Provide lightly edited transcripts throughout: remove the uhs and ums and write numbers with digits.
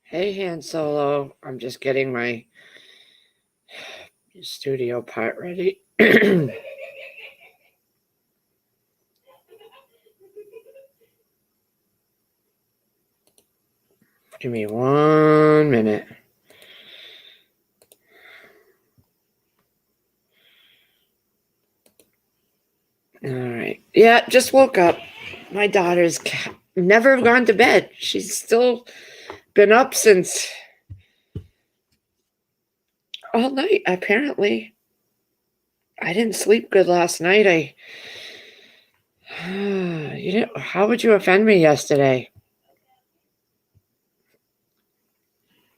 Hey, Han Solo. I'm just getting my studio part ready. Give me 1 minute. All right. Yeah, just woke up. My daughter's never gone to bed. She's still been up since all night, apparently. I didn't sleep good last night. You didn't, how would you offend me yesterday?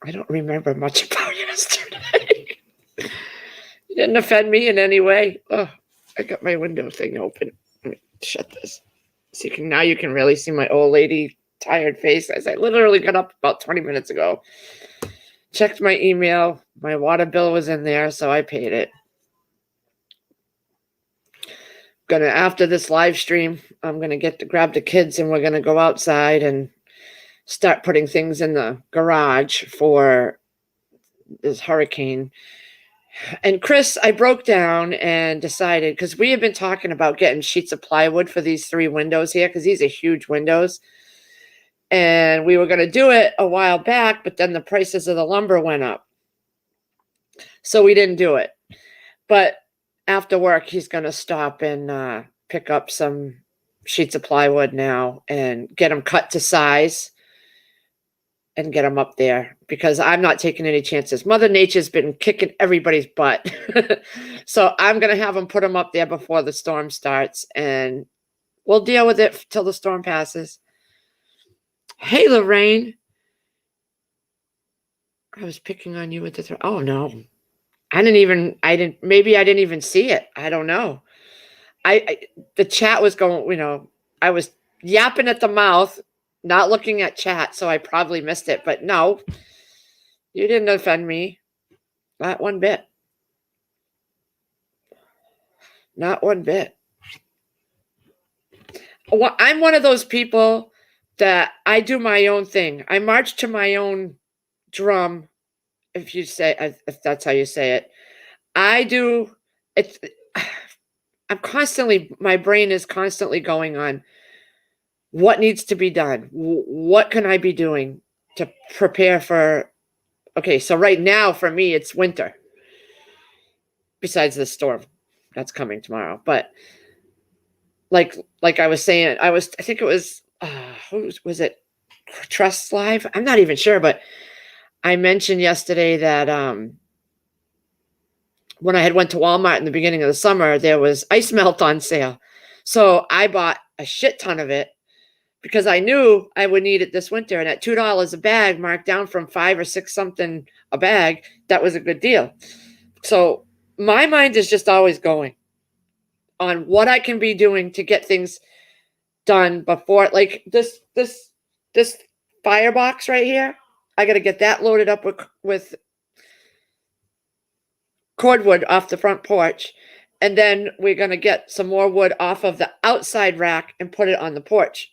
I don't remember much about yesterday. You didn't offend me in any way. Oh, I got my window thing open. Let me shut this. So you can really see my old lady tired face as I literally got up about 20 minutes ago. Checked my email. My water bill was in there, so I paid it. After this live stream, I'm gonna grab the kids and we're gonna go outside and start putting things in the garage for this hurricane. And Chris, I broke down and decided, because we have been talking about getting sheets of plywood for these 3 windows here, because these are huge windows. And we were going to do it a while back, but then the prices of the lumber went up. So we didn't do it. But after work, he's going to stop and pick up some sheets of plywood now and get them cut to size and get them up there, because I'm not taking any chances. Mother Nature's been kicking everybody's butt. So I'm going to have them put them up there before the storm starts, and we'll deal with it till the storm passes. Hey, Lorraine. I was picking on you with the oh no. Maybe I didn't even see it. I don't know. The chat was going, I was yapping at the mouth, not looking at chat, so I probably missed it. But no, you didn't offend me. Not one bit. Not one bit. Well, I'm one of those people that I do my own thing. I march to my own drum, if that's how you say it. I do it. My brain is constantly going on what needs to be done. What can I be doing to prepare for? Okay, so right now for me, it's winter. Besides the storm that's coming tomorrow, but like I was saying, I think it was who was it? Trust Live? I'm not even sure, but I mentioned yesterday that when I had went to Walmart in the beginning of the summer, there was ice melt on sale. So I bought a shit ton of it because I knew I would need it this winter. And at $2 a bag, marked down from 5 or 6 something a bag, that was a good deal. So my mind is just always going on what I can be doing to get things done before, like this firebox right here. I got to get that loaded up with cordwood off the front porch, and then we're going to get some more wood off of the outside rack and put it on the porch.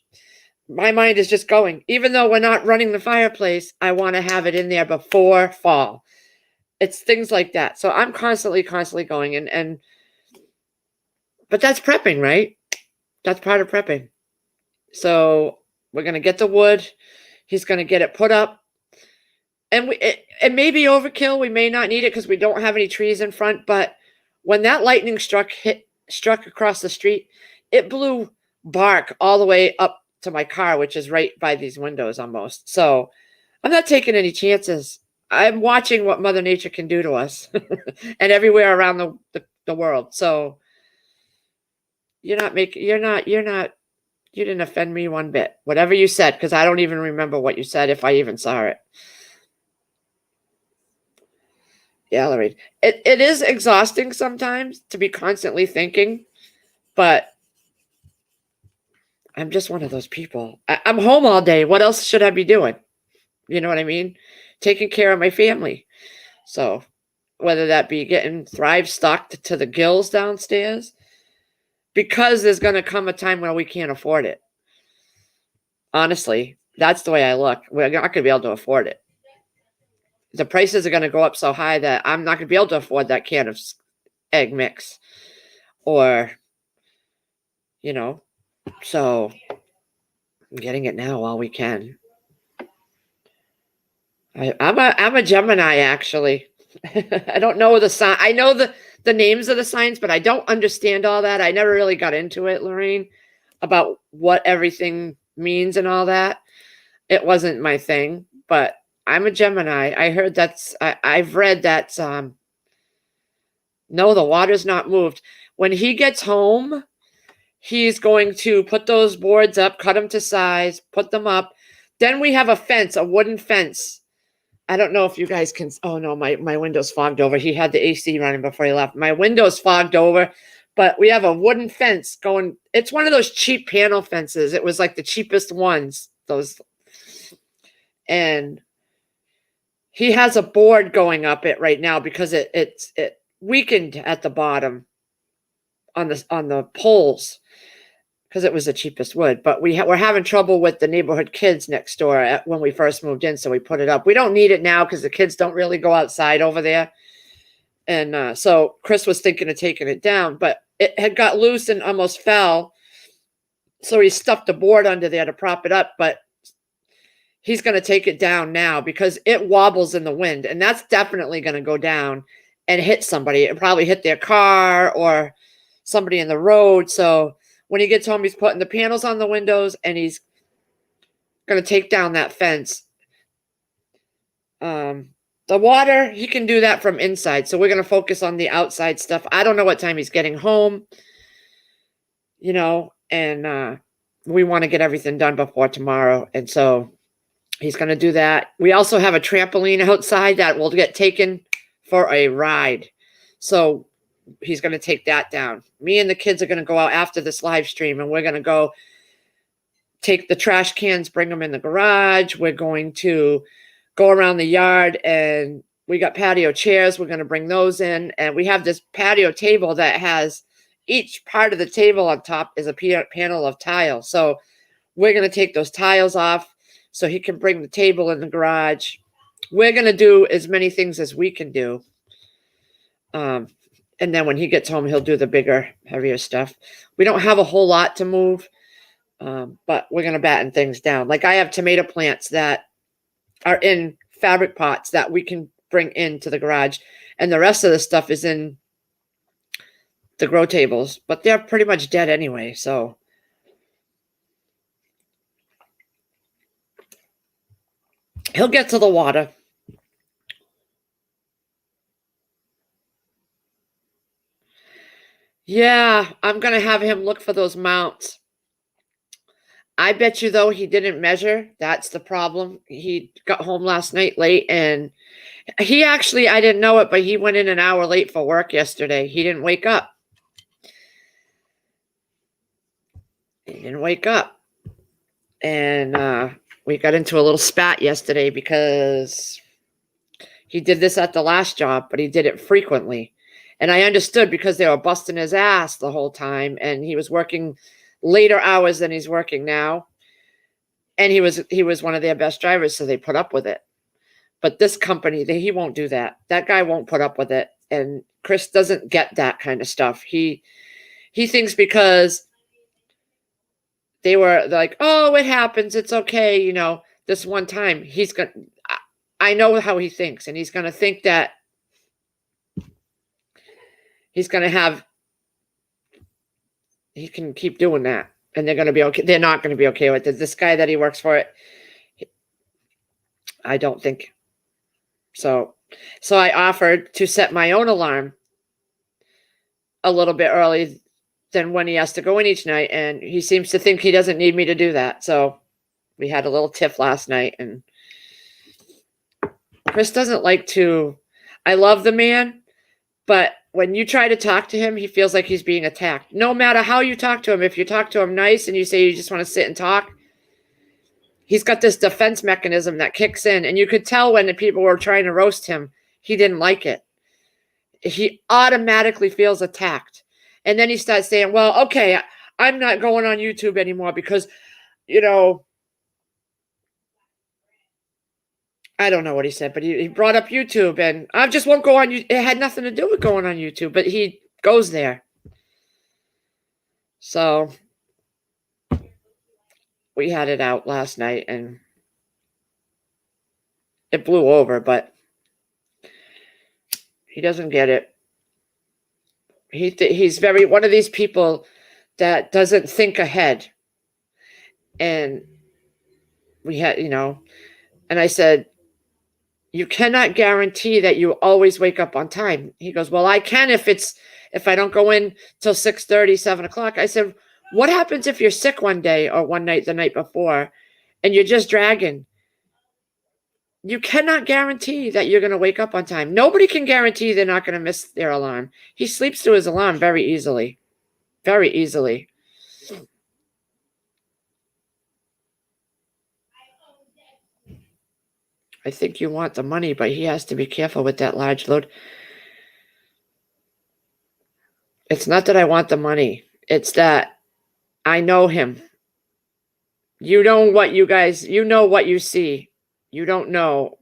My mind is just going. Even though we're not running the fireplace, I want to have it in there before fall. It's things like that. So I'm constantly going, but that's prepping, right? That's part of prepping. So we're going to get the wood. He's going to get it put up. And it may be overkill. We may not need it because we don't have any trees in front. But when that lightning struck across the street, it blew bark all the way up to my car, which is right by these windows almost. So I'm not taking any chances. I'm watching what Mother Nature can do to us and everywhere around the world. So you didn't offend me one bit. Whatever you said, because I don't even remember what you said, if I even saw it. Yeah, Lorraine. It is exhausting sometimes to be constantly thinking, but I'm just one of those people. I'm home all day. What else should I be doing? You know what I mean? Taking care of my family. So whether that be getting Thrive stocked to the gills downstairs, because there's going to come a time when we can't afford it. Honestly, that's the way I look. We're not going to be able to afford it. The prices are going to go up so high that I'm not going to be able to afford that can of egg mix, or, so I'm getting it now while we can. I'm a Gemini, actually. I don't know the sign. I know the names of the signs, but I don't understand all that. I never really got into it, Lorraine, about what everything means and all that. It wasn't my thing, but I'm a Gemini. I heard I've read that, no, the water's not moved. When he gets home, he's going to put those boards up, cut them to size, put them up. Then we have a fence, a wooden fence. I don't know if you guys can. Oh, no, my window's fogged over. He had the AC running before he left. My window's fogged over, but we have a wooden fence going. It's one of those cheap panel fences. It was like the cheapest ones. Those. And he has a board going up it right now because it weakened at the bottom on the poles, because it was the cheapest wood. But we're having trouble with the neighborhood kids next door when we first moved in, so we put it up. We don't need it now because the kids don't really go outside over there. And so Chris was thinking of taking it down, but it had got loose and almost fell. So he stuffed a board under there to prop it up, but he's going to take it down now because it wobbles in the wind, and that's definitely going to go down and hit somebody. It probably hit their car or somebody in the road. So when he gets home, he's putting the panels on the windows, and he's going to take down that fence. The water, he can do that from inside. So we're going to focus on the outside stuff. I don't know what time he's getting home, and we want to get everything done before tomorrow. And so he's going to do that. We also have a trampoline outside that will get taken for a ride. So he's going to take that down. Me and the kids are going to go out after this live stream, and we're going to go take the trash cans, bring them in the garage. We're going to go around the yard, and we got patio chairs. We're going to bring those in, and we have this patio table that has each part of the table on top is a panel of tile. So we're going to take those tiles off so he can bring the table in the garage. We're going to do as many things as we can do. And then when he gets home, he'll do the bigger, heavier stuff. We don't have a whole lot to move, but we're going to batten things down. Like I have tomato plants that are in fabric pots that we can bring into the garage. And the rest of the stuff is in the grow tables, but they're pretty much dead anyway. So he'll get to the water. Yeah, I'm going to have him look for those mounts. I bet you, though, he didn't measure. That's the problem. He got home last night late, and he actually, I didn't know it, but he went in an hour late for work yesterday. He didn't wake up. And we got into a little spat yesterday because he did this at the last job, but he did it frequently. And I understood because they were busting his ass the whole time, and he was working later hours than he's working now. And he was one of their best drivers, so they put up with it. But this company, he won't do that. That guy won't put up with it. And Chris doesn't get that kind of stuff. He thinks because they were like, oh, it happens, it's okay, this one time, I know how he thinks, and he's going to think that he can keep doing that, and they're going to be okay. They're not going to be okay with it. This guy that he works for, I don't think so. So I offered to set my own alarm a little bit early than when he has to go in each night, and he seems to think he doesn't need me to do that. So we had a little tiff last night, and Chris doesn't like to. I love the man, but when you try to talk to him, he feels like he's being attacked. No matter how you talk to him, if you talk to him nice and you say you just want to sit and talk, he's got this defense mechanism that kicks in. And you could tell when the people were trying to roast him, he didn't like it. he automatically feels attacked. And then he starts saying, well, okay, I'm not going on YouTube anymore because, I don't know what he said, but he brought up YouTube, and I just won't go on. It had nothing to do with going on YouTube, but he goes there. So we had it out last night, and it blew over, but he doesn't get it. He's very one of these people that doesn't think ahead. And we had, and I said, you cannot guarantee that you always wake up on time. He goes, well, I can if I don't go in till 6:30, 7 o'clock. I said, what happens if you're sick one day or one night the night before and you're just dragging? You cannot guarantee that you're going to wake up on time. Nobody can guarantee they're not going to miss their alarm. He sleeps through his alarm very easily. Very easily. I think you want the money, but he has to be careful with that large load. It's not that I want the money. It's that I know him. You know what you see. You don't know.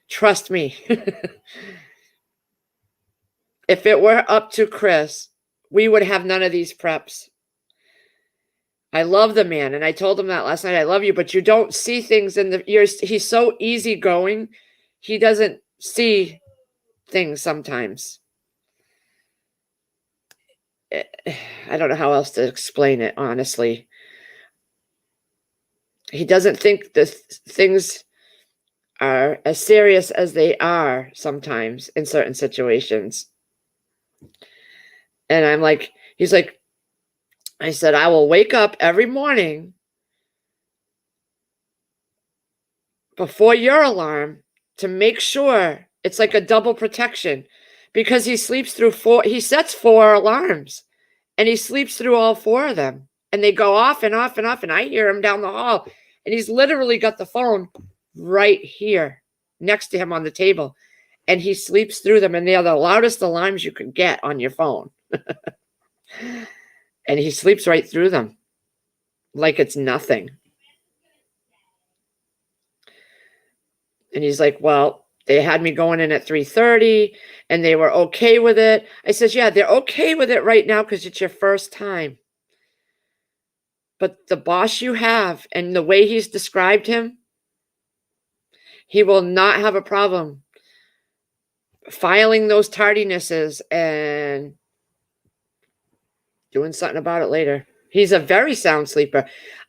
Trust me. If it were up to Chris, we would have none of these preps. I love the man, and I told him that last night. I love you, but you don't see things in the years. He's so easygoing. He doesn't see things sometimes. I don't know how else to explain it, honestly. He doesn't think the things are as serious as they are sometimes in certain situations. And I'm like, he's like, I said, I will wake up every morning before your alarm to make sure it's like a double protection, because he sleeps through he sets 4 alarms and he sleeps through all 4 of them, and they go off and off and off. And I hear him down the hall, and he's literally got the phone right here next to him on the table, and he sleeps through them. And they are the loudest alarms you could get on your phone. And he sleeps right through them like it's nothing. And he's like, well, they had me going in at 3:30 and they were okay with it. I says, yeah, they're okay with it right now because it's your first time. But the boss you have and the way he's described him, he will not have a problem filing those tardinesses and doing something about it later. He's a very sound sleeper.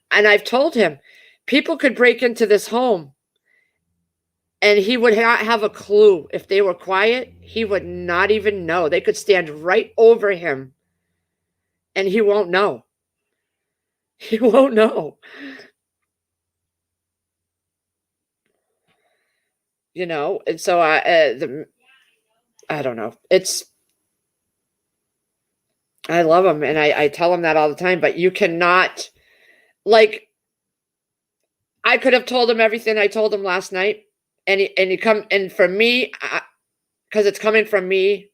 And I've told him, people could break into this home and he would not have a clue. If they were quiet, he would not even know. They could stand right over him and he won't know. He won't know. And so I don't know. I love him, and I tell him that all the time, but you cannot, like, I could have told him everything I told him last night, and for me, because it's coming from me,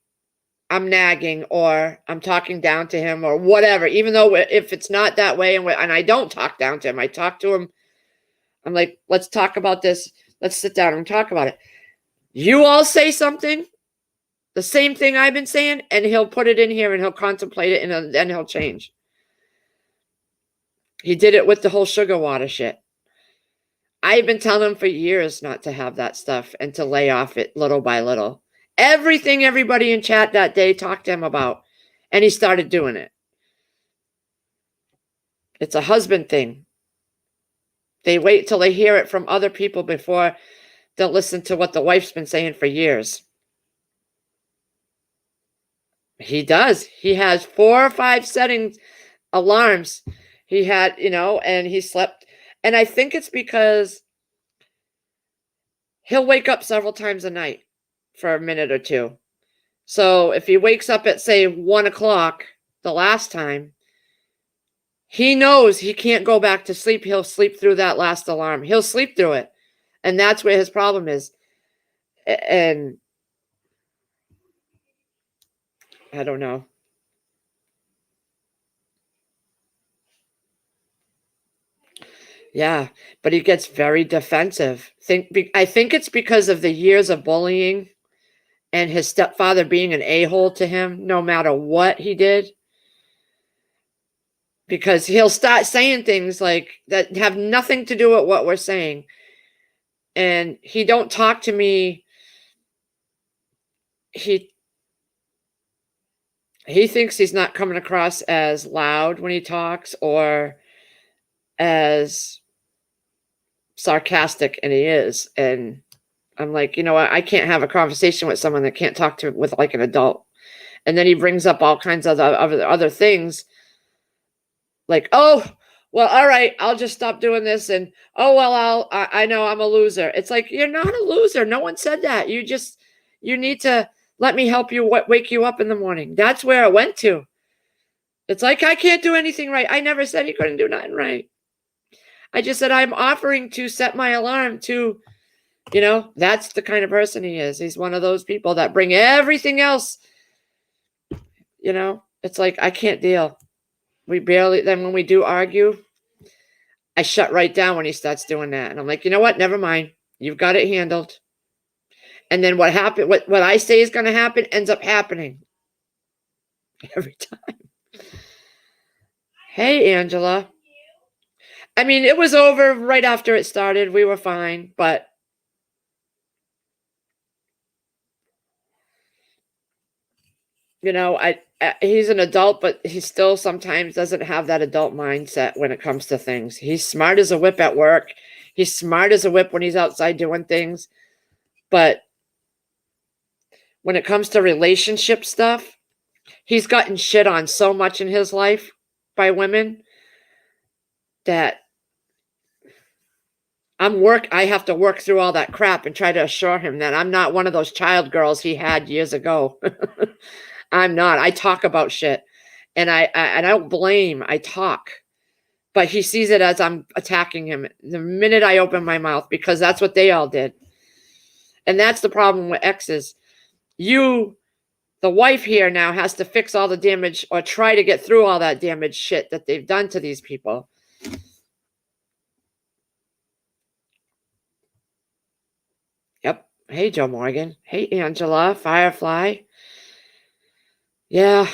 I'm nagging or I'm talking down to him or whatever, even though if it's not that way, and I don't talk down to him, I talk to him. I'm like, let's talk about this. Let's sit down and talk about it. You all say something, the same thing I've been saying, and he'll put it in here and he'll contemplate it, and then he'll change. He did it with the whole sugar water shit. I've been telling him for years not to have that stuff and to lay off it little by little. Everything everybody in chat that day talked to him about, and he started doing it. It's a husband thing. They wait till they hear it from other people before they'll listen to what the wife's been saying for years. He does. He has 4 or 5 settings, alarms. He had, and he slept. And I think it's because he'll wake up several times a night for a minute or two. So if he wakes up at, say, 1 o'clock the last time, he knows he can't go back to sleep. He'll sleep through that last alarm. He'll sleep through it. And that's where his problem is. And I don't know. Yeah, but he gets very defensive. I think it's because of the years of bullying and his stepfather being an a-hole to him no matter what he did. Because he'll start saying things like that have nothing to do with what we're saying. And he don't talk to me. He thinks he's not coming across as loud when he talks or as sarcastic, and he is. And I'm like, you know what? I can't have a conversation with someone that can't talk to with like an adult. And then he brings up all kinds of other things like, oh, well, all right, I'll just stop doing this. And, oh, well, I know I'm a loser. It's like, you're not a loser. No one said that. You need to let me help you wake you up in the morning. That's where it went to. It's like, I can't do anything right. I never said he couldn't do nothing right. I just said, I'm offering to set my alarm to, that's the kind of person he is. He's one of those people that bring everything else, it's like, I can't deal. Then when we do argue, I shut right down when he starts doing that. And I'm like, you know what? Never mind. You've got it handled. And then what I say is going to happen ends up happening every time. Hey, Angela. I mean, it was over right after it started. We were fine, but he's an adult, but he still sometimes doesn't have that adult mindset when it comes to things. He's smart as a whip at work. He's smart as a whip when he's outside doing things. But when it comes to relationship stuff, he's gotten shit on so much in his life by women that I have to work through all that crap and try to assure him that I'm not one of those child girls he had years ago. I'm not. I talk about shit. And I don't blame. I talk. But he sees it as I'm attacking him the minute I open my mouth, because that's what they all did. And that's the problem with exes. The wife here now has to fix all the damage or try to get through all that damage shit that they've done to these people. Yep. Hey, Joe Morgan. Hey, Angela. Firefly. Yeah.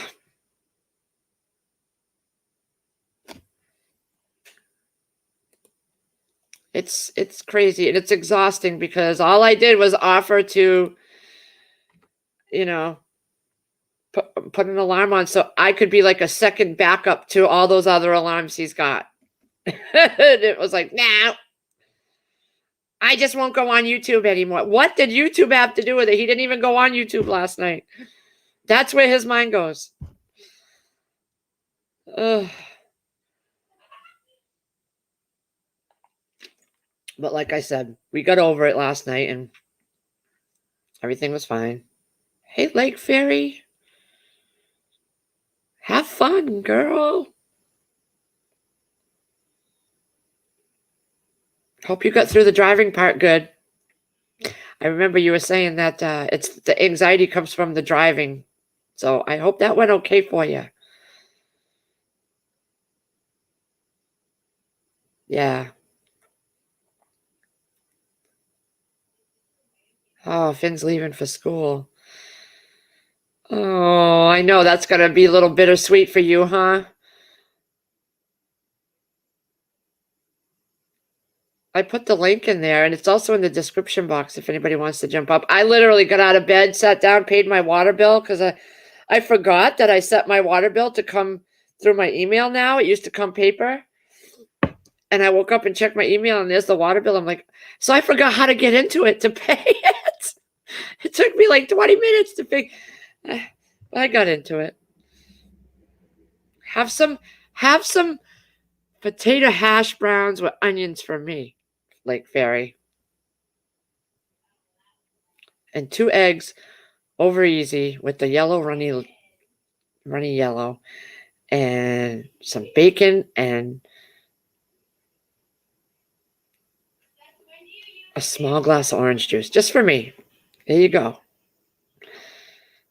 It's crazy, and it's exhausting because all I did was offer to, put an alarm on so I could be like a second backup to all those other alarms he's got. And it was like, nah, I just won't go on YouTube anymore. What did YouTube have to do with it? He didn't even go on YouTube last night. That's where his mind goes. Ugh. But like I said, we got over it last night and everything was fine. Hey, Lake Fairy. Have fun, girl. Hope you got through the driving part good. I remember you were saying that it's the anxiety comes from the driving. So I hope that went okay for you. Yeah. Oh, Finn's leaving for school. Oh, I know that's going to be a little bittersweet for you, huh? I put the link in there, and it's also in the description box if anybody wants to jump up. I literally got out of bed, sat down, paid my water bill because I forgot that I set my water bill to come through my email now. It used to come paper. And I woke up and checked my email, and there's the water bill. I'm like, so I forgot how to get into it to pay it. It took me like 20 minutes to figure. I got into it. Have some potato hash browns with onions for me, Lake Fairy. And 2 eggs over easy with the yellow runny yellow, and some bacon and a small glass of orange juice just for me. There you go.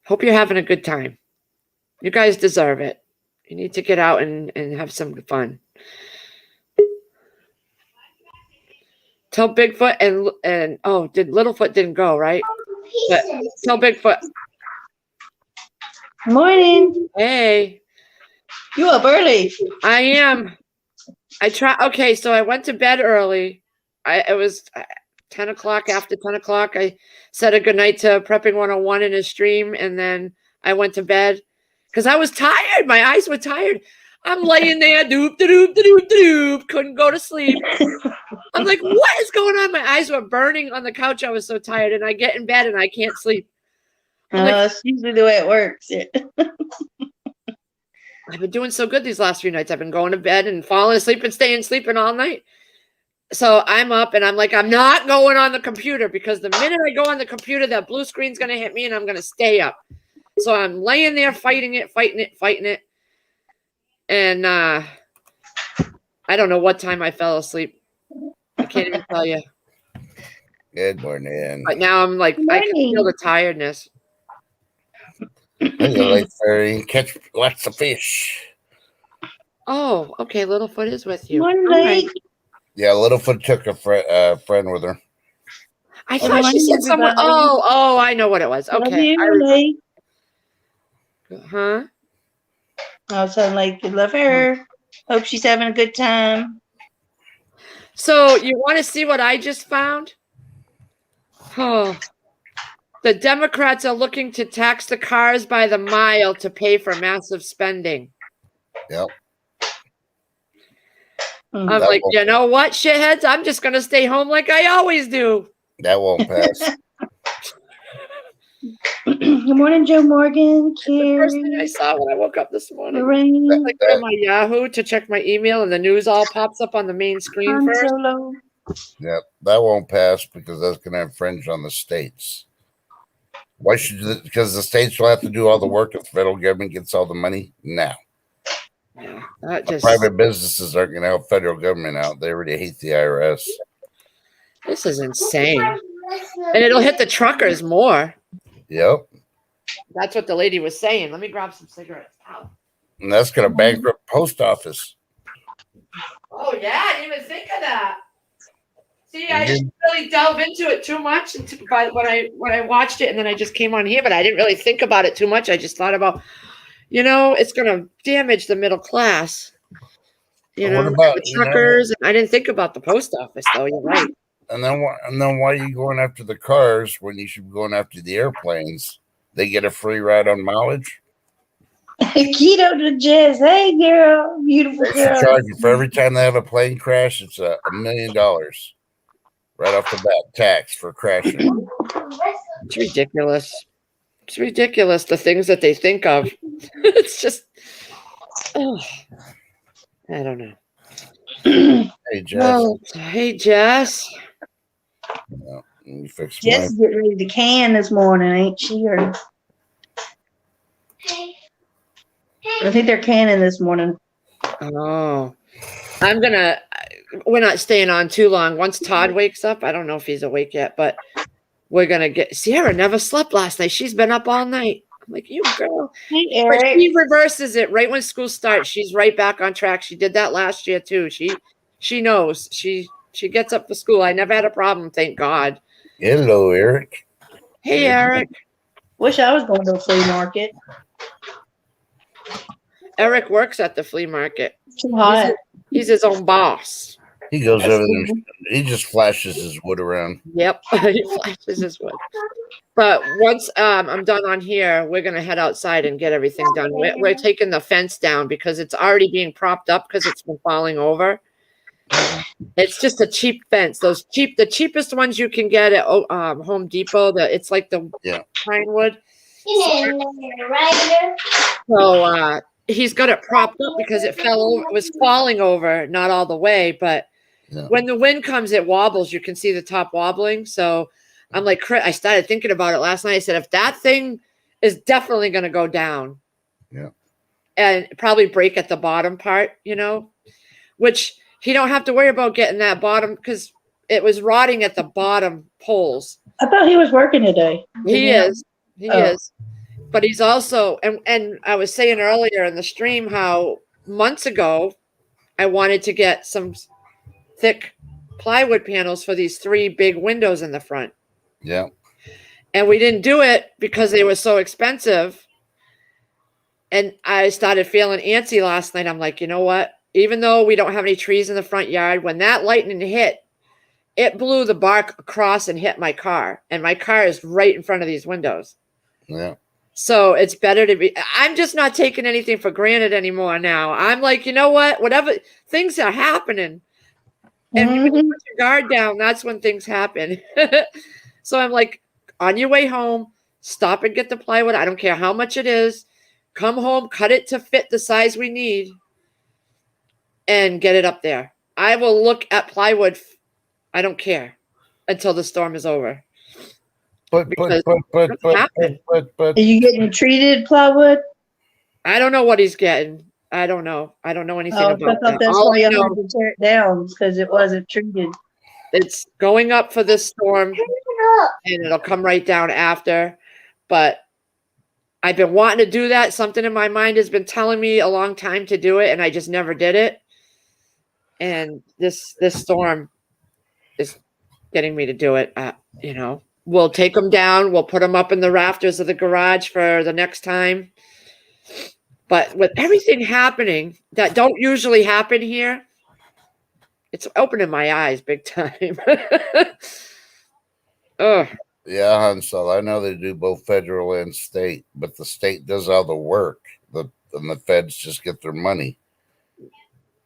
Hope you're having a good time. You guys deserve it. You need to get out and have some fun. Tell Bigfoot and oh, Littlefoot didn't go, right? But tell Bigfoot. Morning. Hey. You up early? I am. Okay, so I went to bed early. It was 10 o'clock. After 10 o'clock, I said a goodnight to Prepping 101 in his stream, and then I went to bed because I was tired. My eyes were tired. I'm laying there, doop, doop, doop, doop, couldn't go to sleep. I'm like, what is going on? My eyes were burning on the couch. I was so tired, and I get in bed and I can't sleep. That's usually the way it works. I've been doing so good these last few nights. I've been going to bed and falling asleep and sleeping all night. So I'm up and I'm like, I'm not going on the computer because the minute I go on the computer, that blue screen's going to hit me and I'm going to stay up. So I'm laying there fighting it. And I don't know what time I fell asleep. I can't even tell you. Good morning. But now I'm like, I can feel the tiredness. Lake Ferry, catch lots of fish. Oh, okay. Littlefoot is with you. Morning, right. Yeah, Littlefoot took a friend with her. I thought she said someone. Oh, I know what it was. Okay. Huh? I was saying, like, love her. Hope she's having a good time. So you want to see what I just found? Oh. The Democrats are looking to tax the cars by the mile to pay for massive spending. Yep. I'm like, you know what, shitheads? I'm just going to stay home like I always do. That won't pass. Good morning, Joe Morgan. The first thing I saw when I woke up this morning. Lorraine. I go to my Yahoo to check my email, and the news all pops up on the main screen first. Solo. Yep, that won't pass because that's going to infringe on the states. Why should you? Because the states will have to do all the work if the federal government gets all the money now. Yeah, private businesses aren't going to help federal government out. They already hate the IRS. This is insane. And it'll hit the truckers more. Yep. That's what the lady was saying. Let me grab some cigarettes. Ow. And that's going to bankrupt post office. Oh, yeah. I didn't even think of that. See, I didn't really delve into it too much when I watched it, and then I just came on here, but I didn't really think about it too much. I just thought about, it's going to damage the middle class. The truckers. I didn't think about the post office, though. You're right. And then why are you going after the cars when you should be going after the airplanes? They get a free ride on mileage. Keto to Jess. Hey, girl. Beautiful girl. Charge you for every time they have a plane crash. It's $1 million. Right off the bat, tax for crashing. It's ridiculous. It's ridiculous, the things that they think of. It's just, I don't know. Hey, Jess. Well, hey, Jess. Well, Jess is getting ready to can this morning, ain't she? Or... I think they're canning this morning. Oh. We're not staying on too long. Once Todd wakes up, I don't know if he's awake yet, but we're going to get... Sierra never slept last night. She's been up all night. I'm like, you girl. Hey, Eric. But she reverses it right when school starts. She's right back on track. She did that last year, too. She knows. She gets up for school. I never had a problem, thank God. Hello, Eric. Hey, Eric. Wish I was going to the flea market. Eric works at the flea market. Too hot. He's his own boss. He goes over there. He just flashes his wood around. Yep, he flashes his wood. But once I'm done on here, we're going to head outside and get everything done. We're taking the fence down because it's already being propped up because it's been falling over. It's just a cheap fence. The cheapest ones you can get at Home Depot. It's like the pine wood. So he's got it propped up because it fell over. It was falling over, not all the way, but when the wind comes, it wobbles. You can see the top wobbling. So I'm like, I started thinking about it last night. I said, if that thing is definitely going to go down, and probably break at the bottom part, which he don't have to worry about getting that bottom because it was rotting at the bottom poles. I thought he was working today. He is. But he's also, and I was saying earlier in the stream how months ago I wanted to get some thick plywood panels for these 3 big windows in the front. Yeah. And we didn't do it because they were so expensive. And I started feeling antsy last night. I'm like, you know what? Even though we don't have any trees in the front yard, when that lightning hit, it blew the bark across and hit my car. And my car is right in front of these windows. Yeah. So it's better to be, I'm just not taking anything for granted anymore now. I'm like, you know what? Whatever, things are happening. And when you put your guard down, that's when things happen. So I'm like, on your way home, stop and get the plywood. I don't care how much it is. Come home, cut it to fit the size we need, and get it up there. I will look at plywood. I don't care until the storm is over. But Are you getting treated plywood? I don't know what he's getting. I don't know. I don't know anything Oh, I about thought that. that's All why I you know, had to tear it down because it wasn't treated. it's going up for this storm, and it'll come right down after. But I've been wanting to do that. Something in my mind has been telling me a long time to do it, and I just never did it. And this storm is getting me to do it. You know, we'll take them down. We'll put them up in the rafters of the garage for the next time. But with everything happening that don't usually happen here, it's opening my eyes big time. Ugh. yeah, Hansel, I know they do both federal and state, but the state does all the work. And the feds just get their money.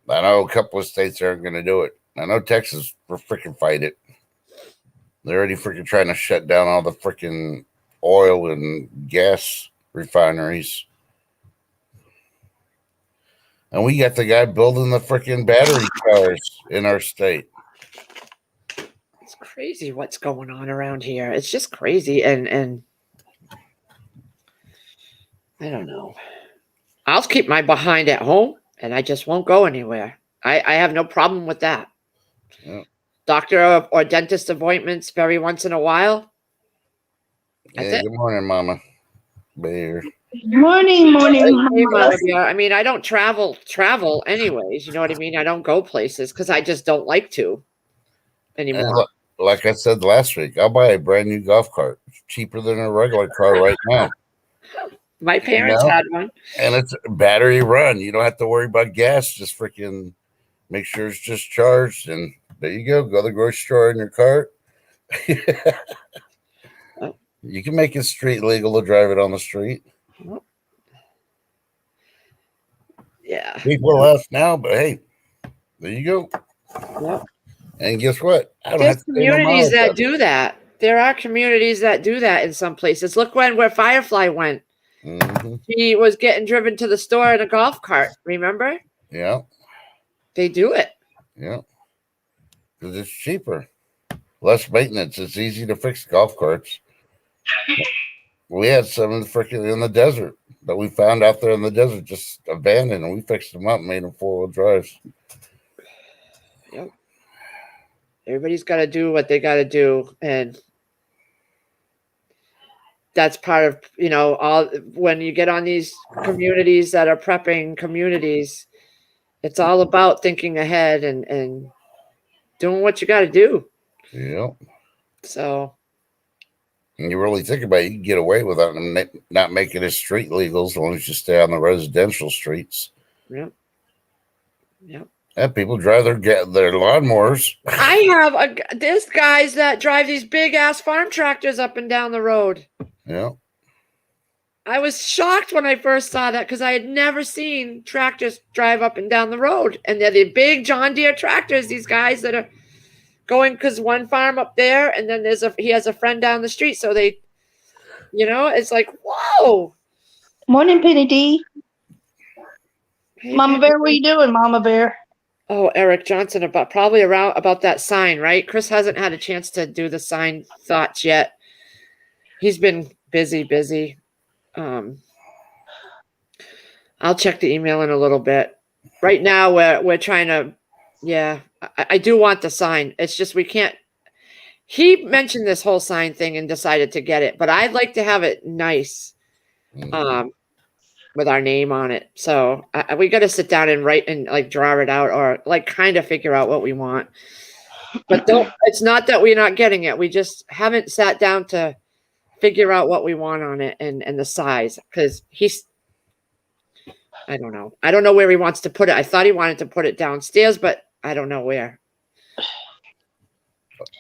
I know a couple of states aren't going to do it. I know Texas will freaking fight it. They're already freaking trying to shut down all the freaking oil and gas refineries. And we got the guy building the freaking battery cars in our state. It's crazy what's going on around here. It's just crazy. And I don't know. I'll keep my behind at home and I just won't go anywhere. I have no problem with that. Yeah. Doctor or dentist appointments very once in a while. That's Yeah, it. good morning, Mama Bear. Morning, Hey, Mama. Mama Bear. I mean, I don't travel anyways. You know what I mean? I don't go places because I just don't like to And anymore. like I said last week, I'll buy a brand new golf cart. It's cheaper than a regular car right now. My parents No. had one. And it's battery run. You don't have to worry about gas. Just freaking make sure it's just charged. And there you go. Go to the grocery store in your cart. You can make it street legal to drive it on the street. Yeah. People laugh now, but hey, there you go. Yep. And guess what? I don't There's have to pay no communities miles that on it. do that. There are communities that do that in some places. Look where Firefly went. Mhm. He was getting driven to the store in a golf cart. Remember? Yeah, They do it. yeah. Because it's cheaper, less maintenance. It's easy to fix golf carts. We had some in the freaking in the desert that we found out there in the desert, just abandoned, and we fixed them up, and made them 4-wheel drives. Yep. Everybody's got to do what they got to do, and that's part of all. When you get on these communities that are prepping communities, it's all about thinking ahead and doing what you got to do. Yeah. So And you really think about it, you can get away without them not making it street legal as long as you stay on the residential streets. yep. And people drive their lawnmowers. I have there's guys that drive these big ass farm tractors up and down the road. Yeah. I was shocked when I first saw that because I had never seen tractors drive up and down the road. And they're the big John Deere tractors, these guys that are going because one farm up there and then he has a friend down the street. So they, it's like, whoa. Morning, Penny D. Hey, Mama Bear, what are you doing, Mama Bear? Oh, Eric Johnson probably about that sign, right? Chris hasn't had a chance to do the sign thoughts yet. He's been busy. I'll check the email in a little bit. Right now, we're trying to. Yeah, I do want the sign. It's just we can't. He mentioned this whole sign thing and decided to get it, but I'd like to have it nice. Mhm. with our name on it. So we got to sit down and write and like draw it out or like kind of figure out what we want. But don't, it's not that we're not getting it. We just haven't sat down to figure out what we want on it and the size because I don't know. I don't know where he wants to put it. I thought he wanted to put it downstairs, but I don't know where.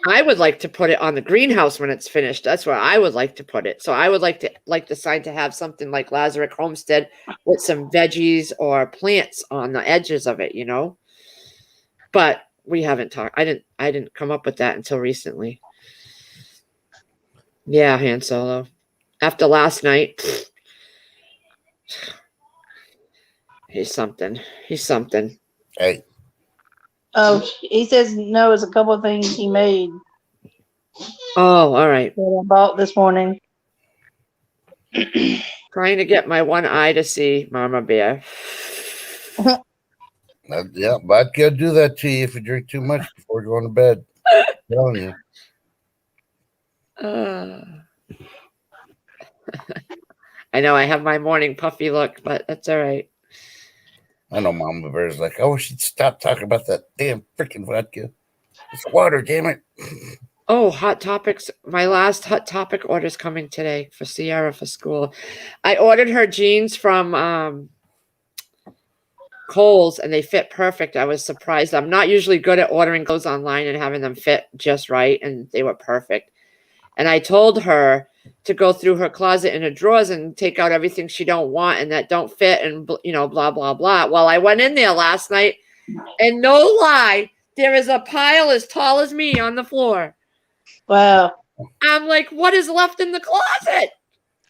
I would like to put it on the greenhouse when it's finished. That's where I would like to put it. So I would like the sign to have something like Lazarus Homestead with some veggies or plants on the edges of it, you know. But we haven't talked. I didn't come up with that until recently. Yeah, Han Solo. After last night, he's something. He's something. Hey, Oh, he says no. It's a couple of things he made Oh, all right. that I bought this morning. Trying to get my one eye to see Mama Bear. yeah, vodka do that to you if you drink too much before going to bed. I'm telling you. I know I have my morning puffy look, but that's all right. I know Mama Bear's like, I wish you'd stop talking about that damn freaking vodka. It's water, damn it. Oh, Hot Topics. My last Hot Topic order's coming today for Sierra for school. I ordered her jeans from Kohl's and they fit perfect. I was surprised. I'm not usually good at ordering clothes online and having them fit just right, and they were perfect. And I told her to go through her closet and her drawers and take out everything she don't want and that don't fit and, you know, blah, blah, blah. Well, I went in there last night and no lie, there is a pile as tall as me on the floor. Wow. I'm like, what is left in the closet?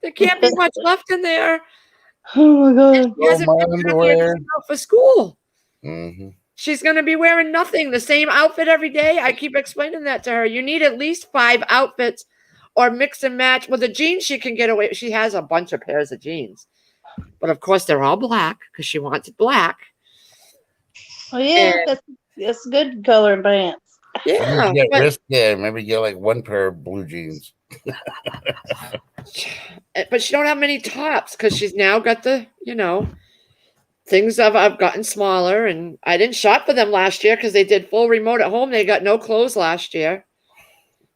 There can't be much left in there. Oh my God. She hasn't my picked out underwear. anything out for school. Mm-hmm. She's going to be wearing nothing, the same outfit every day. I keep explaining that to her. You need at least 5 outfits or mix and match. With the jeans, she can get away. She has a bunch of pairs of jeans. But of course, they're all black because she wants it black. Oh yeah, And- that's good color and pants. Yeah. Get But, risky. Maybe get like one pair of blue jeans. but she don't have many tops because she's now got the, you know, things I've gotten smaller. And I didn't shop for them last year because they did full remote at home. They got no clothes last year.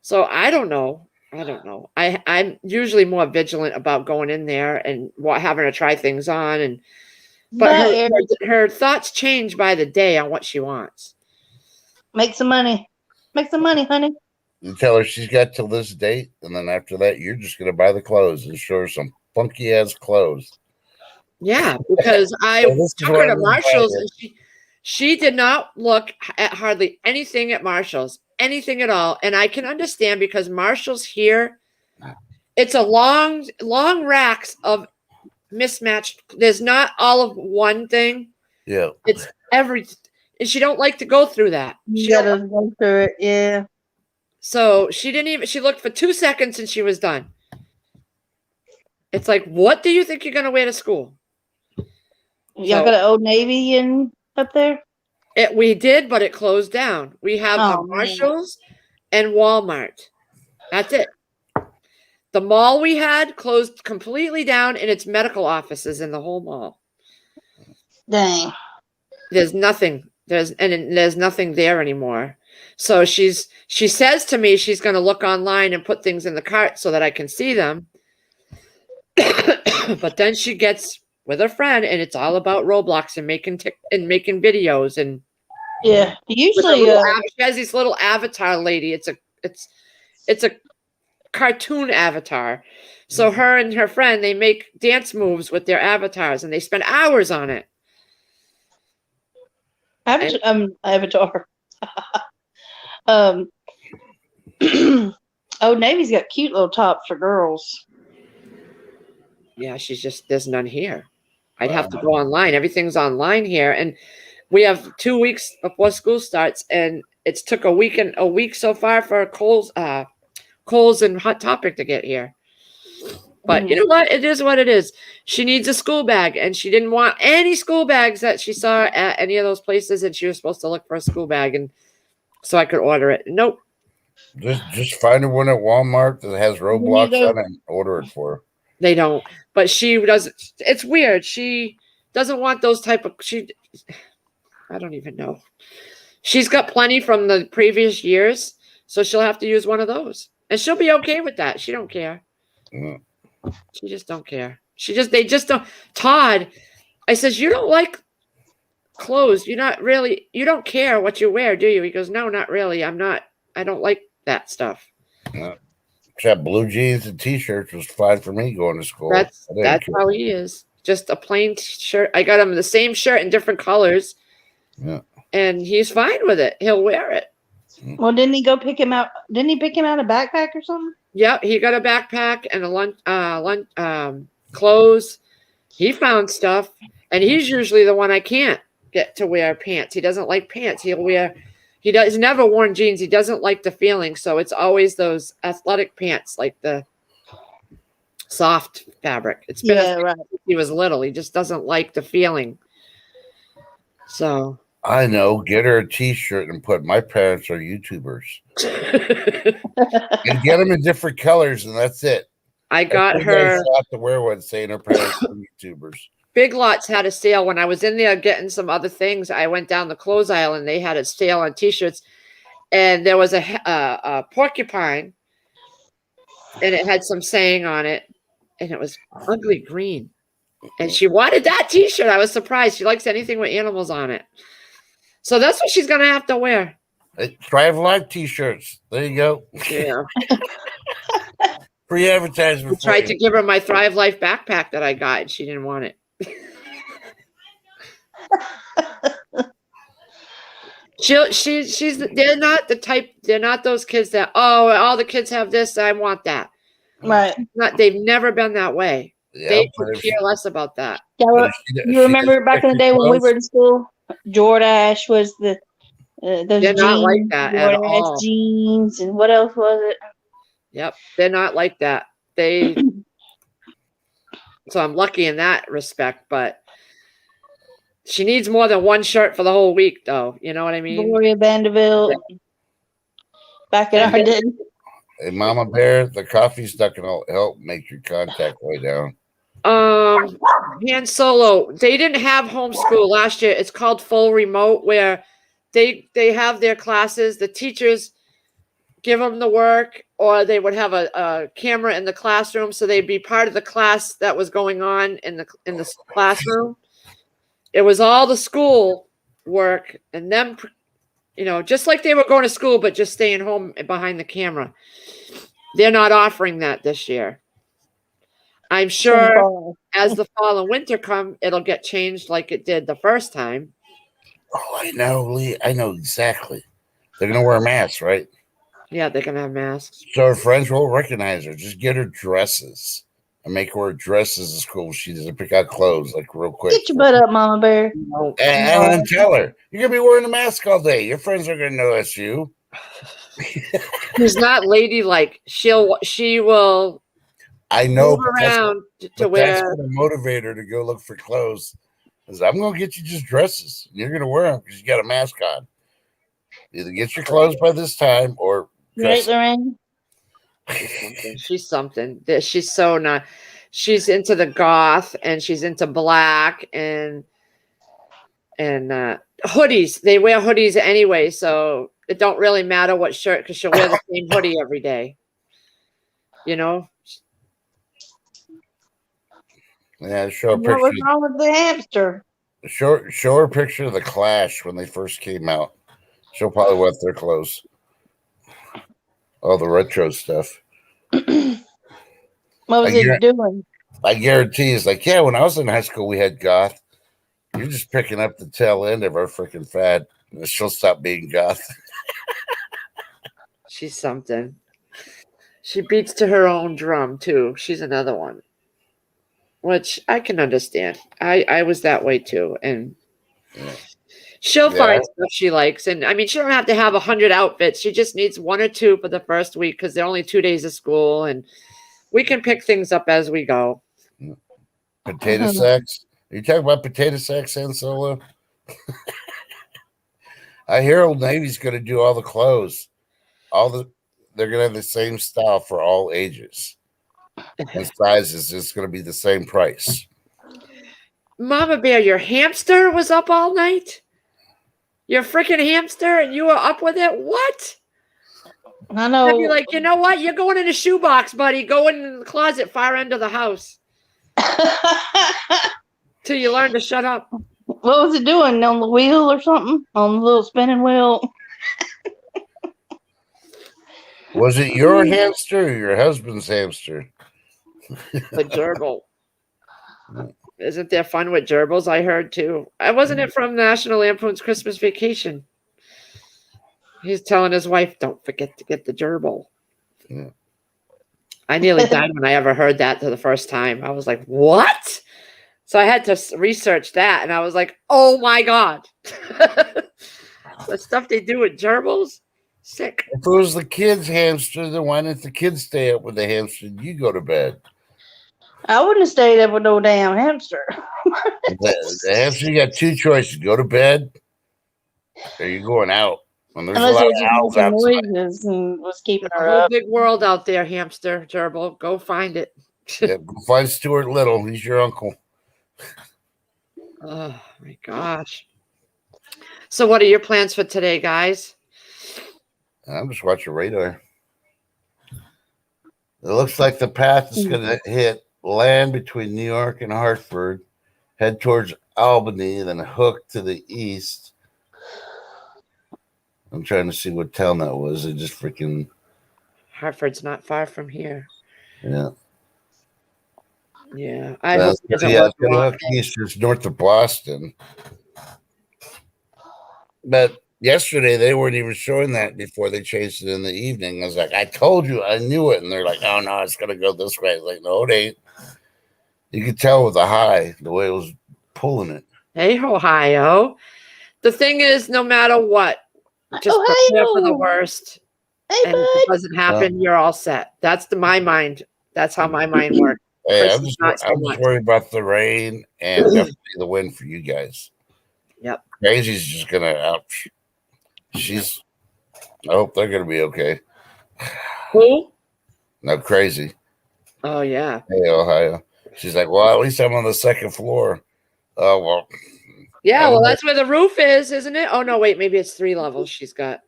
So I don't know. I'm usually more vigilant about going in there and having to try things on. But her thoughts change by the day on what she wants. Make some money. Make some money, honey. You tell her she's got till this date, and then after that, you're just gonna buy the clothes and show her some funky ass clothes. Yeah, because I Well, this is took what her to I'm gonna buy Marshall's here. and she did not look at hardly anything at Marshall's, anything at all. And I can understand because Marshall's here, it's a long racks of mismatched. There's not all of one thing. Yeah. It's everything. And she don't like to go through that. You gotta go through it. Yeah. So she didn't even, she looked for 2 seconds and she was done. It's like, what do you think you're going to wear to school? Y'all got an Old Navy in up there? We did, but it closed down. We have Oh, a Marshalls and Walmart. That's it. The mall we had closed completely down and it's medical offices in the whole mall. Dang. There's nothing. There's nothing there anymore. So she says to me she's going to look online and put things in the cart so that I can see them. But then she gets with her friend and it's all about Roblox and making videos and Yeah. Usually she has this little avatar lady. It's a cartoon avatar. So her and her friend, they make dance moves with their avatars and they spend hours on it. Avatar. Old Navy's got cute little tops for girls. Yeah, there's none here. I'd have to go online. Everything's online here. And we have 2 weeks before school starts and it's took a week so far for Kohl's and Hot Topic to get here. But you know what? It is what it is. She needs a school bag and she didn't want any school bags that she saw at any of those places and she was supposed to look for a school bag and so I could order it. Nope. Just find her one at Walmart that has Roblox on it and order it for her. They don't. But she doesn't. It's weird. She doesn't want those type of. I don't even know. She's got plenty from the previous years, so she'll have to use one of those, and she'll be okay with that. She don't care. Mm. She just don't care. They just don't. Todd, I says, you don't like clothes. You don't care what you wear, do you? He goes, no, not really. I don't like that stuff. Yeah. Except blue jeans and t-shirts was fine for me going to school. That's how he is. Just a plain shirt. I got him the same shirt in different colors. Yeah. And he's fine with it. He'll wear it. Well, didn't he go pick him out? Didn't he pick him out a backpack or something? Yep, he got a backpack and a clothes. He found stuff, and he's usually the one I can't get to wear pants. He doesn't like pants. He's never worn jeans. He doesn't like the feeling, so it's always those athletic pants, like the soft fabric. It's been right. since he was little. He just doesn't like the feeling. So I know. Get her a t-shirt and put "My parents are YouTubers." And get them in different colors, and that's it. I got You guys her. have to wear one saying her parents are YouTubers. Big Lots had a sale when I was in there getting some other things. I went down the clothes aisle and they had a sale on T-shirts, and there was a porcupine, and it had some saying on it, and it was ugly green. And she wanted that T-shirt. I was surprised. She likes anything with animals on it, so that's what she's gonna have to wear. Hey, Thrive Life t-shirts. There you go. Yeah. Free advertisement. I tried to give her my Thrive Life backpack that I got, and she didn't want it. They're not the type. They're not those kids that all the kids have this. I want that. Right. They've never been that way. Yeah, They could care less about that. Yeah, you remember back in the day when we were in school, Jordache was the those They're jeans, not like that at Jordache all. jeans, and what else was it? Yep, they're not like that. So I'm lucky in that respect, but she needs more than one shirt for the whole week, though. You know what I mean? Gloria Vanderbilt. Back in our day. Hey, Mama Bear, the coffee's not going to help make your contact way down. Han Solo, they didn't have homeschool last year. It's called full remote, where they have their classes. The teachers give them the work, or they would have a camera in the classroom, so they'd be part of the class that was going on in the classroom. It was all the school work, and them, just like they were going to school, but just staying home behind the camera. They're not offering that this year. I'm sure as the fall and winter come, it'll get changed like it did the first time. Oh, I know, Lee. I know exactly. They're going to wear masks, right? Yeah, they're going to have masks. So her friends will recognize her. Just get her dresses and make her wear dresses at school. She doesn't pick out clothes like real quick. Get your butt up, Mama Bear. And then tell her, you're going to be wearing a mask all day. Your friends are going to know it's you. She's not ladylike. She will. I know. Move around to wear. That's wear. going to motivate her to go look for clothes. Because I'm going to get you just dresses. You're going to wear them because you got a mask on. Either get your clothes by this time or Right, Lorraine? She's something. She's so not. She's into the goth, and she's into black and hoodies. They wear hoodies anyway, so it don't really matter what shirt, because she'll wear the same hoodie every day. Yeah, show a What picture. was wrong with the hamster? Show her a picture of the Clash when they first came out. She'll probably wear their clothes. All the retro stuff. What was it doing? I guarantee it's like, yeah, when I was in high school, we had goth. You're just picking up the tail end of our freaking fad. And she'll stop being goth. She's something. She beats to her own drum, too. She's another one, which I can understand. I was that way, too. And she'll find stuff she likes. And, I mean, she don't have to have 100 outfits. She just needs 1 or 2 for the first week, because they're only 2 days of school. And we can pick things up as we go. Potato sacks? Are you talking about potato sacks, Han Solo? I hear Old Navy's going to do all the clothes. They're going to have the same style for all ages. and sizes, it's going to be the same price. Mama Bear, your hamster was up all night? Your freaking hamster, and you were up with it? What? I I'd know. be like, you know what? You're going in a shoebox, buddy. Go in the closet, far end of the house, till you learn to shut up. What was it doing on the wheel or something? On the little spinning wheel? Was it your hamster or your husband's hamster? The gerbil. Isn't there fun with gerbils? I heard too. Wasn't it from National Lampoon's Christmas Vacation? He's telling his wife, "Don't forget to get the gerbil." Yeah. I nearly died when I ever heard that for the first time. I was like, "What?" So I had to research that, and I was like, "Oh my god!" The stuff they do with gerbils, sick. If it was the kid's hamster, then why didn't the kid stay up with the hamster and you go to bed? I wouldn't have stayed up with no damn hamster. The hamster, you got two choices: go to bed, or you're going out. And there's Unless a lot it of owls was making outside. noises and was keeping A her whole up. big world out there, hamster gerbil. Go find it. Yeah, go find Stuart Little. He's your uncle. Oh my gosh. So what are your plans for today, guys? I'm just watching radar. It looks like the path is going to hit land between New York and Hartford, head towards Albany, then hook to the east. I'm trying to see what town that was. It just freaking, Hartford's not far from here. yeah. Yeah. I hope it doesn't Yeah, work it's gonna wrong. hook east. It's north of Boston. But yesterday they weren't even showing that before they changed it in the evening. I was like, I told you, I knew it. And they're like, oh no, it's gonna go this way. I was like, no, it ain't. You could tell with the high, the way it was pulling it. Hey, Ohio. The thing is, no matter what, just prepare for the Ohio. worst. Hey, And if bud. it doesn't happen, you're all set. That's my mind. That's how my mind works. Hey, Chris I'm is just, not so I'm much. just worried about the rain and definitely the wind for you guys. Yep. Crazy's just gonna ouch. She's I hope they're gonna be okay. Who? No, Crazy. Oh, yeah. Hey, Ohio. She's like, well, at least I'm on the second floor. Oh, well. Yeah, I well, don't that's where the roof is, isn't it? Oh, no, wait. Maybe it's 3 levels she's got.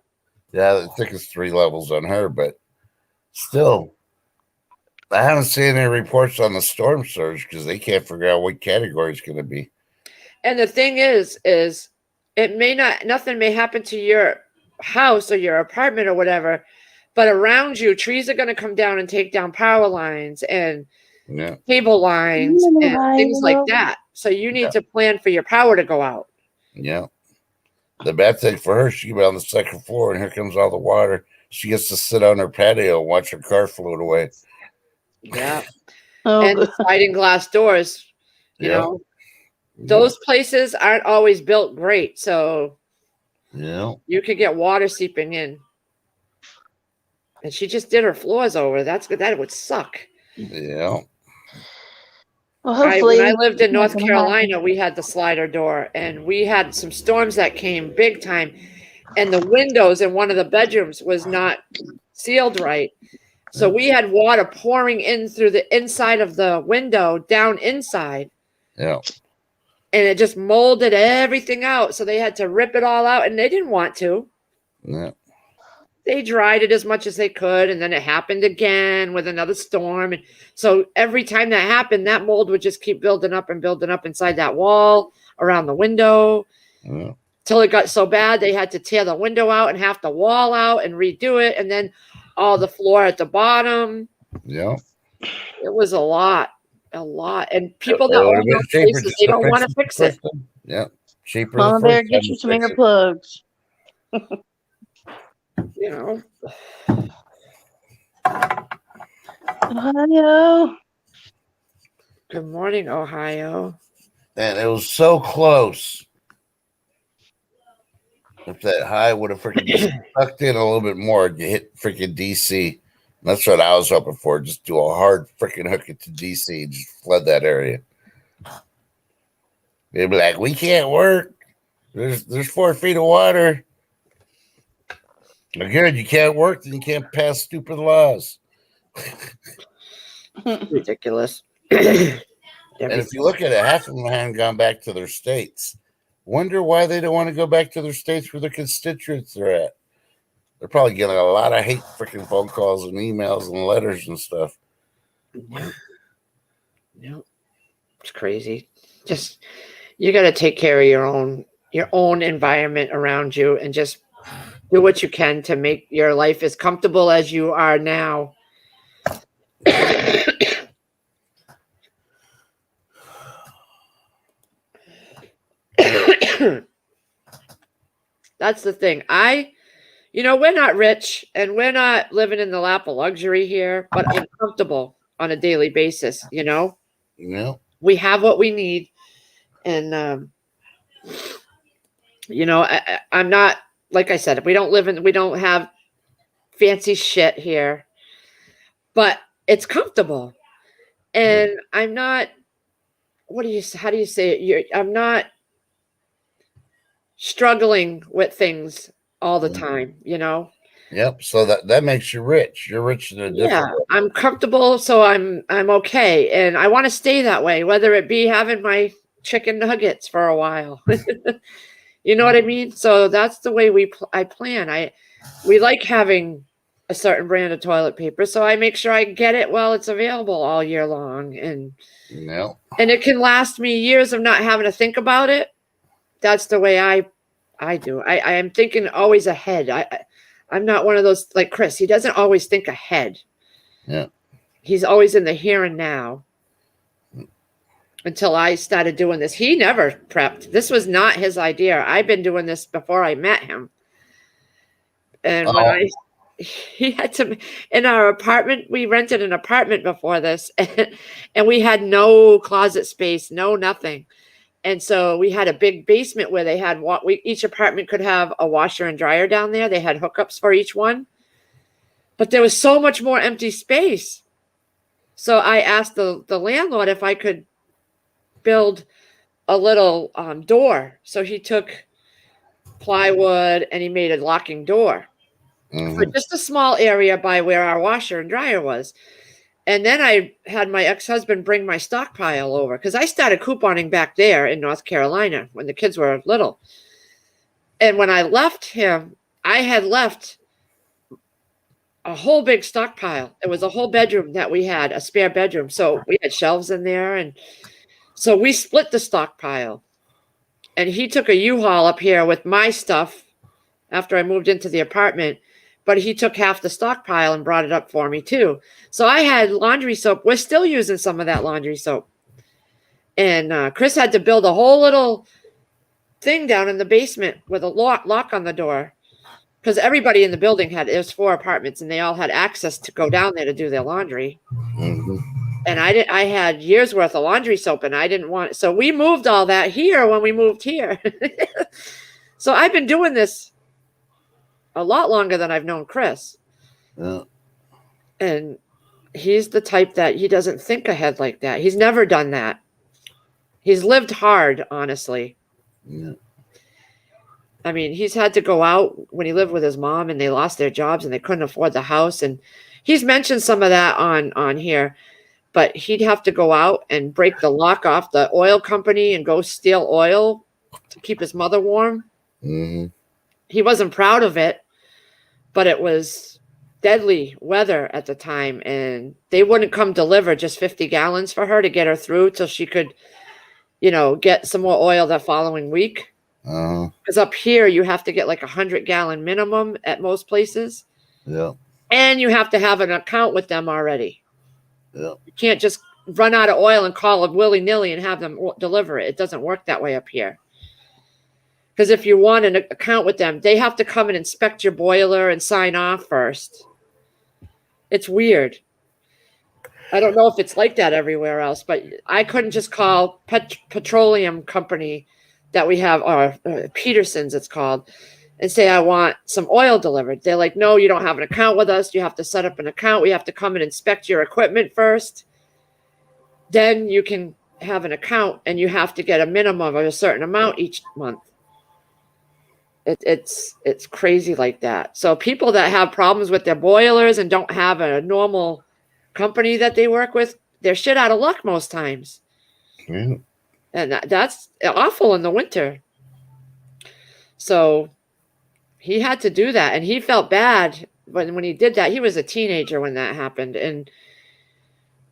Yeah, I think it's 3 levels on her, but still, I haven't seen any reports on the storm surge because they can't figure out what category it's going to be. And the thing is it may not, nothing may happen to your house or your apartment or whatever, but around you, trees are going to come down and take down power lines and Yeah, cable lines and things like that. So you need to plan for your power to go out. yeah. The bad thing for her, she can be on the second floor, and here comes all the water. She gets to sit on her patio and watch her car float away. Yeah. Oh, And the sliding glass doors, you Yeah. know, those places aren't always built great. So Yeah. you could get water seeping in. And she just did her floors over. That's good. That would suck. Yeah. well, hopefully. When I lived in it's not North gonna Carolina, we had the slider door, and we had some storms that came big time, and the windows in one of the bedrooms was not sealed right. So we had water pouring in through the inside of the window down inside, Yeah. and it just molded everything out. So they had to rip it all out, and they didn't want to. Yeah. They dried it as much as they could, and then it happened again with another storm. And so every time that happened, that mold would just keep building up inside that wall, around the window, Yeah. till it got so bad they had to tear the window out and half the wall out and redo it, and then all the floor at the bottom. Yeah. It was a lot. And people It that would've own been those cheaper places, just they to don't want to it fix the it. first time. Yeah. Cheaper. Mama the Bear, first get time you to some fix it. earplugs. You know, Ohio. good morning, Ohio. And it was so close. If that high would have freaking just sucked in a little bit more, you hit freaking DC. That's what I was hoping for. Just do a hard freaking hook it to DC, just flood that area. They'd be like, we can't work. There's 4 feet of water. Good, you can't work, then you can't pass stupid laws. Ridiculous. And if you look at it, half of them haven't gone back to their states. Wonder why they don't want to go back to their states where their constituents are at. They're probably getting a lot of hate freaking phone calls and emails and letters and stuff. Yeah. It's crazy. Just you got to take care of your own environment around you and just do what you can to make your life as comfortable as you are now. That's the thing. We're not rich and we're not living in the lap of luxury here, but I'm comfortable on a daily basis. Yeah. We have what we need. And, I'm not, like I said, we don't have fancy shit here, but it's comfortable. And I'm not, how do you say it? I'm not struggling with things all the time, Yep. So that makes you rich. You're rich in a different way. I'm comfortable, so I'm okay, and I want to stay that way, whether it be having my chicken nuggets for a while. You know what I mean? So that's the way I plan. We like having a certain brand of toilet paper, so I make sure I get it while it's available all year long, and it can last me years of not having to think about it. That's the way I do. I am thinking always ahead. I'm not one of those like Chris. He doesn't always think ahead. Yeah. He's always in the here and now. Until I started doing this. He never prepped. This was not his idea. I've been doing this before I met him. And when he had to, in our apartment, we rented an apartment before this, and we had no closet space, no nothing. And so we had a big basement where they had each apartment could have a washer and dryer down there. They had hookups for each one, but there was so much more empty space. So I asked the landlord if I could build a little door. So he took plywood and he made a locking door for just a small area by where our washer and dryer was. And then I had my ex-husband bring my stockpile over because I started couponing back there in North Carolina when the kids were little. And when I left him, I had left a whole big stockpile. It was a whole bedroom that we had, a spare bedroom. So we had shelves in there. And so we split the stockpile. And he took a U-Haul up here with my stuff after I moved into the apartment. But he took half the stockpile and brought it up for me too. So I had laundry soap. We're still using some of that laundry soap. And Chris had to build a whole little thing down in the basement with a lock on the door. Because everybody in the building it was 4 apartments and they all had access to go down there to do their laundry. And I had years worth of laundry soap and I didn't want it. So we moved all that here when we moved here. So I've been doing this a lot longer than I've known Chris. Yeah. And he's the type that he doesn't think ahead like that. He's never done that. He's lived hard, honestly. Yeah. I mean, he's had to go out when he lived with his mom and they lost their jobs and they couldn't afford the house. And he's mentioned some of that on here, but he'd have to go out and break the lock off the oil company and go steal oil to keep his mother warm. He wasn't proud of it, but it was deadly weather at the time. And they wouldn't come deliver just 50 gallons for her to get her through till she could, get some more oil that following week. Because up here, you have to get like 100-gallon minimum at most places. Yeah. And you have to have an account with them already. Yeah. You can't just run out of oil and call it willy-nilly and have them deliver it. It doesn't work that way up here. Because if you want an account with them, they have to come and inspect your boiler and sign off first. It's weird. I don't know if it's like that everywhere else, but I couldn't just call petroleum company that we have, or Peterson's it's called, and say I want some oil delivered. They're like, no, you don't have an account with us. You have to set up an account. We have to come and inspect your equipment first. Then you can have an account, and you have to get a minimum of a certain amount each month. It's crazy like that. So people that have problems with their boilers and don't have a normal company that they work with, they're shit out of luck most times. Yeah. And that's awful in the winter. So he had to do that. And he felt bad when he did that. He was a teenager when that happened. And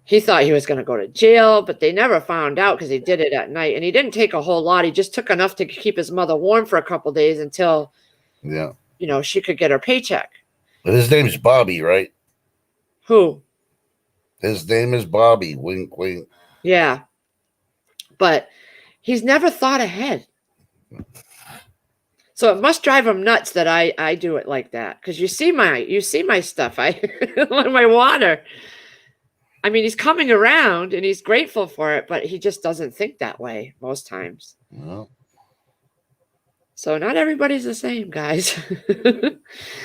he thought he was going to go to jail, but they never found out because he did it at night. And he didn't take a whole lot. He just took enough to keep his mother warm for a couple days until, Yeah. she could get her paycheck. But his name's Bobby, right? Who? His name is Bobby. Wink, wink. Yeah. But he's never thought ahead. So it must drive him nuts that I do it like that. Because you see my stuff. I my water. I mean, he's coming around and he's grateful for it, but he just doesn't think that way most times. Well, So not everybody's the same, guys.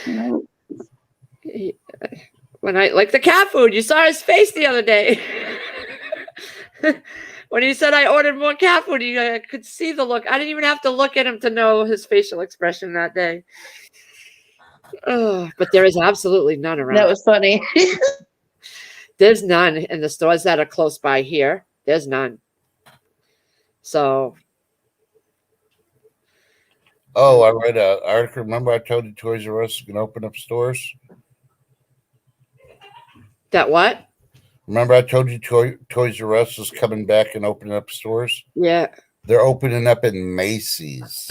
No. When I like the cat food, you saw his face the other day. When he said I ordered more cat food, you could see the look. I didn't even have to look at him to know his facial expression that day. Oh, but there is absolutely none around. That was funny. There's none in the stores that are close by here. There's none. So. oh, I read an article. Remember I told you Toys R Us is going to open up stores? That what? Remember I told you Toys R Us is coming back and opening up stores? Yeah. They're opening up in Macy's.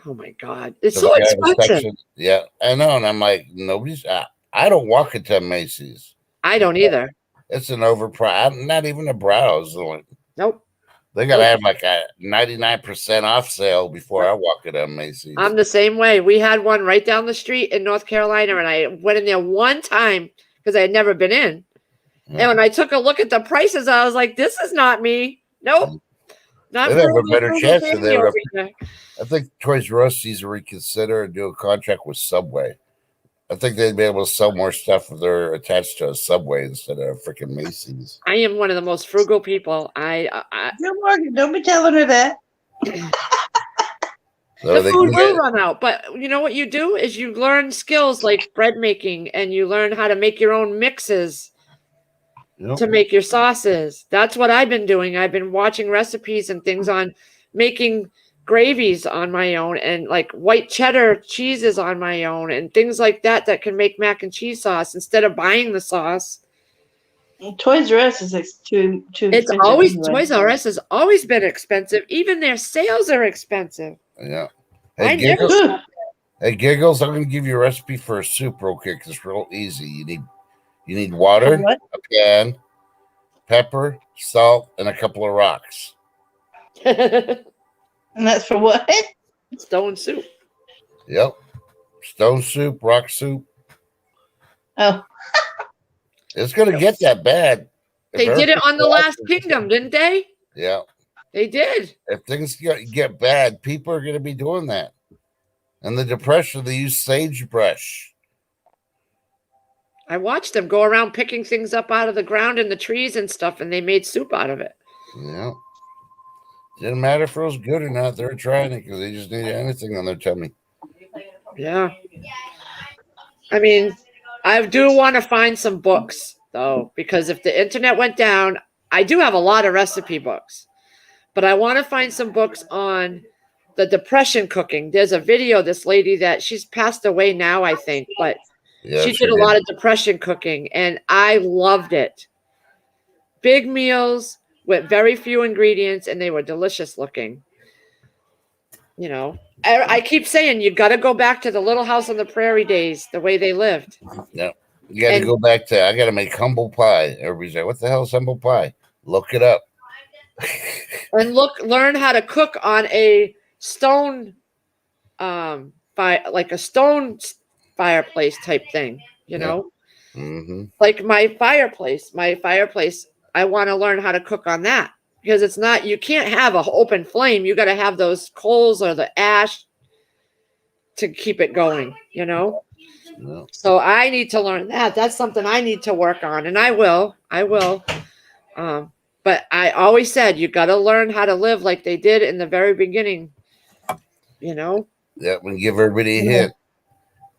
Oh my God. It's So so they have a expensive. section- yeah, I know. And I'm like, nobody's. I don't walk into Macy's. I don't either. It's an overpriced. I'm not even a browse. Nope. They got to have like a 99% off sale before I walk into Macy's. I'm the same way. We had one right down the street in North Carolina, and I went in there one time because I had never been in. Yeah. And when I took a look at the prices, I was like, this is not me. Nope. Not They'd have a frugal, better frugal chance if family they were- over here. I think Toys R Us needs to reconsider and do a contract with Subway. I think they'd be able to sell more stuff if they're attached to a Subway instead of a freaking Macy's. I am one of the most frugal people. Good Morgan, don't be telling her that. So The they food can will get, run out, but you know what you do is you learn skills like bread making, and you learn how to make your own mixes to make your sauces. That's what I've been doing. I've been watching recipes and things on making gravies on my own, and like white cheddar cheeses on my own, and things like that can make mac and cheese sauce instead of buying the sauce. Toys R Us is too It's expensive always anyway. Toys R Us has always been expensive. Even their sales are expensive. yeah. I Hey, never- Giggles, Ugh. hey, Giggles, I'm going to give you a recipe for a soup real quick. It's real easy. You need water, What? a pan, pepper, salt, and a couple of rocks. And that's for what? Stone soup. Yep. Stone soup, rock soup. Oh, It's going to get that bad. If They did it everything on The Last else- Kingdom, didn't they? Yeah. They did. If things get bad, people are going to be doing that. And the Depression, they use sagebrush. I watched them go around picking things up out of the ground and the trees and stuff, and they made soup out of it. Yeah. Didn't matter if it was good or not. They're trying it because they just needed anything on their tummy. Yeah. I mean, I do want to find some books, though, because if the internet went down, I do have a lot of recipe books, but I want to find some books on the Depression cooking. There's a video, this lady that she's passed away now, I think, but Yeah, she did a lot of Depression cooking, and I loved it. Big meals with very few ingredients, and they were delicious looking. You know, I keep saying you got to go back to the Little House on the Prairie days, the way they lived. You got to and- go back to, I got to make humble pie. Everybody's like, what the hell is humble pie? Look it up. And learn how to cook on a stone, like a stone fireplace type thing. You Yeah. know, Mm-hmm. like my fireplace. I want to learn how to cook on that because it's not. You can't have an open flame. You got to have those coals or the ash to keep it going. You know. Yeah. So I need to learn that. That's something I need to work on, and I will. But I always said you got to learn how to live like they did in the very beginning. You know. Yeah, we give everybody a Yeah. hint.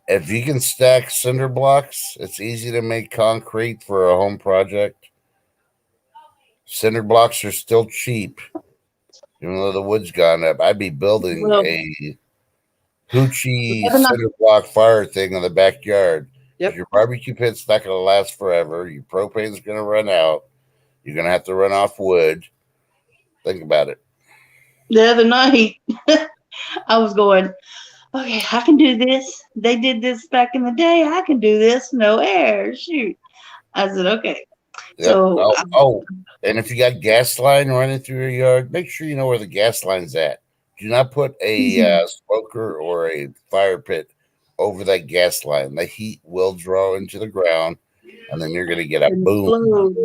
if you can stack cinder blocks, it's easy to make concrete for a home project. Cinder blocks are still cheap, even though the wood's gone up. I'd be building Well, a hoochie Never mind. cinder block fire thing in the backyard. Yep. Your barbecue pit's not going to last forever. Your propane's going to run out. You're going to have to run off wood. Think about it. the other night, I was going, okay, I can do this. They did this back in the day. I can do this. No air. Shoot. I said, okay. Yep. So, And if you got gas line running through your yard, make sure you know where the gas line's at. Do not put a smoker or a fire pit over that gas line. The heat will draw into the ground, and then you're going to get a boom.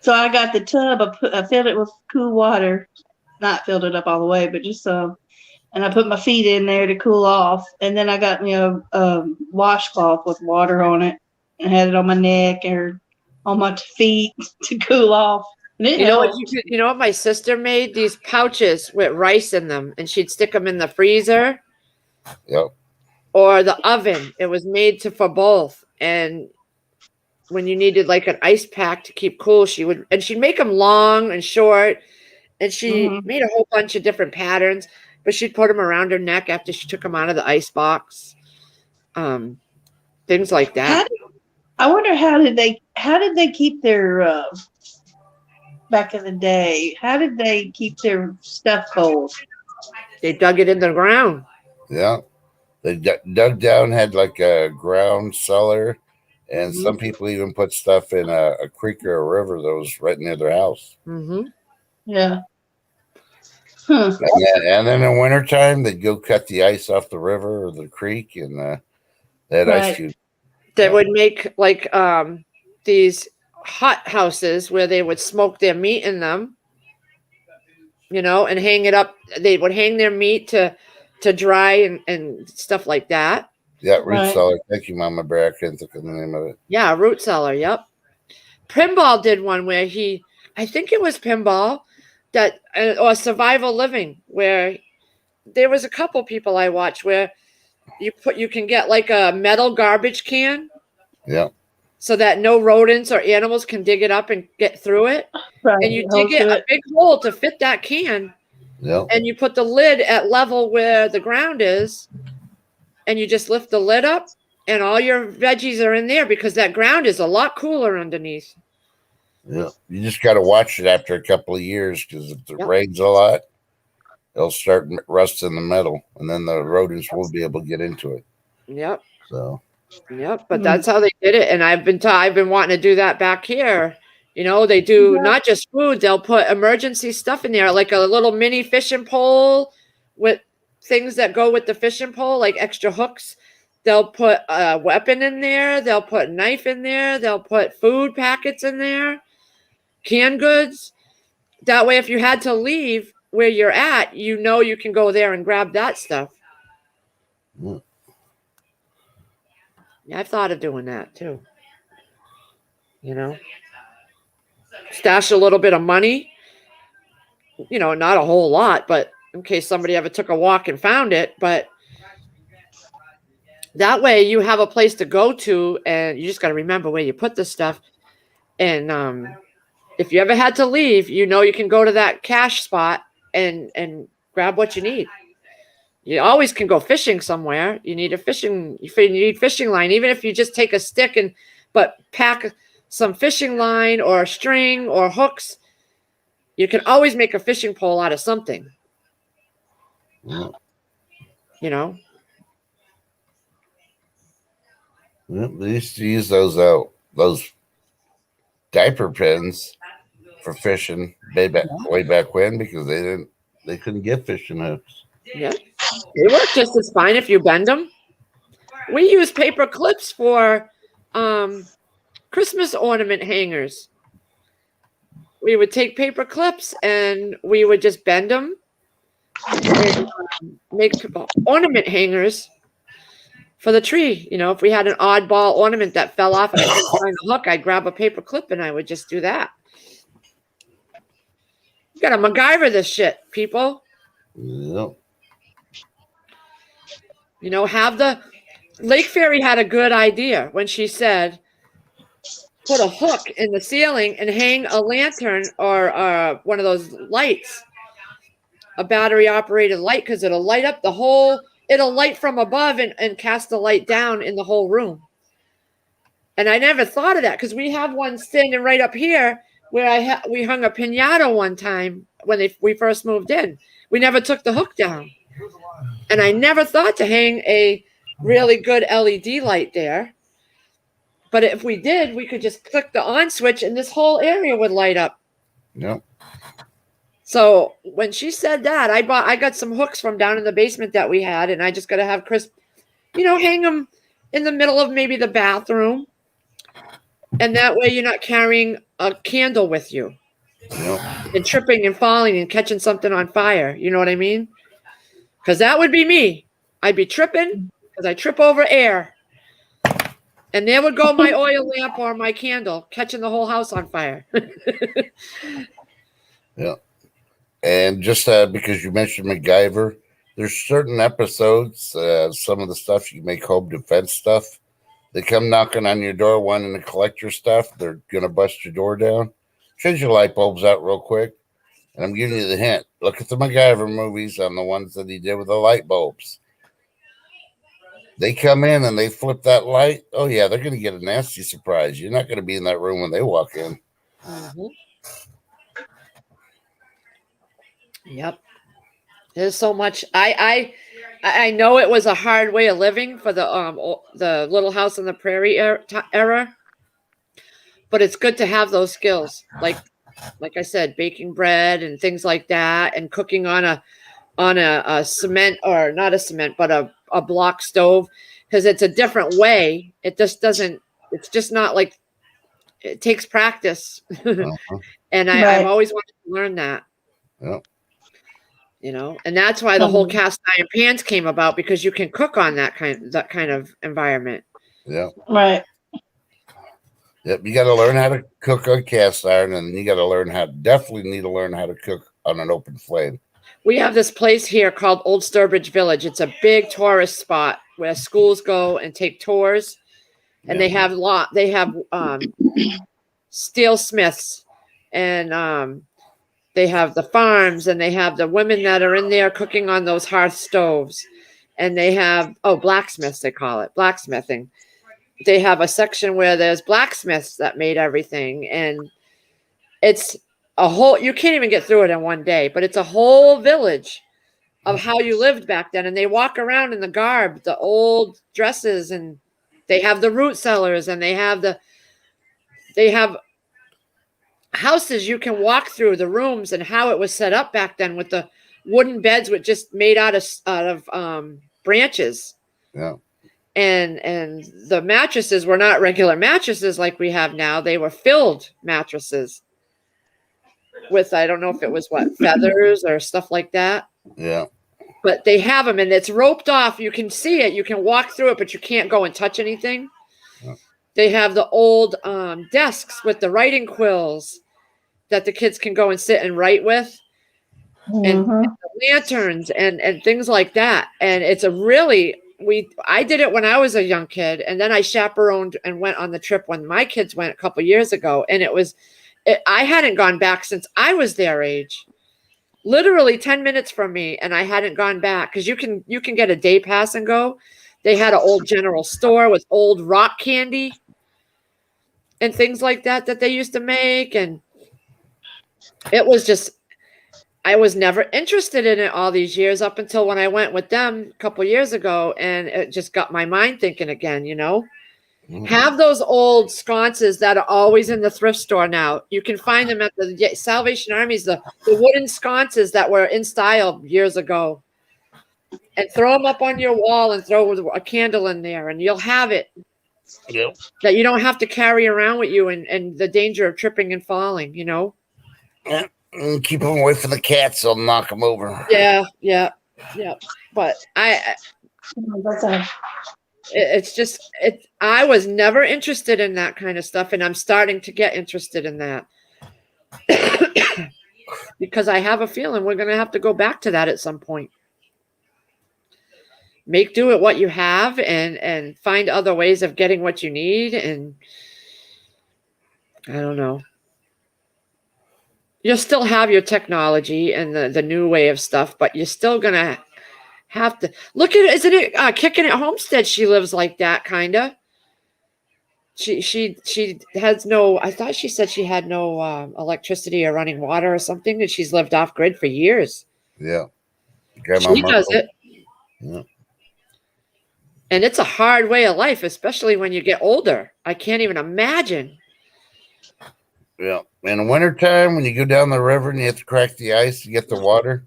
So I got the tub. I filled it with cool water, not filled it up all the way, but just some. And I put my feet in there to cool off. And then I got me a washcloth with water on it and had it on my neck or on my feet to cool off. And it You know what? helped. You know what? My sister made these pouches with rice in them, and she'd stick them in the freezer Yep. or the oven. It was made for both. And when you needed like an ice pack to keep cool, she'd make them long and short. And she made a whole bunch of different patterns, but she'd put them around her neck after she took them out of the ice box. Things like that. I wonder how did they keep their back in the day? How did they keep their stuff cold? They dug it in the ground. Yeah. They dug down, had like a ground cellar, and some people even put stuff in a creek or a river that was right near their house. Mm-hmm. Yeah. Huh. And then in wintertime, they'd go cut the ice off the river or the creek, and they had ice cubes. They would make like these hot houses where they would smoke their meat in them, and hang it up. They would hang their meat to dry and stuff like that. Yeah, root cellar. Thank you, Mama Bear. I couldn't think of the name of it. Yeah, root cellar. Yep. Pinball did one where I think it was Pinball or Survival Living, where there was a couple people I watched where you can get like a metal garbage can. Yeah. So that no rodents or animals can dig it up and get through it. Right. And you dig it a big hole to fit that can. Yeah. And you put the lid at level where the ground is, and you just lift the lid up, and all your veggies are in there because that ground is a lot cooler underneath. Yeah. You just got to watch it after a couple of years, because if it rains a lot, it'll start rusting the metal, and then the rodents won't be able to get into it. Yep. So. Yep. But that's how they did it, and I've been wanting to do that back here. They do not just food; they'll put emergency stuff in there, like a little mini fishing pole with things that go with the fishing pole, like extra hooks. They'll put a weapon in there. They'll put a knife in there. They'll put food packets in there, canned goods. That way, if you had to leave where you're at, you can go there and grab that stuff. Yeah, I've thought of doing that too. Stash a little bit of money, not a whole lot, but in case somebody ever took a walk and found it. But that way you have a place to go to, and you just got to remember where you put the stuff. And if you ever had to leave, you can go to that cache spot and grab what you need. You always can go fishing somewhere. You need fishing line, even if you just take a stick but pack some fishing line or string or hooks. You can always make a fishing pole out of something. Yeah. Yeah, They used to use those diaper pins for fishing way back when, because they couldn't get fishing hooks. Yeah, they work just as fine if you bend them. We use paper clips for Christmas ornament hangers. We would take paper clips and we would just bend them and make ornament hangers for the tree. If we had an oddball ornament that fell off and I couldn't find a hook, I'd grab a paper clip and I would just do that. You gotta MacGyver this shit, people. Yep. You know, have the Lake Fairy had a good idea when she said, put a hook in the ceiling and hang a lantern or one of those lights, a battery operated light, because it'll light up the whole, it'll light from above and cast the light down in the whole room. And I never thought of that because we have one standing right up here where we hung a piñata one time when we first moved in. We never took the hook down. And I never thought to hang a really good LED light there. But if we did, we could just click the on switch and this whole area would light up. Yep. So when she said that, I got some hooks from down in the basement that we had, and I just got to have Chris, hang them in the middle of maybe the bathroom. And that way you're not carrying a candle with you and tripping and falling and catching something on fire. You know what I mean? Because that would be me. I'd be tripping because I trip over air. And there would go my oil lamp or my candle, catching the whole house on fire. Yeah. And just because you mentioned MacGyver, there's certain episodes, some of the stuff you make home defense stuff. They come knocking on your door wanting to collect your stuff. They're going to bust your door down. Change your light bulbs out real quick. And I'm giving you the hint. Look at the MacGyver movies on the ones that he did with the light bulbs. They come in and they flip that light. Oh, yeah, they're going to get a nasty surprise. You're not going to be in that room when they walk in. Mm-hmm. Yep. There's so much. I know it was a hard way of living for the Little House on the Prairie era, but it's good to have those skills. Like I said, baking bread and things like that, and cooking on a cement, or not a cement, but a block stove, because it's a different way. It just doesn't. It's just not like, it takes practice, and I've always wanted to learn that. Yep. And that's why the whole cast iron pans came about, because you can cook on that kind of environment. Yeah. Right. Yep. You got to learn how to cook on cast iron, and you got to definitely need to learn how to cook on an open flame. We have this place here called Old Sturbridge Village. It's a big tourist spot where schools go and take tours, and they have steel smiths, and they have the farms, and they have the women that are in there cooking on those hearth stoves. And they have, blacksmiths, they call it, blacksmithing. They have a section where there's blacksmiths that made everything. And it's a whole, you can't even get through it in one day, but it's a whole village of how you lived back then. And they walk around in the garb, the old dresses, and they have the root cellars, and they have houses you can walk through the rooms and how it was set up back then with the wooden beds with just made out of branches. Yeah. And the mattresses were not regular mattresses like we have now. They were filled mattresses with, I don't know if it was feathers or stuff like that. Yeah. But they have them, and it's roped off. You can see it. You can walk through it, but you can't go and touch anything. Yeah. They have the old desks with the writing quills that the kids can go and sit and write with, and the lanterns and things like that. And it's I did it when I was a young kid, and then I chaperoned and went on the trip when my kids went a couple years ago. And I hadn't gone back since I was their age, literally 10 minutes from me. And I hadn't gone back, because you can get a day pass and go. They had an old general store with old rock candy and things like that they used to make. And it was just, I was never interested in it all these years, up until when I went with them a couple years ago, and it just got my mind thinking again, Have those old sconces that are always in the thrift store now. You can find them at the Salvation Army's, the wooden sconces that were in style years ago. And throw them up on your wall and throw a candle in there, and you'll have it. Yep. That you don't have to carry around with you, and the danger of tripping and falling, Yeah. And keep them away from the cats. They'll knock them over. Yeah. But I was never interested in that kind of stuff, and I'm starting to get interested in that. Because I have a feeling we're going to have to go back to that at some point. make do with what you have and find other ways of getting what you need. And I don't know. You'll still have your technology and the new way of stuff, but you're still gonna have to look at it. Isn't it Kicking It Homestead? She lives like that, kind of. She has no. I thought she said she had no electricity or running water or something, and she's lived off grid for years. Yeah. Grandma She does Merkel. it, Yeah. and it's a hard way of life, especially when you get older. I can't even imagine. Yeah. In the wintertime, when you go down the river and you have to crack the ice to get the water,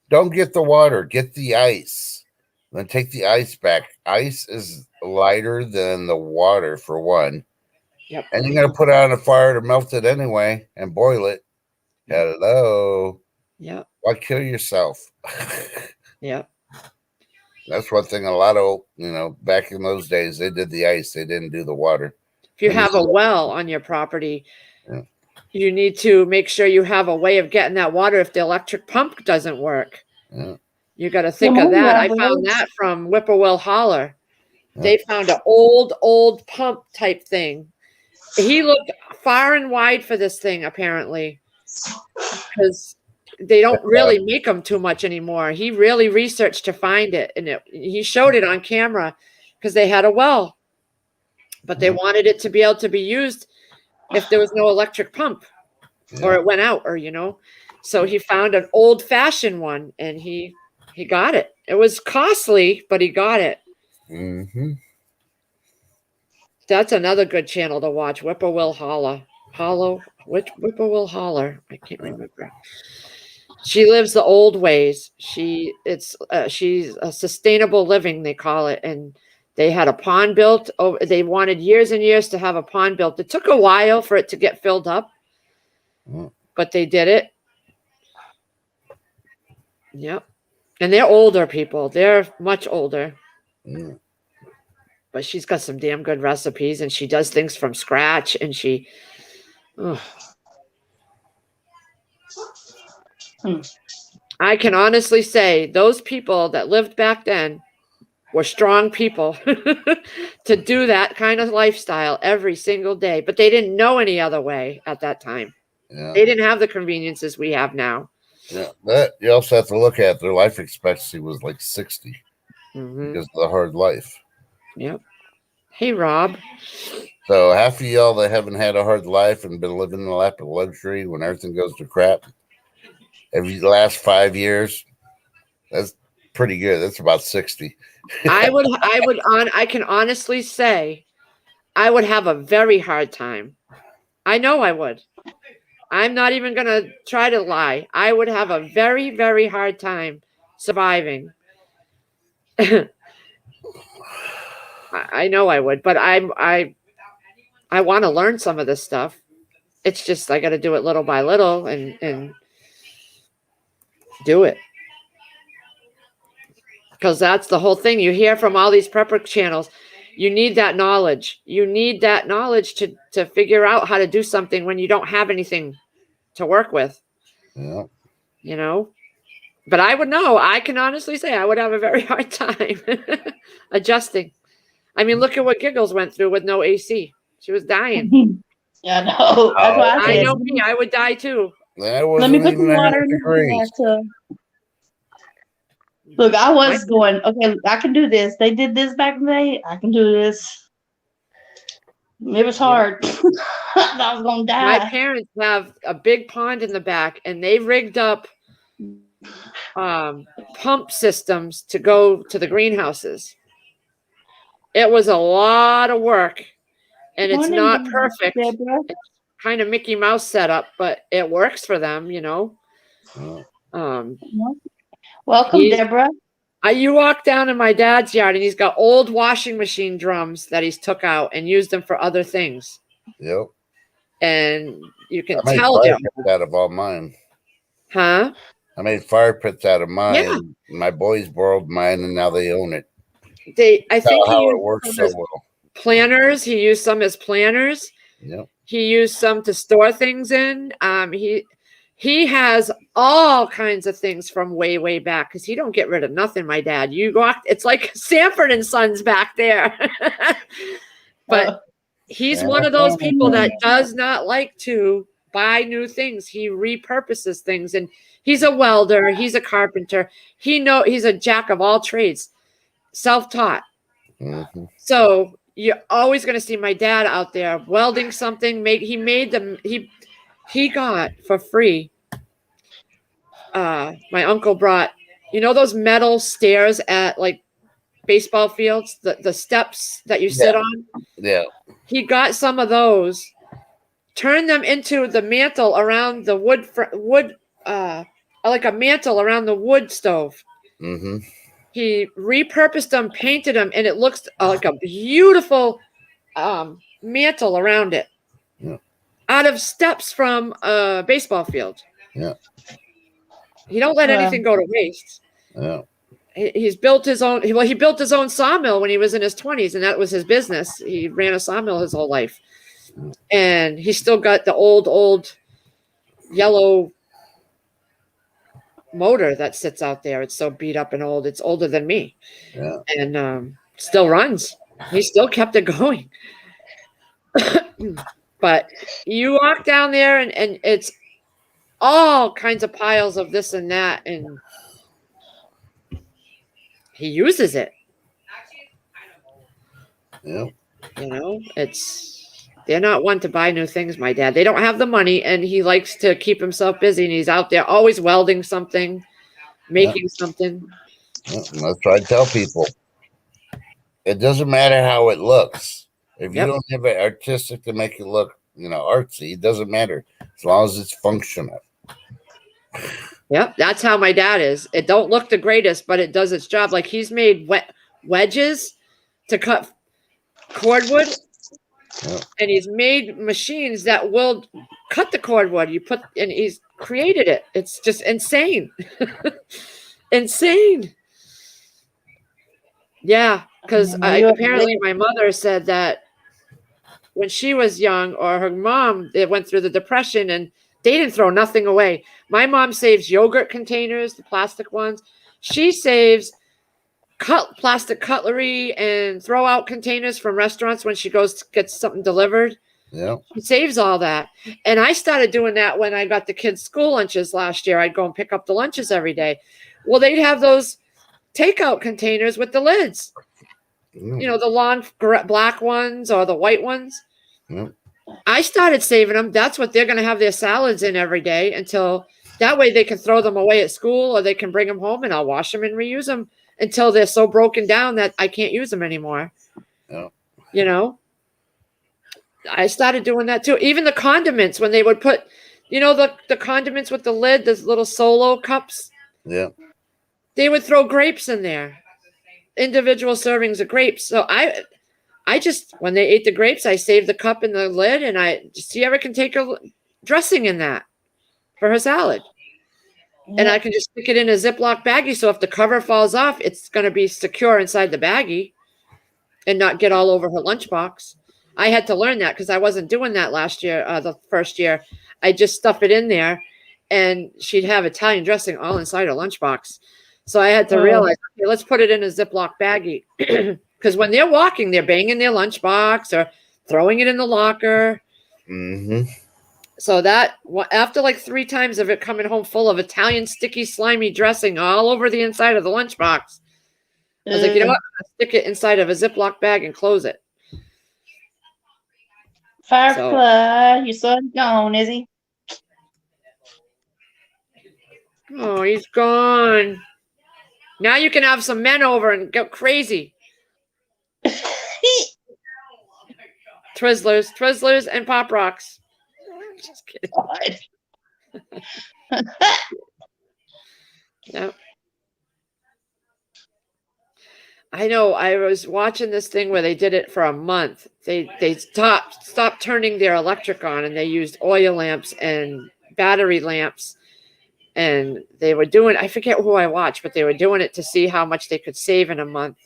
don't get the water, get the ice. Then take the ice back. Ice is lighter than the water, for one. Yep. And you're going to put it on a fire to melt it anyway and boil it. Hello. Yep. Why kill yourself? Yep. That's one thing. A lot of, back in those days, they did the ice. They didn't do the water. If you And have this- a well on your property, Yeah. you need to make sure you have a way of getting that water if the electric pump doesn't work. Yeah. You got to think Yeah, of that. I mine found does. that from Whippoorwill Holler. Yeah. They found an old pump type thing. He looked far and wide for this thing, apparently, because they don't really make them too much anymore. He really researched to find it, and he showed it on camera because they had a well, but they Mhm. wanted it to be able to be used if there was no electric pump or Yeah. it went out, or so he found an old-fashioned one, and he got it. It was costly, but he got it. Mm-hmm. That's another good channel to watch. Whippoorwill Holler. Whippoorwill Holler. I can't remember. She lives the old ways. She's a sustainable living, they call it. And they had a pond built. Oh, they wanted years and years to have a pond built. It took a while for it to get filled up, Mm. but they did it. Yep. And they're older people. They're much older. Yeah. But she's got some damn good recipes, and she does things from scratch, and I can honestly say those people that lived back then were strong people to do that kind of lifestyle every single day, but they didn't know any other way at that time. Yeah. They didn't have the conveniences we have now. Yeah. That you also have to look at their life expectancy was like 60 Mhm. because of the hard life. Yep. Hey, Rob. So half of y'all that haven't had a hard life and been living in the lap of luxury when everything goes to crap, every last 5 years, that's pretty good. That's about 60. I can honestly say I would have a very hard time. I know I would. I'm not even going to try to lie. I would have a very, very hard time surviving. I know I would, but I want to learn some of this stuff. It's just I got to do it little by little and do it. Because that's the whole thing. You hear from all these prepper channels. You need that knowledge. You need that knowledge to figure out how to do something when you don't have anything to work with. Yeah. But I would know. I can honestly say I would have a very hard time adjusting. I mean, look at what Giggles went through with no AC. She was dying. I know. That's why I I said, know me. I would die too. That let wasn't me put even some water 100 in the degrees. bathtub. Look, I was going, okay, I can do this. They did this back in the day. I can do this. It was hard. I was going to My die. parents have a big pond in the back, and they rigged up pump systems to go to the greenhouses. It was a lot of work, and it's Morning, not perfect. Deborah. Kind of Mickey Mouse setup, but it works for them, Yeah. Welcome, He's- Deborah. You walk down in my dad's yard, and he's got old washing machine drums that he's took out and used them for other things. Yep. And you can I made tell fire them, pits out of all mine. huh? I made fire pits out of mine. Yeah. My boys borrowed mine, and now they own it. I That's think he how it used works some so as well. planners. He used some as planners. Yep. He used some to store things in. He has all kinds of things from way, way back because he don't get rid of nothing, my dad. You go, it's like Sanford and Sons back there. But he's one of those people that does not like to buy new things. He repurposes things, and he's a welder. He's a carpenter. He's a jack of all trades, self-taught. Mm-hmm. So you're always going to see my dad out there welding something. He got for free. My uncle brought, those metal stairs at like baseball fields, the steps that you sit on. Yeah. He got some of those, turned them into the mantle around the wood, like a mantle around the wood stove. Mm-hmm. He repurposed them, painted them, and it looks like a beautiful mantle around it. Yeah. Out of steps from a baseball field. Yeah. He don't let anything go to waste. Yeah. He's built his own. He built his own sawmill when he was in his 20s, and that was his business. He ran a sawmill his whole life, and he still got the old yellow motor that sits out there. It's so beat up and old. It's older than me, and still runs. He still kept it going. But you walk down there, and it's all kinds of piles of this and that, and he uses it. Yeah. They're not one to buy new things, my dad. They don't have the money, and he likes to keep himself busy, and he's out there always welding something, making something. Yeah. That's what I tell people. It doesn't matter how it looks. If you don't have it artistic to make it look, artsy, it doesn't matter as long as it's functional. Yep, that's how my dad is. It don't look the greatest, but it does its job. Like he's made wedges to cut cordwood, and he's made machines that will cut the cordwood. And he's created it. It's just insane, insane. Yeah, because apparently my mother said that when she was young, or her mom, they went through the Depression, and they didn't throw nothing away. My mom saves yogurt containers, the plastic ones. She saves plastic cutlery and throw out containers from restaurants when she goes to get something delivered. Yeah. She saves all that. And I started doing that when I got the kids' school lunches last year. I'd go and pick up the lunches every day. Well, they'd have those takeout containers with the lids. The long black ones or the white ones. Yeah. I started saving them. That's what they're going to have their salads in every day until that way they can throw them away at school, or they can bring them home and I'll wash them and reuse them until they're so broken down that I can't use them anymore. Yeah. I started doing that too. Even the condiments, when they would put, the condiments with the lid, those little solo cups. Yeah. They would throw grapes in there, individual servings of grapes. So I just, when they ate the grapes, I saved the cup in the lid, and Sierra can take her dressing in that for her salad. And I can just stick it in a Ziploc baggie. So if the cover falls off, it's going to be secure inside the baggie and not get all over her lunchbox. I had to learn that because I wasn't doing that last year, the first year. I just stuff it in there, and she'd have Italian dressing all inside her lunchbox. So I had to realize, okay, let's put it in a Ziploc baggie. Because when they're walking, they're banging their lunchbox or throwing it in the locker. Mm-hmm. So that after like 3 times of it coming home full of Italian sticky, slimy dressing all over the inside of the lunchbox, I was like, you know what? I'm gonna stick it inside of a Ziploc bag and close it. Firefly, your son's gone, is he? Oh, he's gone. Now you can have some men over and go crazy. Twizzlers, and Pop Rocks. Just kidding. Yeah. I know. I was watching this thing where they did it for a month. They stopped turning their electric on, and they used oil lamps and battery lamps. And they were doing, I forget who I watched, but they were doing it to see how much they could save in a month.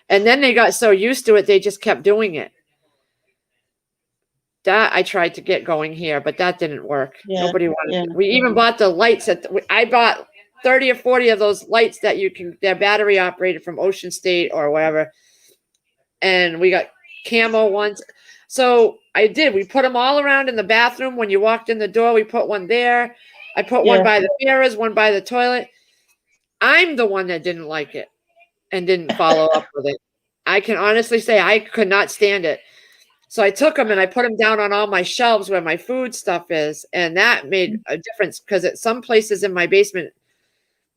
And then they got so used to it, they just kept doing it. That I tried to get going here, but that didn't work. Yeah, Nobody wanted. yeah. We even bought the lights I bought 30 or 40 of those lights that they're battery operated from Ocean State or wherever. And we got camo ones. So we put them all around in the bathroom. When you walked in the door, we put one there. I put one Yeah. by the mirrors, one by the toilet. I'm the one that didn't like it and didn't follow up with it. I can honestly say I could not stand it. So I took them and I put them down on all my shelves where my food stuff is. And that made a difference because at some places in my basement,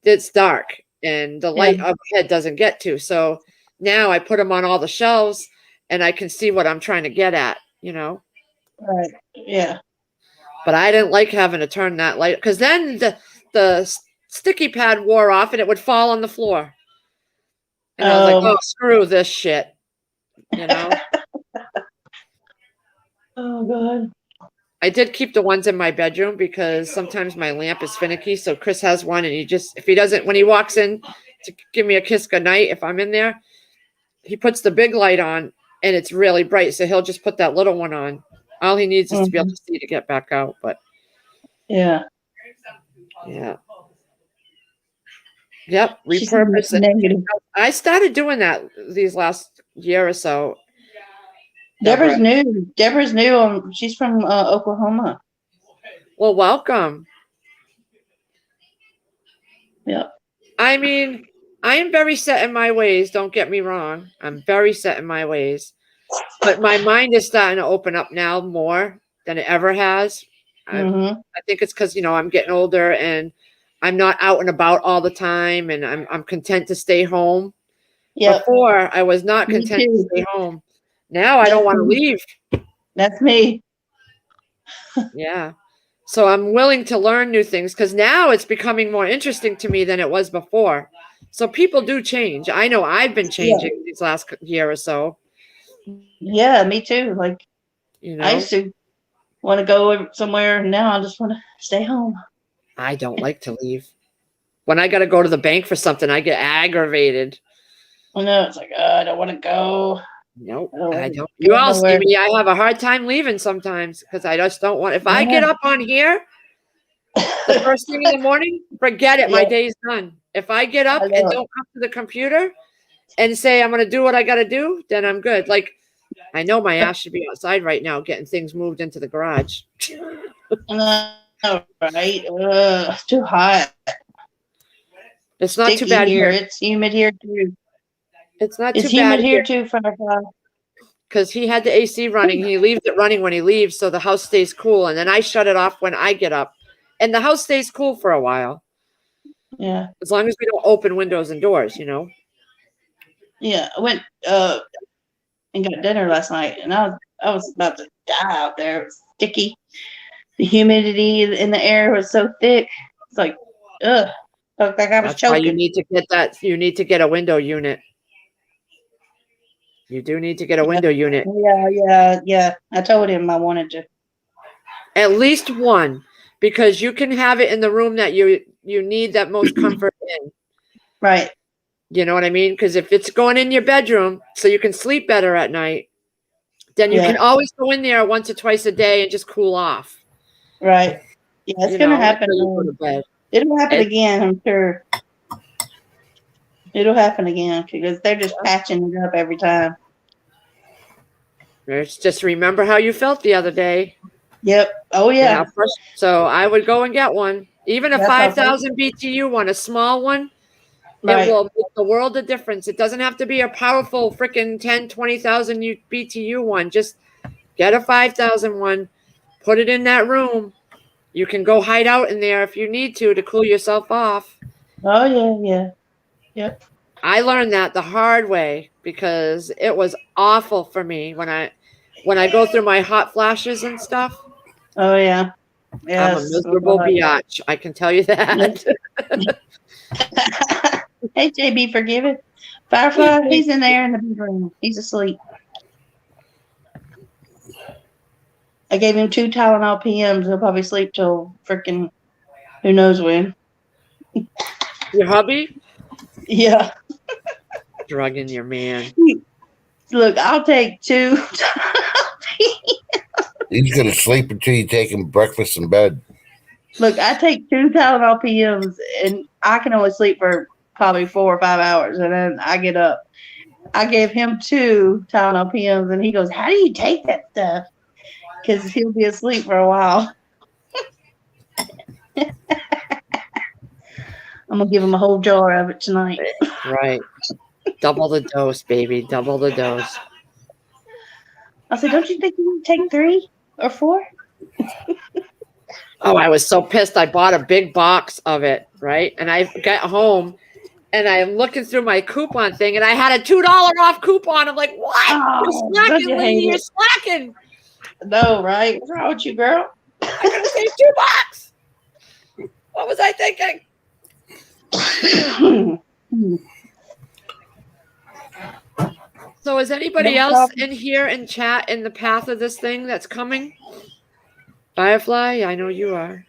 it's dark and the light overhead doesn't get to. So now I put them on all the shelves and I can see what I'm trying to get at, you know? Right. Yeah. But I didn't like having to turn that light because then the sticky pad wore off and it would fall on the floor. And I was like, oh, screw this shit, you know? Oh God. I did keep the ones in my bedroom because sometimes my lamp is finicky. So Chris has one and when he walks in to give me a kiss goodnight, if I'm in there, he puts the big light on and it's really bright. So he'll just put that little one on. All he needs is to be able to see to get back out. But yeah. Yep. Repurpose it. I started doing that these last year or so. Deborah's new. She's from Oklahoma. Well, welcome. Yeah. I mean, I am very set in my ways. Don't get me wrong. I'm very set in my ways. But my mind is starting to open up now more than it ever has. I think it's because, I'm getting older and I'm not out and about all the time and I'm content to stay home. Yep. Before, I was not content to stay home. Now I don't want to leave. That's me. Yeah. So I'm willing to learn new things because now it's becoming more interesting to me than it was before. So people do change. I know I've been changing these last year or so. Yeah, me too. Like, I used to want to go somewhere, and now I just want to stay home. I don't like to leave. When I got to go to the bank for something, I get aggravated. I know. It's like, I don't want to go. Nope, I don't. You all see me. I have a hard time leaving sometimes because I just don't want. If I get up on here, the first thing in the morning, forget it. My day's done. If I get up and don't come to the computer and say I'm going to do what I got to do, then I'm good. Like, I know my ass should be outside right now getting things moved into the garage. Right? It's too hot. It's not too bad here. It's humid here too. It's not too bad. It's humid here too for because he had the AC running. He leaves it running when he leaves, so the house stays cool. And then I shut it off when I get up, and the house stays cool for a while. Yeah, as long as we don't open windows and doors, Yeah, I went and got dinner last night, and I was about to die out there. It was sticky. The humidity in the air was so thick. It's like, ugh. Felt like I was choking. Why you need to get that. You need to get a window unit. You do need to get a window unit. Yeah. I told him I wanted to. At least one, because you can have it in the room that you need that most comfort in. Right. You know what I mean? Because if it's going in your bedroom so you can sleep better at night, then you can always go in there once or twice a day and just cool off. Right. Yeah, it's going to happen. It'll happen again, I'm sure. It'll happen again because they're just patching it up every time. Just remember how you felt the other day. Yep. Oh, yeah. So I would go and get one. Even a 5,000 BTU one, a small one, it will make the world of difference. It doesn't have to be a powerful freaking 10, 20,000 BTU one. Just get a 5,000 one, put it in that room. You can go hide out in there if you need to cool yourself off. Oh, yeah. Yep. I learned that the hard way because it was awful for me when I go through my hot flashes and stuff. Oh, yeah. Yes. I'm a miserable biatch. I can tell you that. Hey, JB, forgive it. Firefly, he's in there in the bedroom. He's asleep. I gave him 2 Tylenol PMs. He'll probably sleep till freaking who knows when. Your hubby? Yeah. Drugging your man. Look, I'll take 2 Tylenol PMs. He's gonna sleep until you take him breakfast in bed. Look, I take 2 Tylenol PMs, and I can only sleep for probably 4 or 5 hours, and then I get up. I gave him 2 Tylenol PMs, and he goes, "How do you take that stuff?" Because he'll be asleep for a while. I'm gonna give him a whole jar of it tonight. Right. Double the dose, baby. Double the dose. I said, "Don't you think you need to take 3 or 4?" Oh, I was so pissed. I bought a big box of it, right? And I got home and I'm looking through my coupon thing and I had a $2 off coupon. I'm like, what? Oh, You're don't slacking, you lady. hate You're it? slacking. No, right? What's wrong with you, girl? I could have saved $2. What was I thinking? So is anybody No else problem. in here in chat in the path of this thing that's coming? Firefly, I know you are.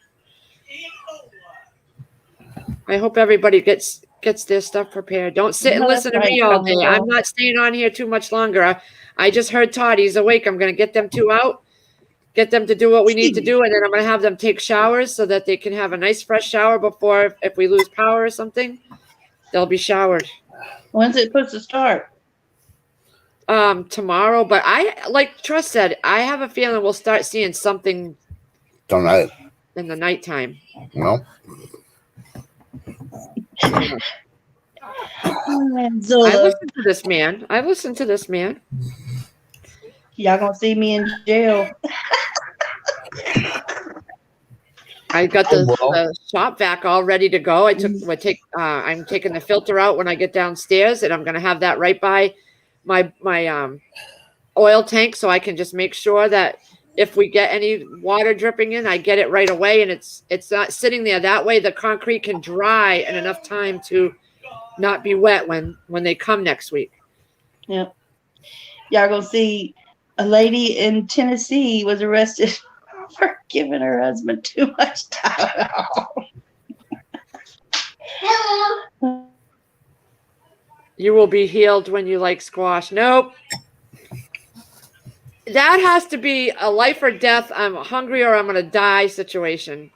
I hope everybody gets their stuff prepared. Don't sit and No, that's listen to right, me all day. comfortable. I'm not staying on here too much longer. I just heard Todd. He's awake. I'm going to get them 2 out, get them to do what we need to do, and then I'm going to have them take showers so that they can have a nice fresh shower before, if we lose power or something, they'll be showered. When's it supposed to start? Tomorrow. But I, like Trust said, I have a feeling we'll start seeing something Tonight. in the nighttime. No. I Zilla, listen to this man. y'all gonna see me in jail. I got Oh, well. the shop vac all ready to go. I'm taking the filter out when I get downstairs, and I'm gonna have that right by my oil tank, so I can just make sure that if we get any water dripping in, I get it right away, and it's not sitting there. That way, the concrete can dry in enough time to not be wet when they come next week. Yep. Y'all gonna see a lady in Tennessee was arrested for giving her husband too much Tylenol. Hello. You will be healed when you like squash. Nope. That has to be a life or death. I'm hungry or I'm going to die situation.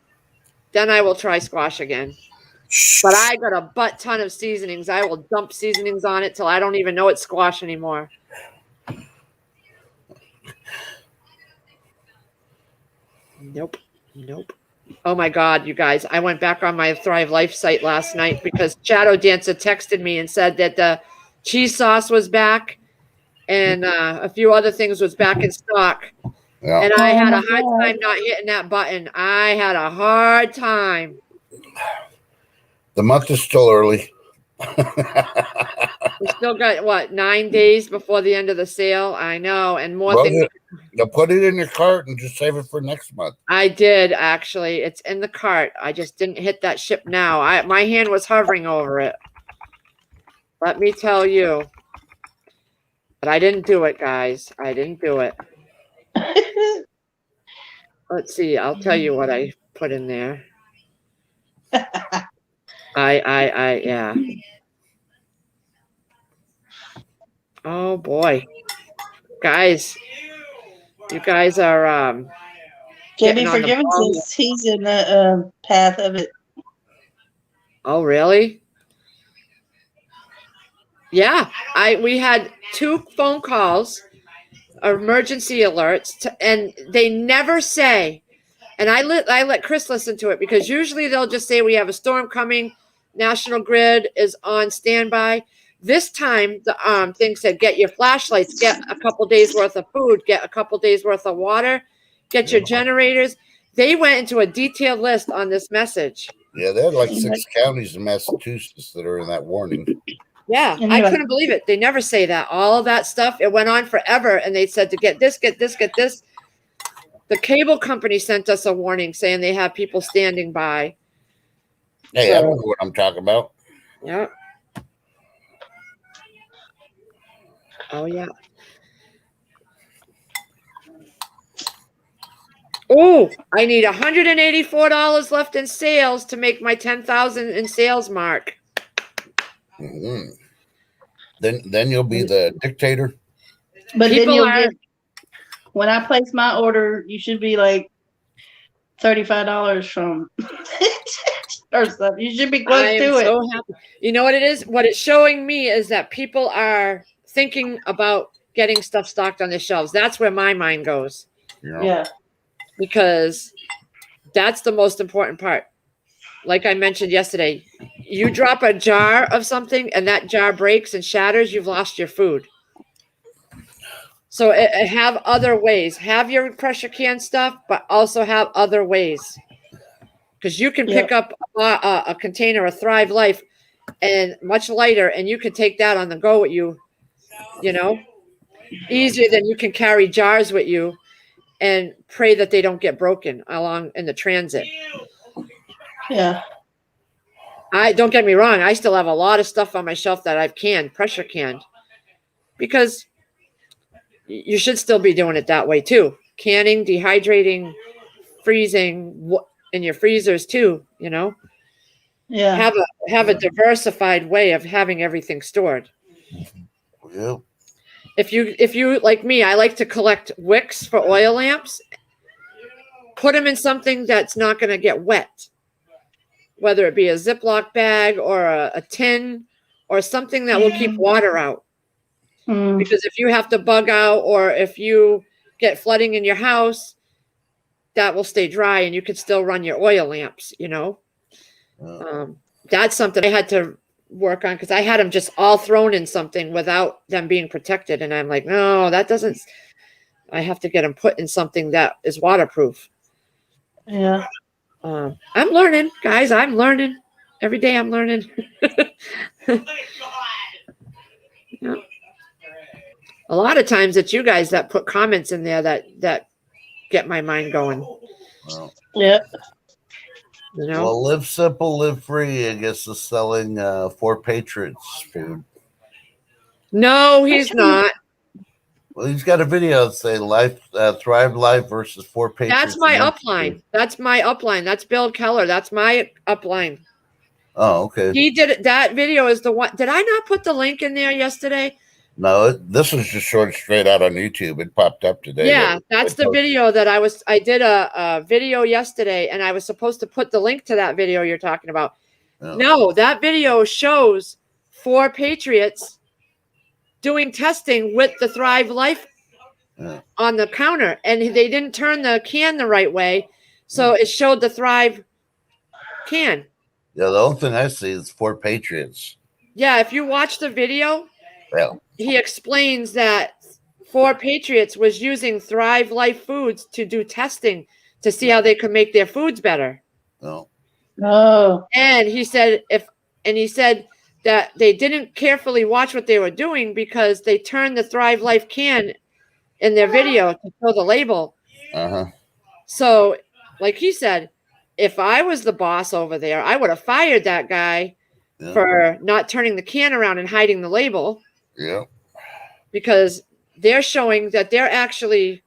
Then I will try squash again. But I got a butt ton of seasonings. I will dump seasonings on it till I don't even know it's squash anymore. Nope. Oh my God, you guys. I went back on my Thrive Life site last night because Shadow Dancer texted me and said that the cheese sauce was back and a few other things was back in stock. Yeah. And I had a hard God. time not hitting that button. I had a hard time. The month is still early. We still got, 9 days before the end of the sale? I know. And more Well, things. Now put it in your cart and just save it for next month. I did, actually. It's in the cart. I just didn't hit that ship now. My hand was hovering over it. Let me tell you. But I didn't do it, guys. I didn't do it. Let's see. I'll tell you what I put in there. Yeah. Oh boy, guys, you guys are JB getting on the Forgiven ball. says he's in the path of it. Oh really? Yeah, we had 2 phone calls, emergency alerts, and they never say. And I let Chris listen to it because usually they'll just say we have a storm coming. National Grid is on standby. This time the thing said get your flashlights, get a couple days worth of food, get a couple days worth of water, get your generators. They went into a detailed list on this message. Yeah, they had like 6 counties in Massachusetts that are in that warning. Yeah, And I you're like- couldn't believe it. They never say that. All of that stuff, it went on forever, and they said to get this, get this, get this. The cable company sent us a warning saying they have people standing by. Hey, I don't know what I'm talking about. Yeah. Oh yeah. Oh, I need $184 left in sales to make my 10,000 in sales mark. Mhm. Then you'll be the dictator. But People then you'll are- get when I place my order, you should be like $35 from or something. You should be I close am to it. so happy. You know what it is? What it's showing me is that people are thinking about getting stuff stocked on the shelves. That's where my mind goes, You know? Yeah. because that's the most important part. Like I mentioned yesterday, you drop a jar of something and that jar breaks and shatters, you've lost your food. So have other ways. Have your pressure can stuff, but also have other ways. Because you can pick up a container of Thrive Life and much lighter, and you can take that on the go with you, easier than you can carry jars with you and pray that they don't get broken along in the transit. Yeah. I don't get me wrong, I still have a lot of stuff on my shelf that I've pressure canned, because you should still be doing it that way too. Canning, dehydrating, freezing in your freezers too, Yeah. have a diversified way of having everything stored. Yeah. If you like me, I like to collect wicks for oil lamps. Put them in something that's not going to get wet, whether it be a Ziploc bag or a tin or something that will keep water out. Because if you have to bug out or if you get flooding in your house, that will stay dry and you can still run your oil lamps, That's something I had to work on because I had them just all thrown in something without them being protected. And I'm like, no, that doesn't, I have to get them put in something that is waterproof. Yeah. I'm learning, guys. I'm learning. Every day I'm learning. Yeah. A lot of times it's you guys that put comments in there that get my mind going. Well, Yeah. Well, Live Simple, Live Free, I guess, is selling 4 Patriots food. No, he's not. Well, he's got a video saying Thrive Life versus 4 Patriots. That's my upline. That's my upline. That's Bill Keller. That's my upline. Oh, okay. He did it. That video is the one. Did I not put the link in there yesterday? No, this was just short straight out on YouTube. It popped up today. Yeah, that's the video that I did a video yesterday, and I was supposed to put the link to that video you're talking about. Yeah. No, that video shows 4 Patriots doing testing with the Thrive Life on the counter, and they didn't turn the can the right way, so it showed the Thrive can. Yeah, the only thing I see is 4 Patriots. Yeah, if you watch the video, he explains that 4 Patriots was using Thrive Life Foods to do testing to see how they could make their foods better. Oh. And he said that they didn't carefully watch what they were doing because they turned the Thrive Life can in their video to show the label. So, like he said, if I was the boss over there, I would have fired that guy for not turning the can around and hiding the label. Yeah. Because they're showing that they're actually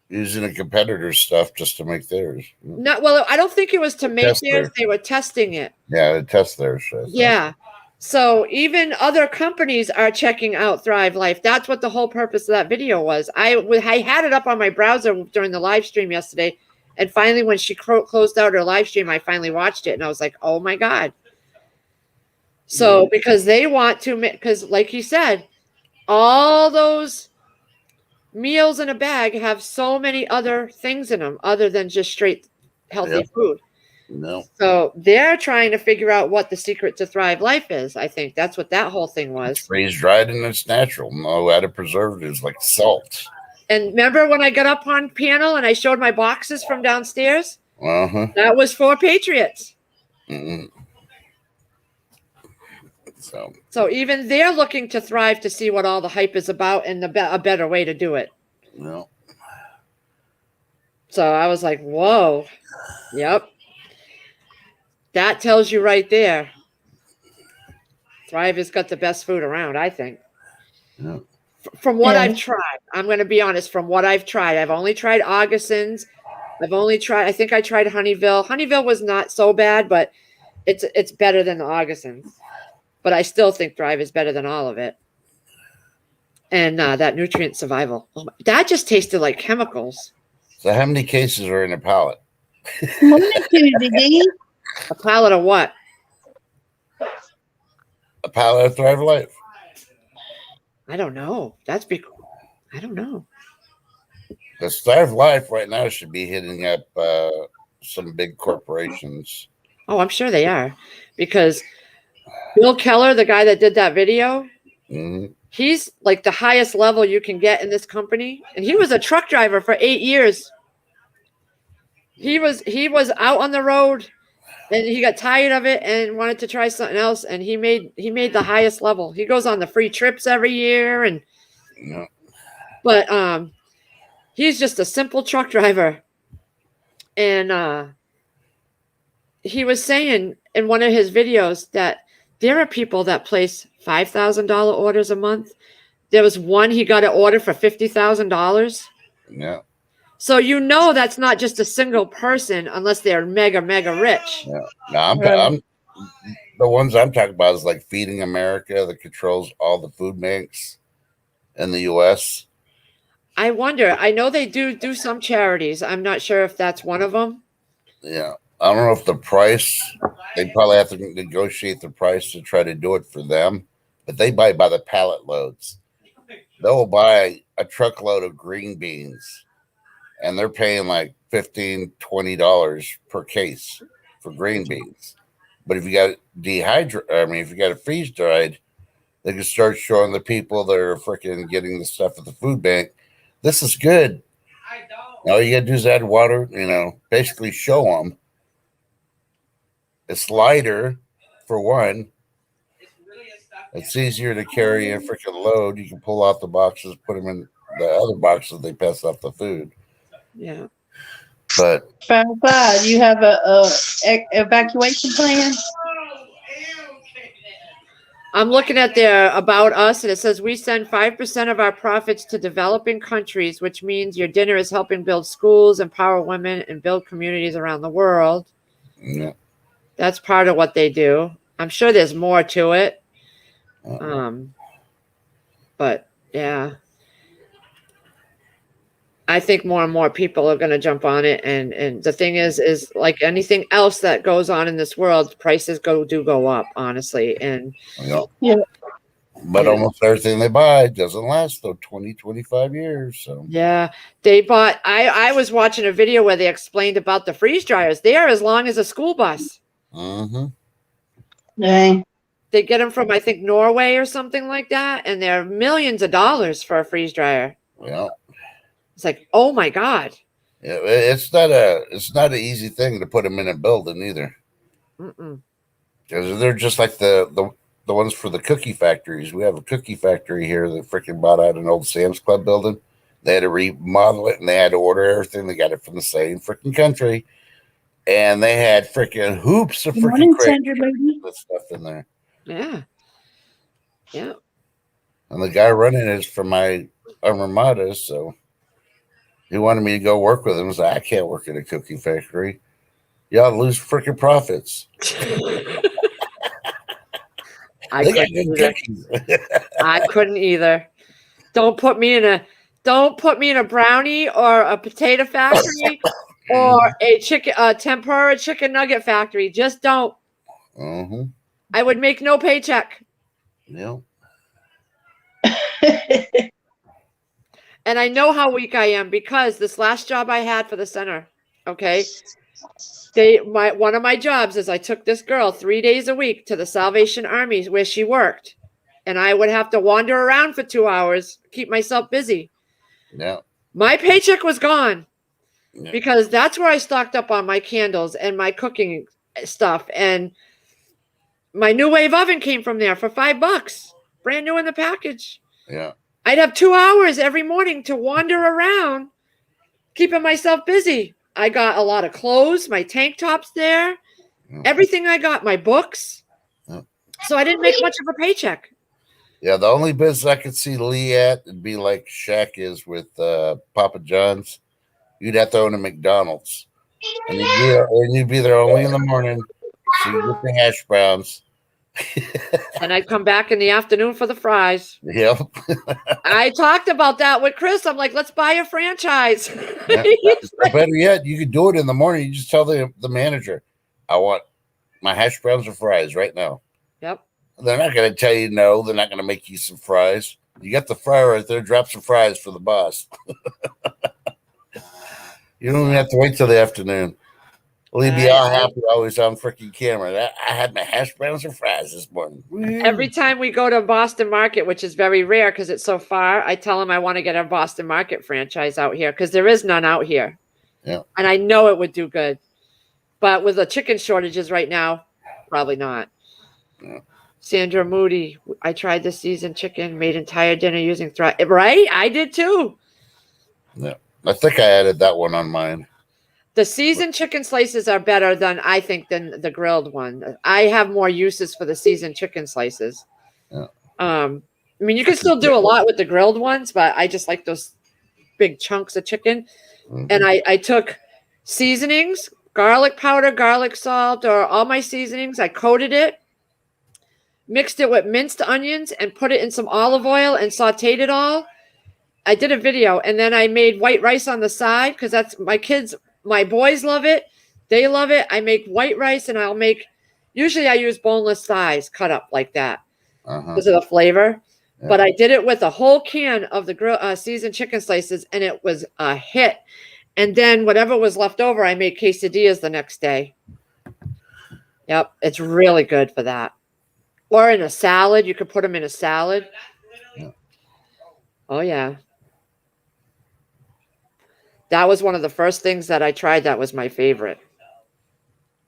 using a competitor's stuff just to make theirs. Well, I don't think it was to make theirs. They were testing it. Yeah, they test theirs. Yeah. So even other companies are checking out Thrive Life. That's what the whole purpose of that video was. I had it up on my browser during the live stream yesterday. And finally, when she closed out her live stream, I finally watched it. And I was like, oh, my God. So because they want to, because like he said, all those meals in a bag have so many other things in them other than just straight healthy food. No. So they're trying to figure out what the secret to Thrive Life is. I think that's what that whole thing was. It's freeze dried and it's natural. No added preservatives like salt. And remember when I got up on panel and I showed my boxes from downstairs? That was 4 Patriots. So even they're looking to Thrive to see what all the hype is about and a better way to do it. No. So I was like, whoa. Yep. That tells you right there. Thrive has got the best food around, I think. Yeah. From what I've tried, I'm going to be honest, from what I've tried, I've only tried Augustin's. I think I tried Honeyville. Honeyville was not so bad, but it's better than the Augustin's. But I still think Thrive is better than all of it. and that nutrient survival. Oh my, that just tasted like chemicals. So how many cases are in a pallet? Morning, Tuesday. A pallet of what? A pallet of Thrive Life. I don't know. I don't know. The Thrive Life right now should be hitting up some big corporations. Oh, I'm sure they are, because Bill Keller, the guy that did that video, Mhm. he's like the highest level you can get in this company, and he was a truck driver for 8 years. He was out on the road, and he got tired of it and wanted to try something else, and he made the highest level. He goes on the free trips every year, and Yeah. but he's just a simple truck driver, and he was saying in one of his videos that there are people that place $5,000 orders a month. There was one, he got an order for $50,000. Yeah. So that's not just a single person unless they're mega, mega rich. Yeah. No, I'm Right. the ones I'm talking about is like Feeding America that controls all the food banks in the US. I wonder, I know they do some charities. I'm not sure if that's one of them. Yeah. I don't know if the price, they probably have to negotiate the price to try to do it for them, but they buy by the pallet loads. They'll buy a truckload of green beans and they're paying like $15, $20 per case for green beans. But if you got if you got it freeze dried, they can start showing the people that are freaking getting the stuff at the food bank. This is good. All you got to do is add water, basically show them. It's lighter, for one. It's easier to carry a freaking load. You can pull out the boxes, put them in the other boxes they pass off the food. Yeah. Do But you have a evacuation plan? I'm looking at their About Us, and it says we send 5% of our profits to developing countries, which means your dinner is helping build schools, empower women, and build communities around the world. yeah, That's part of what they do. I'm sure there's more to it. But yeah, I think more and more people are going to jump on it. And the thing is like anything else that goes on in this world, prices do go up, honestly. And Yeah. But almost everything they buy doesn't last though 20, 25 years. So yeah, they bought. I was watching a video where they explained about the freeze dryers. They are as long as a school bus. mm-hmm. Dang. They get them from, I think, Norway or something like that, and they're millions of dollars for a freeze dryer. Yeah. It's like, oh my God. Yeah, it's not an easy thing to put them in a building either. Mm-mm. Because they're just like the ones for the cookie factories. We have a cookie factory here that freaking bought out an old Sam's Club building. They had to remodel it and they had to order everything. They got it from the same freaking country. And they had freaking hoops of Good freaking morning, crazy Sandra, baby. stuff in there. Yeah. Yeah. And the guy running it is from my Armada, so he wanted me to go work with him. I was like, I can't work at a cookie factory. Y'all lose freaking profits. I They got couldn't good either. cookies. I couldn't either. Don't put me in a brownie or a potato factory or a tempura chicken nugget factory. Just don't. Mm-hmm. I would make no paycheck. Yeah. And I know how weak I am because this last job I had for the center, okay, one of my jobs is I took this girl 3 days a week to the Salvation Army where she worked, and I would have to wander around for 2 hours, keep myself busy. Yeah. My paycheck was gone Yeah. because that's where I stocked up on my candles and my cooking stuff, and my New Wave oven came from there for $5, brand new in the package. Yeah. I'd have 2 hours every morning to wander around, keeping myself busy. I got a lot of clothes, my tank tops there, everything I got, my books. Yeah. So I didn't make much of a paycheck. Yeah, the only business I could see Lee at would be like Shaq is with Papa John's. You'd have to own a McDonald's. And you'd be there only in the morning. So you get the hash browns And I'd come back in the afternoon for the fries. Yep. I talked about that with Chris. I'm like, let's buy a franchise. Yeah. He's Or like, better yet, you could do it in the morning. You just tell the manager, I want my hash browns and fries right now. yep. They're not going to tell you no. They're not going to make you some fries. You got the fry right there. Drop some fries for the boss. You don't even have to wait till the afternoon. Well, he'd be all happy always on freaking camera. I had my hash browns and fries this morning. Every time we go to Boston Market, which is very rare because it's so far, I tell him I want to get a Boston Market franchise out here because there is none out here. Yeah. And I know it would do good. But with the chicken shortages right now, probably not. Yeah. Sandra Moody, I tried the seasoned chicken, made entire dinner using Thrive. Right? I did too. Yeah. I think I added that one on mine. The seasoned chicken slices are better than the grilled one. I have more uses for the seasoned chicken slices. Yeah. I mean, you can still do a lot with the grilled ones, but I just like those big chunks of chicken. Mhm. And I took seasonings, garlic powder, garlic salt, or all my seasonings. I coated it, mixed it with minced onions, and put it in some olive oil and sauteed it all. I did a video, and then I made white rice on the side because that's my boys love it. They love it. I make white rice, and usually I use boneless thighs cut up like that because of the flavor. Yeah. But I did it with a whole can of the seasoned chicken slices, and it was a hit. And then whatever was left over, I made quesadillas the next day. Yep, it's really good for that. Or in a salad, you could put them in a salad. Yeah. Oh yeah. That was one of the first things that I tried. That was my favorite.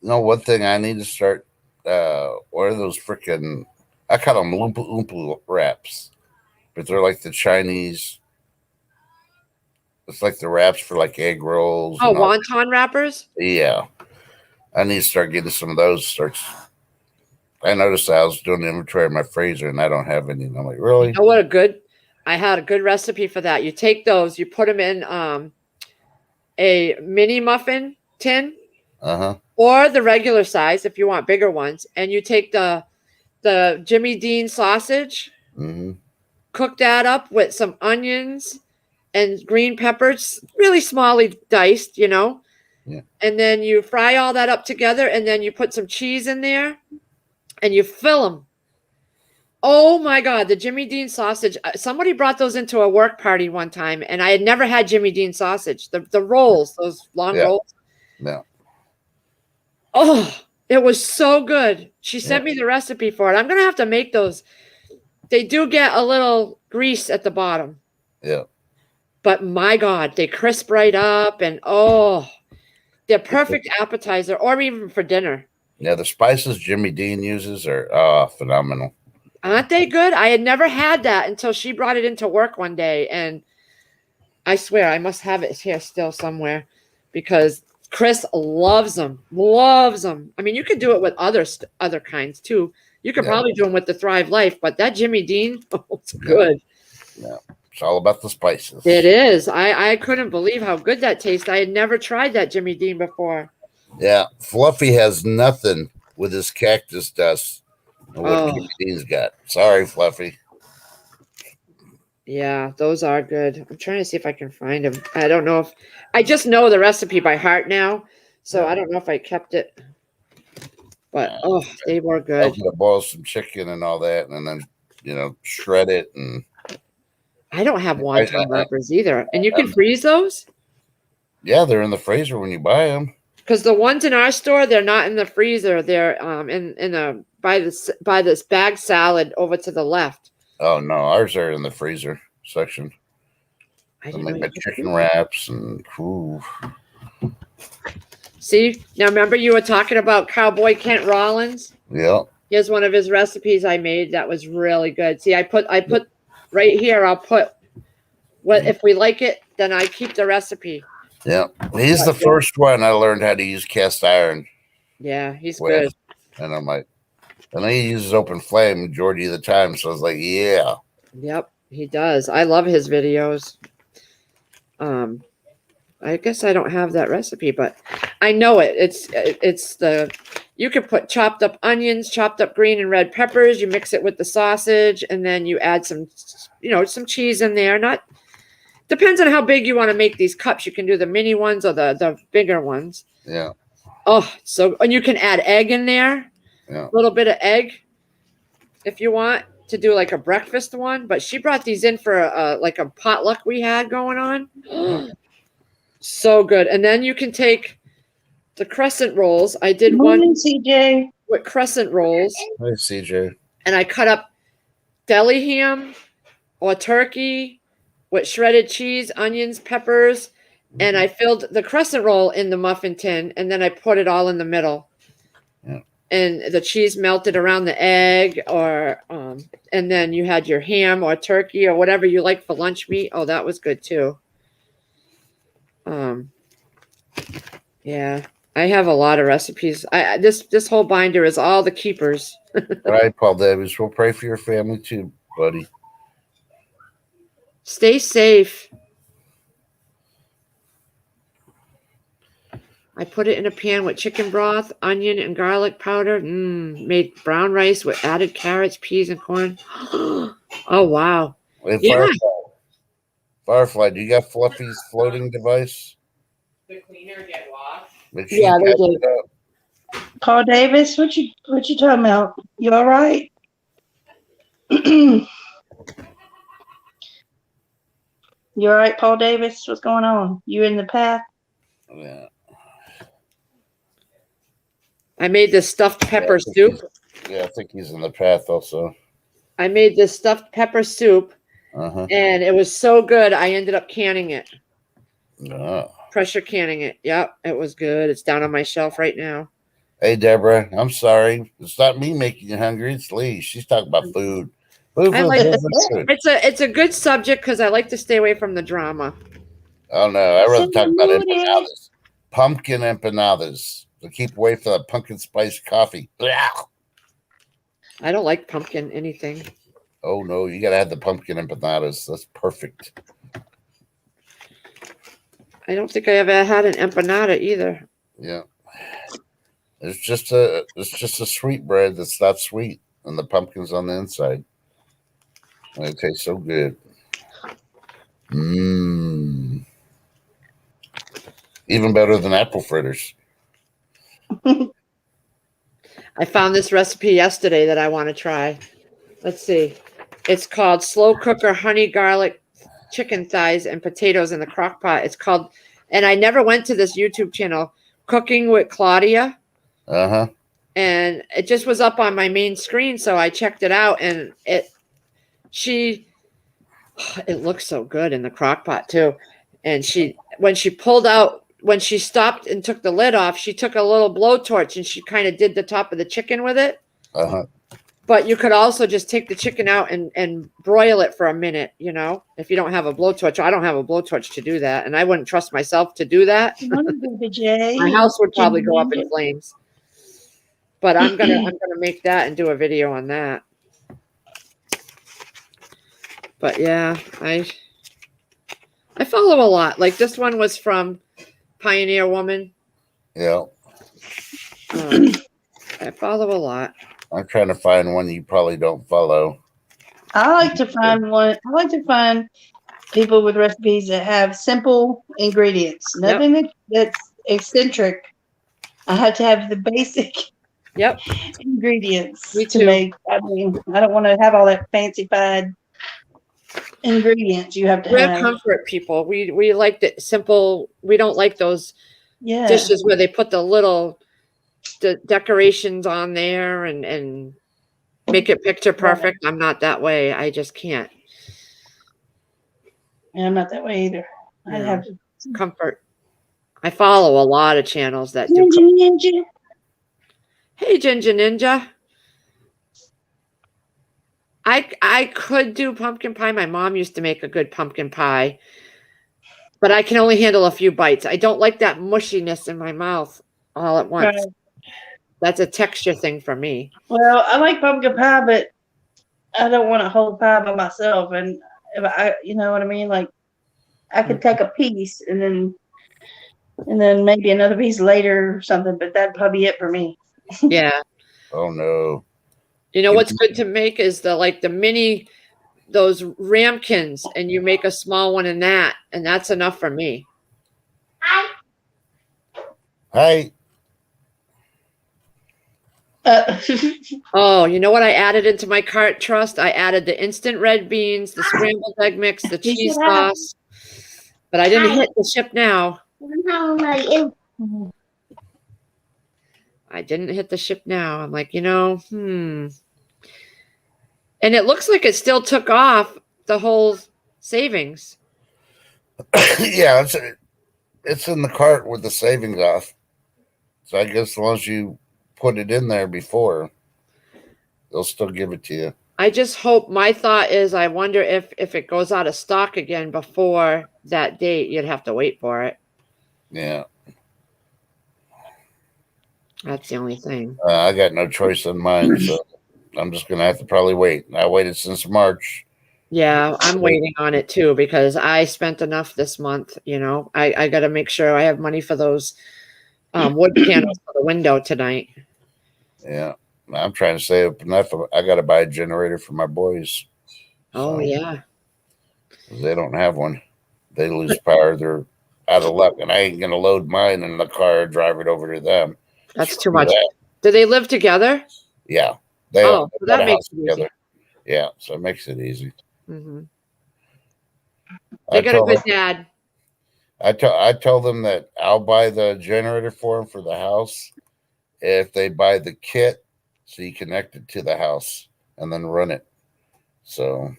You know, one thing I need to start, what are those freaking, I call them Oompa Oompa wraps, but they're like the Chinese, it's like the wraps for like egg rolls. Oh, and all. wonton wrappers? Yeah. I need to start getting some of those. I noticed I was doing inventory in my freezer and I don't have any. And I'm like, really? You know I had a good recipe for that. You take those, you put them in a mini muffin tin or the regular size if you want bigger ones, and you take the Jimmy Dean sausage, cook that up with some onions and green peppers, really smally diced, and then you fry all that up together, and then you put some cheese in there and you fill them. Oh my God, the Jimmy Dean sausage. Somebody brought those into a work party one time, and I had never had Jimmy Dean sausage. The rolls, those long rolls. Yeah. Oh, it was so good. She sent me the recipe for it. I'm going to have to make those. They do get a little grease at the bottom. Yeah. But my God, they crisp right up, and they're perfect appetizer or even for dinner. Yeah, the spices Jimmy Dean uses are phenomenal. Aren't they good? I had never had that until she brought it into work one day. And I swear I must have it here still somewhere because Chris loves them. Loves them. I mean, you could do it with other kinds too. You could probably do them with the Thrive Life, but that Jimmy Dean, it's good. Yeah. It's all about the spices. It is. I couldn't believe how good that tastes. I had never tried that Jimmy Dean before. Yeah. Fluffy has nothing with his cactus dust. What Jimmy Dean's got. Sorry, Fluffy. Yeah, those are good. I'm trying to see if I can find them. I don't know if I just know the recipe by heart now, so I don't know if I kept it. But they were I good. was gonna boil some chicken and all that, and then shred it. And I don't have wonton wrappers either. And you can freeze those? Yeah, they're in the freezer when you buy them. Because the ones in our store, they're not in the freezer. They're by this bag salad over to the left. Oh no, ours are in the freezer section. I make my chicken wraps and See, now remember you were talking about Cowboy Kent Rollins? Yeah. Here's one of his recipes I made that was really good. See, I put right here, I'll put what if we like it, then I keep the recipe. Yeah. He's the first one I learned how to use cast iron. Yeah, he's good. And I'm like, and he uses open flame majority of the time. So I was like, yeah. Yep, he does. I love his videos. I guess I don't have that recipe, but I know it. It's the you could put chopped up onions, chopped up green and red peppers. You mix it with the sausage, and then you add some, some cheese in there. Not depends on how big you want to make these cups. You can do the mini ones or the bigger ones. Yeah. Oh, and you can add egg in there. Yeah. A little bit of egg if you want to do like a breakfast one. But she brought these in for like a potluck we had going on. So good. And then you can take the crescent rolls. I did one Morning, CJ. with crescent rolls, Hey, CJ. and I cut up deli ham or turkey with shredded cheese, onions, peppers, and I filled the crescent roll in the muffin tin, and then I put it all in the middle. Yeah. And the cheese melted around the egg, and then you had your ham or turkey or whatever you like for lunch meat. Oh, that was good too. Yeah, I have a lot of recipes. This whole binder is all the keepers. All right, Paul Davis. We'll pray for your family too, buddy. Stay safe. I put it in a pan with chicken broth, onion, and garlic powder. Made brown rice with added carrots, peas, and corn. Oh, wow. Hey, Yeah. Firefly, do you got Fluffy's floating device? The cleaner get washed. Make sure you Yeah, they catch did. it up. Paul Davis, what you talking about? You all right? You all right, Paul Davis? What's going on? You in the path? Yeah. I made this stuffed pepper soup. Yeah, I think he's in the path also. I made this stuffed pepper soup, Uh-huh. and it was so good. I ended up canning it. Oh. Pressure canning it. Yep, it was good. It's down on my shelf right now. Hey, Deborah, I'm sorry. It's not me making you hungry. It's Lee. She's talking about food. Food, I food, like food, it. food. It's a good subject because I like to stay away from the drama. Oh, no. I'd rather talk about Salute. empanadas. Pumpkin empanadas. To keep away from that pumpkin spice coffee. Blah. I don't like pumpkin anything. Oh, no. You got to have the pumpkin empanadas. That's perfect. I don't think I ever had an empanada either. Yeah. It's just a sweet bread that's not sweet, and the pumpkin's on the inside. And it tastes so good. Mmm. Even better than apple fritters. I found this recipe yesterday that I want to try. Let's see. It's called slow cooker honey garlic chicken thighs and potatoes in the crock pot. It's called, and I never went to this YouTube channel, Cooking with Claudia. Uh-huh. And it just was up on my main screen, so I checked it out, and it looks so good in the crock pot too. And when she stopped and took the lid off, she took a little blowtorch and she kind of did the top of the chicken with it. Uh-huh. But you could also just take the chicken out and broil it for a minute, if you don't have a blowtorch. I don't have a blowtorch to do that, and I wouldn't trust myself to do that. Morning, Baby J. My house would probably go up in flames. But I'm gonna make that and do a video on that. But yeah, I follow a lot. Like this one was from Pioneer Woman. Yeah. I follow a lot. I'm trying to find one you probably don't follow. I like to find people with recipes that have simple ingredients. Nothing that's eccentric. I have to have the basic ingredients Me to too. make. I mean, I don't want to have all that fancified ingredients you have to We're have. comfort people. We like the simple. We don't like those Yeah. dishes where they put the decorations on there and make it picture perfect. I'm not that way. I just can't. Yeah, I'm not that way either. I Yeah. have to. Comfort. I follow a lot of channels that do. Ninja. Hey, Ginger Ninja. I could do pumpkin pie. My mom used to make a good pumpkin pie, but I can only handle a few bites. I don't like that mushiness in my mouth all at once. Right. That's a texture thing for me. Well, I like pumpkin pie, but I don't want a whole pie by myself. And if you know what I mean? Like, I could take a piece and then maybe another piece later or something, but that'd probably be it for me. Yeah. Oh no. You know what's good to make is the mini, those ramekins, and you make a small one in that, and that's enough for me. Hi. Oh, you know what I added into my cart, Trust? I added the instant red beans, the scrambled egg mix, the You cheese should have. sauce, but I didn't hit the ship now. I didn't hit the ship now. I'm like, and it looks like it still took off the whole savings. Yeah, it's in the cart with the savings off. So I guess as long as you put it in there before, they'll still give it to you. I just hope, my thought is, I wonder if it goes out of stock again before that date, you'd have to wait for it. Yeah. That's the only thing. I got no choice in mine, so I'm just gonna have to probably wait. I waited since March. Yeah, I'm waiting on it too because I spent enough this month. I got to make sure I have money for those wood panels for the window tonight. Yeah, I'm trying to save up enough. I got to buy a generator for my boys. Oh, yeah. They don't have one. They lose power. They're out of luck, and I ain't gonna load mine in the car and drive it over to them. That's too much. Do they live together? Yeah, they Oh, so got that a makes house it easy. together. Yeah, so it makes it easy. Mm-hmm. I They got a told good them- dad. I told them that I'll buy the generator for them for the house if they buy the kit, so you connect it to the house and then run it. So,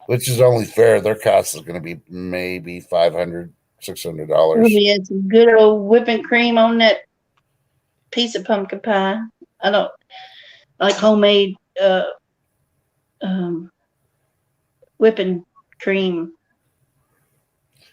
which is only fair. Their cost is going to be maybe $500, $600. We had some good old whipping cream on that piece of pumpkin pie. I don't like homemade whipping cream.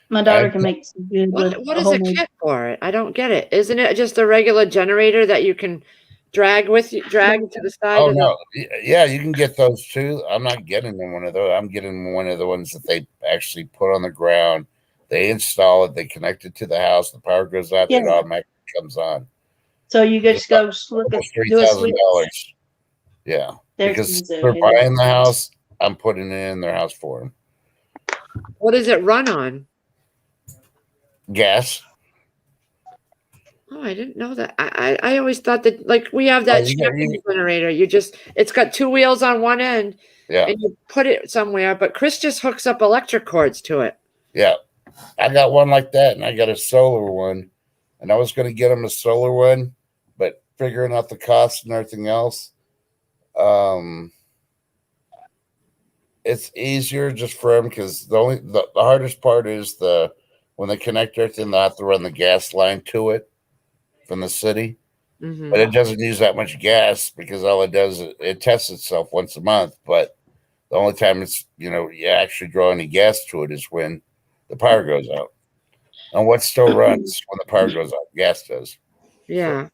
My daughter can make some good. What is a kit for it? I don't get it. Isn't it just a regular generator that you can drag to the side? Oh no, yeah, you can get those too. I'm not getting them one of those. I'm getting one of the ones that they actually put on the ground. They install it. They connect it to the house. The power goes out. Yeah. It automatically comes on. So you just go look at do a switch. $3,000. Yeah, because they're buying the house. I'm putting it in their house for them. What does it run on? Gas. Oh, I didn't know that. I always thought that, like, we have that you got- champion generator. It's got two wheels on one end, Yeah, and you put it somewhere. But Chris just hooks up electric cords to it. yeah. I got one like that, and I got a solar one. And I was going to get them a solar one, but figuring out the cost and everything else, it's easier just for them because the hardest part is when they connect everything, they have to run the gas line to it from the city. Mhm. But it doesn't use that much gas because all it does is it tests itself once a month. But the only time you actually draw any gas to it is when the power goes out. And what still runs when the power goes out? Gas does. Yeah.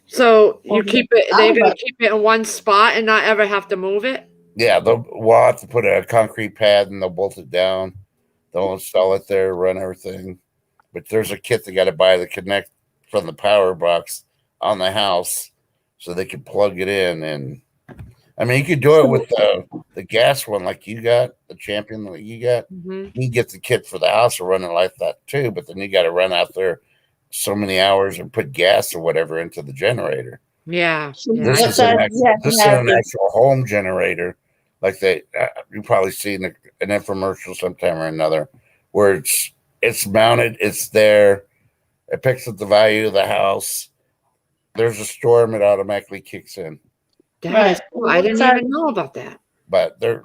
So you keep it. I They're was gonna like- keep it in one spot and not ever have to move it. Yeah, we'll have to put a concrete pad and they'll bolt it down. They'll install it there, run everything. But there's a kit they got to buy to connect from the power box on the house so they can plug it in. And I mean, you could do it with the gas one like you got, the champion that you got. Mhm. You get the kit for the house or run it like that too. But then you got to run out there so many hours and put gas or whatever into the generator. Yeah. This What is size an do actual, you have to this is have an this? actual home generator. Like you've probably seen an infomercial sometime or another where it's mounted, it's there, it picks up the value of the house. There's a storm, it automatically kicks in. That is Right. cool. I What didn't size- even know about that. But they're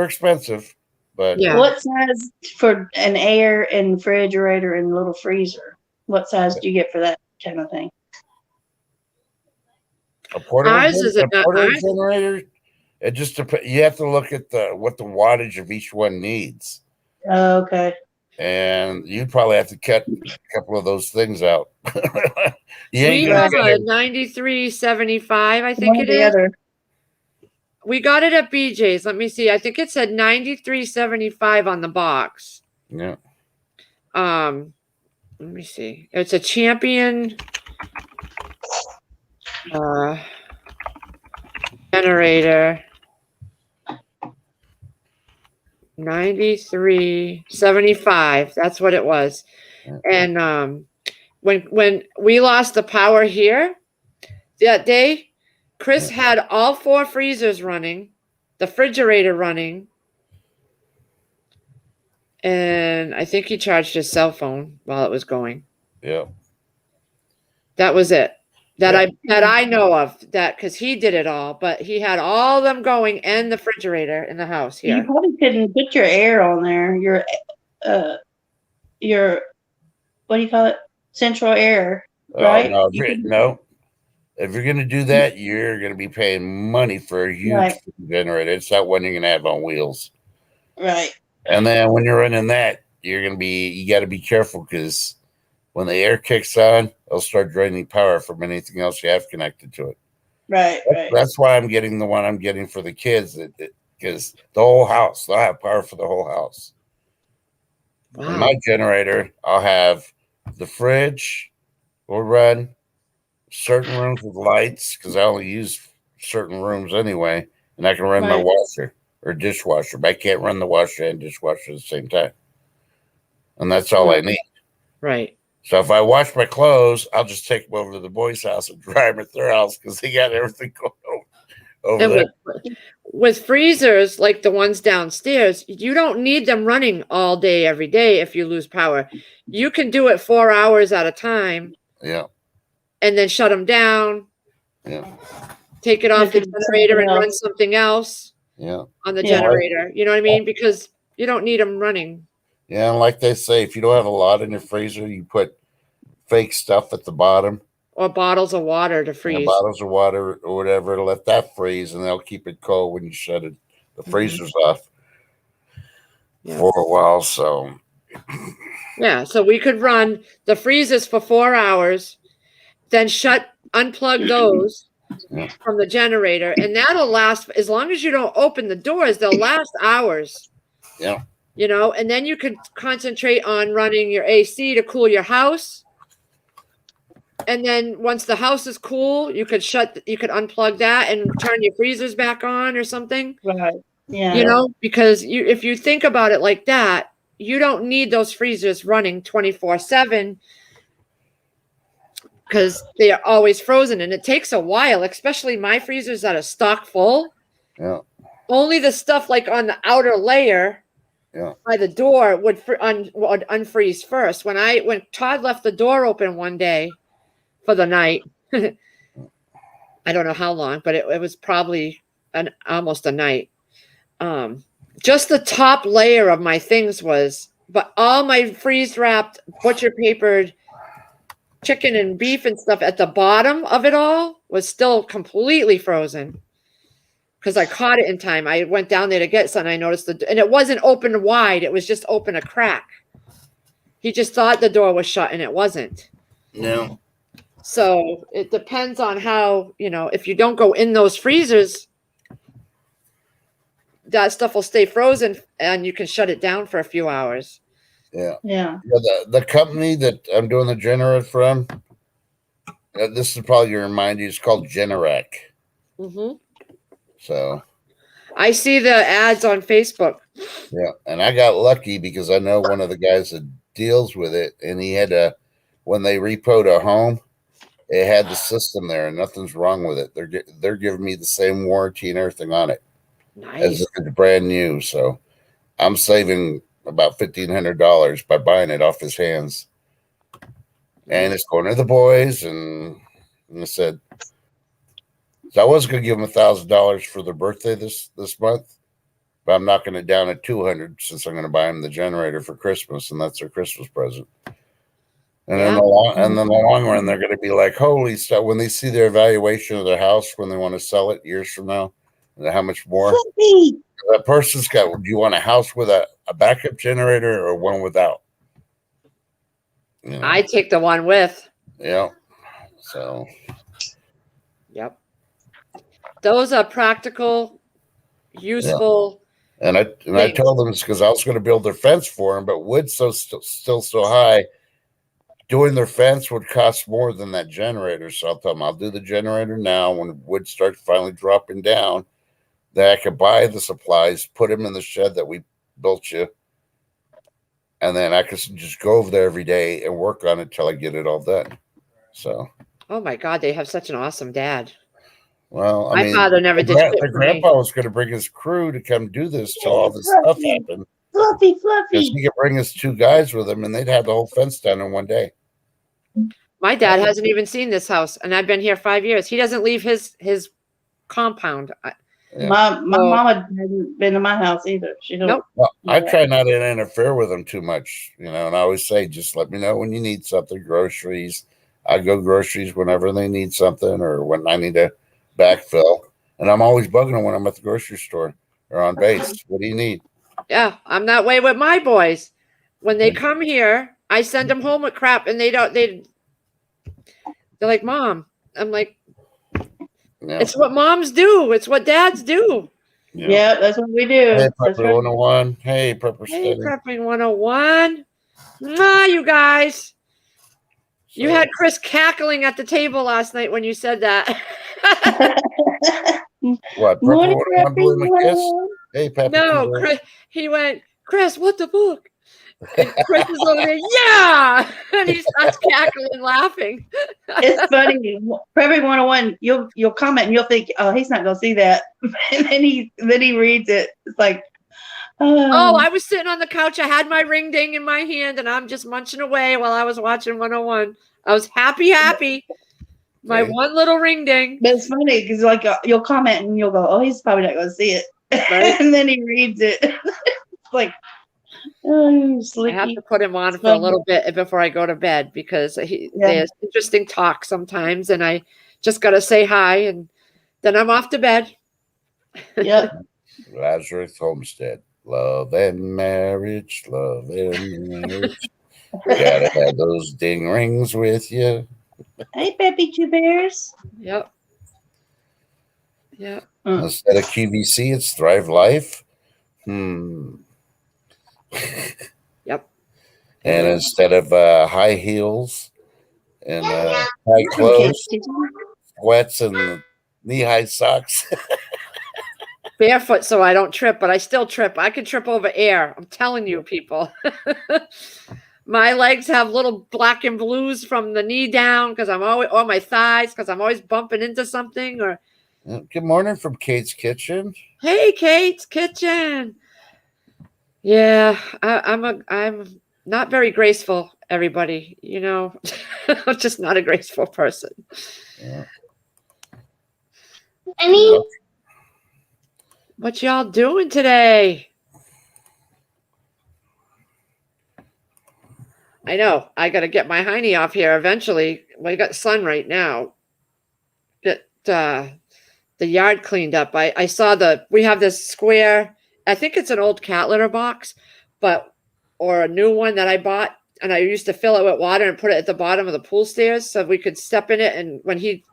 expensive. But Yeah. What size for an air and refrigerator and little freezer? What size do you get for that kind of thing? a portable, Ours is a a- portable ours- generator, it just depends. You have to look at what the wattage of each one needs. Okay. And you'd probably have to cut a couple of those things out. You ain't We gonna have get a it. 9375, I think One or it the is. other. We got it at BJ's. Let me see. I think it said 9375 on the box. Yeah. Let me see. It's a champion. Generator 93.75. That's what it was. And when we lost the power here that day, Chris had all 4 freezers running, the refrigerator running, and I think he charged his cell phone while it was going. Yeah. That was it. That I know of, that because he did it all, but he had all of them going and the refrigerator in the house You here. probably couldn't put your air on there. Your what do you call it? Central air, right? No, You could- no. If you're gonna do that, you're gonna be paying money for a huge Right. generator. It's not one you're gonna have on wheels. Right. And then when you're running that, you got to be careful because when the air kicks on, it'll start draining power from anything else you have connected to it. Right. Right. That's why I'm getting the one I'm getting for the kids, because the whole house, they'll have power for the whole house. Wow. In my generator, I'll have the fridge will run, certain rooms with lights because I only use certain rooms anyway, and I can run my Right. washer or dishwasher, but I can't run the washer and dishwasher at the same time. And that's all I need. Right. So if I wash my clothes, I'll just take them over to the boys' house and dry them at their house because they got everything going over And there. with freezers like the ones downstairs, you don't need them running all day, every day if you lose power. You can do it 4 hours at a time Yeah, and then shut them down, yeah, take it off the Look at generator and something run else. something else yeah. on the Yeah. generator. You know what I mean? Because you don't need them running. Yeah, and like they say, if you don't have a lot in your freezer, you put fake stuff at the bottom, Or bottles of water to you know, freeze. bottles of water or whatever, to let that freeze, and they'll keep it cold when you shut it, the freezers off Yeah. for a while. So, Yeah, so we could run the freezers for 4 hours, then unplug those Yeah. from the generator, and that'll last as long as you don't open the doors, they'll last hours. Yeah. You know, and then you could concentrate on running your AC to cool your house. And then once the house is cool, you could unplug that and turn your freezers back on or something. Right. Yeah. You know, because if you think about it like that, you don't need those freezers running 24/7 because they are always frozen, and it takes a while, especially my freezers that are stock full. yeah, Only the stuff like on the outer layer Yeah. by the door would unfreeze first. When Todd left the door open one day for the night, I don't know how long, but it was probably almost a night. Just the top layer of my things but all my freeze wrapped, butcher papered chicken and beef and stuff at the bottom of it all was still completely frozen. Because I caught it in time. I went down there to get some. I noticed and it wasn't open wide. It was just open a crack. He just thought the door was shut, and it wasn't. yeah. So it depends on how, if you don't go in those freezers, that stuff will stay frozen, and you can shut it down for a few hours. Yeah. Yeah. The company that I'm doing the generator from, this is probably going to remind you, it's called Generac. Mm-hmm. So, I see the ads on Facebook. yeah. And I got lucky because I know one of the guys that deals with it, and he had when they repoed a home, it had the system there and nothing's wrong with it. They're giving me the same warranty and everything on it as Nice. if it's brand new. So I'm saving about $1,500 by buying it off his hands. And it's going to the boys, and I said, so I was going to give them $1,000 for their birthday this month, but I'm knocking it down at $200 since I'm going to buy them the generator for Christmas, and that's their Christmas present. And in the long run, they're going to be like, holy stuff, when they see their evaluation of their house when they want to sell it years from now, and how much more. That person's got, do you want a house with a backup generator or one without? You know? I take the one with. Yeah. So. Yep. Those are practical, useful. And I told them it's because I was going to build their fence for them, but wood's still so high. doing their fence would cost more than that generator. So I'll tell them I'll do the generator now when wood starts finally dropping down. That I could buy the supplies, put them in the shed that we built you, and then I could just go over there every day and work on it till I get it all done. So, Oh my God, they have such an awesome dad. well, I My mean, father never did shit the for me. grandpa was going to bring his crew to come do this till all this stuff happened. Fluffy, Because fluffy. he could bring his 2 guys with him, and they'd have the whole fence done in one day. My dad hasn't even seen this house, and I've been here 5 years. He doesn't leave his compound. Yeah. My Oh. mama hadn't been to my house either. She don't. Nope. Well, I Yeah. try not to interfere with them too much, and I always say, just let me know when you need something, groceries. I go groceries whenever they need something or when I need to backfill. And I'm always bugging them when I'm at the grocery store or on base. What do you need? Yeah, I'm that way with my boys. When they Yeah. come here, I send them home with crap, and they're like, "Mom." I'm like, Yeah. "It's what moms do. It's what dads do." Yeah, that's what we do. Hey, That's Prepper right. 101. Hey, Prepper Hey, Steady. Prepping 101. Mwah, you guys. You So, had Chris cackling at the table last night when you said that. what? Prepper Morning, 101 blew him a kiss? Preppy. Hey, Pappy. No, Kilo. Chris, he went, "Chris, what the fuck?" And Chris is over there, "Yeah!" And he starts cackling, laughing. It's funny. Preppy 101, you'll comment and you'll think, oh, he's not gonna see that. And then he reads it. It's like, Oh, I was sitting on the couch. I had my ring ding in my hand, and I'm just munching away while I was watching 101. I was happy. My Okay. one little ring ding. but it's funny because like you'll comment and you'll go, oh, he's probably not gonna see it. Right. And then he reads it. It's like, oh, I have slicky. to put him on It's for a funny. little bit before I go to bed because there's interesting talk sometimes, and I just got to say hi, and then I'm off to bed. Yep. Lazarus Homestead. Love and marriage. Love and marriage. Gotta have those ding rings with you. Hey, Peppy Two Bears. Yep. Instead of QVC, it's Thrive Life. Yep. And instead of high heels and high clothes, sweats, and knee-high socks. Barefoot so I don't trip, but I still trip. I can trip over air. I'm telling you, people. My legs have little black and blues from the knee down because I'm always, or my thighs because I'm always bumping into something. Or Good morning from Kate's Kitchen. hey, Kate's Kitchen. Yeah, I'm not very graceful. Everybody, I'm just not a graceful person. Yeah. What y'all doing today? I know. I got to get my hiney off here eventually. We got sun right now. Get the yard cleaned up. I saw we have this square, I think it's an old cat litter box, or a new one that I bought. And I used to fill it with water and put it at the bottom of the pool stairs so we could step in it. And when he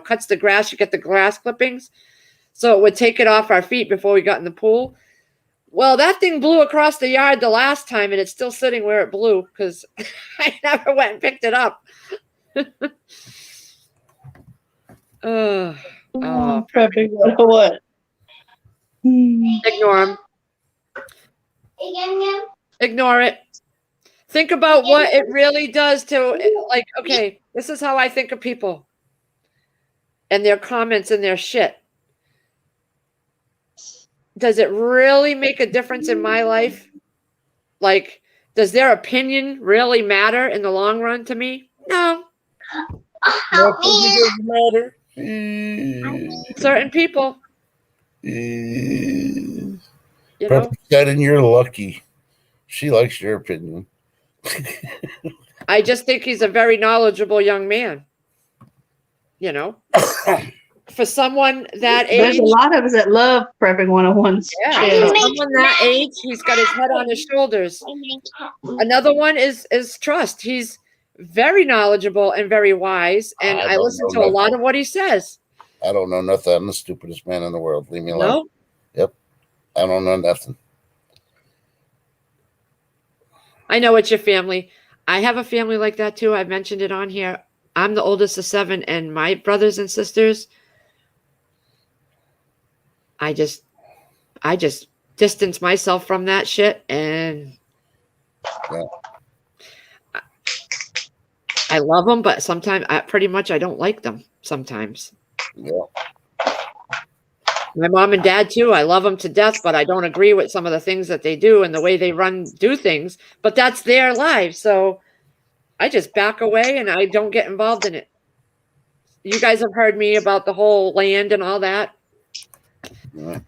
cuts the grass, you get the grass clippings. So it would take it off our feet before we got in the pool. Well, that thing blew across the yard the last time, and it's still sitting where it blew because I never went and picked it up. Preppy 101. Ignore him. Ignore it. Think about what it really does to, like, okay, this is how I think of people and their comments and their shit. Does it really make a difference in my life? Like, does their opinion really matter in the long run to me? No. Doesn't matter. Certain people, Pepper said, and you're lucky. She likes your opinion. I just think he's a very knowledgeable young man. For someone that There's age, a lot of us that love Prepping 101's for channel. someone that age, he's got his head on his shoulders. Another one is Trust. He's very knowledgeable and very wise, and I don't listen know to a nothing. lot of what he says. I don't know nothing. I'm the stupidest man in the world. Leave me alone. No, Yep. I don't know nothing. I know it's your family. I have a family like that too. I've mentioned it on here. I'm the oldest of 7, and my brothers and sisters, I just distance myself from that shit, and Yeah. I love them, but sometimes pretty much I don't like them sometimes. Yeah. My mom and dad too. I love them to death, but I don't agree with some of the things that they do and the way they do things. But that's their lives, so I just back away and I don't get involved in it. You guys have heard me about the whole land and all that. Yeah.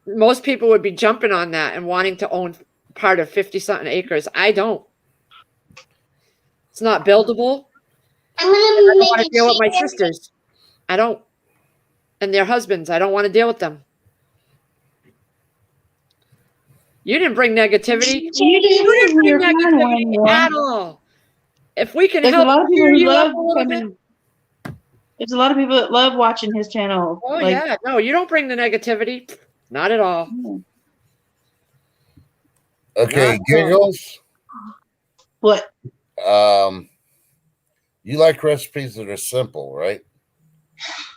Most people would be jumping on that and wanting to own part of 50-something acres. I don't. It's not buildable. I'm gonna I don't make want to a deal with my chicken. sisters. I don't. And their husbands. I don't want to deal with them. You didn't bring negativity. You You didn't bring You're fine, negativity Wayne. at all. If we can There's a help lot of people cheer who you love up a little bit. coming. There's a lot of people that love watching his channel. Oh yeah, no, you don't bring the negativity. Not at all. Okay, Not Giggles. What? You like recipes that are simple, right?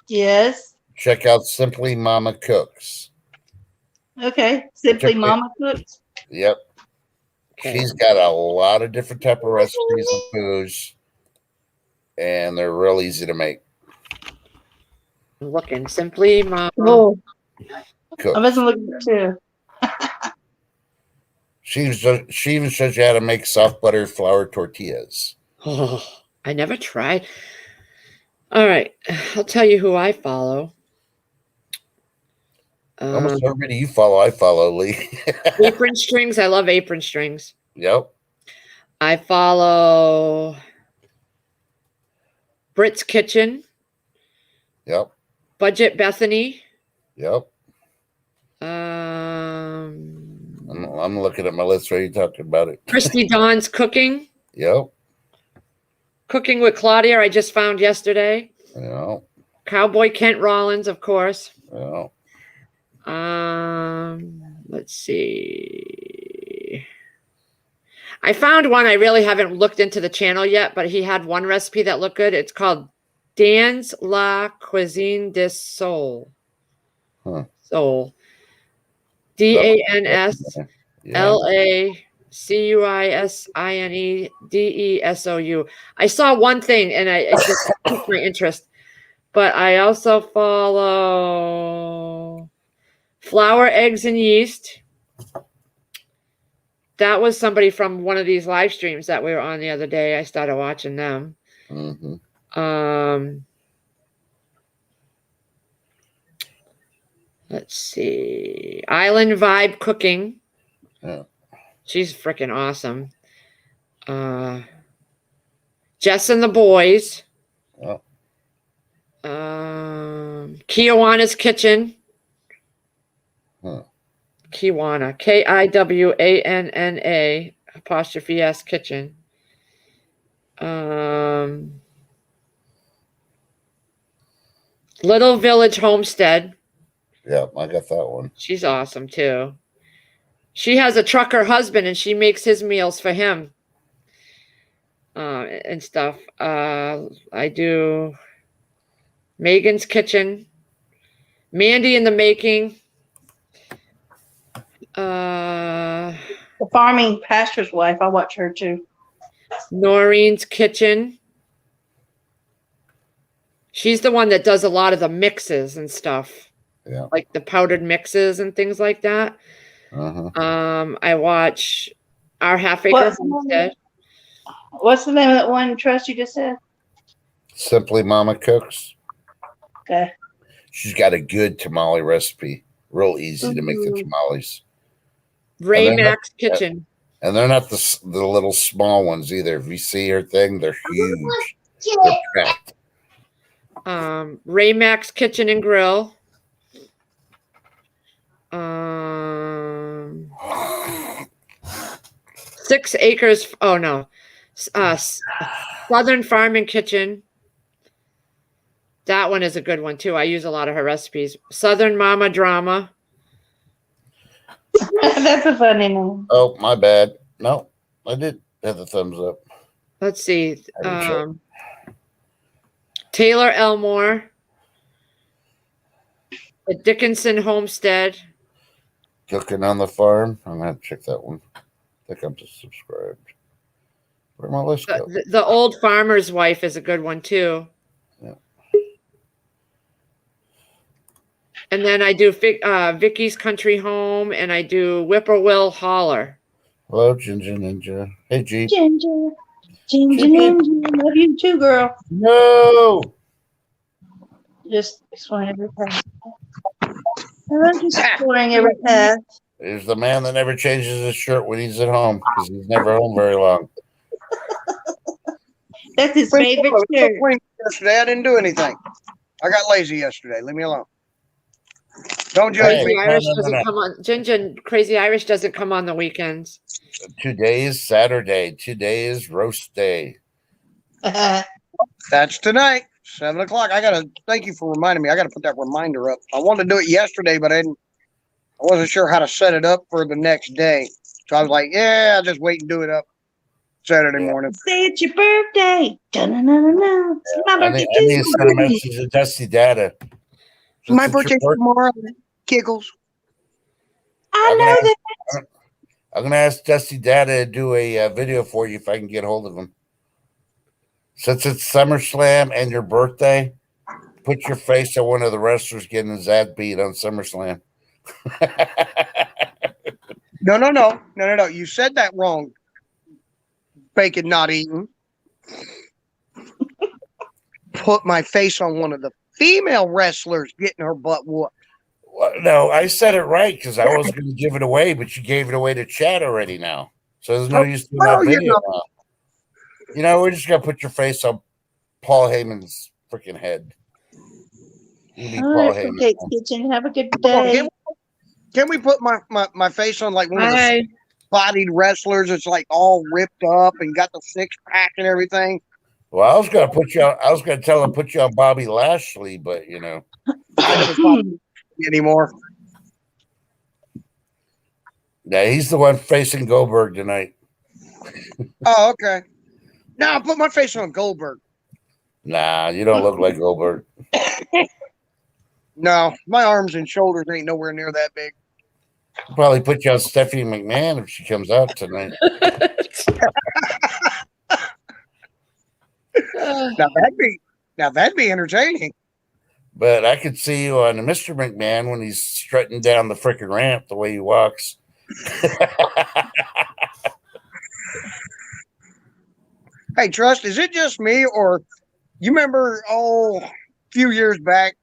Yes. Check out Simply Mama Cooks. Okay. Simply Particularly- Mama Cooks. Yep. Okay. She's got a lot of different type of recipes and foods, and they're real easy to make. I'm looking Simply Mama. Oh, Cook. I wasn't looking too. She even shows you how to make soft butter flour tortillas. Oh, I never tried. All right, I'll tell you who I follow. Almost everybody you follow, I follow, Lee. Apron Strings. I love Apron Strings. Yep. I follow Brit's Kitchen, Yep. Budget Bethany. Yep. I'm looking at my list. Are you talking about it? Christy Dawn's Cooking. Yep. Cooking with Claudia, I just found yesterday. Yep. Cowboy Kent Rollins, of course. Yep. Let's see. I found one. I really haven't looked into the channel yet, but he had one recipe that looked good. It's called Dan's La Cuisine des Soul. Huh. Soul. DANSLACUISINE DESOU. I saw one thing and it just piqued my interest. But I also follow Flour, Eggs, and Yeast. That was somebody from one of these live streams that we were on the other day. I started watching them. Mm-hmm. Let's see. Island Vibe Cooking. Yeah. She's freaking awesome. Jess and the Boys. Oh. Kiwana's Kitchen. Huh. Kiwana. KIWANNA apostrophe S Kitchen. Little Village Homestead. Yeah, I got that one. She's awesome too. She has a trucker husband and she makes his meals for him. And stuff. I do Megan's Kitchen. Mandy in the Making. The Farming Pastor's Wife. I watch her too. Noreen's Kitchen. She's the one that does a lot of the mixes and stuff. Yeah. Like the powdered mixes and things like that. Uh-huh. I watch Our Half Acre What's Homestead. What's the name of that one trust you just said? Simply Mama Cooks. Okay. She's got a good tamale recipe. Real easy to make the Mhm. tamales. Ray And then- Mac's Kitchen. And they're not the little small ones either. If you see her thing, they're huge. They're packed. Ray Mac's Kitchen and Grill. 6 Acres. Oh no. Southern Farm and Kitchen. That one is a good one too. I use a lot of her recipes. Southern Mama Drama. That's a funny name. Oh, my bad. No, I did have the thumbs up. Let's see. I didn't check. Taylor Elmore, the Dickinson Homestead. Cooking on the Farm. I'm gonna have to check that one. I think I'm just subscribed. Where'd my list go? The Old Farmer's Wife is a good one too. Yeah. And then I do Vicky's Country Home, and I do Whippoorwill Holler. Hello, Ginger Ninja. Hey, G. Ginger, Ninja, love you too, girl. No. Just exploring every path. I'm just exploring every path. There's the man that never changes his shirt when he's at home because he's never home very long. That's his favorite shirt. Yesterday, I didn't do anything. I got lazy yesterday. Leave me alone. Don't judge Crazy me. Irish no. doesn't come on. Ginger Crazy Irish doesn't come on the weekends. Today is Saturday. Today is roast day. That's tonight, 7 o'clock. I gotta thank you for reminding me. I gotta put that reminder up. I wanted to do it yesterday, but I wasn't sure how to set it up for the next day. So I was like, yeah, I'll just wait and do it up Saturday morning. Say it's your birthday. Da-na-na-na-na. It's my I birthday need to send a too. message to Dusty Data. My Since it's your birthday's tomorrow. Kiggles. I know that. I'm gonna ask Dusty Data to do a video for you if I can get hold of him. Since it's SummerSlam and your birthday, put your face on one of the wrestlers getting his ass beat on SummerSlam. No. You said that wrong. Bacon not eaten. Put my face on one of the female wrestlers getting her butt whooped. Well, no, I said it right because I was going to give it away, but you gave it away to chat already now. So there's no use doing that video now. You know, we're just going to put your face on Paul Heyman's freaking head. You be All Paul right, Heyman. Cupcake Kitchen. Have a good day. Can we put my face on like one of the Hi. bodied wrestlers? It's like all ripped up and got the six pack and everything. Well, I was going to put you on. I was going to tell him to put you on Bobby Lashley, but you know, I just not anymore. yeah, he's the one facing Goldberg tonight. Oh, okay. Now put my face on Goldberg. Nah, you don't look like Goldberg. No, my arms and shoulders ain't nowhere near that big. I'll probably put you on Stephanie McMahon if she comes out tonight. Now that'd be entertaining. But I could see you on Mr. McMahon when he's strutting down the freaking ramp the way he walks. Hey, Trust, is it just me or you remember a few years back,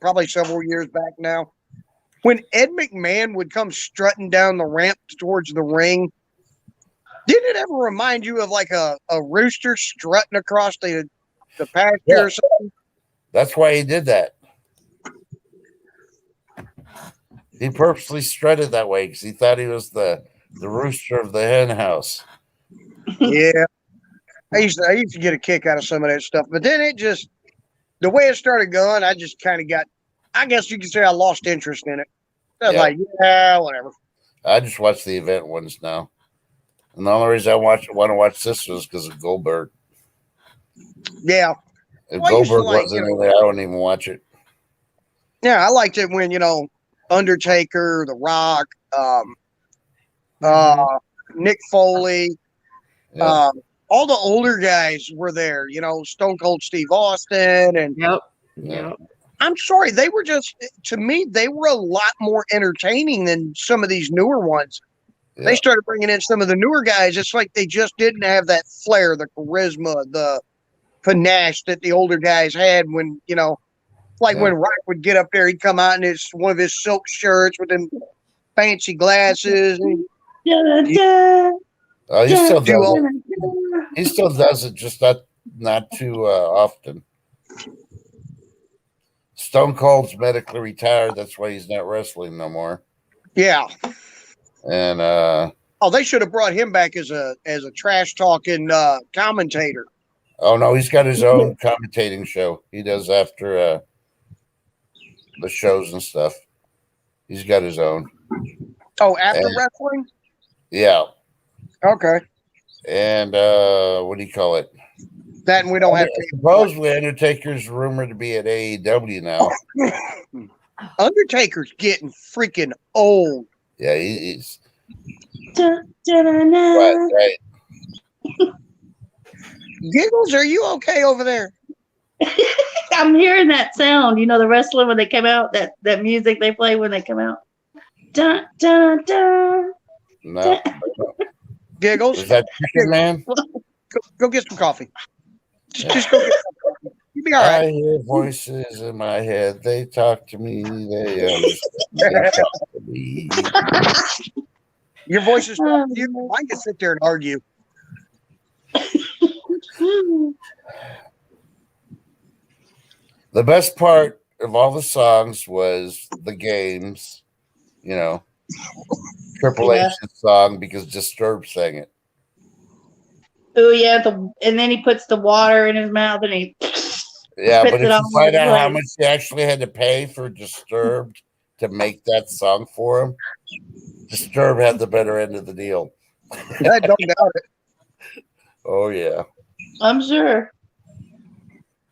probably several years back now, when Ed McMahon would come strutting down the ramp towards the ring? Didn't it ever remind you of like a rooster strutting across the pasture or something? That's why he did that. He purposely strutted that way because he thought he was the rooster of the hen house. Yeah. I used to get a kick out of some of that stuff, but then it just, the way it started going, I just kind of got, I guess you could say I lost interest in it. I was like, yeah, whatever. I just watch the event ones now. And the only reason I want to watch this was because of Goldberg. Yeah. If Well, I used to Goldberg like, wasn't in there, I wouldn't even watch it. Yeah, I liked it when, Undertaker, The Rock, Nick Foley, Yeah. all the older guys were there, Stone Cold Steve Austin. And Yep. I'm sorry, they were just, to me, they were a lot more entertaining than some of these newer ones. Yeah. They started bringing in some of the newer guys. It's like they just didn't have that flair, the charisma, the panache that the older guys had when, when Rock would get up there, he'd come out in one of his silk shirts with them fancy glasses. And Oh, he still does it. He still does it, just not too often. Stone Cold's medically retired. That's why he's not wrestling no more. Yeah. And they should have brought him back as a trash talking commentator. oh no, he's got his own commentating show. He does after the shows and stuff. He's got his own. Oh, after wrestling? Yeah. Okay. And what do you call it? That and we don't have Supposedly Undertaker's rumored to be at AEW now. Undertaker's getting freaking old. Yeah, he's Da-da-da-da. right. Giggles, are you okay over there? I'm hearing that sound. You know, the wrestling when they come out, that music they play when they come out. Dun, dun, dun. No, Giggles, is that Chicken Man? go get some coffee. Yeah. Just go get some coffee. You'll be all I right. hear voices in my head. They talk to me. They talk to me. Your voice is Oh, you. I can sit there and argue. The best part of all the songs was the games. You know, Triple Yeah. H's song because Disturbed sang it. Oh yeah, and then he puts the water in his mouth and he Yeah, spits but it if all you find over out the how place. much he actually had to pay for Disturbed to make that song for him, Disturbed had the better end of the deal. I don't doubt it. Oh yeah. I'm sure.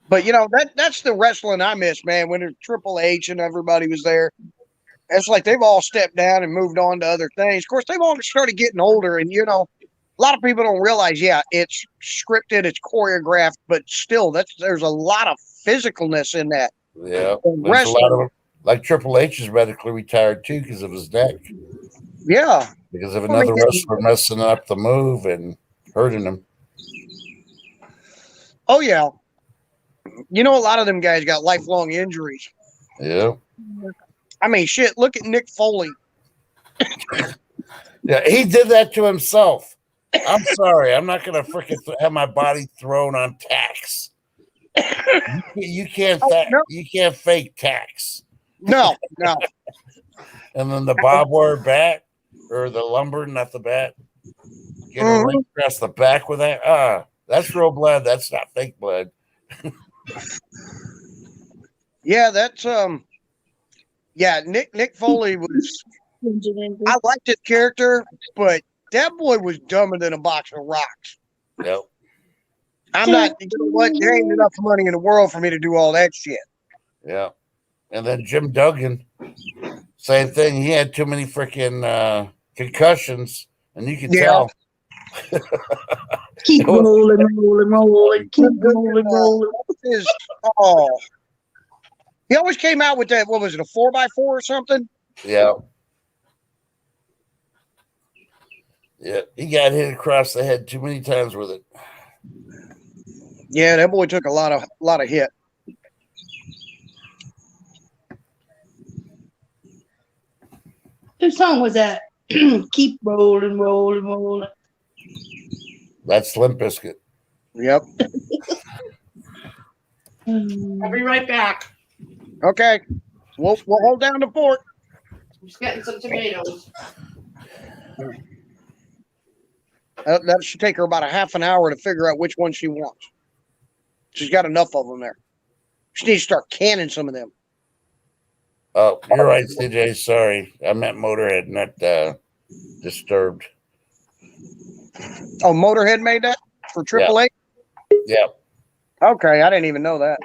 But you know that's the wrestling I miss, man. When there's Triple H and everybody was there, it's like they've all stepped down and moved on to other things. Of course, they've all started getting older, and you know, a lot of people don't realize. Yeah, it's scripted, it's choreographed, but still, there's a lot of physicalness in that. Yeah. And There's a lot wrestling, of like Triple H is medically retired too because of his neck. yeah. Because of I mean, another wrestler messing up the move and hurting him. Oh yeah. You know, a lot of them guys got lifelong injuries. Yeah. I mean, shit. Look at Nick Foley. Yeah, he did that to himself. I'm sorry. I'm not gonna freaking have my body thrown on tax. You can't no. you can't fake tax. No. And then the barbed wire bat or the lumber, not the bat. Get a ring across the back with that. That's real blood. That's not fake blood. Yeah, that's yeah, Nick Foley was I liked his character, but that boy was dumber than a box of rocks. Yep. I'm not you know what, there ain't enough money in the world for me to do all that shit. Yeah. And then Jim Duggan, same thing. He had too many freaking concussions, and you can tell. Keep rolling, keep rolling. He always came out with that, what was it, a 4x4 or something? Yeah. Yeah, he got hit across the head too many times with it. Yeah, that boy took a lot of hit. Whose song was that? Keep rolling. That's Limp Bizkit. Yep. I'll be right back. Okay. We'll hold down the fort. I'm just getting some tomatoes. That should take her about a half an hour to figure out which one she wants. She's got enough of them there. She needs to start canning some of them. Oh, you're right, CJ. Sorry. I meant Motorhead, not Disturbed. Oh, Motorhead made that for Triple H? Yeah. Okay, I didn't even know that.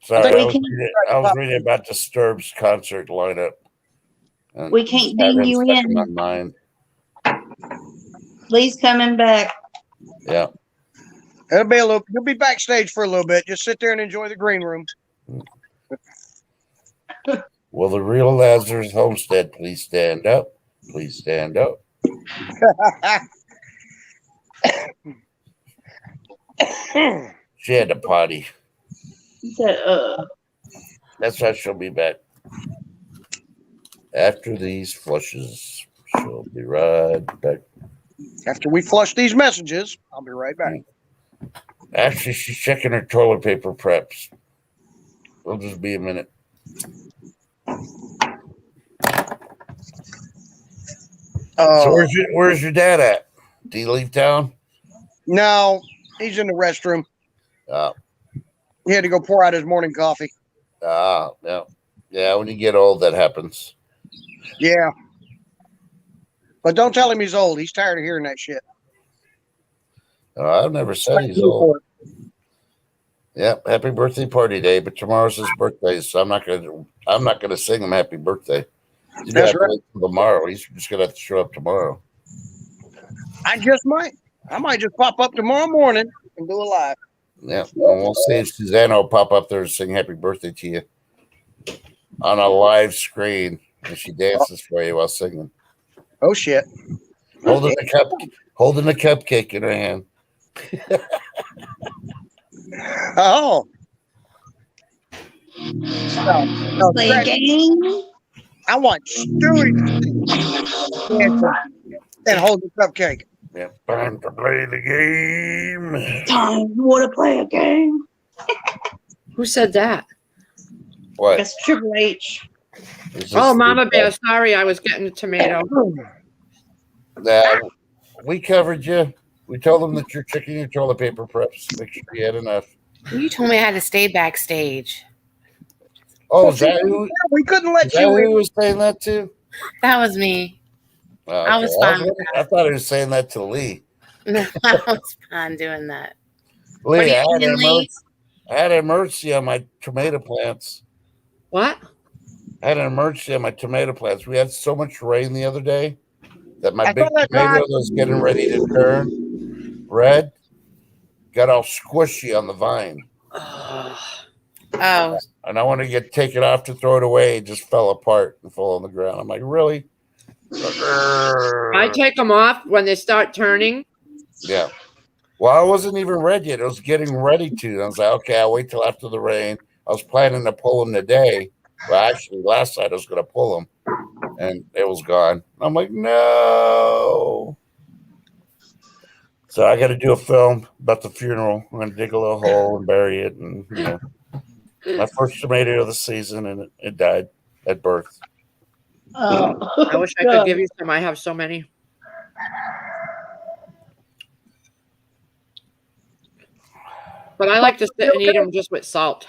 Sorry, I I was reading about Disturbed's concert lineup. And We can't that ding you stuck in. my mind. Please coming back. Yeah. You'll be backstage for a little bit. Just sit there and enjoy the green room. Will the real Lazarus Homestead please stand up? Please stand up. She had to potty. He said, That's how she'll be back. After these flushes, she'll be right back. After we flush these messages, I'll be right back. Actually, she's checking her toilet paper preps. It'll just be a minute. So where's your dad at? Did he leave town? No, he's in the restroom. Oh. He had to go pour out his morning coffee. Yeah. Yeah, when you get old, that happens. Yeah. But don't tell him he's old. He's tired of hearing that shit. I've never said he's old. Yep, happy birthday party day, but tomorrow's his birthday, so I'm not gonna sing him happy birthday. He's gonna That's have to right. wait till tomorrow. He's just gonna have to show up tomorrow. I just might. I might just pop up tomorrow morning and do a live. Yeah, and we'll see if Susanna will pop up there and sing happy birthday to you on a live screen, and she dances for you while singing, Oh shit. holding a cupcake in her hand. Oh. No, Play a game. I want Stewie and hold the cupcake. Yeah, time to play the game. Time you want to play a game. Who said that? What? That's Triple H. Is Oh, this Mama the- Bear. Sorry, I was getting a tomato. We covered you. We told them that you're checking your toilet paper preps. Make sure you had enough. You told me I had to stay backstage. Oh, is that who? We couldn't let Is that you who in. he was saying that to? That was me. Oh, I was okay. fine with I thought he was saying that to Lee. No, I was fine doing that. Lee, What are you I had eating, an Lee? emergency. I had an emergency on my tomato plants. What? I had an emergency on my tomato plants. We had so much rain the other day that my I big thought that's tomato right. that was getting ready to turn red got all squishy on the vine. Ugh. Oh, And I wanted to take it off to throw it away. It just fell apart and fell on the ground. I'm like, really? I take them off when they start turning. Yeah. Well, I wasn't even red yet. I was getting ready to. I was like, okay, I'll wait till after the rain. I was planning to pull them today. Well, actually, last night I was going to pull them, and it was gone. I'm like, no. So I got to do a film about the funeral. I'm going to dig a little hole and bury it. And, you know, my first tomato of the season, and it died at birth. I wish I could give you some. I have so many. But I like to sit and eat them just with salt.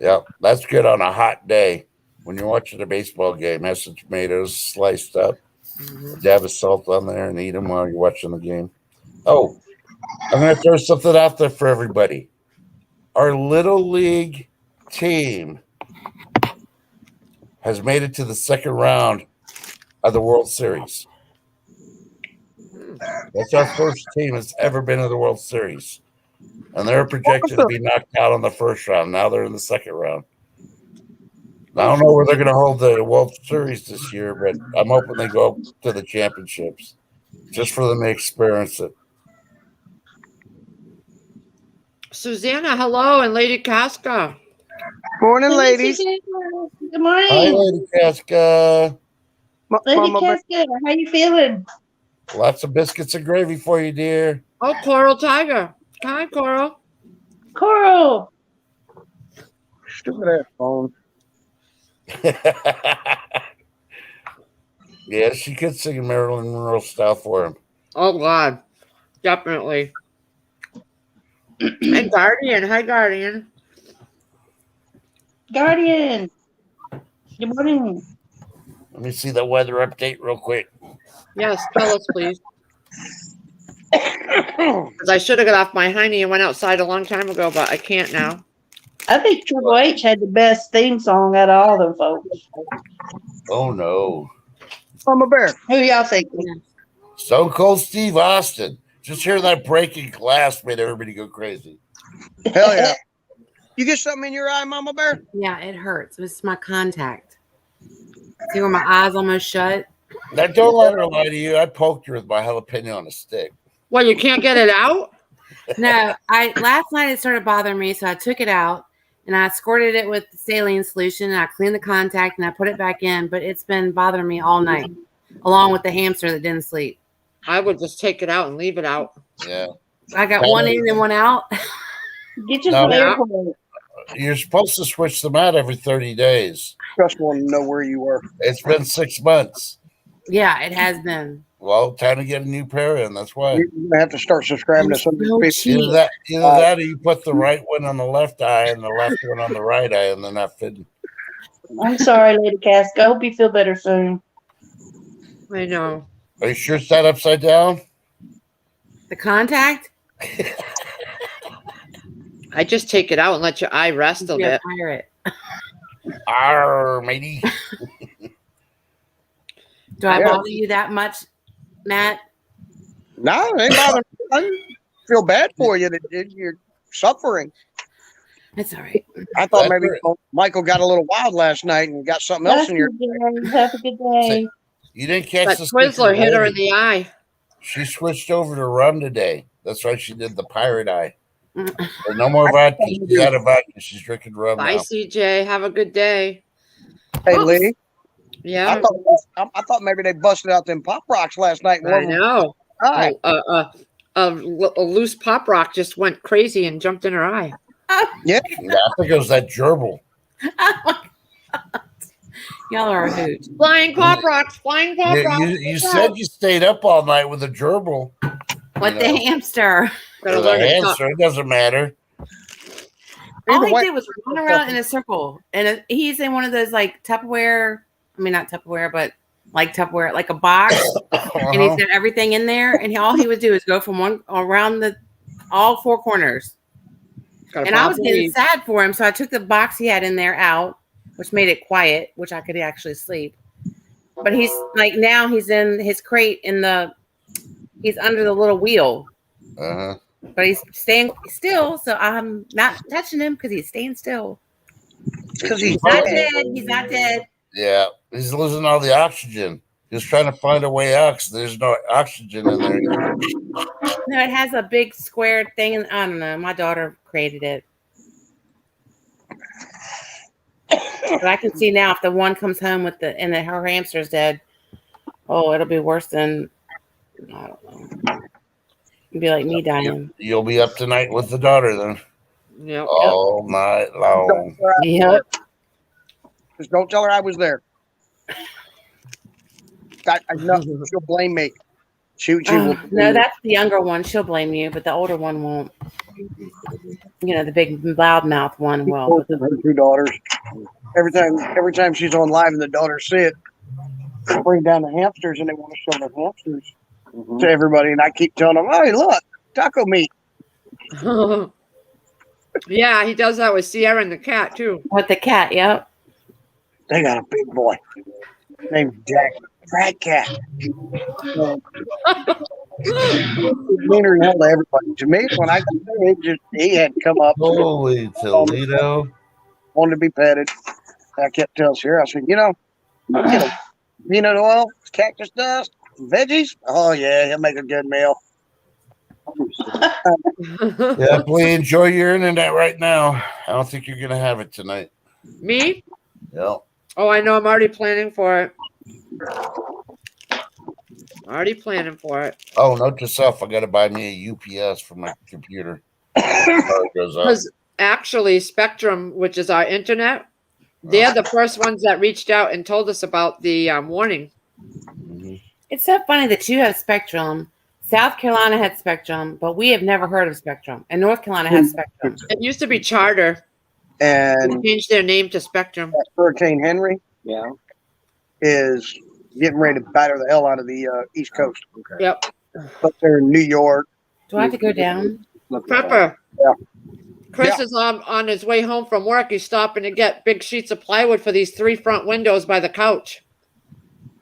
Yeah, that's good on a hot day when you're watching a baseball game. Have some tomatoes sliced up, dab of salt on there, and eat them while you're watching the game. Oh, I'm going to throw something out there for everybody. Our Little League team has made it to the second round of the World Series. That's our first team that's ever been to the World Series. And they're projected to be knocked out on the first round. Now they're in the second round. I don't know where they're going to hold the World Series this year, but I'm hoping they go to the championships just for them to experience it. Susanna, hello, and Lady Casca. Morning, ladies. Good morning. Hi, Lady Casca. Lady Mama Bear. Casca, how you feeling? Lots of biscuits and gravy for you, dear. Oh, Coral Tiger. Hi, Coral. Coral. Stupid ass phone. Yeah, she could sing Marilyn Monroe style for him. Oh, God. Definitely. And Guardian. Hi, Guardian. Guardian. Good morning. Let me see the weather update real quick. Yes, tell us, please. Because I should have got off my hiney and went outside a long time ago, but I can't now. I think Triple H had the best theme song out of all them folks. Oh, no. Mama Bear. Who y'all think? Stone Cold Steve Austin. Just hearing that breaking glass made everybody go crazy. Hell yeah. You get something in your eye, Mama Bear? yeah, it hurts. It's my contact. See where my eyes almost shut? Now, don't let her lie to you. I poked her with my jalapeno on a stick. Well, you can't get it out? No, last night it started bothering me, so I took it out and I squirted it with saline solution and I cleaned the contact and I put it back in, but it's been bothering me all night, along with the hamster that didn't sleep. I would just take it out and leave it out. Yeah. I got one in and one out. Get you No. some airport. You're supposed to switch them out every 30 days. Just want to know where you were. It's been 6 months. Yeah, it has been. Well, time to get a new pair in. That's why. You're going to have to start subscribing to some of So these people. cheap. Either that or you put the right one on the left eye and the left one on the right eye, and they're not fitting. I'm sorry, Lady Casca. I hope you feel better soon. I know. Are you sure it's not upside down? The contact? I just take it out and let your eye rest a Be a bit. pirate. Arr, matey. Do I Yeah. bother you that much, Matt? No, it ain't bothering me. I feel bad for you that you're suffering. It's all right. I thought That's maybe right. Michael got a little wild last night and got something else in your. Have a good day. You didn't catch That the Twizzler hit her in lady. the eye. She switched over to rum today. That's why she did the pirate eye. Mm. But no more vodka. She's out of vodka. She's drinking rum Bye, now. CJ. Have a good day. Hey Oops. Lee, Yeah, I thought maybe they busted out them pop rocks last night. I know. Hi. A loose pop rock just went crazy and jumped in her eye. Yeah, I think it was that gerbil. Y'all are a hoot. Flying pop rocks, flying pop You, rocks. you said you stayed up all night with a gerbil. What You the know. hamster? Gotta Or the learn to talk. hamster. It doesn't matter. All Either he way- did was run around in a circle, and he's in one of those like Tupperware. I mean, not Tupperware, but like Tupperware, like a box, and he's got everything in there. And all he would do is go from one around all four corners. Gotta And I was pop getting weed. sad for him, so I took the box he had in there out, which made it quiet, which I could actually sleep. But he's like now he's in his crate he's under the little wheel, Uh-huh. but he's staying still. So I'm not touching him because he's staying still. Because he's He's not dead. dead. He's not dead. Yeah, he's losing all the oxygen. He's trying to find a way out 'cause there's no oxygen in there. No, it has a big square thing, and I don't know. My daughter created it, but I can see now if the one comes home with her hamster's dead. Oh, it'll be worse than I don't know. It'd be like me dying. You'll be up tonight with the daughter then. Yep. All night long. Yep. Just don't tell her I was there. I know she'll blame me. She will. No, that's the younger one. She'll blame you, but the older one won't. You know, the big loudmouth one will. Her two daughters. Every time she's on live and the daughters see it, they bring down the hamsters and they want to show their hamsters to everybody. And I keep telling them, "Hey, look, taco meat." Yeah, he does that with Sierra and the cat too. With the cat, yep. They got a big boy named Jack. Frat cat. Meaner than hell to everybody. To me, when I got there, he had come up, Holy Toledo. wanted to be petted. I kept telling Sierra, I said, get a peanut oil, cactus dust, veggies. Oh yeah, he'll make a good meal. Yeah, please enjoy your internet right now. I don't think you're gonna have it tonight. Me? Yeah. Oh, I know. I'm already planning for it. Already planning for it. Oh, note to self, I gotta buy me a UPS for my computer. Before it goes up. Because actually, Spectrum, which is our internet, they're the first ones that reached out and told us about the warning. Mhm. It's so funny that you have Spectrum. South Carolina had Spectrum, but we have never heard of Spectrum. And North Carolina has Spectrum. It used to be Charter. And They changed their name to Spectrum. Hurricane Henry is getting ready to batter the hell out of the East Coast. Yep. Up there in New York. Do I have to go down? Pepper. Yeah. Chris is on his way home from work. He's stopping to get big sheets of plywood for these 3 front windows by the couch.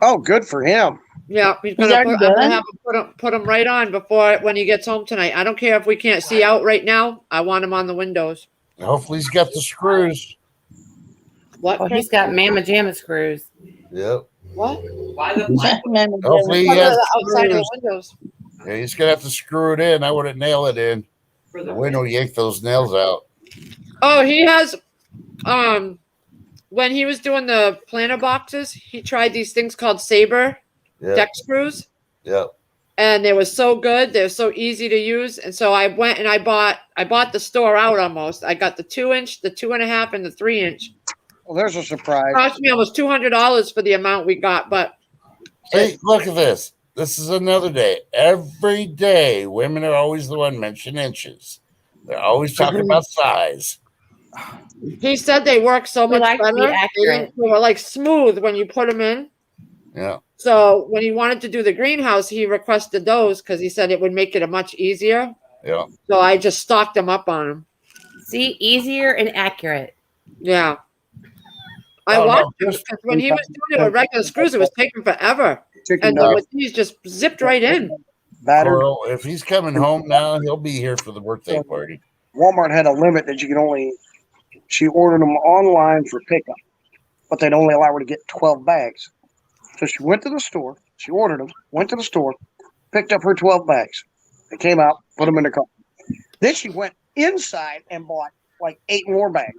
Oh, good for him. Yeah, he's Is gonna that I'm gonna done? have him put them right on before when he gets home tonight. I don't care if we can't see out right now. I want him on the windows. Hopefully he's got the screws. What? Well, Chris? he's got Mamma Jamma screws. Yep. What? Hopefully he Cover has the outside of the screws. windows. Yeah, he's gonna have to screw it in. I wouldn't nail it in. The wind will yank those nails out. Oh, he has. When he was doing the planter boxes, he tried these things called Saber Yeah. deck screws, Yep. and they were so good. They're so easy to use, and so I went and I bought the store out almost. I got the 2-inch, the 2.5, and the 3-inch. Well, there's a surprise. Cost me almost $200 for the amount we got, but Hey, look at this. This is another day. Every day, women are always the one mentioning inches. They're always talking about size. he said they work so We much like to be better. accurate. They were like smooth when you put them in. Yeah. So when he wanted to do the greenhouse, he requested those because he said it would make it a much easier. Yeah. So I just stocked them up on him. See, easier and accurate. Yeah. I Oh, no, watched it just- because when he was doing it with regular screws, it was taking forever. Chicken And nuggets, with these just zipped right in. battered. Coral, if he's coming home now, he'll be here for the birthday party. Walmart had a limit that you could only. She ordered them online for pickup, but they'd only allow her to get 12 bags. So she went to the store. She ordered them. Went to the store, picked up her 12 bags. They came out, put them in the car. Then she went inside and bought like 8 more bags.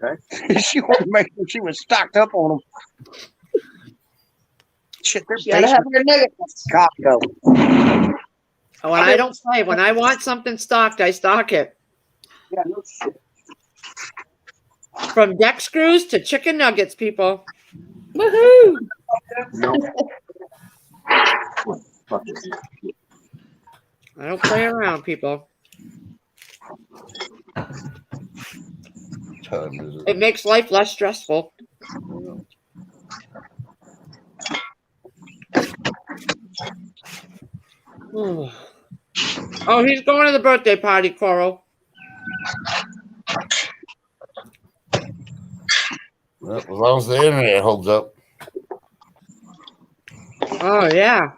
Okay. She wanted to make sure she was stocked up on them. Shit, they're You gotta have your nuggets. Costco. When I don't play, when I want something stocked, I stock it. Yeah, no shit. From deck screws to chicken nuggets, people. Woohoo! I don't play around, people. Time is it? It makes life less stressful. Oh, he's going to the birthday party, Coral. Well, as long as the internet holds up. Oh, yeah.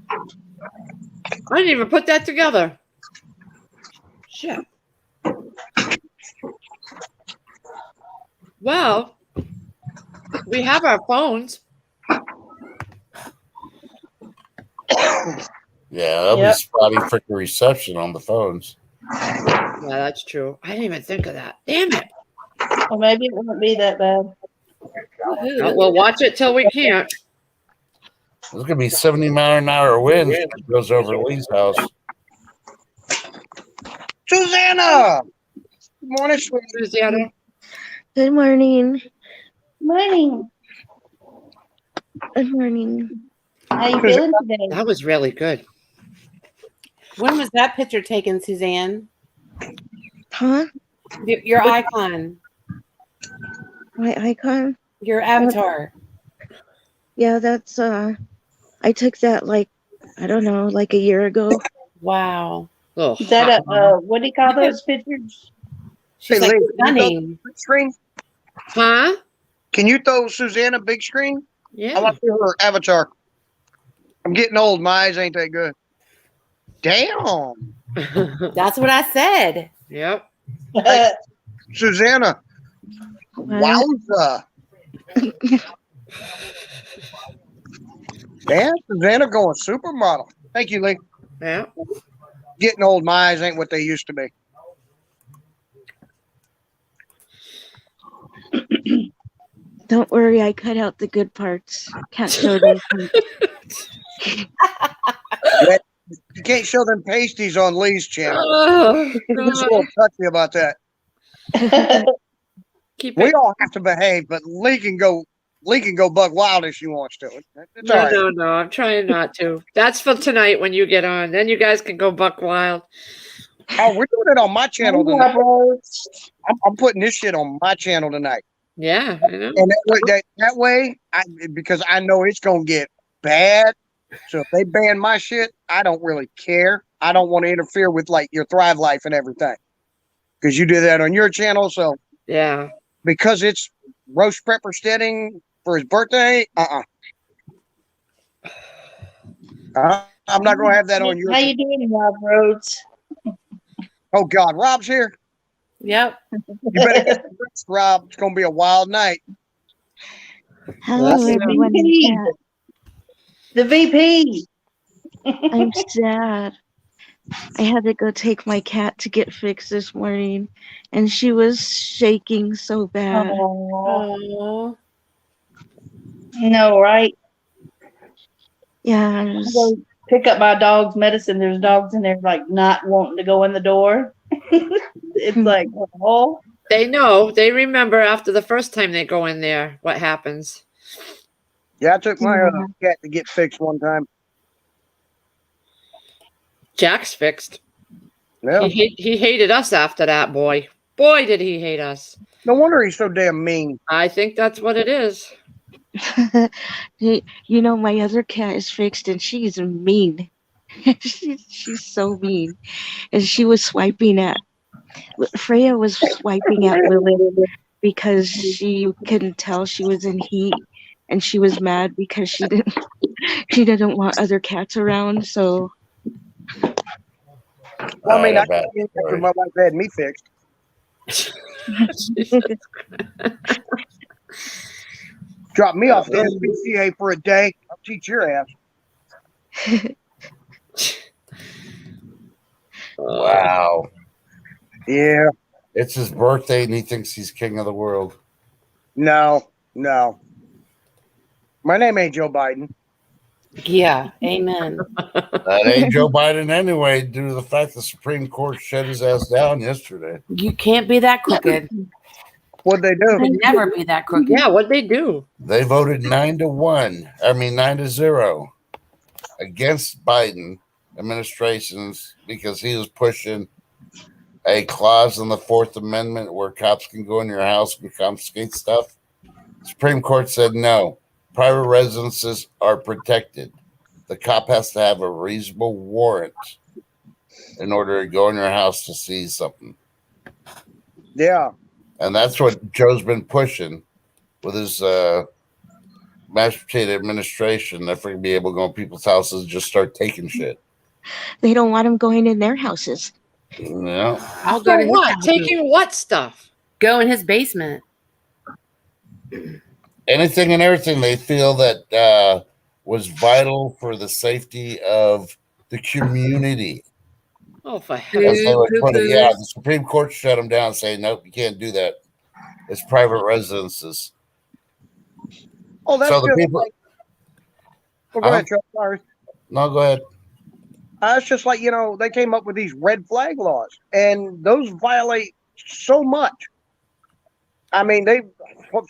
I didn't even put that together. Shit. Well, we have our phones. Yeah, that'll Yep. be spotty freaking reception on the phones. Yeah, that's true. I didn't even think of that. Damn it. Well, maybe it won't be that bad. Oh, we'll watch it till we can't. There's gonna be 70-mile-an-hour winds when it goes over Lee's house. Susanna! Good morning, sweetie. Susanna. Good morning. Morning. Good morning. How you feeling today? That was really good. When was that picture taken, Suzanne? Huh? Your icon, My icon? your avatar. Yeah, that's I took that like I don't know, like a year ago. Wow. Oh, Is that a what do you call those pictures? She's Hey, like Lee, stunning. Big screen? huh? Can you throw Susanna big screen? I Yeah. want to see her avatar. I'm getting old. My eyes ain't that good. Damn. That's what I said. Yep. Susanna. What? Wowza. Damn, Susanna going supermodel. Thank you, Lee. Yeah. Getting old. My eyes ain't what they used to be. Don't worry, I cut out the good parts. Can't show those. You can't show them pasties on Lee's channel. Oh, He's a God. little touchy about that. Keep We it. all have to behave, but Lee can go buck wild if she wants to. It's all No, right. no. I'm trying not to. That's for tonight when you get on. Then you guys can go buck wild. Oh, we're doing it on my channel tonight. I'm putting this shit on my channel tonight. Yeah, I know. And that way, because I know it's gonna get bad. So if they ban my shit, I don't really care. I don't want to interfere with like your Thrive Life and everything, because you do that on your channel. So Yeah. because it's Roast Prepper Steading for his birthday, I'm not gonna have that on your. How you doing, Rob Rhodes? Oh God, Rob's here. Yep. You better get some rest, Rob. It's gonna be a wild night. Hello, That's it. everyone in chat. The VP. I'm sad. I had to go take my cat to get fixed this morning, and she was shaking so bad. Oh, Oh. no, right? Yeah, I I was- go pick up my dog's medicine. There's dogs in there like not wanting to go in the door. It's like, oh, They know. They remember after the first time they go in there what happens. Yeah, I took my cat to get fixed one time. Jack's fixed. Yeah, He hated us after that, boy. Boy, did he hate us. no wonder he's so damn mean. I think that's what it is. You know, my other cat is fixed and she's mean. She's so mean. And she was swiping at Freya was swiping at Lilith because she couldn't tell she was in heat, and she was mad because she didn't want other cats around. So Well, I mean, I bet. can't after my wife had me fixed. Drop me off the SPCA for a day. I'll teach your ass. Wow. Yeah. It's his birthday and he thinks he's king of the world. No. My name ain't Joe Biden. Yeah, amen. That ain't Joe Biden anyway, due to the fact the Supreme Court shut his ass down yesterday. You can't be that crooked. What'd they do? You can never be that crooked. Yeah, what'd they do? They voted 9-0 against Biden administrations because he was pushing a clause in the Fourth Amendment where cops can go in your house and confiscate stuff. Supreme Court said no. Private residences are protected. The cop has to have a reasonable warrant in order to go in your house to seize something. Yeah. And that's what Joe's been pushing with his mashed potato administration. They're going to be able to go in people's houses and just start taking shit. they don't want him going in their houses. Yeah. I'll go to For his what? house. Taking what stuff? Go in his basement. Anything and everything they feel that was vital for the safety of the community. Oh, for As heaven's they would put it, Cuckoo. yeah, the Supreme Court shut them down, saying, nope, you can't do that. It's private residences. Oh, that's So the just people. like. Well, go Huh? ahead, Chuck. Sorry. No, go ahead. It's just like, they came up with these red flag laws, and those violate so much. I mean,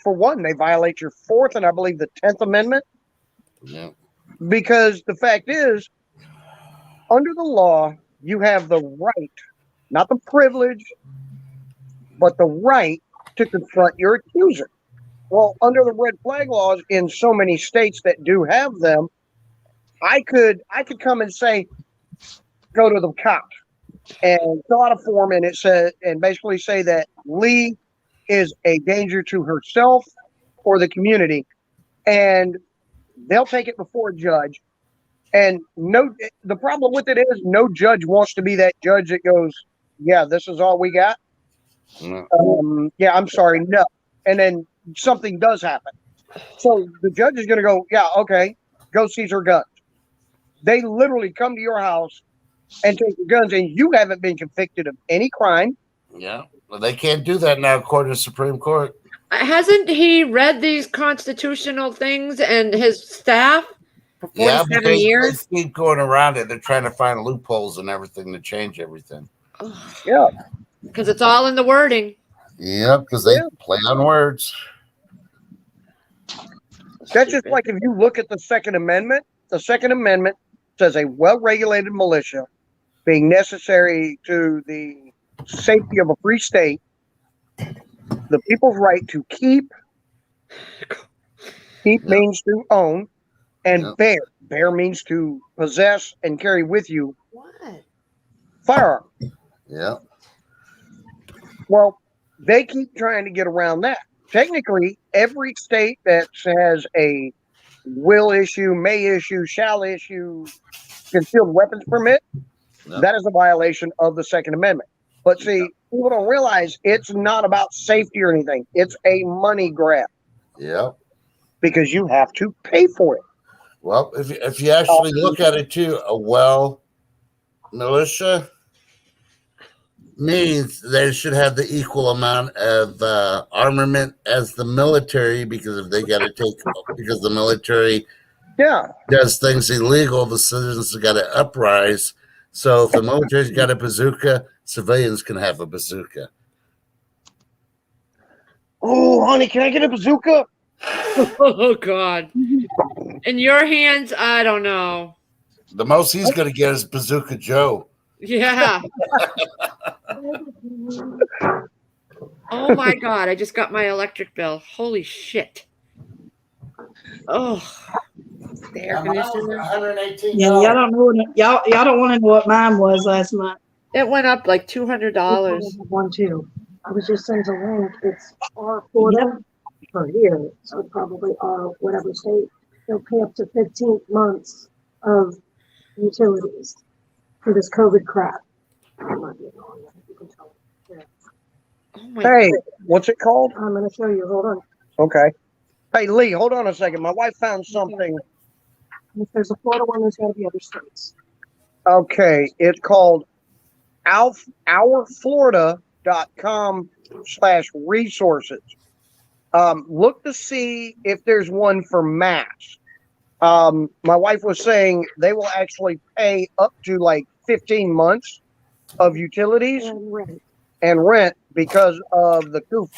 for one, they violate your Fourth and I believe the 10th Amendment, Yeah. because the fact is, under the law, you have the right, not the privilege, but the right to confront your accuser. Well, under the red flag laws in so many states that do have them, I could come and say, go to the cops and fill out a form, and it says, and basically say that Lee is a danger to herself or the community, and they'll take it before a judge. And the problem with it is no judge wants to be that judge that goes, yeah, this is all we got. Yeah. Yeah, I'm sorry, no. And then something does happen. So the judge is going to go, yeah, okay, go seize her guns. They literally come to your house and take your guns, and you haven't been convicted of any crime. Yeah. Well, they can't do that now, according to the Supreme Court. Hasn't he read these constitutional things and his staff? For Yeah, 47 but they years. keep going around it. They're trying to find loopholes and everything to change everything. Yeah. Because it's all in the wording. Yeah, because they play on words. That's just like if you look at the Second Amendment says a well-regulated militia being necessary to the safety of a free state, the people's right to keep means to own, and bear means to possess and carry with you What? firearm. Yeah. Well, they keep trying to get around that. Technically, every state that has a will issue, may issue, shall issue concealed weapons permit, that is a violation of the Second Amendment. But see, people don't realize it's not about safety or anything. It's a money grab Yeah. because you have to pay for it. Well, if you actually look at it too, a militia means they should have the equal amount of armament as the military, because if they got to because the military does things illegal, the citizens have got to uprise. So if the military's got a bazooka, civilians can have a bazooka. Oh, honey, can I get a bazooka? Oh, God. In your hands, I don't know. The most he's going to get is Bazooka Joe. Yeah. Oh, my God. I just got my electric bill. Holy shit. Oh, The air conditioner. $118. Yeah, y'all don't know. Y'all don't want to know what mine was last month. it went up like $200. One too. I was just sent a link. It's our Florida for here, so probably our whatever state. They'll pay up to 15 months of utilities for this COVID crap. I might be wrong. You can tell. Oh my Hey, what's it called? I'm going to show you. Hold on. Okay. Hey, Lee, hold on a second. My wife found something. If there's a Florida one, there's got to be other states. Okay. It's called ourflorida.com/resources. Look to see if there's one for Mass. My wife was saying they will actually pay up to like 15 months of utilities And rent. and rent because of the coof.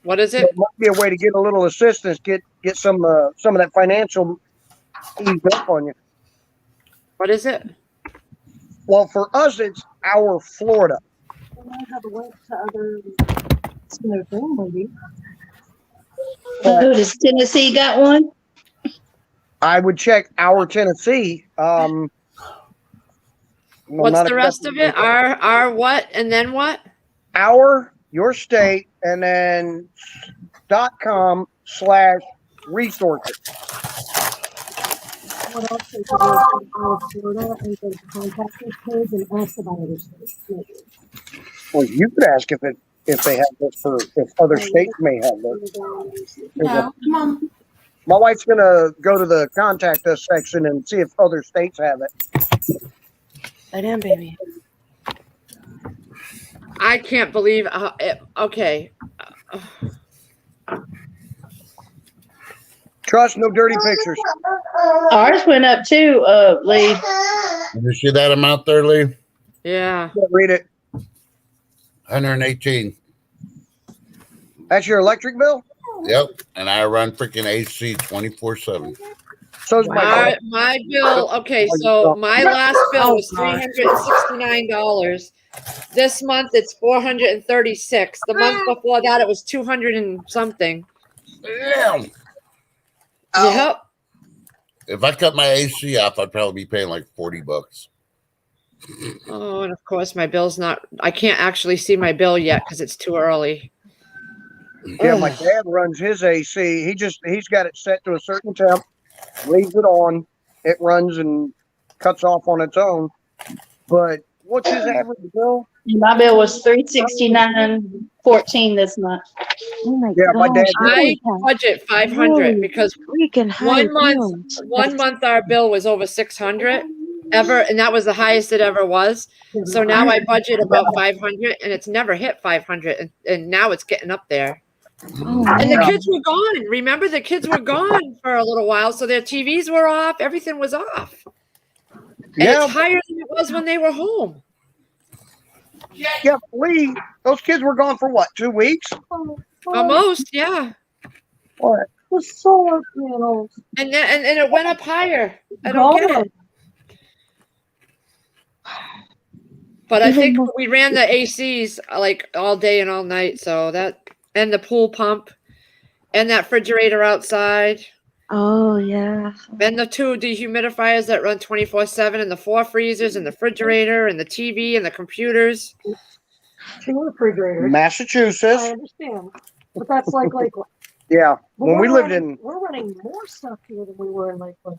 What is So it? it might be a way to get a little assistance, get some of that financial eased up on you. What is it? Well, for us, it's Our Florida. And I have a link to other thing, maybe. Oh, does Tennessee got one? I would check Our Tennessee. I'm What's not the rest of it? accepting- Our what? And then what? Our, your state, and then .com/resources. What else is there in our Florida and then contact this page and ask about other states? Maybe. Well, you could ask if they have this if other states may have this. No, come on. My wife's gonna go to the contact us section and see if other states have it. Lay down, baby. I can't believe. Okay. Trust, no dirty pictures. Ours went up too, Lee. Did you see that amount there, Lee? Yeah. Read it. 118. That's your electric bill. Yep. And I run freaking AC 24/7. So's my My bill. Okay, so my last bill was $369. This month it's 436. The month before that it was 200 and something. Yeah. Yep. If I cut my AC off, I'd probably be paying like $40. Oh, and of course my bill's not. I can't actually see my bill yet because it's too early. Yeah, my dad runs his AC. He's got it set to a certain temp, leaves it on, it runs and cuts off on its own. But what's his average bill? My bill was $369.14 this month. Oh my Yeah, my gosh. dad- I really have budget 500 because freaking high bills. one month our bill was over 600 ever, and that was the highest it ever was. So now I budget about 500, and it's never hit 500, and now it's getting up there. Oh, And the man. kids were gone. Remember, the kids were gone for a little while, so their TVs were off. Everything was off, and Yeah, it's higher than it was when they were home. yeah, Lee. Those kids were gone for what? 2 weeks? Almost, yeah. What? The solar panels. And then, and it went up higher. I don't get it. But I think we ran the ACs like all day and all night, so that, and the pool pump, and that refrigerator outside, Oh, yeah. and the 2 dehumidifiers that run 24/7, and the 4 freezers, and the refrigerator, and the TV, and the computers. 2 refrigerators. I Massachusetts. understand. But that's like Lakeland. Yeah. But When we we're lived running- in, We're running more stuff here than we were in Lakeland.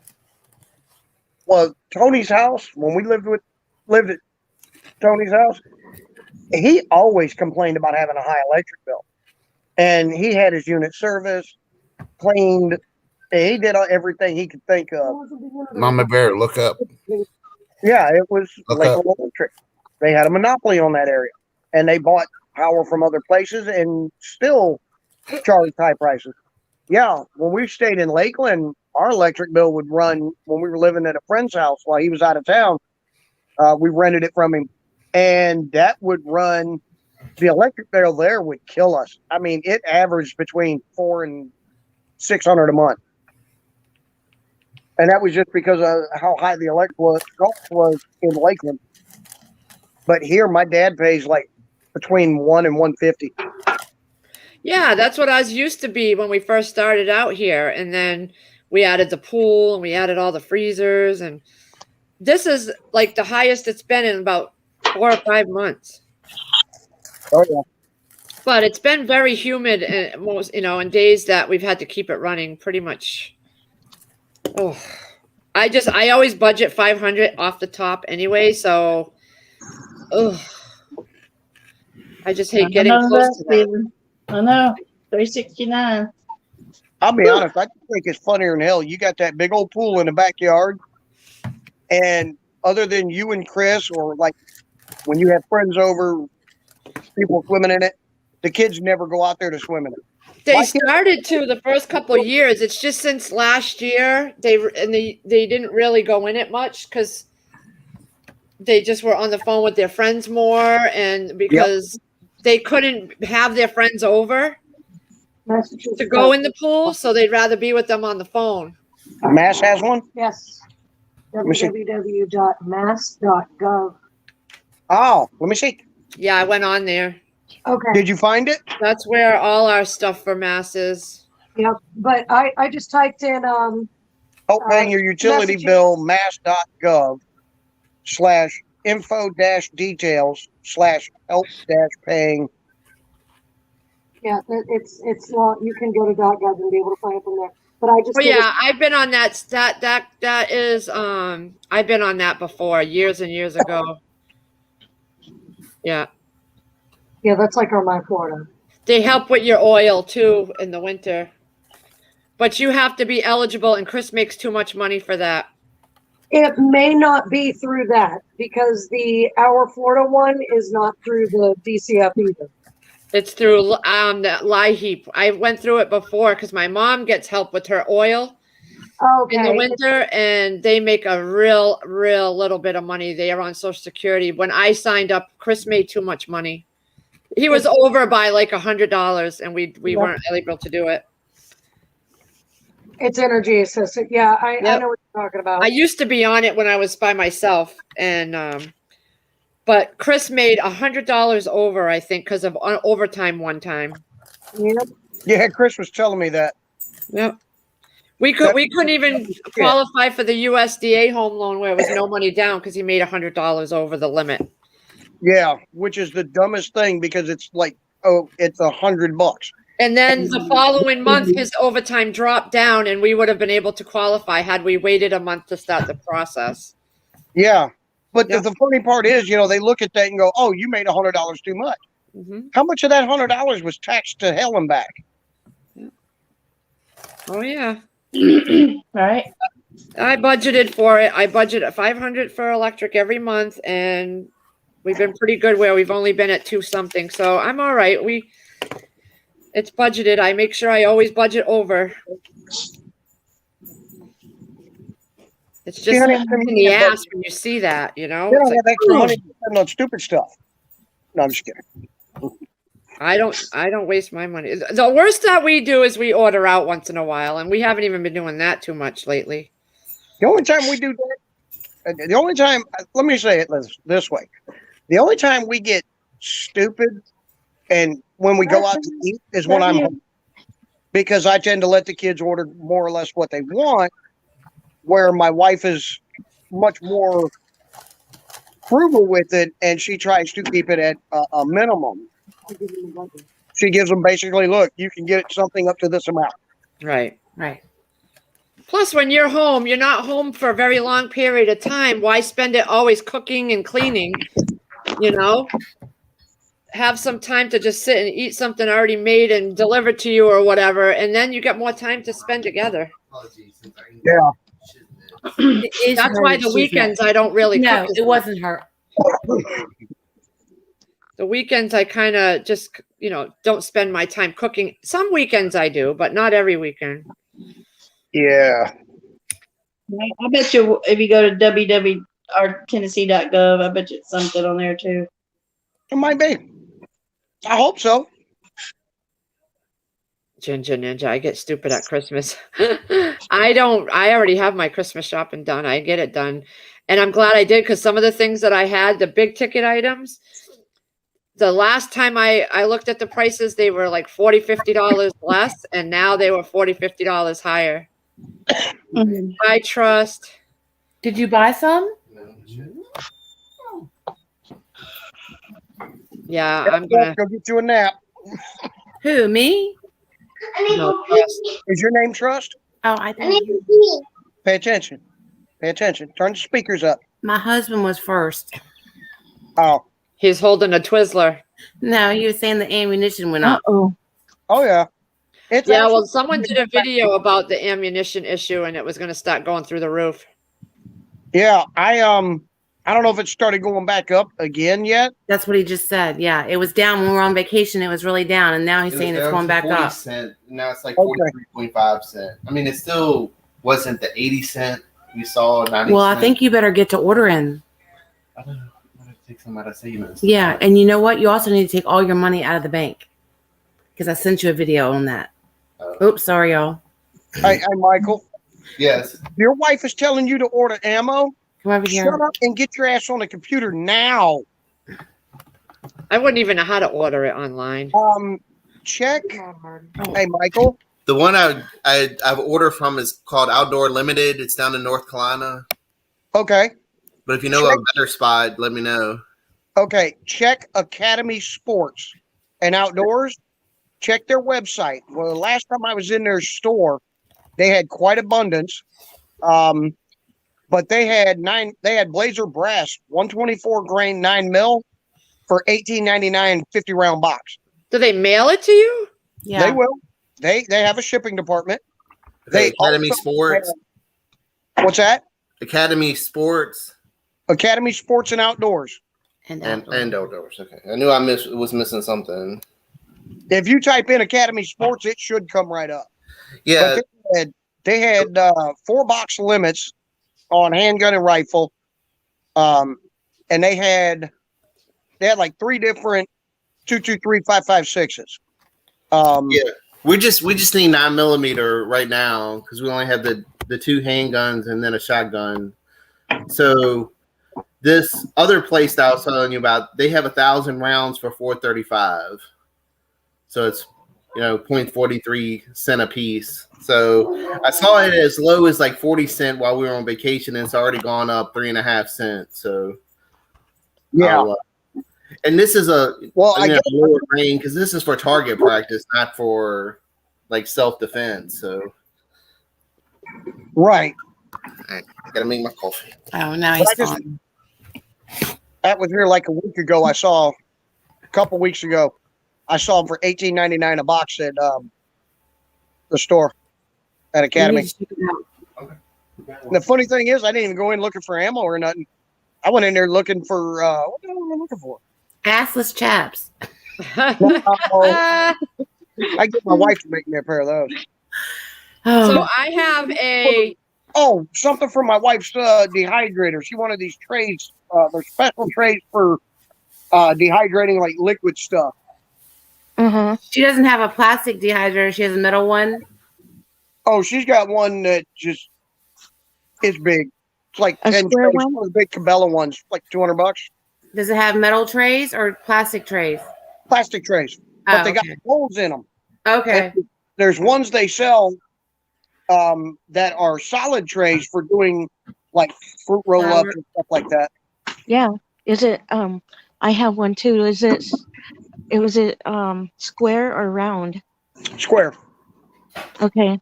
well, Tony's house, when we lived at Tony's house, he always complained about having a high electric bill. And he had his unit serviced, cleaned. He did everything he could think of. Mama Bear, look up. Yeah, it was Okay. Lakeland Electric. They had a monopoly on that area. And they bought power from other places and still charged high prices. Yeah, when we stayed in Lakeland, our electric bill would run when we were living at a friend's house while he was out of town. We rented it from him, and that would run. The electric bill there would kill us. I mean, it averaged between $400 and $600 a month, and that was just because of how high the electric cost was in Lakeland. But here, my dad pays like between $100 and $150. Yeah, that's what ours used to be when we first started out here. And then we added the pool and we added all the freezers. And this is like the highest it's been in about 4 or 5 months. Oh yeah. But it's been very humid and most, in days that we've had to keep it running pretty much. Oh, I always budget 500 off the top anyway. So, I just hate getting close to that. I know. 369. I'll be honest, I think it's funnier than hell. You got that big old pool in the backyard, and other than you and Chris, or like when you have friends over, people swimming in it, the kids never go out there to swim in it. They started to the first couple of years. It's just since last year they didn't really go in it much because they just were on the phone with their friends more, and because they couldn't have their friends over Massachusetts. to go in the pool, so they'd rather be with them on the phone. Mass has one? Yes. me see. www.mass.gov. Oh, let me see. Yeah, I went on there. Okay. Did you find it? That's where all our stuff for Mass is. Yep. But I just typed in Help paying your utility Massachusetts. bill, mass.gov/info-details/help-paying. yeah, it's long. You can go to .gov and be able to find it from there. But I just Oh did a- yeah, I've been on that. That is I've been on that before years and years ago. Yeah. yeah, that's like on my Florida. They help with your oil too in the winter. But you have to be eligible, and Chris makes too much money for that. It may not be through that because our Florida one is not through the DCF either. It's through the LIHEAP. I went through it before because my mom gets help with her oil Okay. in the winter, and they make a real little bit of money. They are on Social Security. When I signed up, Chris made too much money. He was over by like $100, and we weren't able to do it. It's energy assistant. Yeah, I Yep. know what you're talking about. I used to be on it when I was by myself, and but Chris made $100 over, I think, because of overtime one time. Yep. Yeah, Chris was telling me that. Yep. We couldn't even qualify for the USDA home loan where it was no money down because he made $100 over the limit. Yeah, which is the dumbest thing because it's like, it's $100. And then the following month, his overtime dropped down, and we would have been able to qualify had we waited a month to start the process. Yeah, but Yeah. the funny part is, they look at that and go, "Oh, you made $100 too much." Hmm. How much of that $100 was taxed to hell and back? Oh yeah, Right? I budgeted for it. I budgeted $500 for electric every month, and we've been pretty good where we've only been at 2 something. So I'm all right. It's budgeted. I make sure I always budget over. It's just Yeah, a I pain mean, in the yeah, but- ass when you see that, They It's don't like, have extra "Ooh." money to spend on stupid stuff. No, I'm just kidding. I don't waste my money. The worst that we do is we order out once in a while, and we haven't even been doing that too much lately. The only time we do that, let me say it this way. The only time we get stupid and when we go out to eat is when I'm home. Because I tend to let the kids order more or less what they want, where my wife is much more frugal with it, and she tries to keep it at a minimum. She gives them basically, look, you can get something up to this amount. Right. Right. Plus, when you're home, you're not home for a very long period of time. Why spend it always cooking and cleaning? Have some time to just sit and eat something already made and delivered to you or whatever, and then you get more time to spend together. Yeah. It is That's her why that the she's weekends I don't really No, cook. as it much. wasn't her. The weekends I kind of just, don't spend my time cooking. Some weekends I do, but not every weekend. Yeah. I bet you if you go to www.tennessee.gov, I bet you it's something on there too. It might be. I hope so. Ginger Ninja, I get stupid at Christmas. I already have my Christmas shopping done. I get it done. And I'm glad I did because some of the things that I had, the big ticket items, The last time I looked at the prices, they were like $40-$50 less, and now they were $40-$50 higher. Mhm. I trust. Did you buy some? Yeah, I'm gonna. Go get you a nap. Who, me? No, trust. Is your name Trust? Oh, I think Pay attention. Pay attention. Turn the speakers up. my husband was first. Oh, He's holding a Twizzler. No, he was saying the ammunition went up. Uh-oh. oh yeah. It's Yeah, well, actually- someone did a video about the ammunition issue, and it was going to start going through the roof. Yeah, I don't know if it started going back up again yet. That's what he just said. Yeah, it was down when we were on vacation. It was really down, and now he's saying it's going back up. Cent. Now it's like Okay. 43.5 cents. I mean, it still wasn't the 80 cent we saw. 90 Well, I cent. think you better get to ordering. I don't know. I'm gonna take some out of savings. Yeah, and you know what? You also need to take all your money out of the bank because I sent you a video on that. Oops, sorry, y'all. Hey, Michael, Yes. your wife is telling you to order ammo. Come over here. Shut up and get your ass on the computer now. I wouldn't even know how to order it online. Check. Hey, Michael. The one I've ordered from is called Outdoor Limited. It's down in North Carolina. Okay. But if you know a better spot, let me know. Okay. Check Academy Sports and Outdoors. Check their website. Well, the last time I was in their store, they had quite abundance. But they had Blazer Brass 124 grain 9 mil for $18.99 50 round box. Do they mail it to you? Yeah. They will. They have a shipping department. Okay, They Academy also Sports. What's that? Academy Sports Academy Sports and Outdoors. And and outdoors. Okay, I knew I was missing something. If you type in Academy Sports, it should come right up. Yeah, But they had 4 box limits on handgun and rifle. And they had like 3 different 223 5.56s. yeah. We just need 9mm right now because we only have the 2 handguns and then a shotgun. So this other place that I was telling you about, they have 1,000 rounds for $4.35. So it's 0.43 cent a piece. So I saw it as low as like 40 cents while we were on vacation, and it's already gone up 3.5 cents. So Yeah. and this is a I guess lower range because this is for target practice, not for like self defense. So right. I gotta make my coffee. Oh, now But he's I just- gone. That was here like a week ago. I saw a couple weeks ago. I saw them for $18.99 a box at the store at You Academy. need to check it out. And the funny thing is, I didn't even go in looking for ammo or nothing. I went in there looking for what the hell was I looking for? Assless chaps. I get my wife to make me a pair of those. Oh, So I have a. Oh, something for my wife's dehydrator. She wanted these trays. They're special trays for dehydrating like liquid stuff. Uh-huh. she doesn't have a plastic dehydrator. She has a metal one. Oh, she's got one that just is big. It's like A 10 square trays. one? One of the big Cabela ones, like $200. Does it have metal trays or plastic trays? Plastic trays, but Oh, they got okay. holes in them. Okay. There's ones they sell that are solid trays for doing like fruit roll ups and stuff like that. Yeah. Is it I have one too. Was it square or round? Square. Okay.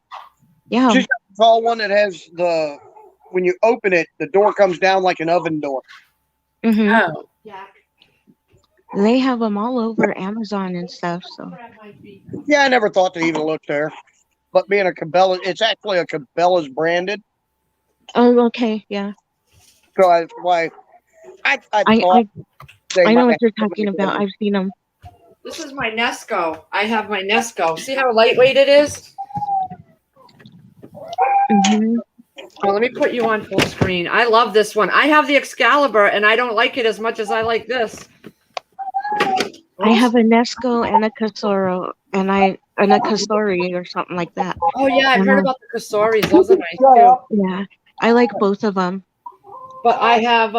Yeah. She's got a tall one that has when you open it, the door comes down like an oven door. hmm Oh, They have them all over Amazon and stuff. So Yeah, I never thought to even look there. But being a Cabela, it's actually a Cabela's branded. oh, okay. Yeah. So that's why I thought I they I know might what you're have talking somebody about. there. I've seen them. This is my Nesco. I have my Nesco. See how lightweight it is? hmm Oh, let me put you on full screen. I love this one. I have the Excalibur, and I don't like it as much as I like this. I have a Nesco and a Casoro and a Kasori or something like that. Oh yeah, I've heard Mhm. about the Kasoris. Those are nice too. Yeah. I like both of them. But I have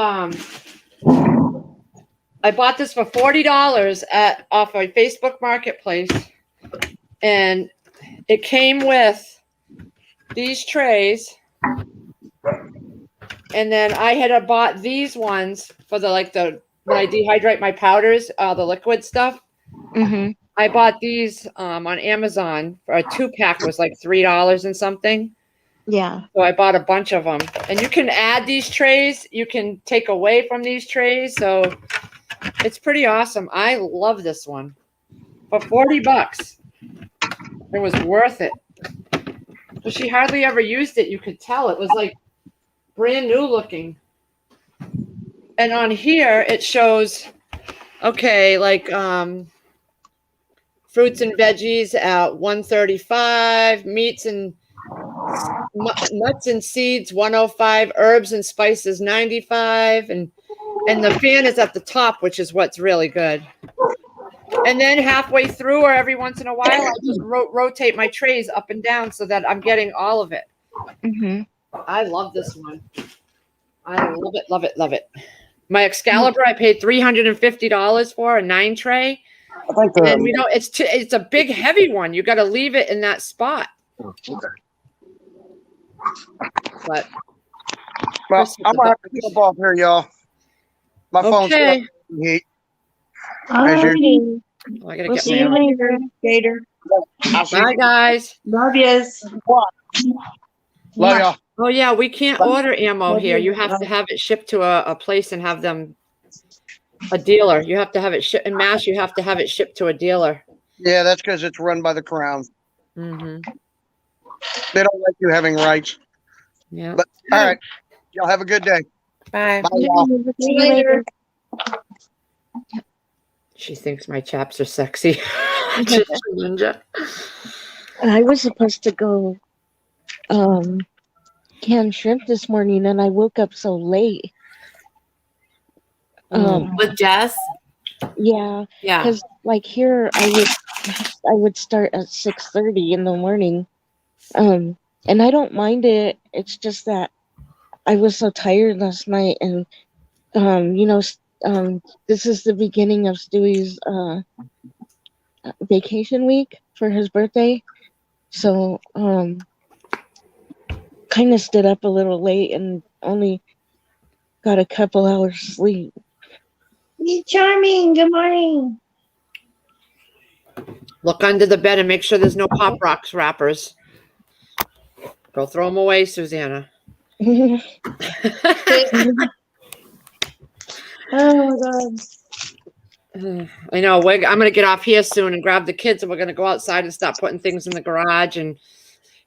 I bought this for $40 off a Facebook Marketplace, and it came with these trays. And then I had bought these ones for when I dehydrate my powders, the liquid stuff. Mm-hmm. I bought these on Amazon for a 2-pack was like $3 and something. Yeah. So I bought a bunch of them, and you can add these trays. You can take away from these trays. So it's pretty awesome. I love this one for $40. It was worth it. But she hardly ever used it. You could tell it was like brand new looking. And on here it shows, okay, like fruits and veggies at 135, meats and nuts and seeds 105, herbs and spices 95, and the fan is at the top, which is what's really good. And then halfway through or every once in a while, I just rotate my trays up and down so that I'm getting all of it. Mm-hmm. I love this one. I love it, love it, love it. My Excalibur, I paid $350 for a 9 tray. I think And we don't. It's a big, heavy one. You got to leave it in that spot. But well, I'm gonna have to jump off here, y'all. My phone's okay. heat. Alrighty. Oh, I gotta We'll get see you my. later, Gator. Bye, guys. Love yous. Love y'all. Oh yeah, we can't order ammo here. You have to have it shipped to a place and have them a dealer. You have to have it shipped in Mass. You have to have it shipped to a dealer. Yeah, that's because it's run by the Crown. Mm-hmm. They don't like you having rights. Yeah. But all right, y'all have a good day. Bye. Bye, y'all. See you later. She thinks my chaps are sexy. Ninja. I was supposed to go can shrimp this morning, and I woke up so late. With Jess? Yeah, Yeah. because like here I would start at 6:30 in the morning, and I don't mind it. It's just that I was so tired last night, and this is the beginning of Stewie's vacation week for his birthday, so kind of stood up a little late and only got a couple hours sleep. Be charming. Good morning. Look under the bed and make sure there's no Pop Rocks wrappers. Go throw them away, Susanna. Oh my God. I know. I'm going to get off here soon and grab the kids, and we're going to go outside and start putting things in the garage. And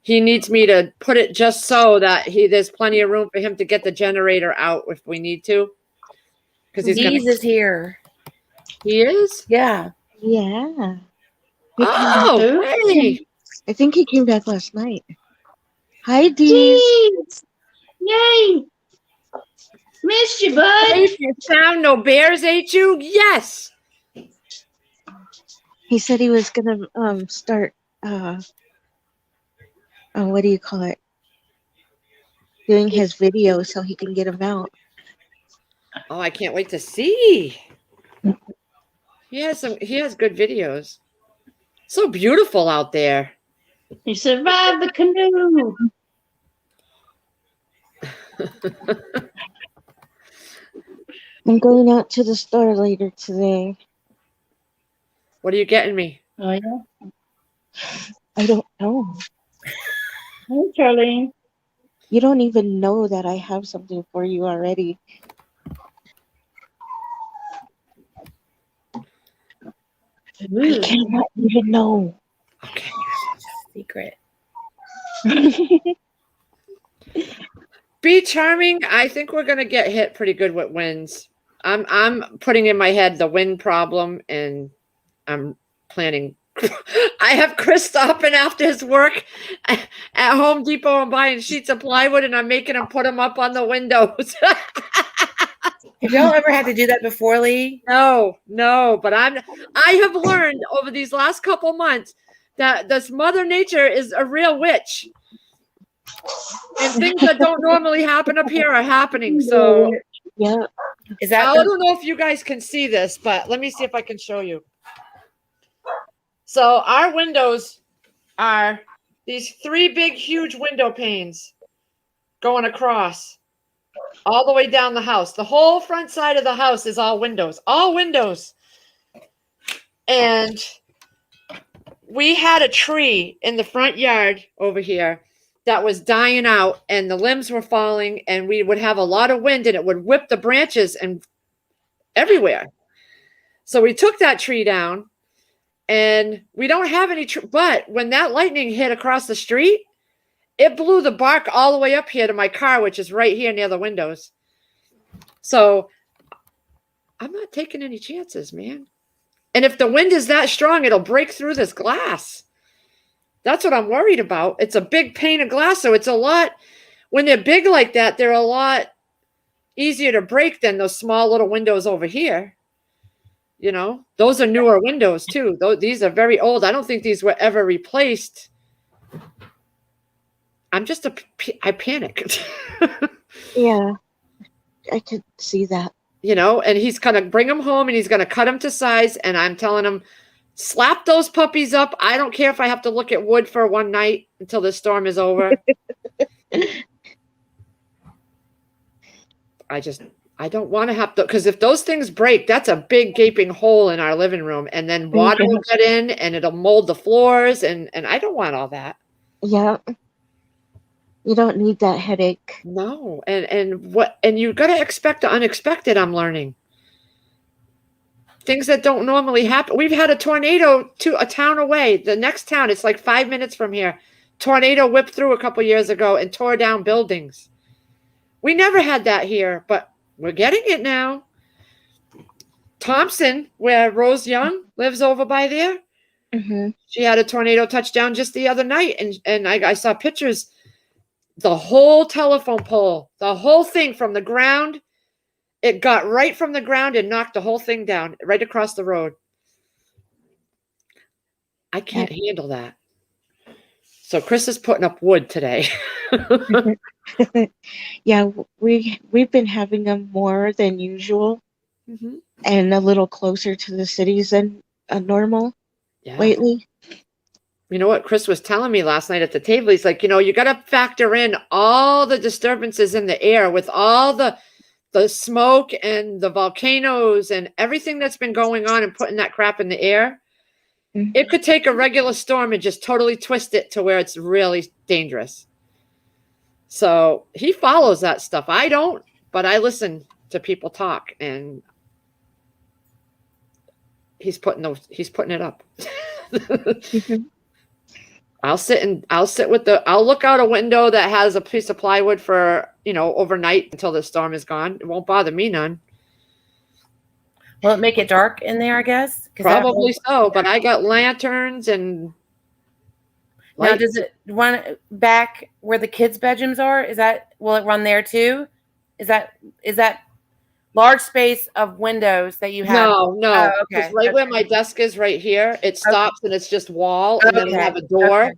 he needs me to put it just so that there's plenty of room for him to get the generator out if we need to. Because Deez is here. He is? Yeah. Yeah. Oh, hey. I think he came back last night. Hi, Dee. Jeez. Yay. Missed you, bud. Safe and sound, no bears ate you? Yes. He said he was gonna start what do you call it? Doing his video so he can get them out. Oh, I can't wait to see. He has good videos. So beautiful out there. You survived the canoe. I'm going out to the store later today. What are you getting me? Oh, yeah. I don't know. Hey, Charlene. You don't even know that I have something for you already. I cannot even know. Okay. Secret. Be charming. I think we're gonna get hit pretty good with winds. I'm putting in my head the wind problem, and I'm planning. I have Chris stopping after his work at Home Depot and buying sheets of plywood, and I'm making him put them up on the windows. Have y'all ever had to do that before, Lee? No, but I have learned over these last couple months that this Mother Nature is a real witch. And things that don't normally happen up here are happening. So Yeah. Is that I don't know if you guys can see this, but let me see if I can show you. So our windows are these 3 big, huge window panes going across all the way down the house. The whole front side of the house is all windows, And we had a tree in the front yard over here that was dying out, and the limbs were falling, and we would have a lot of wind, and it would whip the branches and everywhere. So we took that tree down, and we don't have any but when that lightning hit across the street, it blew the bark all the way up here to my car, which is right here near the windows. So I'm not taking any chances, man. And if the wind is that strong, it'll break through this glass. That's what I'm worried about. It's a big pane of glass, so it's a lot. When they're big like that, they're a lot easier to break than those small little windows over here. You know, those are newer windows too. These are very old. I don't think these were ever replaced. I panic. Yeah, I could see that. You know, and he's going to bring them home and he's going to cut them to size. And I'm telling him, slap those puppies up. I don't care if I have to look at wood for one night until the storm is over. I don't want to have to, because if those things break, that's a big gaping hole in our living room, and then water will get in and it'll mold the floors, and I don't want all that. Yeah. You don't need that headache. No. And you got to expect the unexpected, I'm learning. Things that don't normally happen. We've had a tornado to a town away. The next town, it's like 5 minutes from here. Tornado whipped through a couple years ago and tore down buildings. We never had that here, but we're getting it now. Thompson, where Rose Young lives over by there, she had a tornado touchdown just the other night, and I saw pictures. The whole telephone pole, the whole thing from the ground, it got right from the ground and knocked the whole thing down right across the road. I can't handle that. So Chris is putting up wood today. Yeah, we've been having them more than usual, and a little closer to the cities than normal lately. You know what Chris was telling me last night at the table? He's like, you got to factor in all the disturbances in the air with all the smoke and the volcanoes and everything that's been going on and putting that crap in the air. It could take a regular storm and just totally twist it to where it's really dangerous. So he follows that stuff. I don't, but I listen to people talk, and he's putting it up. I'll look out a window that has a piece of plywood for, overnight until the storm is gone. It won't bother me none. Will it make it dark in there, I guess? Probably so, but I got lanterns and now, does it run back where the kids' bedrooms are? Will it run there too? Is that large space of windows that you have? No. Oh, okay. It's where my desk is right here. It stops and it's just wall, and then I have a door.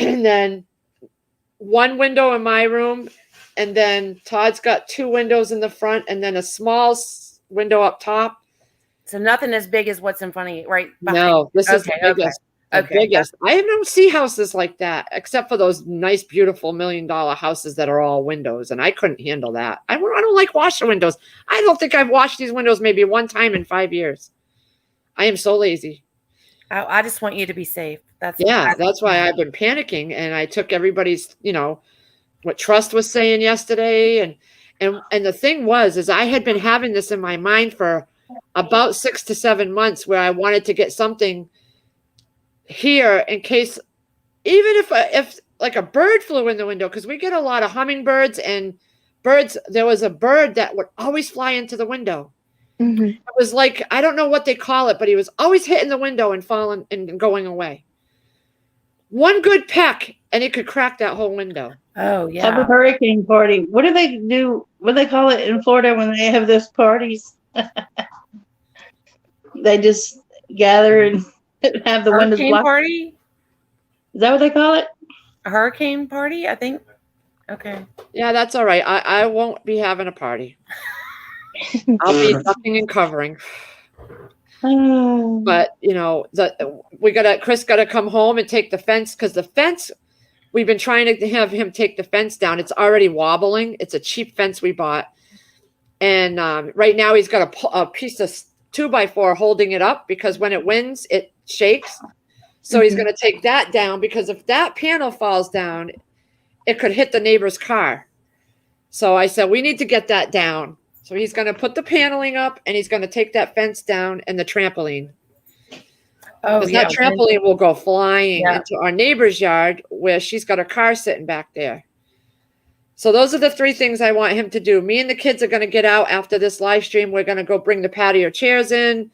And then one window in my room, and then Todd's got 2 windows in the front, and then a small window up top. So nothing as big as what's in front of you, right? No, this is the biggest. The biggest. I don't see houses like that, except for those nice, beautiful $1 million houses that are all windows, and I couldn't handle that. I don't like washer windows. I don't think I've washed these windows maybe one time in 5 years. I am so lazy. I just want you to be safe. That's why I've been panicking, and I took everybody's, what Trust was saying yesterday, and the thing is I had been having this in my mind for about 6 to 7 months, where I wanted to get something here in case, even if like a bird flew in the window, because we get a lot of hummingbirds and birds. There was a bird that would always fly into the window. It was like, I don't know what they call it, but he was always hitting the window and falling and going away. One good peck and it could crack that whole window. Oh yeah. Have a hurricane party. What do they do? What do they call it in Florida when they have those parties? They just gather and have the windows blocked. Party? Is that what they call it? A hurricane party, I think. Okay. Yeah, that's all right. I won't be having a party. I'll be ducking and covering. But you know, Chris gotta come home and take the fence, because the fence, we've been trying to have him take the fence down. It's already wobbling. It's a cheap fence we bought. And right now he's got a piece of 2x4 holding it up, because when it winds, it shakes. So he's going to take that down, because if that panel falls down, it could hit the neighbor's car. So I said, we need to get that down. So he's going to put the paneling up, and he's going to take that fence down and the trampoline. Oh, Because yeah. that trampoline will go flying Yeah. into our neighbor's yard, where she's got her car sitting back there. So those are the 3 things I want him to do. Me and the kids are going to get out after this live stream. We're going to go bring the patio chairs in.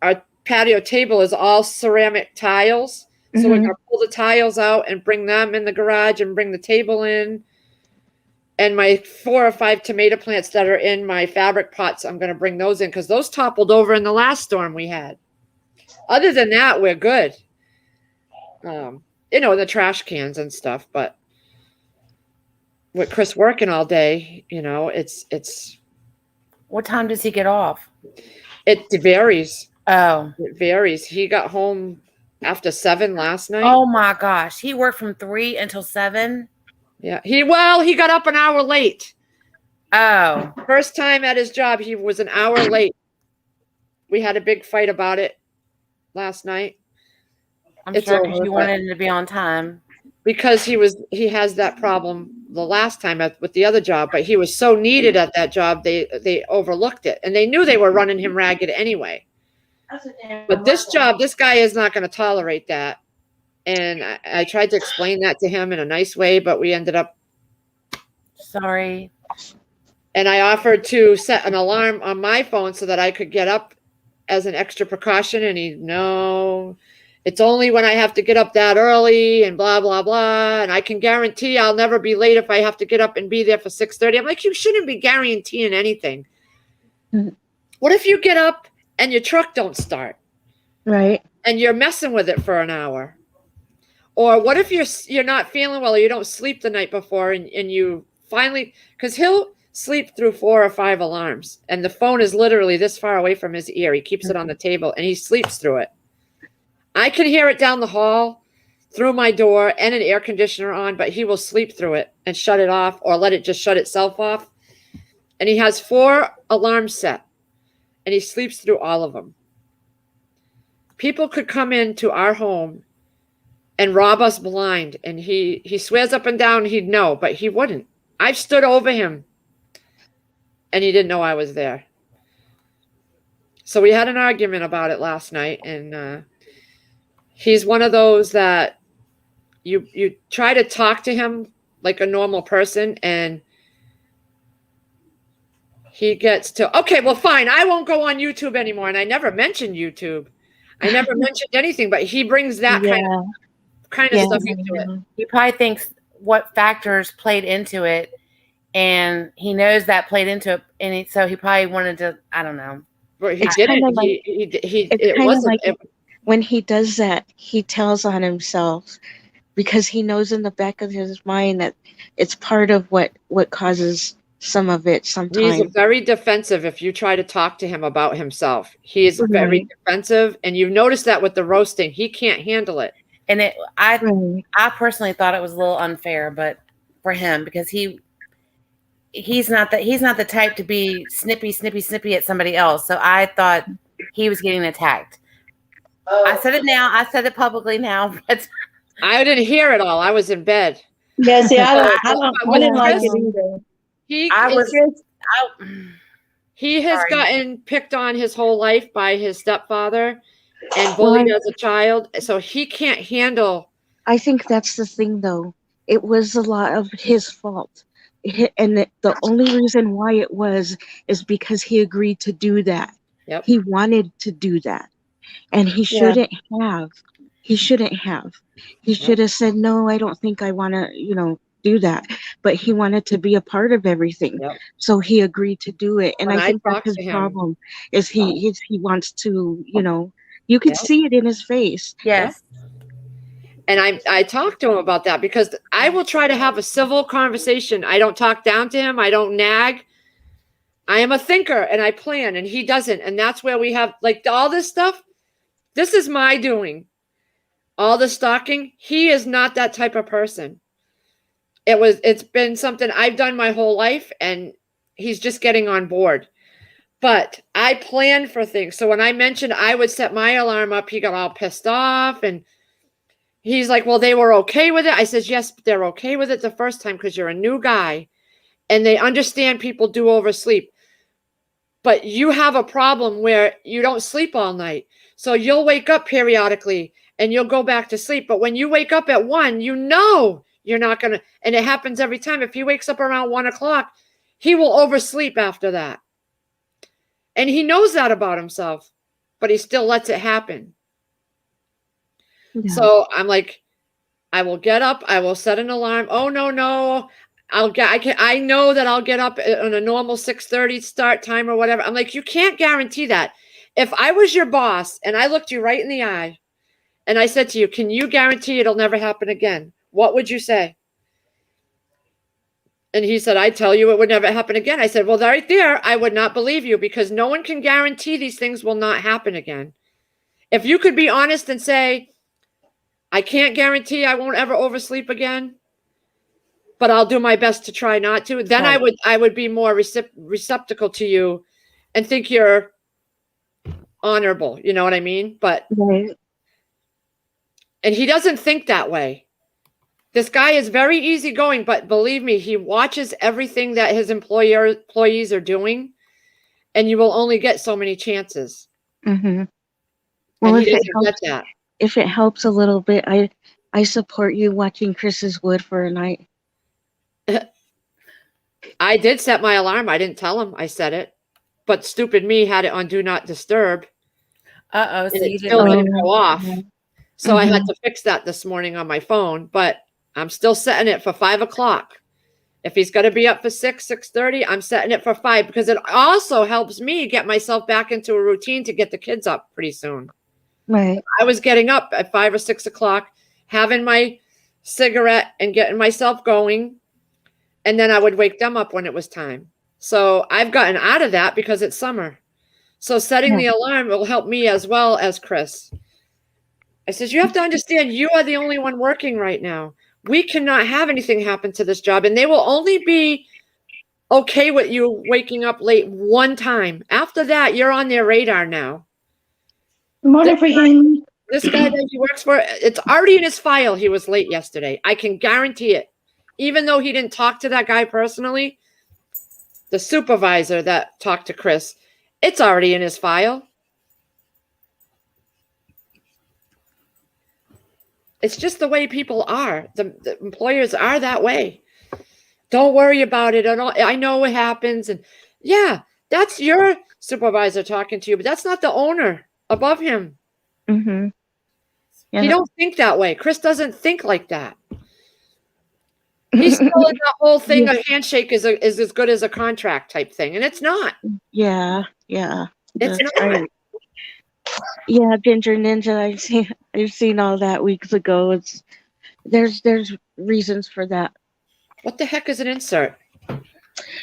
Our patio table is all ceramic tiles. So we're going to pull the tiles out and bring them in the garage and bring the table in. And my 4 or 5 tomato plants that are in my fabric pots, I'm going to bring those in, because those toppled over in the last storm we had. Other than that, we're good. You know, the trash cans and stuff. But with Chris working all day, you know, it's. What time does he get off? It varies. Oh. It varies. He got home after 7 last night. Oh my gosh. He worked from 3 until 7. Yeah. He got up an hour late. Oh. First time at his job, he was an hour late. We had a big fight about it last night. I'm It's sure 'cause over, you wanted him to be on time. because he has that problem the last time with the other job, but he was so needed at that job, they overlooked it, and they knew they were running him ragged anyway. But this job, this guy is not going to tolerate that. And I tried to explain that to him in a nice way, but we ended up. Sorry. And I offered to set an alarm on my phone so that I could get up as an extra precaution. And no, it's only when I have to get up that early and blah, blah, blah. And I can guarantee I'll never be late if I have to get up and be there for 6:30. I'm like, you shouldn't be guaranteeing anything. What if you get up and your truck don't start? Right. And you're messing with it for an hour? Or what if you're not feeling well, or you don't sleep the night before, and you finally, because he'll sleep through 4 or 5 alarms, and the phone is literally this far away from his ear. He keeps it on the table, and he sleeps through it. I can hear it down the hall through my door and an air conditioner on, but he will sleep through it and shut it off, or let it just shut itself off. And he has 4 alarms set, and he sleeps through all of them. People could come into our home and rob us blind, and he swears up and down he'd know, but he wouldn't. I've stood over him, and he didn't know I was there. So we had an argument about it last night, and he's one of those that you try to talk to him like a normal person, and he gets to, okay, well, fine, I won't go on YouTube anymore. And I never mentioned YouTube. I never mentioned anything, but he brings that kind of stuff into it. He probably thinks what factors played into it, and he knows that played into it, and so he probably wanted to. I don't know. But he It's didn't. kinda like- It wasn't. When he does that, he tells on himself, because he knows in the back of his mind that it's part of what causes some of it sometimes. He's very defensive if you try to talk to him about himself. He is very defensive, and you've noticed that with the roasting. He can't handle it. And I Right. personally thought it was a little unfair, but for him, because he's not the type to be snippy at somebody else. So I thought he was getting attacked. I said it now. I said it publicly now, but I didn't hear it all. I was in bed. Yeah, see, I didn't like Chris- it either. He I is- was. He has Sorry. gotten picked on his whole life by his stepfather and bullied as a child. So he can't handle. I think that's the thing, though. It was a lot of his fault. And the only reason why it was is because he agreed to do that. Yep. He wanted to do that. And he shouldn't have. He shouldn't have. He should have said, no, I don't think I want to, do that. But he wanted to be a part of everything. Yep. So he agreed to do it. And When I I think talked that's his to him- problem is he wants to, you could Yep. see it in his face. Yes. And I talked to him about that, because I will try to have a civil conversation. I don't talk down to him. I don't nag. I am a thinker and I plan, and he doesn't. And that's where we have like all this stuff. This is my doing. All the stalking. He is not that type of person. It's been something I've done my whole life, and he's just getting on board. But I plan for things. So when I mentioned I would set my alarm up, he got all pissed off, and he's like, well, they were okay with it. I says, yes, but they're okay with it the first time because you're a new guy and they understand people do oversleep. But you have a problem where you don't sleep all night. So you'll wake up periodically and you'll go back to sleep. But when you wake up at 1, you know you're not going to, and it happens every time. If he wakes up around 1 o'clock, he will oversleep after that. And he knows that about himself, but he still lets it happen. Yeah. So I'm like, I will get up. I will set an alarm. Oh, no. I know that I'll get up on a normal 6:30 start time or whatever. I'm like, you can't guarantee that. If I was your boss and I looked you right in the eye and I said to you, can you guarantee it'll never happen again? What would you say? And he said, I tell you it would never happen again. I said, well, right there, I would not believe you because no one can guarantee these things will not happen again. If you could be honest and say, I can't guarantee I won't ever oversleep again, but I'll do my best to try not to, then Right. I would be more receptacle to you and think you're honorable. You know what I mean? But, Right. and he doesn't think that way. This guy is very easygoing, but believe me, he watches everything that his employees are doing, and you will only get so many chances. Mm-hmm. Well, And he if it doesn't get helps, that. if it helps a little bit, I support you watching Chris's Wood for a night. I did set my alarm. I didn't tell him I set it, but stupid me had it on Do Not Disturb, Uh-oh. So and you it still didn't. didn't go off. Mhm. So I had to fix that this morning on my phone, but I'm still setting it for 5 o'clock. If he's going to be up for 6:30, I'm setting it for 5 because it also helps me get myself back into a routine to get the kids up pretty soon. Right. I was getting up at 5 or 6 o'clock, having my cigarette and getting myself going. And then I would wake them up when it was time. So I've gotten out of that because it's summer. So setting the alarm will help me as well as Chris. I says, you have to understand you are the only one working right now. We cannot have anything happen to this job. And they will only be okay with you waking up late one time. After that, you're on their radar now. Good morning, freaking. This guy that he works for, it's already in his file. He was late yesterday. I can guarantee it. Even though he didn't talk to that guy personally, the supervisor that talked to Chris, it's already in his file. It's just the way people are. The employers are that way. Don't worry about it. I know what happens. And yeah, that's your supervisor talking to you, but that's not the owner above him. Mm-hmm. Yeah. He don't think that way. Chris doesn't think like that. He's still in that whole thing. Yeah. A handshake is as good as a contract type thing, and it's not. Yeah. It's That's not. right. Yeah, Ginger Ninja. I've seen all that weeks ago. There's reasons for that. What the heck is an insert?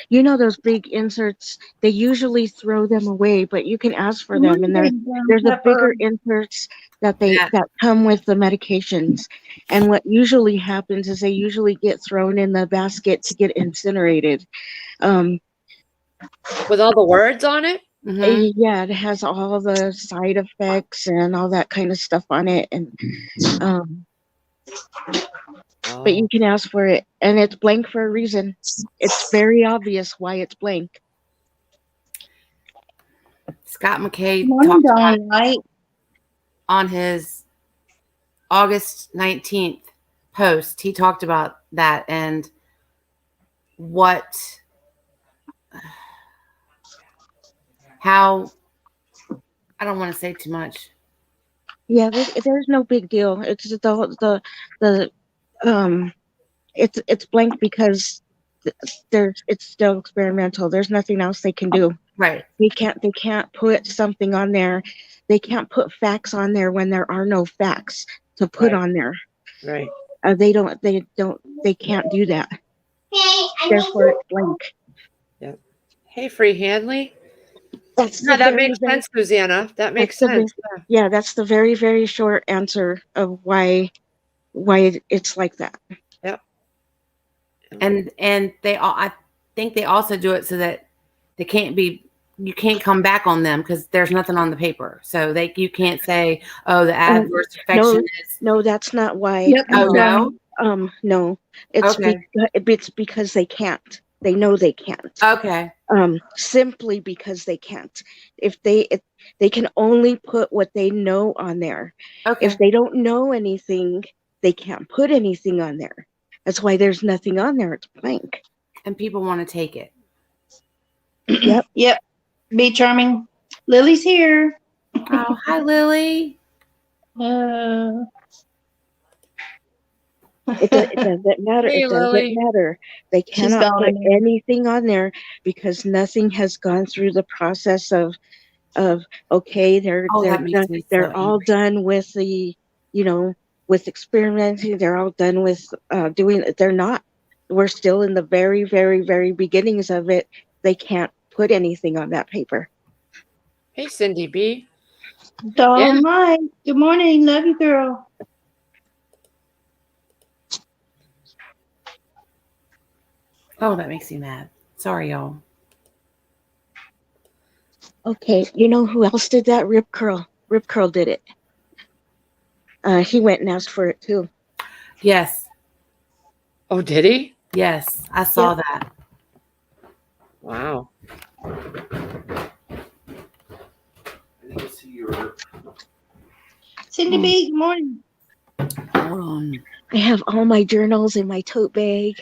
You know those big inserts. They usually throw them away, but you can ask for them, and there's a bigger inserts that that come with the medications. And what usually happens is they usually get thrown in the basket to get incinerated. With all the words on it? Mhm. Yeah, it has all the side effects and all that kind of stuff on it, and but you can ask for it, and it's blank for a reason. It's very obvious why it's blank. Scott McKay Morning, talked about Dawn Light. on his August 19th post. He talked about that and how, I don't want to say too much. Yeah, there's no big deal. It's it's blank because it's still experimental. There's nothing else they can do. Right. They can't put something on there. They can't put facts on there when there are no facts to put on there. Right. They can't do that. Therefore, it's blank. Hey, Free Hanley. That's No, the that very, makes very, sense, Susanna. That makes that's the sense. Yeah. yeah, that's the very, very short answer of why it's like that. Yep. And they all, I think they also do it so that they can't be, you can't come back on them because there's nothing on the paper. So you can't say, oh, the adverse affection is. No, that's not why. Yep. Oh no. No, it's Okay. it's because they can't. They know they can't. Okay. Simply because they can't. If they can only put what they know on there. Okay. If they don't know anything, they can't put anything on there. That's why there's nothing on there. It's blank. And people want to take it. Yep. Yep. Be charming. Lily's here. Oh, hi, Lily. It doesn't matter. Hey, It doesn't Lily. matter. They She's cannot gone put again. anything on there because nothing has gone through the process of okay, they're Oh, that done, makes me so they're all angry. done with the, with experimenting. They're all done with doing. They're not. We're still in the very, very, very beginnings of it. They can't put anything on that paper. Hey, Cindy B. All right. Good morning. Love you, girl. Oh, that makes me mad. Sorry, y'all. Okay, you know who else did that? Rip Curl. Rip Curl did it. He went and asked for it too. Yes. Oh, did he? Yes. I saw that. Wow. Cindy B, good morning. Hold on. I have all my journals in my tote bag.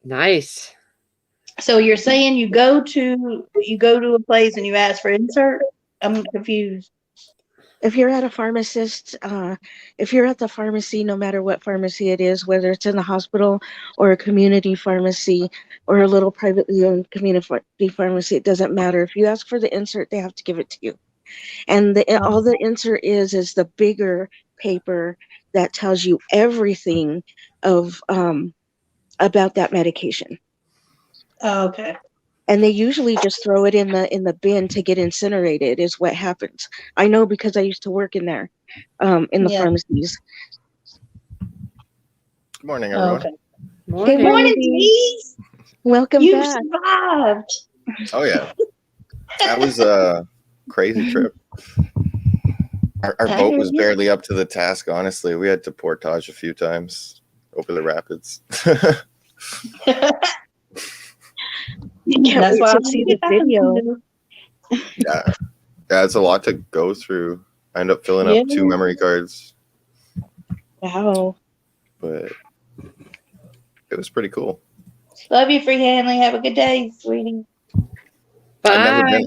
Nice. So you're saying you go to a place and you ask for insert? I'm confused. If you're at a pharmacist, if you're at the pharmacy, no matter what pharmacy it is, whether it's in the hospital or a community pharmacy or a little privately owned community pharmacy, it doesn't matter. If you ask for the insert, they have to give it to you. And all the insert is the bigger paper that tells you everything of about that medication. Oh, okay. And they usually just throw it in the bin to get incinerated is what happens. I know because I used to work in there, in the pharmacies. Good morning, Oh, everyone. okay. Morning. Good morning, Denise. Welcome You back. survived. Oh yeah, that was a crazy trip. Our boat was barely up to the task. Honestly, we had to portage a few times over the rapids. Can't That's wait why to I'm see gonna the get back video. into it. Yeah, it's a lot to go through. I ended up filling up 2 memory cards, Wow. but it was pretty cool. Love you, Free Hanley. Have a good day, sweetie. Bye.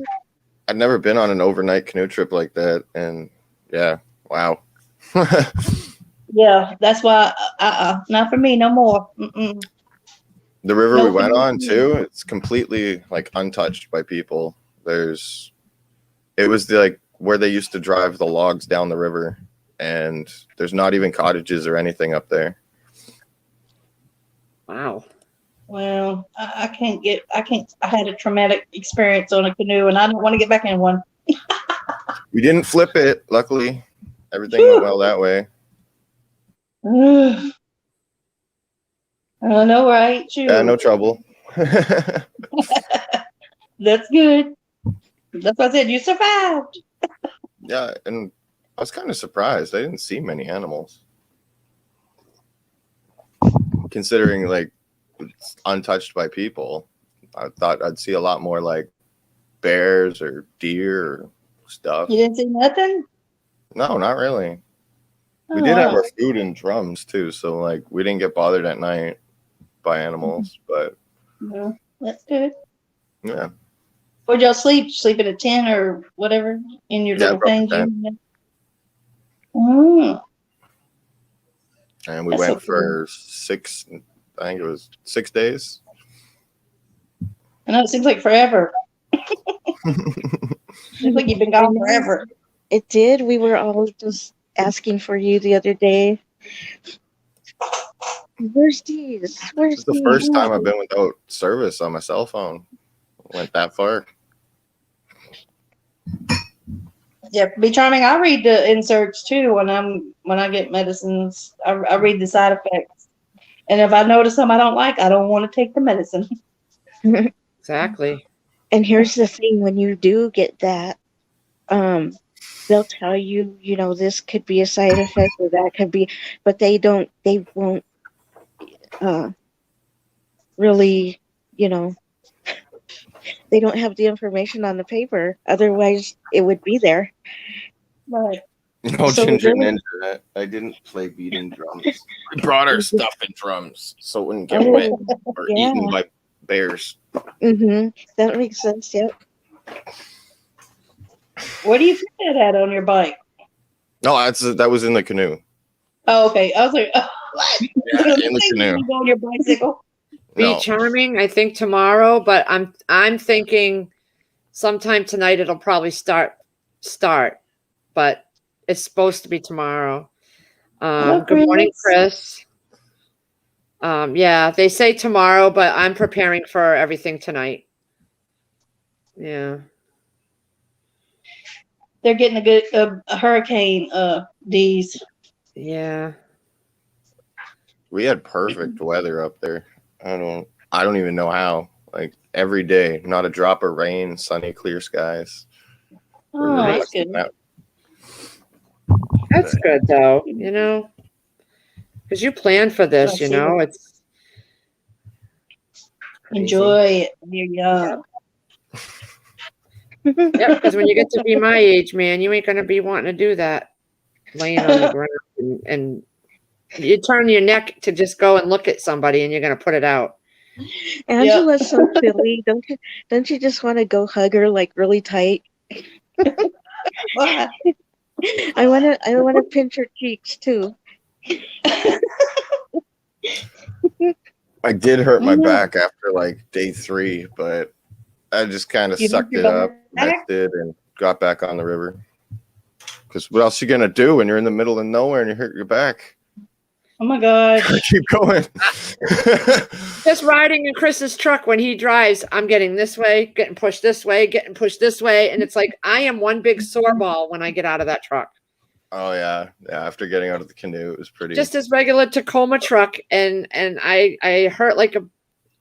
I'd never been on an overnight canoe trip like that, and yeah, wow. Yeah, that's why. Not for me, no more. Mm-mm. The river No we went canoe on for me. too, it's completely like untouched by people. It was like where they used to drive the logs down the river, and there's not even cottages or anything up there. Wow. Well, I can't. I had a traumatic experience on a canoe, and I don't want to get back in one. We didn't flip it, luckily. Everything went well that way. I know, right? Shoot. Yeah, no trouble. That's good. That's what I said. You survived. Yeah, and I was kind of surprised. I didn't see many animals. Considering like it's untouched by people, I thought I'd see a lot more like bears or deer or stuff. You didn't see nothing? No, not really. We Oh, did have wow. our food in drums too, so like we didn't get bothered at night by animals, but No, that's good. yeah. Where'd y'all sleep? Sleep in a tent or whatever in your Yeah, little broke things? the Oh, And we That's went so cool. for 6 days. I know it seems like forever. Seems like you've been gone forever. It did. We were all just asking for you the other day. Where's these? This is the first time I've been without service on my cell phone. Went that far. Yeah, Be Charming. I read the inserts too when I get medicines. I read the side effects, and if I notice something I don't like, I don't want to take the medicine. Exactly. And here's the thing: when you do get that, they'll tell you, this could be a side effect or that could be, but they won't really, they don't have the information on the paper. Otherwise, it would be there. Right. No, So Ginger really- Ninja. I didn't play beating drums. We brought our stuff in drums so it wouldn't get Oh, wet or yeah. eaten by bears. That makes sense. Yep. Where do you fit that at on your bike? No, that was in the canoe. Oh, okay. I was like, what? Yeah, in the canoe. You go on your bicycle? Be No. Charming, I think tomorrow, but I'm thinking sometime tonight it'll probably start, but it's supposed to be tomorrow. Hello, Good morning, Chris. Chris. Yeah, they say tomorrow, but I'm preparing for everything tonight. Yeah. They're getting a hurricane, D's. Yeah. We had perfect weather up there. I don't even know how. Like every day, not a drop of rain, sunny, clear skies. We're Oh, really that's lucky good. that- That's good though, because you plan for this, That's it. it's crazy. Enjoy it when you're young. Yep, because when you get to be my age, man, you ain't gonna be wanting to do that, laying on the ground, and you turn your neck to just go and look at somebody, and you're gonna put it out. Angela's so silly. Don't you just want to go hug her like really tight? Why? I wanna pinch her cheeks too. I did hurt my Mhm. back after like day 3, but I just kind of You sucked hurt it your up, back? rested, and got back on the river. Because what else you gonna do when you're in the middle of nowhere and you hurt your back? Oh my gosh. Keep going. Just riding in Chris's truck when he drives, I'm getting this way, getting pushed this way, getting pushed this way, and it's like I am one big sore ball when I get out of that truck. Oh yeah. After getting out of the canoe, it was pretty. Just as regular Tacoma truck, and I hurt like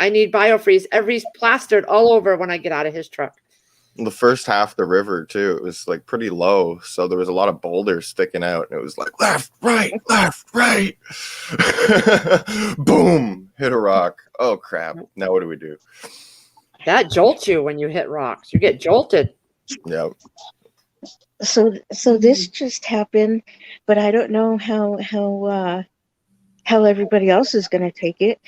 I need biofreeze. Every plastered all over when I get out of his truck. The first half of the river too, it was like pretty low, so there was a lot of boulders sticking out, and it was like left, right, boom, hit a rock. Oh crap! Now what do we do? That jolts you when you hit rocks. You get jolted. Yep. So this just happened, but I don't know how everybody else is going to take it.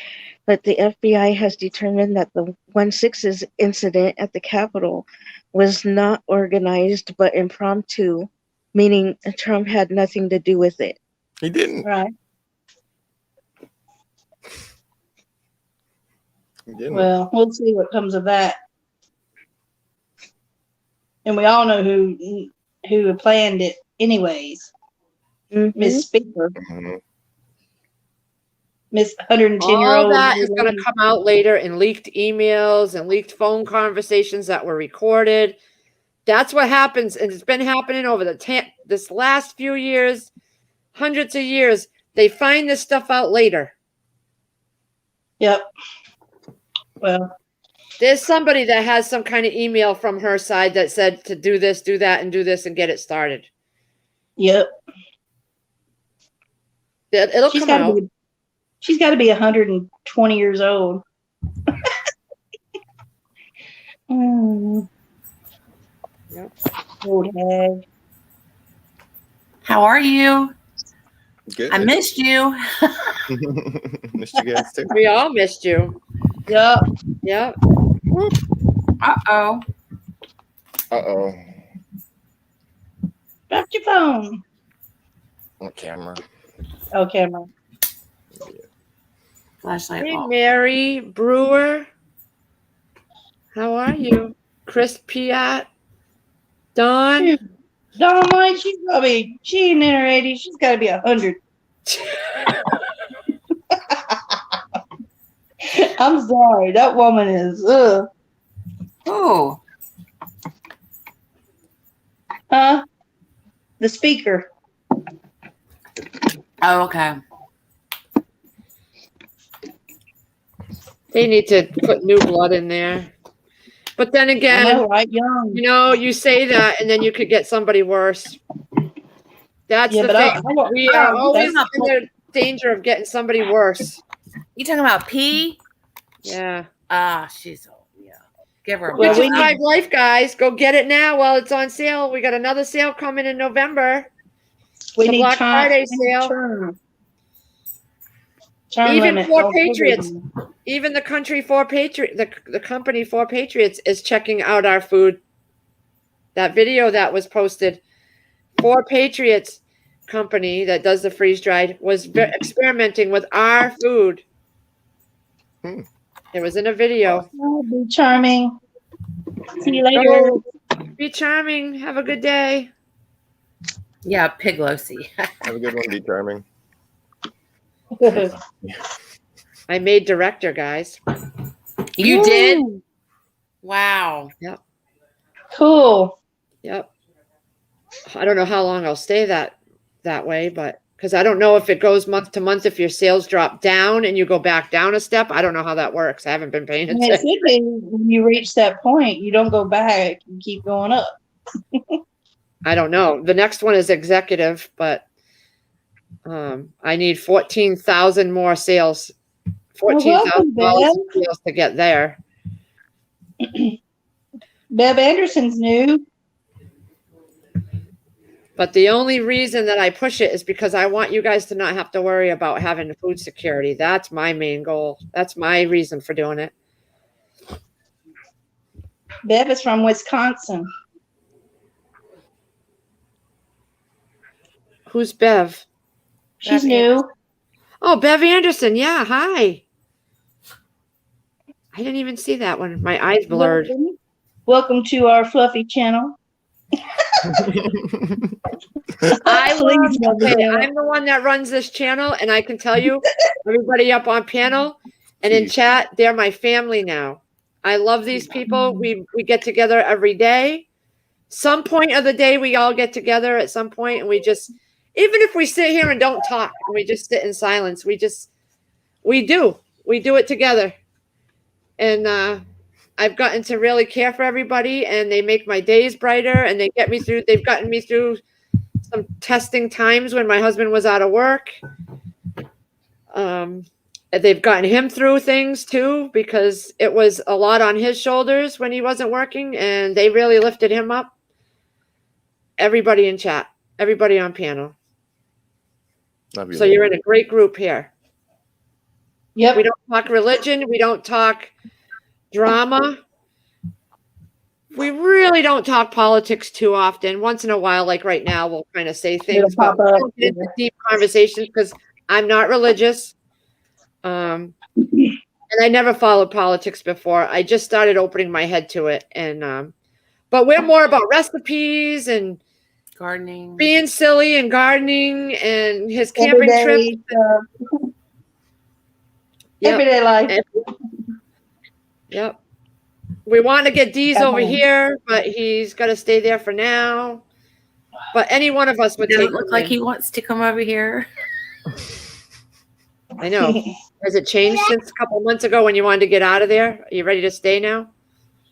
But the FBI has determined that the 1/6 incident at the Capitol was not organized but impromptu, meaning Trump had nothing to do with it. He didn't. Right. He didn't. Well, we'll see what comes of that. And we all know who planned it anyways. Mhm. Miss Speaker. Mhm. Miss 110-year-old. All that is going to come out later in leaked emails and leaked phone conversations that were recorded. That's what happens, and it's been happening over this last few years, hundreds of years. They find this stuff out later. Yep. Well, There's somebody that has some kind of email from her side that said to do this, do that, and do this, and get it started. yep. It'll come out. She's got to be 120 years old. Yep. Old hag. How are you? Good. I missed you. Missed you guys too. We all missed you. Yep. Yep. Uh-oh. Uh-oh. Drop your phone. On camera. Oh, camera. Flashlight Hey, off. Mary Brewer. How are you? Chris Piat. Dawn. Dawn White, she ain't in her 80s. She's got to be 100. I'm sorry. That woman is, Oh, The speaker. oh, okay. They need to put new blood in there. But then I again, know, right? Young. you know, you say that and then you could get somebody worse. That's Yeah, the but thing. We are always that's- in the danger of getting somebody worse. You talking about P? Yeah. She's old. Yeah. Give her a Well, Which bite. is my life, guys. Go get it now while it's on sale. We got another sale coming in November. We The need Black time. Friday sale. Term Even limit. for Oh, Patriots. Even the country for Patriot, the company for Patriots is checking out our food. That video that was posted for Patriots company that does the freeze dried was experimenting with our food. It was in a video. Oh, be charming. See you later. Go. Be charming. Have a good day. Yeah, Piglossy. Have a good one. Be charming. I made director, guys. You did? Wow. Yep. Cool. Yep. I don't know how long I'll stay that way, but because I don't know if it goes month to month, if your sales drop down and you go back down a step. I don't know how that works. I haven't been paying And it attention. should be when you reach that point, you don't go back and keep going up. I don't know. The next one is executive, but I need 14,000 more sales. $14,000 welcome, sales to get there. Bev Anderson's new. But the only reason that I push it is because I want you guys to not have to worry about having food security. That's my main goal. That's my reason for doing it. Bev is from Wisconsin. Who's Bev? She's Bev new. Oh, Bev Anderson. Yeah, hi. I didn't even see that one. My eyes blurred. Welcome to our fluffy channel. I Please, love, okay, Bev. I'm the one that runs this channel, and I can tell you, everybody up on panel and in chat, they're my family now. I love these people. We get together every day. Some point of the day, we all get together at some point, and we just, even if we sit here and don't talk, and we just sit in silence, we do it together. And I've gotten to really care for everybody, and they make my days brighter, and they get me through. They've gotten me through some testing times when my husband was out of work. They've gotten him through things too, because it was a lot on his shoulders when he wasn't working, and they really lifted him up. Everybody in chat, everybody on panel. Love you. So you're in a great group here. Yep. We don't talk religion. We don't talk drama. We really don't talk politics too often. Once in a while, like right now, we'll kind of say things, but pop we up. don't get into deep conversations because I'm not religious. And I never followed politics before. I just started opening my head to it. And but we're more about recipes and Gardening. being silly and gardening and his camping trip. Everyday, Yep. everyday life. Yep. We want to get Dee's At over home. here, but he's got to stay there for now. But any one of us would Doesn't take look him like in. he wants to come over here. I know. Has it changed since a couple months ago when you wanted to get out of there? Are you ready to stay now?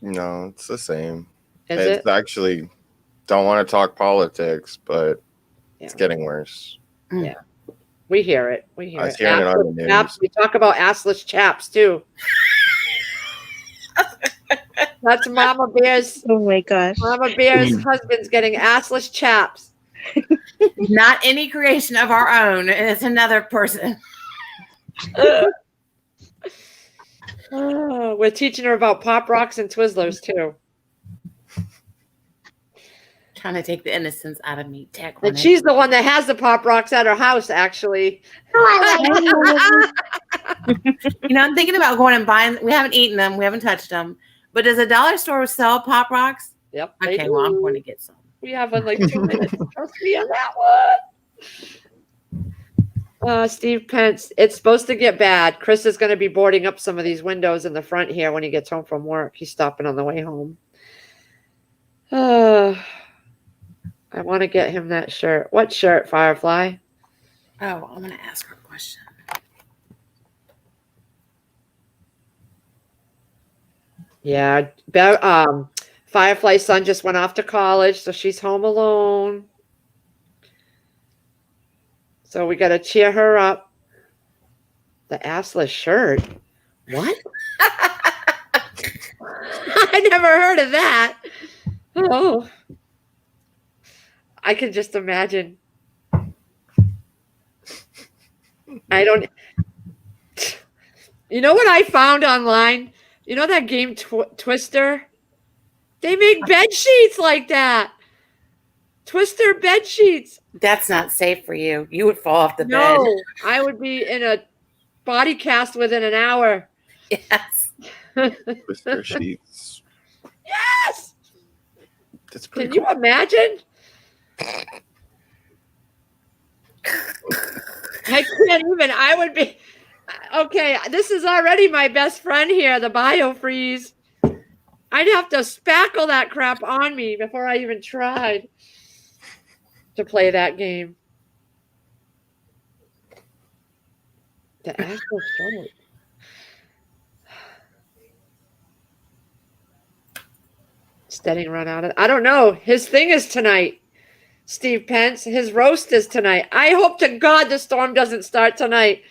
No, it's the same. Is It's it? actually don't want to talk politics, but it's Yeah. getting worse. We hear it. We hear I was it. hearing it on the Assless news. chaps. We talk about assless chaps too. That's Mama Bear's. Oh my gosh. Mama Bear's husband's getting assless chaps. Not any creation of our own. It's another person. Oh, we're teaching her about Pop Rocks and Twizzlers too. Trying to take the innocence out of me. Tech And she's the one that has the Pop Rocks at her house, actually. I'm thinking about going and buying. We haven't eaten them. We haven't touched them. But does a dollar store sell Pop Rocks? Yep. they Okay, well, I'm do. going to get some. We have like 2 minutes. Trust me on that one. Steve Pence, it's supposed to get bad. Chris is going to be boarding up some of these windows in the front here when he gets home from work. He's stopping on the way home. I want to get him that shirt. What shirt, Firefly? Oh, I'm going to ask her a question. Yeah, Firefly's son just went off to college, so she's home alone. So we got to cheer her up. The assless shirt. What? I never heard of that. Oh. I can just imagine. I don't. You know what I found online? You know that game Twister? They make bed sheets like that. Twister bed sheets. That's not safe for you. You would fall off the bed. No, I would be in a body cast within an hour. Yes. Twister sheets. Yes. That's pretty Can you imagine? I can't even. I would be. Okay, this is already my best friend here, the BioFreeze. I'd have to spackle that crap on me before I even tried to play that game. The actual shirt. Steady run out of. I don't know. His thing is tonight. Steve Pence. His roast is tonight. I hope to God the storm doesn't start tonight.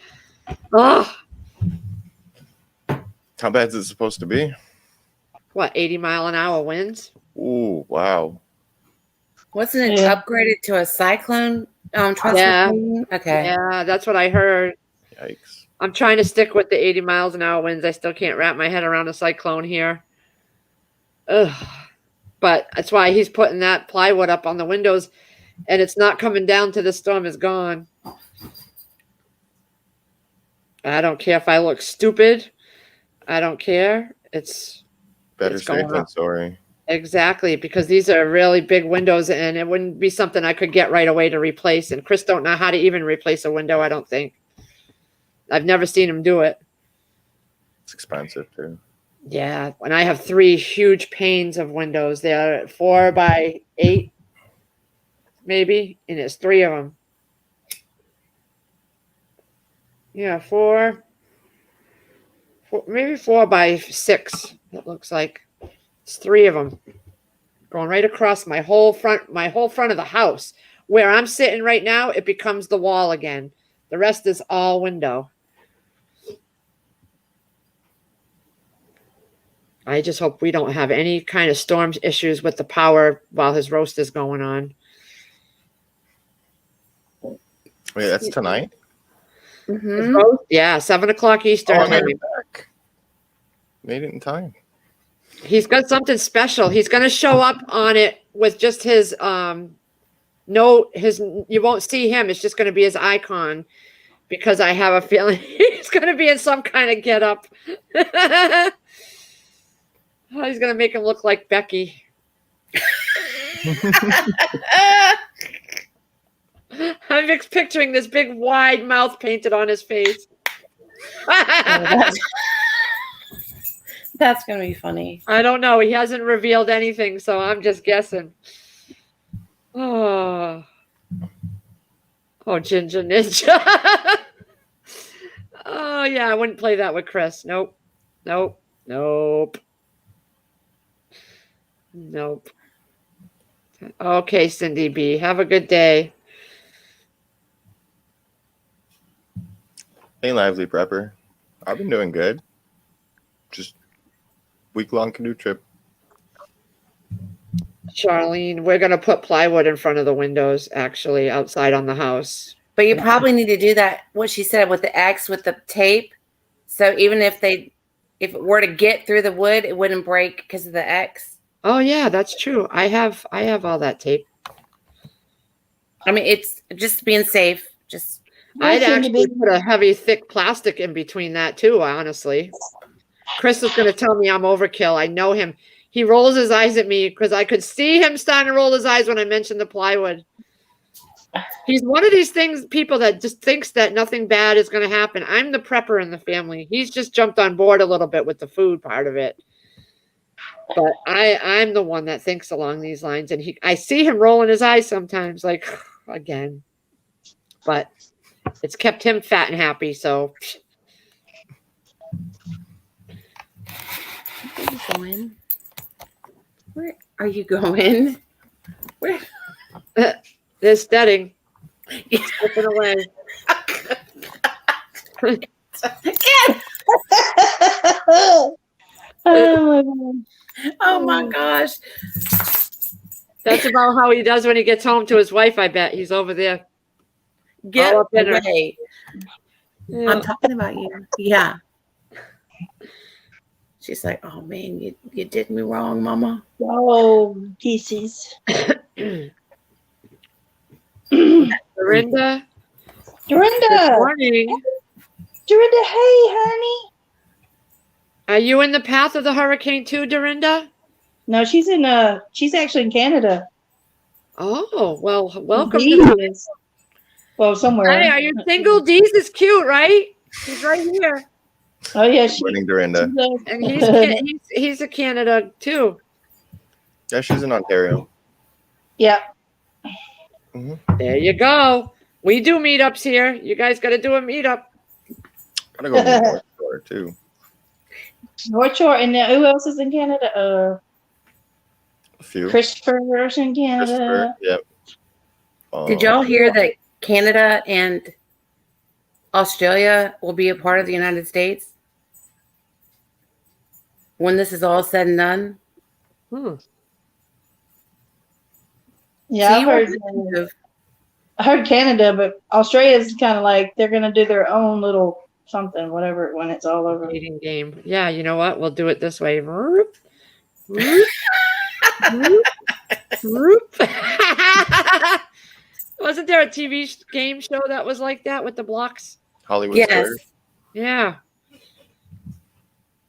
Oh, How bad is it supposed to be? what, 80-mile-an-hour winds? Ooh, wow. Wasn't it Yeah. upgraded to a cyclone? Tropical Yeah. storm? Okay. Yeah, that's what I heard. Yikes. I'm trying to stick with the 80 miles an hour winds. I still can't wrap my head around a cyclone here. Ugh. But that's why he's putting that plywood up on the windows, and it's not coming down till the storm is gone. I don't care if I look stupid. I don't care. It's Better It's safe going than up. sorry. exactly because these are really big windows, and it wouldn't be something I could get right away to replace. And Chris don't know how to even replace a window, I don't think. I've never seen him do it. It's expensive too. Yeah, and I have 3 huge panes of windows. They're 4 by 8, maybe, and it's 3 of them. Yeah, 4, maybe 4 by 6. It looks like it's 3 of them going right across my whole front of the house. Where I'm sitting right now, it becomes the wall again. The rest is all window. I just hope we don't have any kind of storm issues with the power while his roast is going on. Wait, that's tonight? His Mm-hmm. roast? Yeah, 7:00 Eastern Oh, I time. made it back. Made it in time. He's got something special. He's going to show up on it with just his you won't see him. It's just going to be his icon because I have a feeling he's going to be in some kind of getup. Oh, he's going to make him look like Becky. I'm just picturing this big wide mouth painted on his face. That's going to be funny. I don't know. He hasn't revealed anything, so I'm just guessing. Oh, Ginger Ninja. Oh, yeah, I wouldn't play that with Chris. Nope. Okay, Cindy B. Have a good day. Hey, Lively Prepper. I've been doing good. Just week-long canoe trip. Charlene, we're going to put plywood in front of the windows, actually, outside on the house. But you probably need to do that, what she said, with the X with the tape. So even if it were to get through the wood, it wouldn't break because of the X. Oh, yeah, that's true. I have all that tape. I mean, it's just being safe. Just I'd Listen to actually me. put a heavy, thick plastic in between that too, honestly. Chris is going to tell me I'm overkill. I know him. He rolls his eyes at me because I could see him starting to roll his eyes when I mentioned the plywood. He's one of these people that just thinks that nothing bad is going to happen. I'm the prepper in the family. He's just jumped on board a little bit with the food part of it. But I'm the one that thinks along these lines, and I see him rolling his eyes sometimes, like again. But it's kept him fat and happy. So Where are you going? Where are you going? Where? they're steading. Slipping away. Oh my gosh. That's about how he does when he gets home to his wife, I bet. He's over there. Get all up in her. away. Yeah. I'm talking about you. Yeah. She's like, oh man, you did me wrong, mama. Oh, pieces. Dorinda. Good Dorinda. morning. Dorinda, hey, honey. Are you in the path of the hurricane too, Dorinda? No, she's actually in Canada. Oh, well, welcome. Dee is. Well, somewhere. Hey, are you single? Dee's is cute, right? He's right here. Oh yeah, Good morning, Dorinda. And he's a Canada too. Yeah, she's in Ontario. Yeah. There you go. We do meetups here. You guys got to do a meetup. Gotta go to the North Shore too. North Shore, and who else is in Canada? A few. Christopher's in Canada. Christopher, yep. Did y'all hear that Canada and Australia will be a part of the United States when this is all said and done? Yeah, So I you heard. were- I heard Canada, but Australia's kind of like they're gonna do their own little something, whatever, when it's all over. Meeting game. Yeah, you know what? We'll do it this way. Whoop, whoop, whoop, whoop. Wasn't there a TV game show that was like that with the blocks? Hollywood Yes. Squares. Yeah.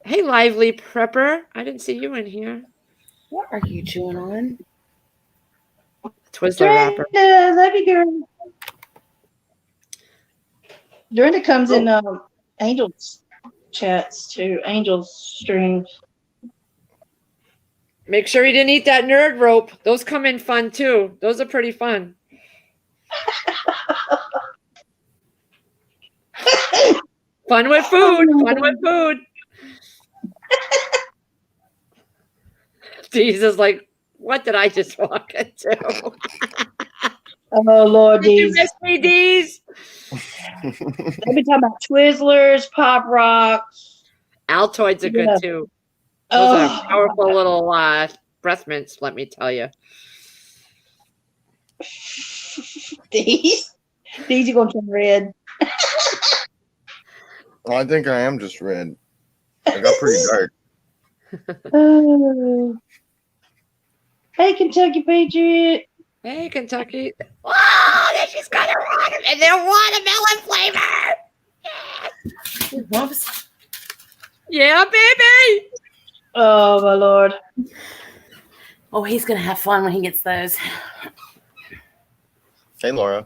Hey, lively prepper. I didn't see you in here. What are you chewing on? Twizzler wrapper. Dorinda, love you, girl. Dorinda comes in Angels chats too, Angels streams. Make sure you didn't eat that nerd rope. Those come in fun too. Those are pretty fun. Fun with food. Fun with food. Jesus, like, what did I just walk into? Oh Lord, Did you these. miss me, Deez? They've been talking about Twizzlers, Pop Rocks. Altoids are good Yeah. too. Those Oh, are powerful little breath mints, let me tell you. these are gonna turn red. Well, I think I am just red. I got pretty dark. Oh. Hey, Kentucky Patriot. Hey, Kentucky. Oh, then she's got a watermelon. And they're watermelon flavor. Whoops. Yeah, baby. Oh my Lord. Oh, he's gonna have fun when he gets those. Hey, Laura.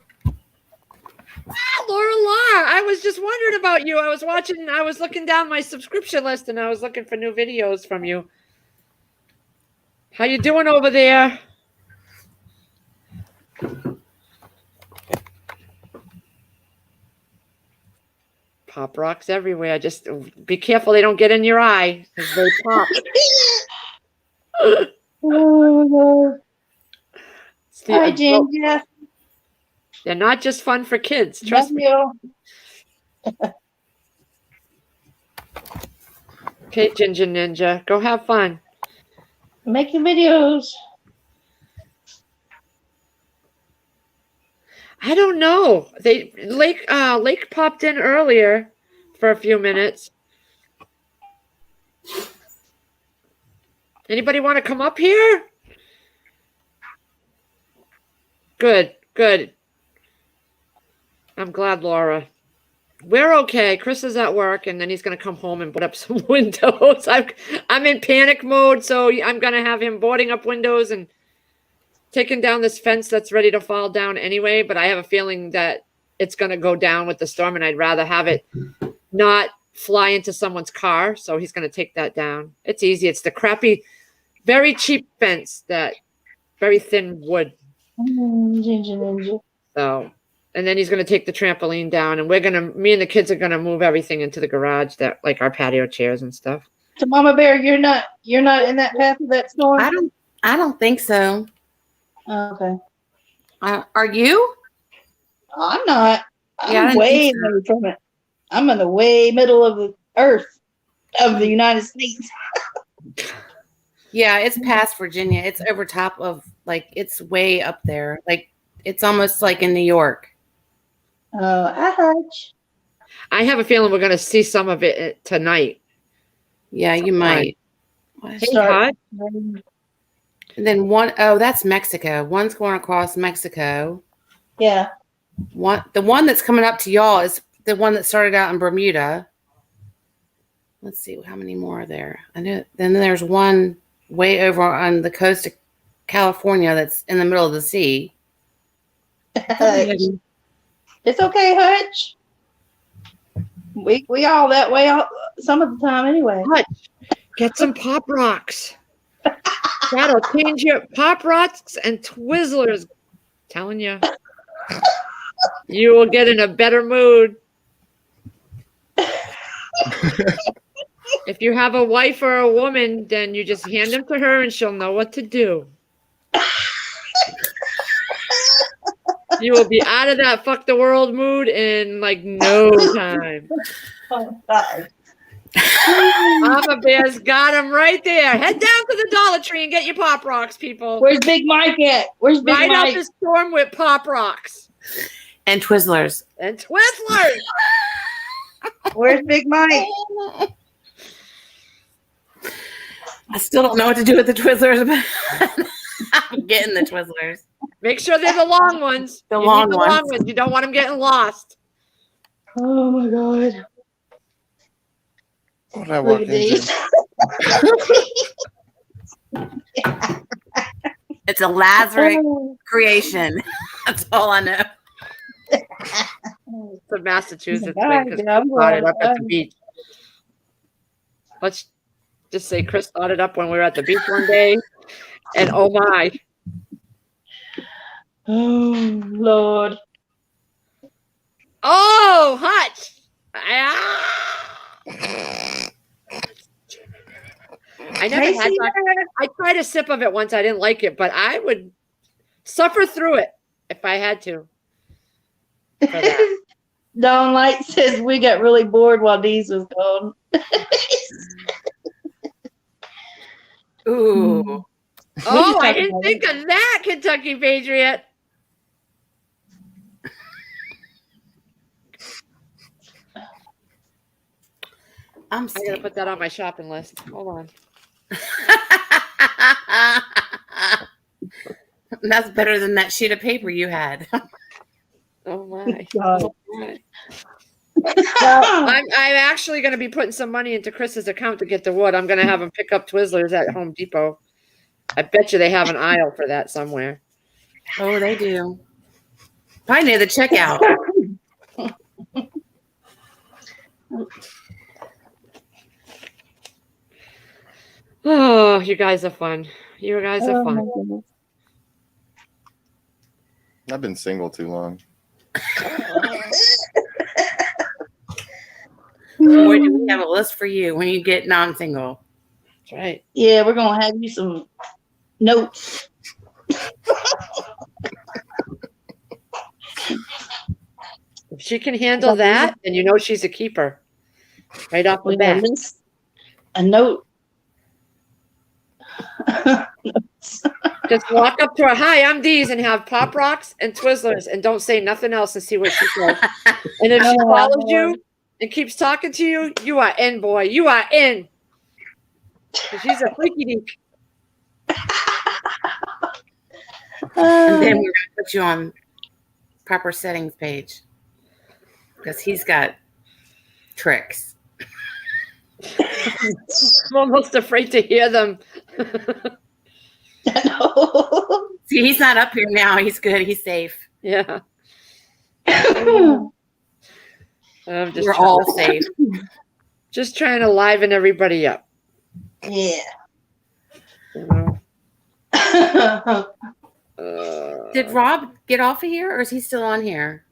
Laura, I was just wondering about you. I was looking down my subscription list and I was looking for new videos from you. How you doing over there? Pop rocks everywhere. Just be careful they don't get in your eye because they pop. Oh, It's the hi, adult- Ginger. They're not just fun for kids. Trust Love me. you. Okay, Ginger Ninja, go have fun. Make the videos. I don't know. Lake popped in earlier for a few minutes. Anybody want to come up here? Good. I'm glad, Laura. We're okay. Chris is at work, and then he's going to come home and put up some windows. I'm in panic mode, so I'm going to have him boarding up windows and taking down this fence that's ready to fall down anyway, but I have a feeling that it's going to go down with the storm, and I'd rather have it not fly into someone's car. So he's going to take that down. It's easy. It's the crappy, very cheap fence, that very thin wood. Ginger ninja. So, and then he's going to take the trampoline down, and me and the kids are going to move everything into the garage, that like our patio chairs and stuff. So Mama Bear, you're not in that path of that storm? I don't think so. Okay. Are you? I'm not. Yeah, I I'm didn't way think so. away from it. I'm in the way middle of the earth of the United States. Yeah, it's past Virginia. It's over top of, like, it's way up there. Like, it's almost like in New York. Oh, I hutch. I have a feeling we're going to see some of it tonight. Yeah, you might. Hey, Start- Hut. And then that's Mexico. One's going across Mexico. Yeah. The one that's coming up to y'all is the one that started out in Bermuda. Let's see how many more are there. I know. Then there's one way over on the coast of California that's in the middle of the sea. Hutch. It's okay, Hutch. We all that way some of the time anyway. Hut, get some Pop Rocks. That'll change your Pop Rocks and Twizzlers. Telling you. You will get in a better mood. If you have a wife or a woman, then you just hand them to her and she'll know what to do. You will be out of that fuck the world mood in like no time. Oh, God. Mama Bear's got him right there. Head down to the Dollar Tree and get your Pop Rocks, people. Where's Big Mike at? Where's Big Ride Mike? out the storm with Pop Rocks And Twizzlers. and Twizzlers. Where's Big Mike? I still don't know what to do with the Twizzlers, but I'm getting the Twizzlers. Make sure they're the long ones. The You long need ones. You don't want them getting lost. Oh my God. What did I Look walk at these. into? It's a Lazarus creation. That's all I know. It's a Massachusetts Oh, thing because yeah, I'm Chris brought it glad. up at the beach. Let's just say Chris thought it up when we were at the beach one day, and oh my, Oh Lord. oh Hutch! I never Hey, had that. I tried a sip of it once. I didn't like it, but I would suffer through it if I had to. For that. Dawn Light says we got really bored while Dee's was gone. Ooh. Oh, I didn't think of that, Kentucky Patriot. I'm I gotta sick. put that on my shopping list. Hold on. That's better than that sheet of paper you had. Oh my. God. I'm actually going to be putting some money into Chris's account to get the wood. I'm going to have him pick up Twizzlers at Home Depot. I bet you they have an aisle for that somewhere. Oh, they do. Probably near the checkout. Oh, you guys are fun. You guys are Oh, my fun. goodness. I've been single too long. Boy, do we have a list for you when you get non-single. That's right. Yeah, we're gonna have you some notes. If she can handle that, then you know she's a keeper. Right off the We're gonna bat. list a note. Just walk up to her, hi, I'm Dee's, and have Pop Rocks and Twizzlers, and don't say nothing else and see what she says. And if she Oh, follows you Lord. and keeps talking to you, you are in, boy. You are in. 'Cause she's a freaky deek. And then we're going to put you on proper settings page. Because he's got tricks. I'm almost afraid to hear them. No. See, he's not up here now. He's good. He's safe. Yeah. I'm just We're trying, all safe. just trying to liven everybody up. Yeah. You know? Did Rob get off of here, or is he still on here?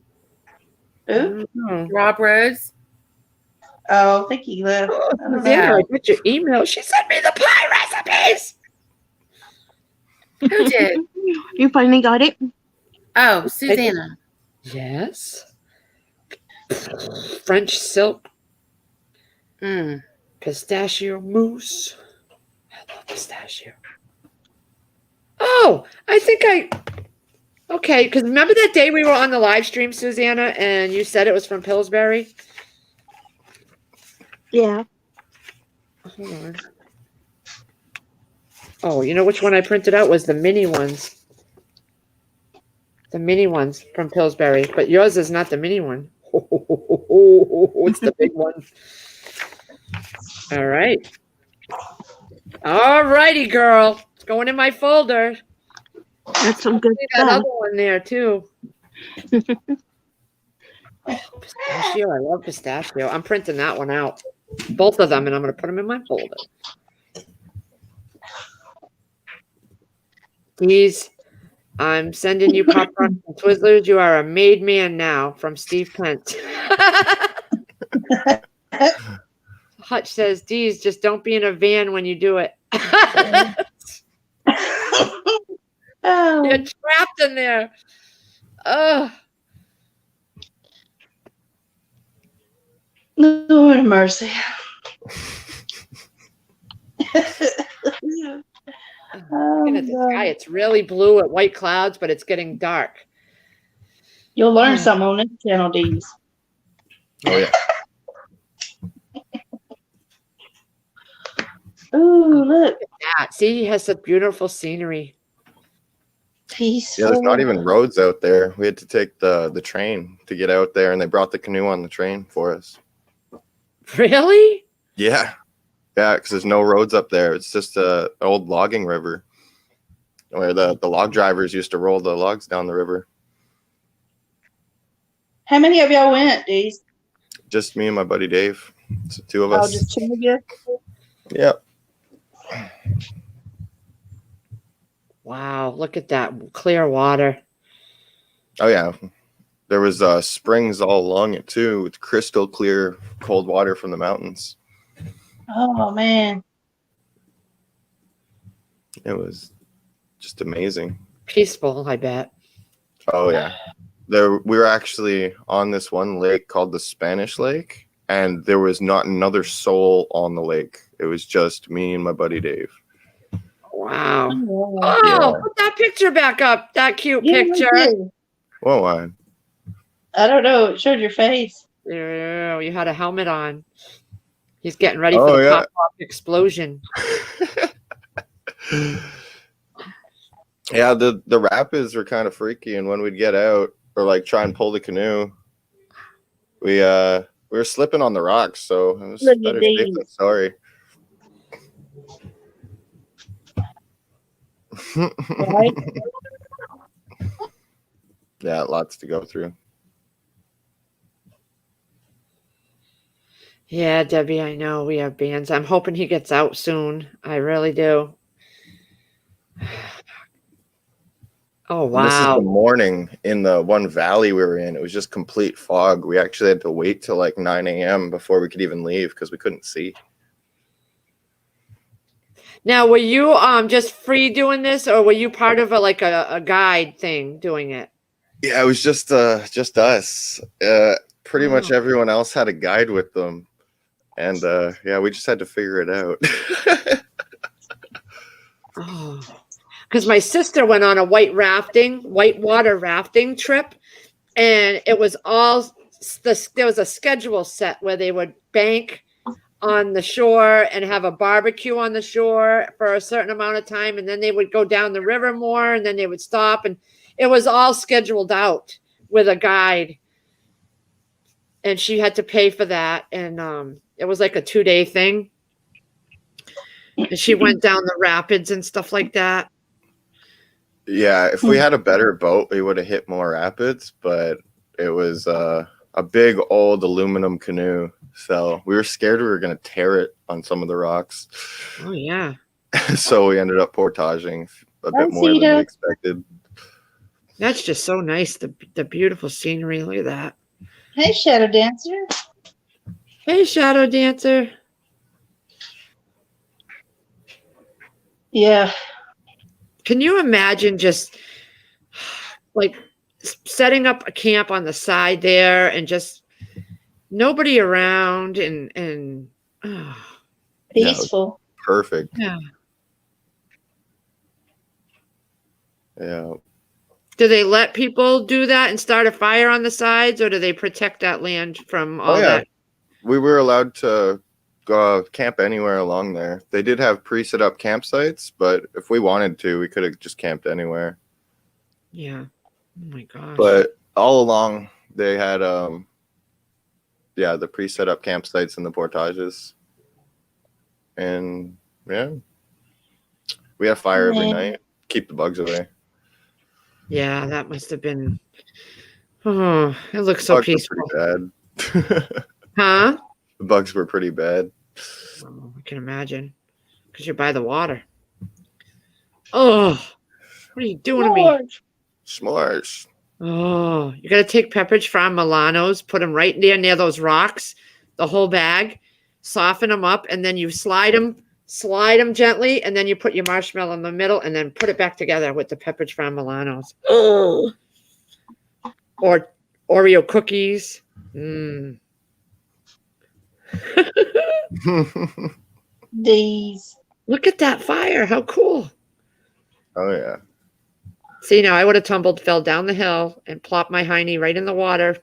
Who? Rob Rhodes. Oh, I think he left. I don't know. Yeah, I got your email. She sent me the pie recipes. Who did? You finally got it? Oh, Susanna. Yes. French silk Mm. pistachio mousse. I love pistachio. Oh, okay, because remember that day we were on the live stream, Susanna, and you said it was from Pillsbury? Yeah. Hold on. Oh, you know which one I printed out was the mini ones. The mini ones from Pillsbury, but yours is not the mini one. It's the big one. All right. All righty, girl. It's going in my folder. That's some good See that stuff. other one there too. Oh, pistachio. I love pistachio. I'm printing that one out. Both of them, and I'm going to put them in my folder. These, I'm sending you popcorn and Twizzlers. You are a made man now, from Steve Pence. Hutch says, Deez, just don't be in a van when you do it. Oh. You're trapped in there. Ugh. Lord mercy. Looking at the sky, it's really blue at white clouds, but it's getting dark. You'll learn something on this channel, D's. Oh yeah. Ooh, look. See, he has such beautiful scenery. Peaceful. Yeah, there's not even roads out there. We had to take the train to get out there, and they brought the canoe on the train for us. Really? Yeah, because there's no roads up there. It's just an old logging river where the log drivers used to roll the logs down the river. How many of y'all went, D's? Just me and my buddy Dave. It's the two of Oh, us. just two of you? Yep. Wow, look at that clear water. Oh yeah. There was springs all along it too, with crystal clear cold water from the mountains. Oh, man. It was just amazing. Peaceful, I bet. Oh yeah. We were actually on this one lake called the Spanish Lake, and there was not another soul on the lake. It was just me and my buddy Dave. Wow. Oh, Oh, Yeah. put that picture back up. That cute yeah, picture. me too. Whoa, I I don't know. It showed your face. Yeah, you had a helmet on. He's getting ready Oh, for the yeah. pop-off explosion. Yeah, the rapids were kind of freaky, and when we'd get out or like try and pull the canoe, we were slipping on the rocks, so it was Look at better safe these. than sorry. Right? Yeah, lots to go through. Yeah, Debbie, I know we have bands. I'm hoping he gets out soon. I really do. Oh, And this is the wow. morning in the one valley we were in. It was just complete fog. We actually had to wait till like 9 a.m. before we could even leave because we couldn't see. Now, were you just free doing this, or were you part of a guide thing doing it? Yeah, it was just us. Pretty much everyone else had a guide with them. And yeah, we just had to figure it out. Oh, because my sister went on a whitewater rafting trip, and it was all there was a schedule set where they would bank on the shore and have a barbecue on the shore for a certain amount of time, and then they would go down the river more, and then they would stop, and it was all scheduled out with a guide, and she had to pay for that, and it was like a 2-day thing, and she went down the rapids and stuff like that. Yeah, if we had a better boat, we would have hit more rapids, but it was a big old aluminum canoe. So we were scared we were going to tear it on some of the rocks. Oh yeah. So we ended up portaging a bit Hi, more than we Sita. expected. That's just so nice. The beautiful scenery. Look at that. Hey, Shadow Dancer. Hey, Shadow Dancer. Yeah. Can you imagine just like setting up a camp on the side there and just nobody around and oh, Peaceful. Perfect. yeah. Yeah. Do they let people do that and start a fire on the sides, or do they protect that land from all Oh, yeah. that? We were allowed to go camp anywhere along there. They did have pre-set up campsites, but if we wanted to, we could have just camped anywhere. Yeah. Oh my gosh. But all along they had the pre-set up campsites and the portages. And yeah. We have fire every Yeah. night. Keep the bugs away. Yeah, that must have been. Oh, it looks so Bugs were peaceful. pretty bad. Huh? The bugs were pretty bad. Oh, I can imagine. Because you're by the water. Oh, what are you doing to me? S'mores. Oh, you got to take Pepperidge Farm Milanos, put them right there near those rocks, the whole bag, soften them up, and then you slide them gently, and then you put your marshmallow in the middle, and then put it back together with the Pepperidge Farm Milanos. Oh, or Oreo cookies. Mm. These. Look at that fire! How cool! Oh yeah. See, now I would have tumbled, fell down the hill, and plopped my hiney right in the water.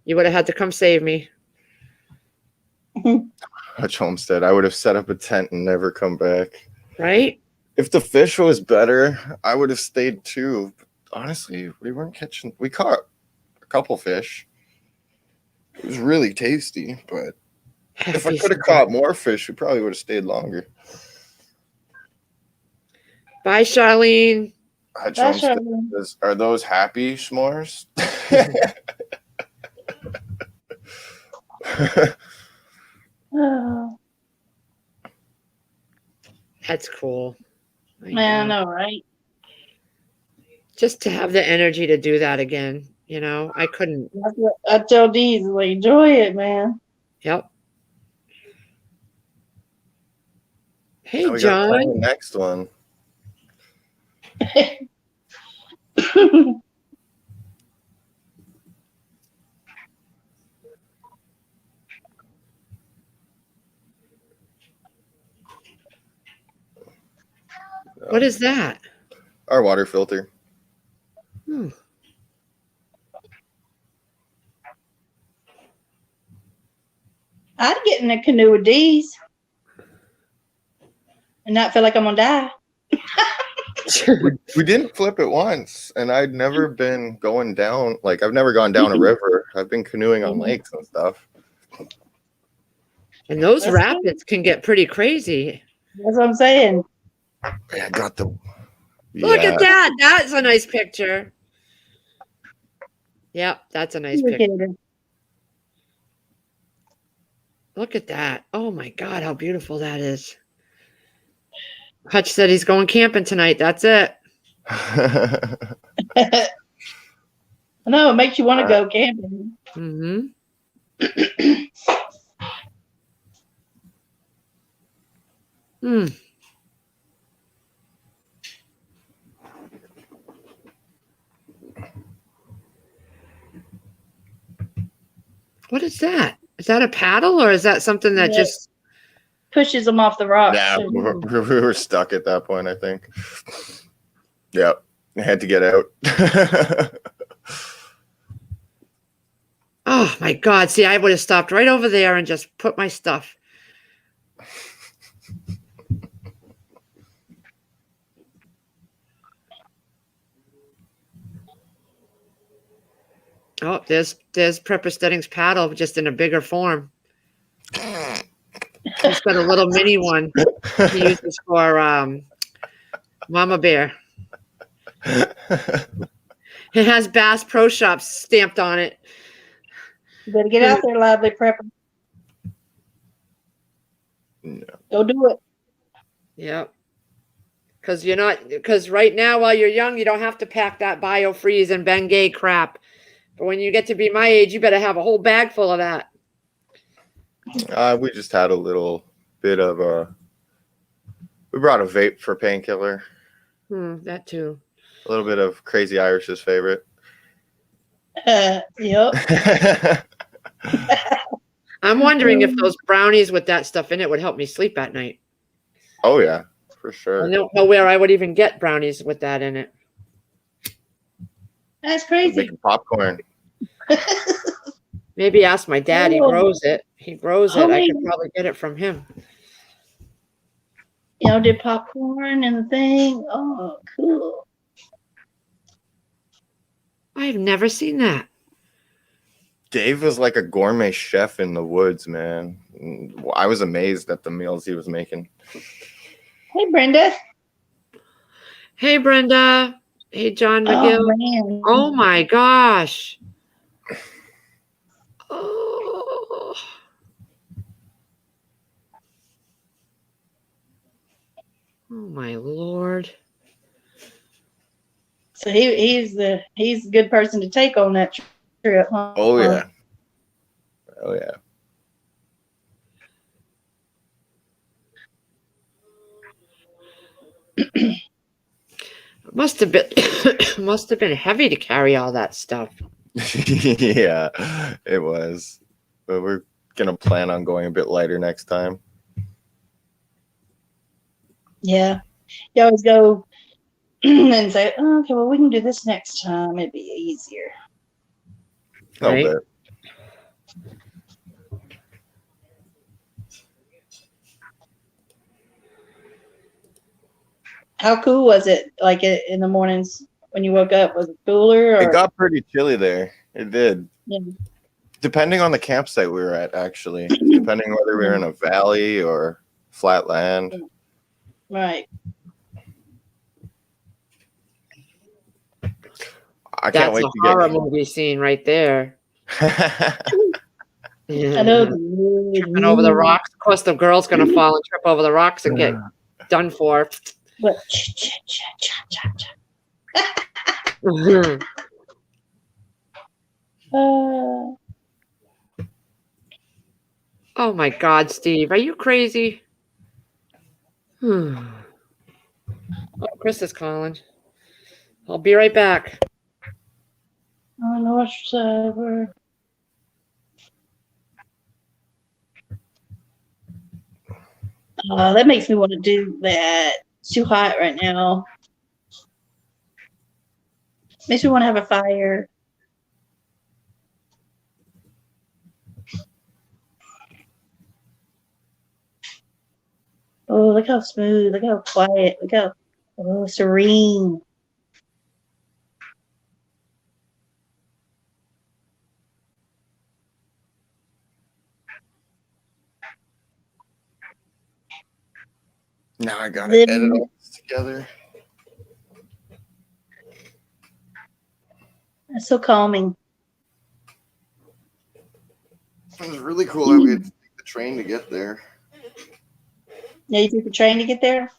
You would have had to come save me, Hutch Homestead. I would have set up a tent and never come back. right? If the fish was better, I would have stayed too. But honestly, we weren't catching. We caught a couple fish. It was really tasty, but if I could have caught more fish, we probably would have stayed longer. Bye, Charlene. Hutch Bye, Homestead Charlene. says, are those happy s'mores? Oh, That's cool. My man, I God. know, right? Just to have the energy to do that again, you know, I couldn't. That's what I tell these, like, enjoy it, man. Yep. Hey, Now we gotta plan John. the next one. What is that? Our water filter. Hmm. I'd get in a canoe with these and not feel like I'm gonna die. We didn't flip it once, and I'd never been going down. Like I've never gone down a river. I've been canoeing on lakes and stuff. And those That's rapids can get pretty crazy. That's what I'm saying. I got the. Look Yeah. at that. That's a nice picture. Yep, that's a nice Look picture. at it. Look at that. Oh my God, how beautiful that is. Hutch said he's going camping tonight. That's it. No, it makes you want to go camping. Mm-hmm. Hmm. What is that? Is that a paddle or is that something that Yeah. just Pushes them off the rocks. Yeah, too. we were stuck at that point, I think. Yep. I had to get out. oh my God. See, I would have stopped right over there and just put my stuff. Oh, there's Prepper Stedding's paddle just in a bigger form. He's got a little mini one he uses for Mama Bear. It has Bass Pro Shops stamped on it. You better get out there, lively prepper. No. Go do it. Yep. Because right now, while you're young, you don't have to pack that BioFreeze and Bengay crap. But when you get to be my age, you better have a whole bag full of that. We just had a little bit of we brought a vape for painkiller. That too. A little bit of Crazy Irish's favorite. Yep. I'm wondering if those brownies with that stuff in it would help me sleep at night. Oh yeah, for I sure. don't know where I would even get brownies with that in it. That's crazy. Making popcorn. Maybe ask my dad. He Oh. grows it. He grows it. Oh, I wait. could probably get it from him. You know, did popcorn and the thing. Oh, cool. I've never seen that. Dave was like a gourmet chef in the woods, man. I was amazed at the meals he was making. Hey, Brenda. Hey, Brenda. Hey, John McGill. Oh, man. Oh my gosh. Oh. Oh my Lord. So he's a good person to take on that trip, huh? Oh yeah. Oh yeah. Must have been heavy to carry all that stuff. Yeah, it was. But we're gonna plan on going a bit lighter next time. Yeah. You always go and say, oh, okay, well, we can do this next time. It'd be easier. A little Right. bit. How cool was it? Like in the mornings when you woke up, was it cooler? Or? It got pretty chilly there. It did. Yeah. Depending on the campsite we were at, actually. Depending whether we were in a valley or flat land. Right. I can't That's wait a to horror get movie scene right there. Yeah. I know. Tripping over the rocks. Of course, the girl's going to fall and trip over the rocks and get done for. But Oh my God, Steve, are you crazy? Oh, Chris is calling. I'll be right back. on North Server. That makes me want to do that. It's too hot right now. Makes me want to have a fire. Oh, look how smooth. Look how quiet. Look how serene. Now I gotta Then- edit all this together. That's so calming. It was really cool that we had to take the train to get there. Yeah, you took the train to get there?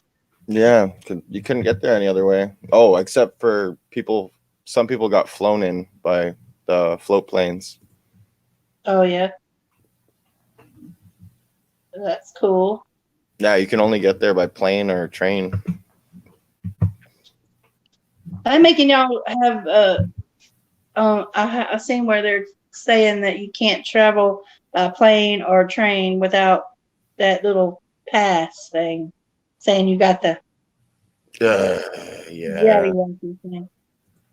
Yeah, you couldn't get there any other way. Oh, except for people. Some people got flown in by the float planes. Oh, yeah. That's cool. Yeah, you can only get there by plane or train. I'm making y'all have I've seen where they're saying that you can't travel by plane or train without that little pass thing, saying you got the Yeah. yappy thing.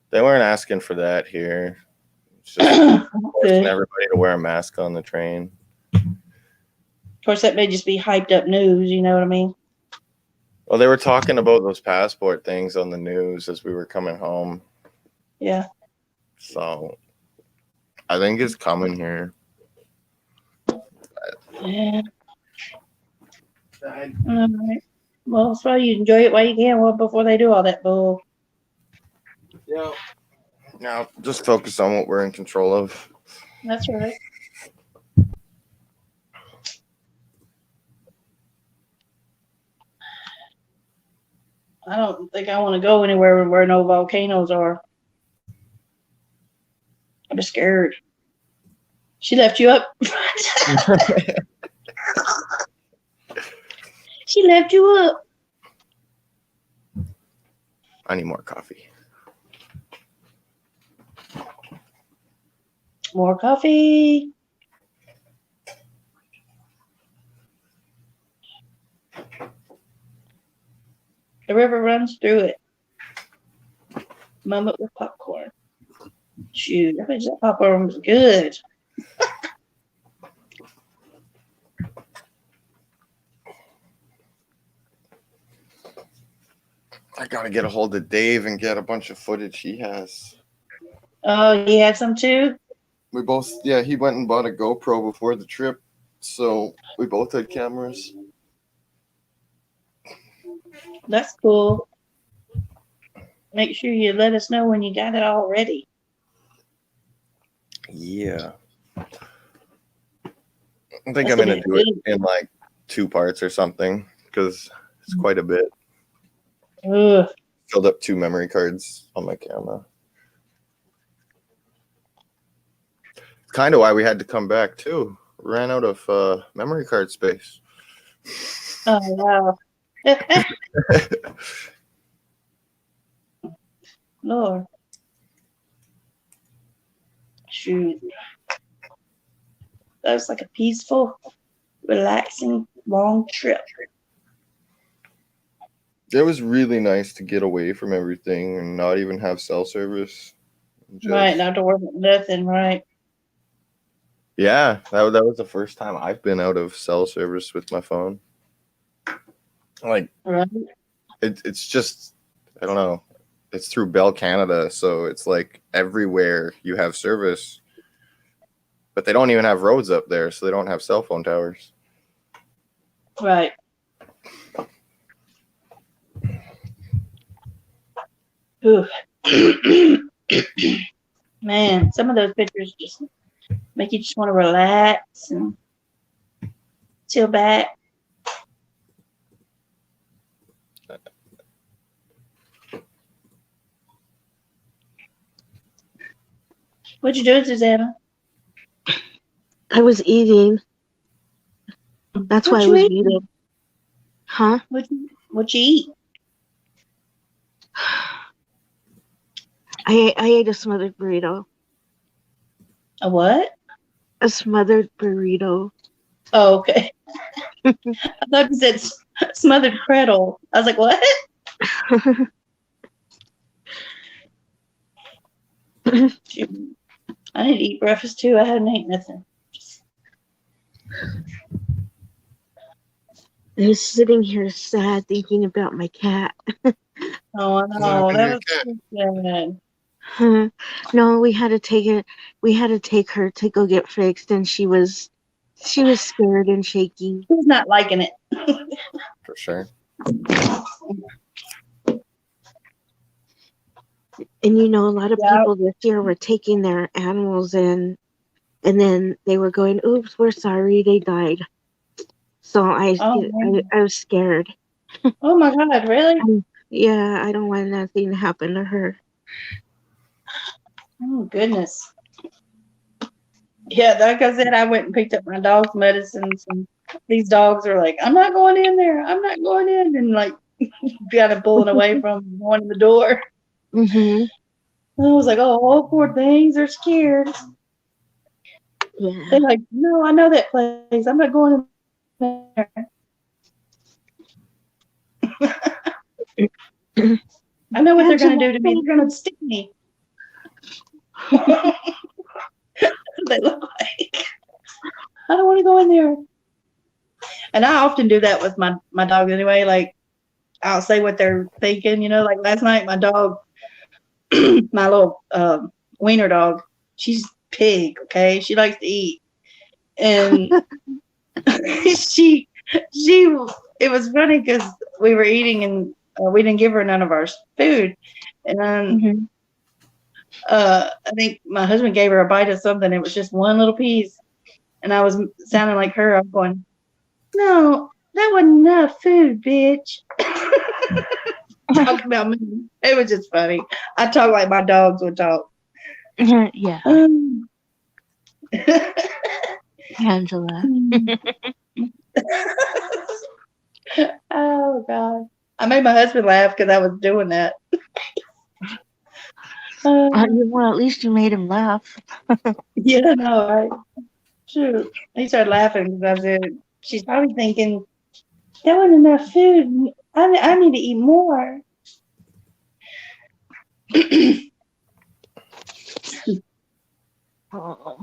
They weren't asking for that here. It's just forcing Good. everybody to wear a mask on the train. Of course, that may just be hyped up news. You know what I mean? Well, they were talking about those passport things on the news as we were coming home. Yeah. So I think it's coming here. Yeah. All right. Well, so you enjoy it while you can, well, before they do all that bull. Yeah. Now, just focus on what we're in control of. That's right. I don't think I want to go anywhere where no volcanoes are. I'm scared. She left you up. She left you up. I need more coffee. More coffee. The river runs through it. Mum it with popcorn. Shoot, I bet that popcorn was good. I gotta get a hold of Dave and get a bunch of footage he has. Oh, you had some too? We both, yeah, he went and bought a GoPro before the trip, so we both had cameras. That's cool. Make sure you let us know when you got it all ready. Yeah. I think That's I'm gonna gonna do be it in like 2 parts or something because it's quite a bit. Ugh. Filled up 2 memory cards on my camera. Kind of why we had to come back too. Ran out of memory card space. Oh, wow. Lord. Shoot. That was like a peaceful, relaxing, long trip. It was really nice to get away from everything and not even have cell service. Just- Right, not to worry about nothing, right? Yeah, that was the first time I've been out of cell service with my phone. Like Right. it's just, I don't know. It's through Bell Canada, so it's like everywhere you have service, but they don't even have roads up there, so they don't have cell phone towers. Right. Ooh. Man, some of those pictures just make you just want to relax and chill back. What you doing, Susanna? I was eating. That's why I What you was eating? muted. Huh? What you eat? I ate a smothered burrito. A what? A smothered burrito. Oh, okay. I thought you said smothered cradle. I was like, what? Shoot. I need to eat breakfast too. I hadn't eaten nothing. I was sitting here sad thinking about my cat. Oh, no, that was so sad. No, we had to take her to go get fixed, and she was scared and shaking. Who's not liking it? For sure. And a lot of Yeah. people this year were taking their animals in, and then they were going, "Oops, we're sorry, they died." So Oh, man. I was scared. Oh my God, really? Yeah, I don't want nothing to happen to her. Oh, goodness. Yeah, like I said, I went and picked up my dog's medicines, and these dogs are like, I'm not going in there. I'm not going in. And like, kind of pulling away from going to the door. Mm-hmm. And I was like, oh, poor things. They're scared. Yeah. They're like, no, I know that place. I'm not going in there. I know what they're going to do to me. They're going to stick me. That's what they look like. I don't want to go in there. And I often do that with my dogs anyway. Like, I'll say what they're thinking. Like last night, my dog, my little wiener dog, she's pig, okay? She likes to eat. And it was funny because we were eating and we didn't give her none of our food. And then I think my husband gave her a bite of something. It was just one little piece. And I was sounding like her. I'm going, no, that wasn't enough food, bitch. Talking about me. It was just funny. I talk like my dogs would talk. Yeah, Um, Angela. oh God. I made my husband laugh because I was doing that. Well, at least you made him laugh. Yeah, no, right. Shoot. He started laughing because I said, she's probably thinking, that wasn't enough food. I need to eat more. Oh.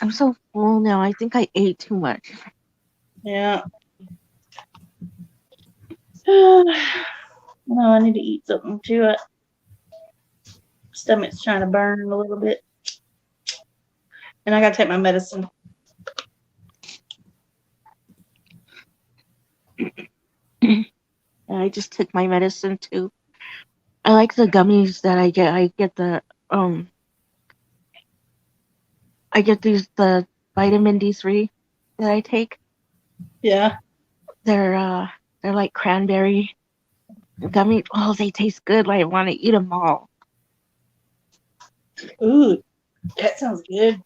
I'm so full now. I think I ate too much. Yeah. No, I need to eat something too. Stomach's trying to burn a little bit. And I gotta take my medicine. I just took my medicine too. I like the gummies that I get. I get the the vitamin D3 that I take. Yeah. They're like cranberry gummy. Oh, they taste good. Like I want to eat them all. Ooh, that sounds good.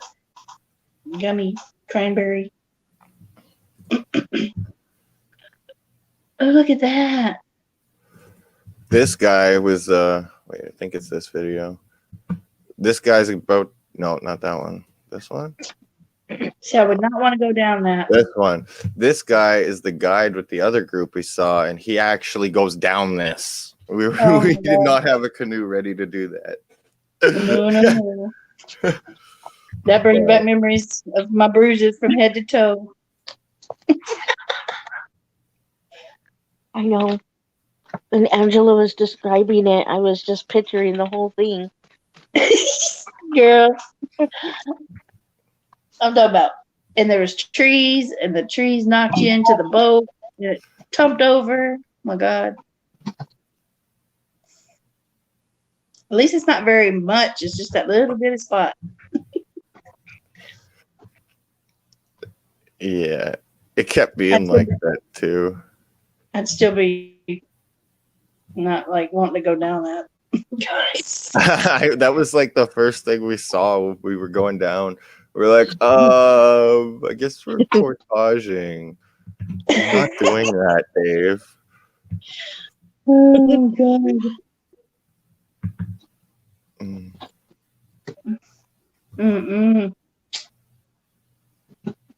Gummy cranberry. Oh, look at that. This guy was wait, I think it's this video. This guy's about no, not that one. This one? See, I would not want to go down that. This one. This guy is the guide with the other group we saw, and he actually goes down this. We Oh we my did God. not have a canoe ready to do that. No. That brings back memories of my bruises from head to toe. I know. When Angela was describing it, I was just picturing the whole thing. Girl. I'm talking about. And there was trees, and the trees knocked you into the boat, and it tumped over. Oh my God. At least it's not very much. It's just that little bit of spot. Yeah. It kept being like that too. I'd still be not like wanting to go down that. Guys. That was like the first thing we saw when we were going down. We're like, I guess we're portaging. I'm not doing that, Dave. Oh God. Mm. Mm-mm.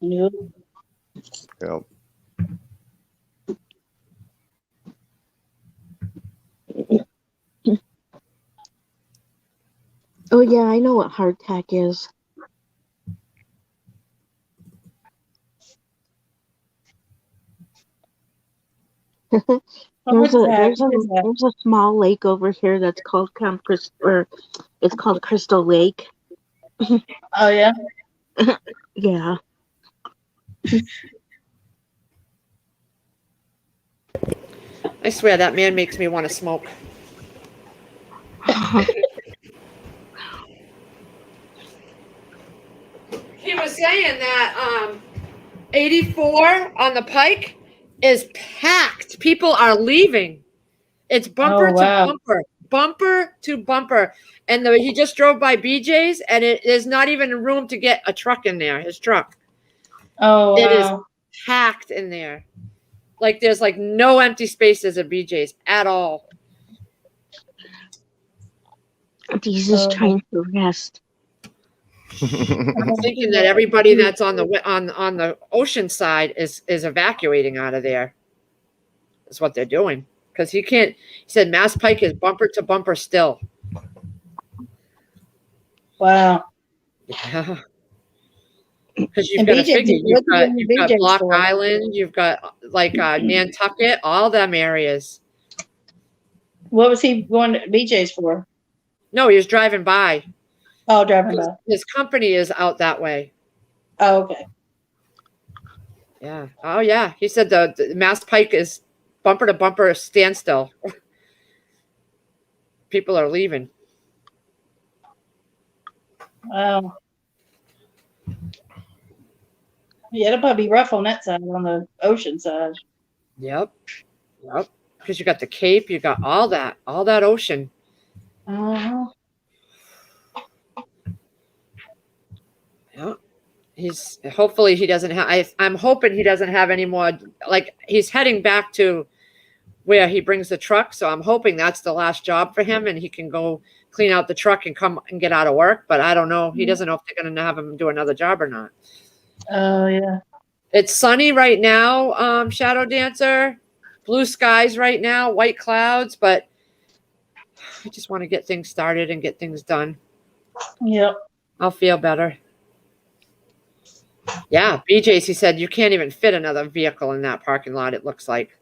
Nope. Yep. Oh yeah, I know what hardtack is. There's a small lake over here that's called Camp Crystal, or it's called Crystal Lake. Oh yeah. Yeah. I swear that man makes me want to smoke. He was saying that 84 on the Pike is packed. People are leaving. It's bumper Oh, wow. to bumper to bumper. And he just drove by BJ's, and it is not even room to get a truck in there, his truck. Oh wow. It is packed in there. Like there's like no empty spaces at BJ's at all. Jesus trying to rest. I'm thinking that everybody that's on the ocean side is evacuating out of there. That's what they're doing. Because he can't, he said Mass Pike is bumper to bumper still. Wow. Yeah. Because you've And got to BJ, figure, what do you've you got BJ's Block for? Island, you've got like Nantucket, all them areas. What was he going to BJ's for? No, he was driving by. Oh, driving by. His company is out that way. Oh, okay. Yeah. Oh, yeah. He said the Mass Pike is bumper to bumper standstill. people are leaving. Wow. Yeah, it'll probably be rough on that side, on the ocean side. Yep. Yep. Because you got the Cape, you got all that ocean. Uh-huh. Yeah. Hopefully he doesn't have, I'm hoping he doesn't have any more, like he's heading back to where he brings the truck. So I'm hoping that's the last job for him and he can go clean out the truck and come and get out of work. But I don't know. He doesn't know if they're going to have him do another job or not. Oh, yeah. It's sunny right now, Shadow Dancer. Blue skies right now, white clouds, but I just want to get things started and get things done. Yep. I'll feel better. Yeah, BJ's, he said, you can't even fit another vehicle in that parking lot, it looks like.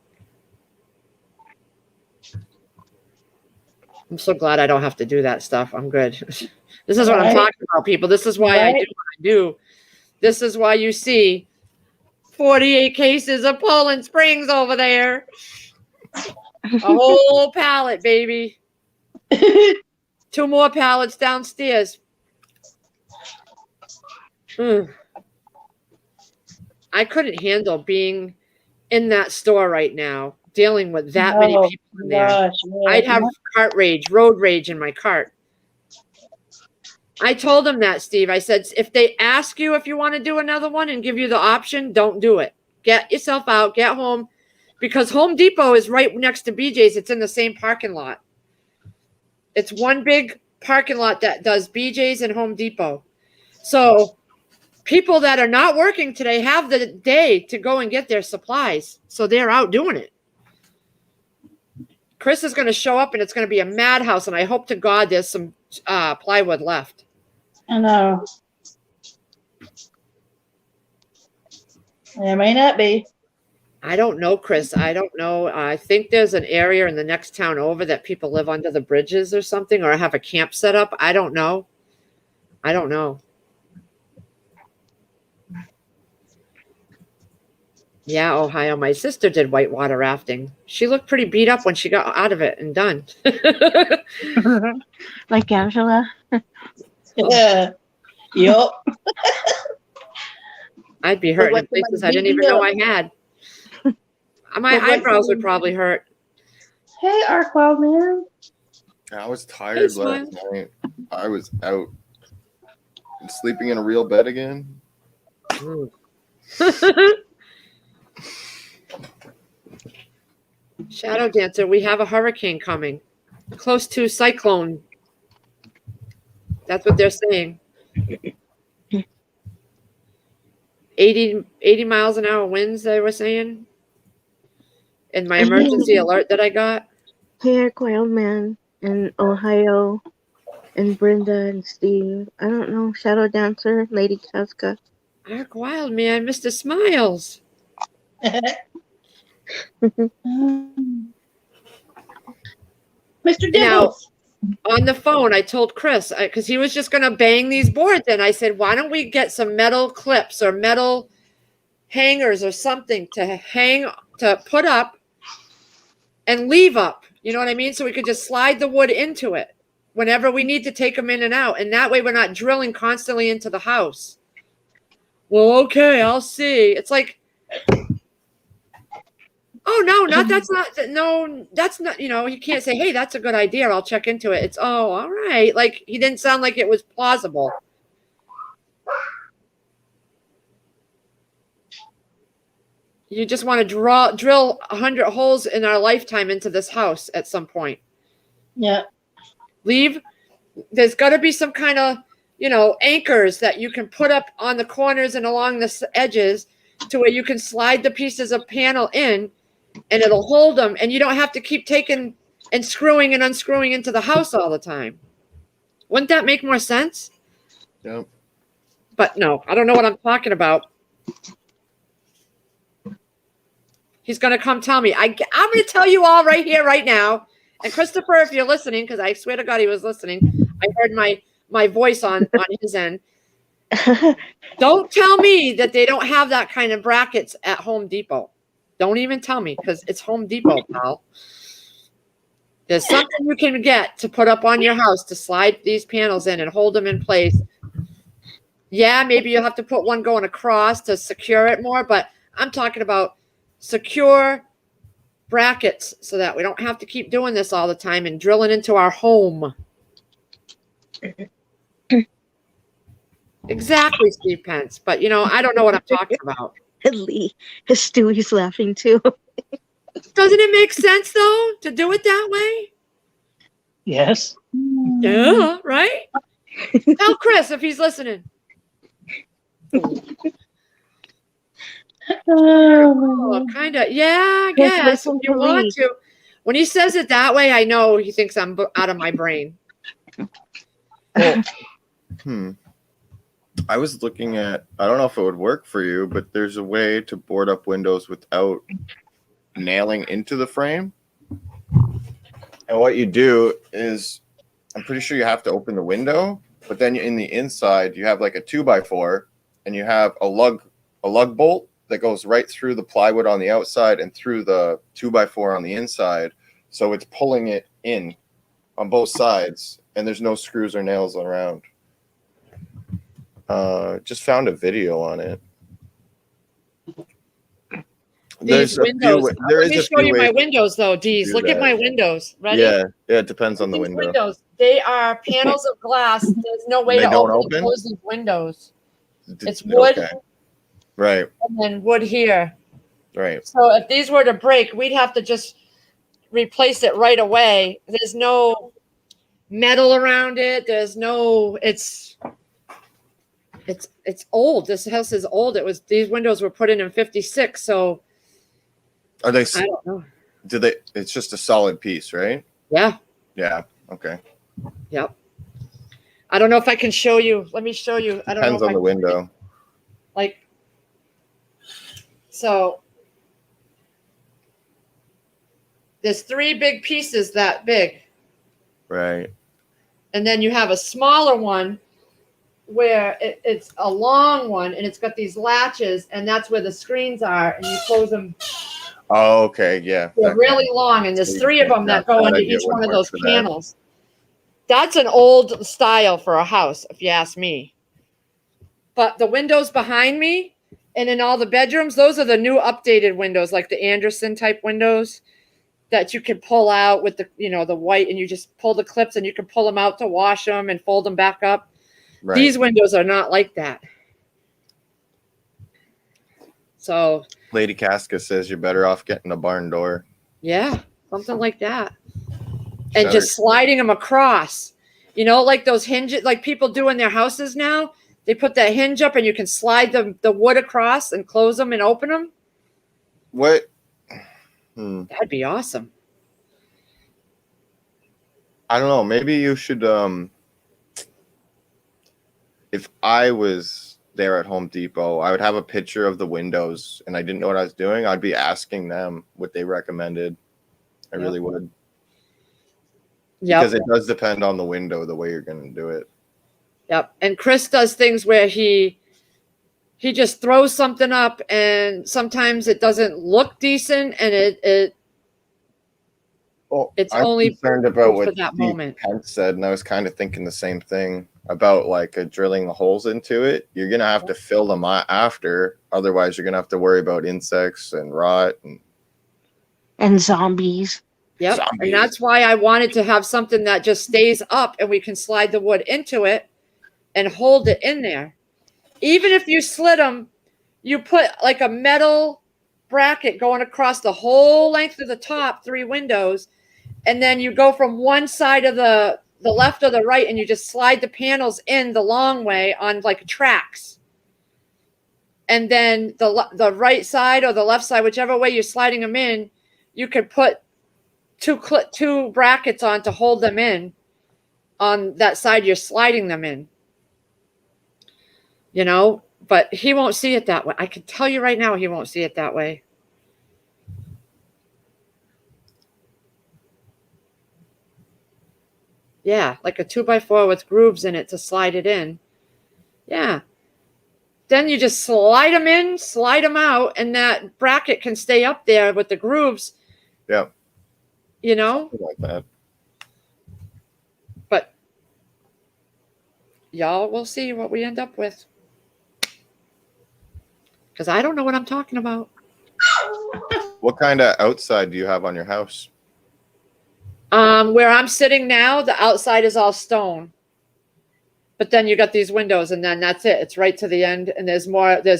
I'm so glad I don't have to do that stuff. I'm good. This is what I'm talking about, people. This is why I do what I do. This is why you see 48 cases of Poland Springs over there. A whole pallet, baby. 2 more pallets downstairs. I couldn't handle being in that store right now, dealing with that many people in there. Gosh, yeah. I'd have cart rage, road rage in my cart. I told him that, Steve. I said, if they ask you if you want to do another one and give you the option, don't do it. Get yourself out, get home, because Home Depot is right next to BJ's. It's in the same parking lot. It's one big parking lot that does BJ's and Home Depot. So people that are not working today have the day to go and get their supplies. So they're out doing it. Chris is going to show up and it's going to be a madhouse. And I hope to God there's some plywood left. I know. There may not be. I don't know, Chris. I don't know. I think there's an area in the next town over that people live under the bridges or something, or have a camp set up. I don't know. I don't know. Yeah, Ohio. My sister did whitewater rafting. She looked pretty beat up when she got out of it and done. Like Angela. Yeah. Yup. I'd be hurting in places I didn't even know I had. My eyebrows would probably hurt. Hey, Arkwell, man. I was tired last night. I was out. Sleeping in a real bed again. Shadow Dancer, we have a hurricane coming. Close to cyclone. That's what they're saying. 80 miles an hour winds, they were saying. In my emergency alert that I got. Hey, Quailman and Ohio and Brenda and Steve. I don't know. Shadow Dancer, Lady Casca. Ark Wild Man, Mr. Smiles. Mr. Now, Dimples. on the phone, I told Chris, because he was just going to bang these boards in. I said, why don't we get some metal clips or metal hangers or something to put up and leave up. You know what I mean? So we could just slide the wood into it whenever we need to take them in and out. And that way we're not drilling constantly into the house. Well, okay, I'll see. It's like, oh, no, that's not, you can't say, hey, that's a good idea. I'll check into it. It's, oh, all right. Like, he didn't sound like it was plausible. You just want to drill 100 holes in our lifetime into this house at some point. Yeah. There's got to be some kind of, anchors that you can put up on the corners and along the edges to where you can slide the pieces of panel in and it'll hold them. And you don't have to keep taking and screwing and unscrewing into the house all the time. Wouldn't that make more sense? Yep. But no, I don't know what I'm talking about. He's going to come tell me. I'm going to tell you all right here, right now. And Christopher, if you're listening, because I swear to God he was listening, I heard my voice on his end. Don't tell me that they don't have that kind of brackets at Home Depot. Don't even tell me, because it's Home Depot, pal. There's something you can get to put up on your house to slide these panels in and hold them in place. Yeah, maybe you'll have to put one going across to secure it more, but I'm talking about secure brackets so that we don't have to keep doing this all the time and drilling into our home. Exactly, Steve Pence. But, I don't know what I'm talking about. Lee, Stewie's laughing too. Doesn't it make sense, though, to do it that way? Yes. Yeah, right? Tell Chris if he's listening. Oh, kind of. Yeah, I Chris, guess. listen If you to want Lee. to. When he says it that way, I know he thinks I'm out of my brain. Well, I was looking at, I don't know if it would work for you, but there's a way to board up windows without nailing into the frame. And what you do is, I'm pretty sure you have to open the window, but then in the inside, you have like a 2x4 and you have a lug bolt that goes right through the plywood on the outside and through the 2x4 on the inside. So it's pulling it in on both sides, and there's no screws or nails around. Just found a video on it. These windows. Let me show you my windows, though, Deez. do Look at that. my windows. Ready? Yeah, it depends on the These window. windows, they are panels of glass. There's no way They to don't open and open? close these windows. It's Okay. wood Right, and then wood here. right. So if these were to break, we'd have to just replace it right away. There's no metal around it. There's no. It's old. This house is old. These windows were put in '56. So Are they? I don't know. Do they? It's just a solid piece, right? Yeah. Yeah. Okay. Yep. I don't know if I can show you. Let me show you. I don't Depends know on the window. So there's 3 big pieces that big. Right. And then you have a smaller one where it's a long one and it's got these latches and that's where the screens are and you close them. Oh, okay. Yeah. They're really long and there's 3 of them that go into each one of those panels. panels. That's an old style for a house, if you ask me. But the windows behind me and in all the bedrooms, those are the new updated windows, like the Anderson type windows that you can pull out with the, the white, and you just pull the clips and you can pull them out to wash them and fold them back up. Right. These windows are not like that. So, Lady Casca says you're better off getting a barn door. yeah, something like that. And just sliding them across, like those hinges, like people do in their houses now. They put that hinge up and you can slide the wood across and close them and open them. What? That'd be awesome. I don't know. Maybe you should. If I was there at Home Depot, I would have a picture of the windows, and I didn't know what I was doing. I'd be asking them what they recommended. I really would. Yeah. Because it does depend on the window, the way you're going to do it. Yep. And Chris does things where he just throws something up and sometimes it doesn't look decent and it's I'm only concerned about for what that Steve moment. Pence said, and I was kind of thinking the same thing about drilling the holes into it. You're going to have to fill them after. Otherwise, you're going to have to worry about insects and rot. And zombies. Yep. Zombies. And that's why I wanted to have something that just stays up and we can slide the wood into it and hold it in there. Even if you slit them, you put like a metal bracket going across the whole length of the top 3 windows. And then you go from one side of the left or the right and you just slide the panels in the long way on like tracks. And then the right side or the left side, whichever way you're sliding them in, you could put 2 brackets on to hold them in on that side you're sliding them in. But he won't see it that way. I can tell you right now, he won't see it that way. Yeah, like a 2x4 with grooves in it to slide it in. Yeah. Then you just slide them in, slide them out, and that bracket can stay up there with the grooves. Yeah. You know? Something like that. y'all will see what we end up with. Because I don't know what I'm talking about. What kind of outside do you have on your house? Where I'm sitting now, the outside is all stone. But then you got these windows, and then that's it. It's right to the end, and there's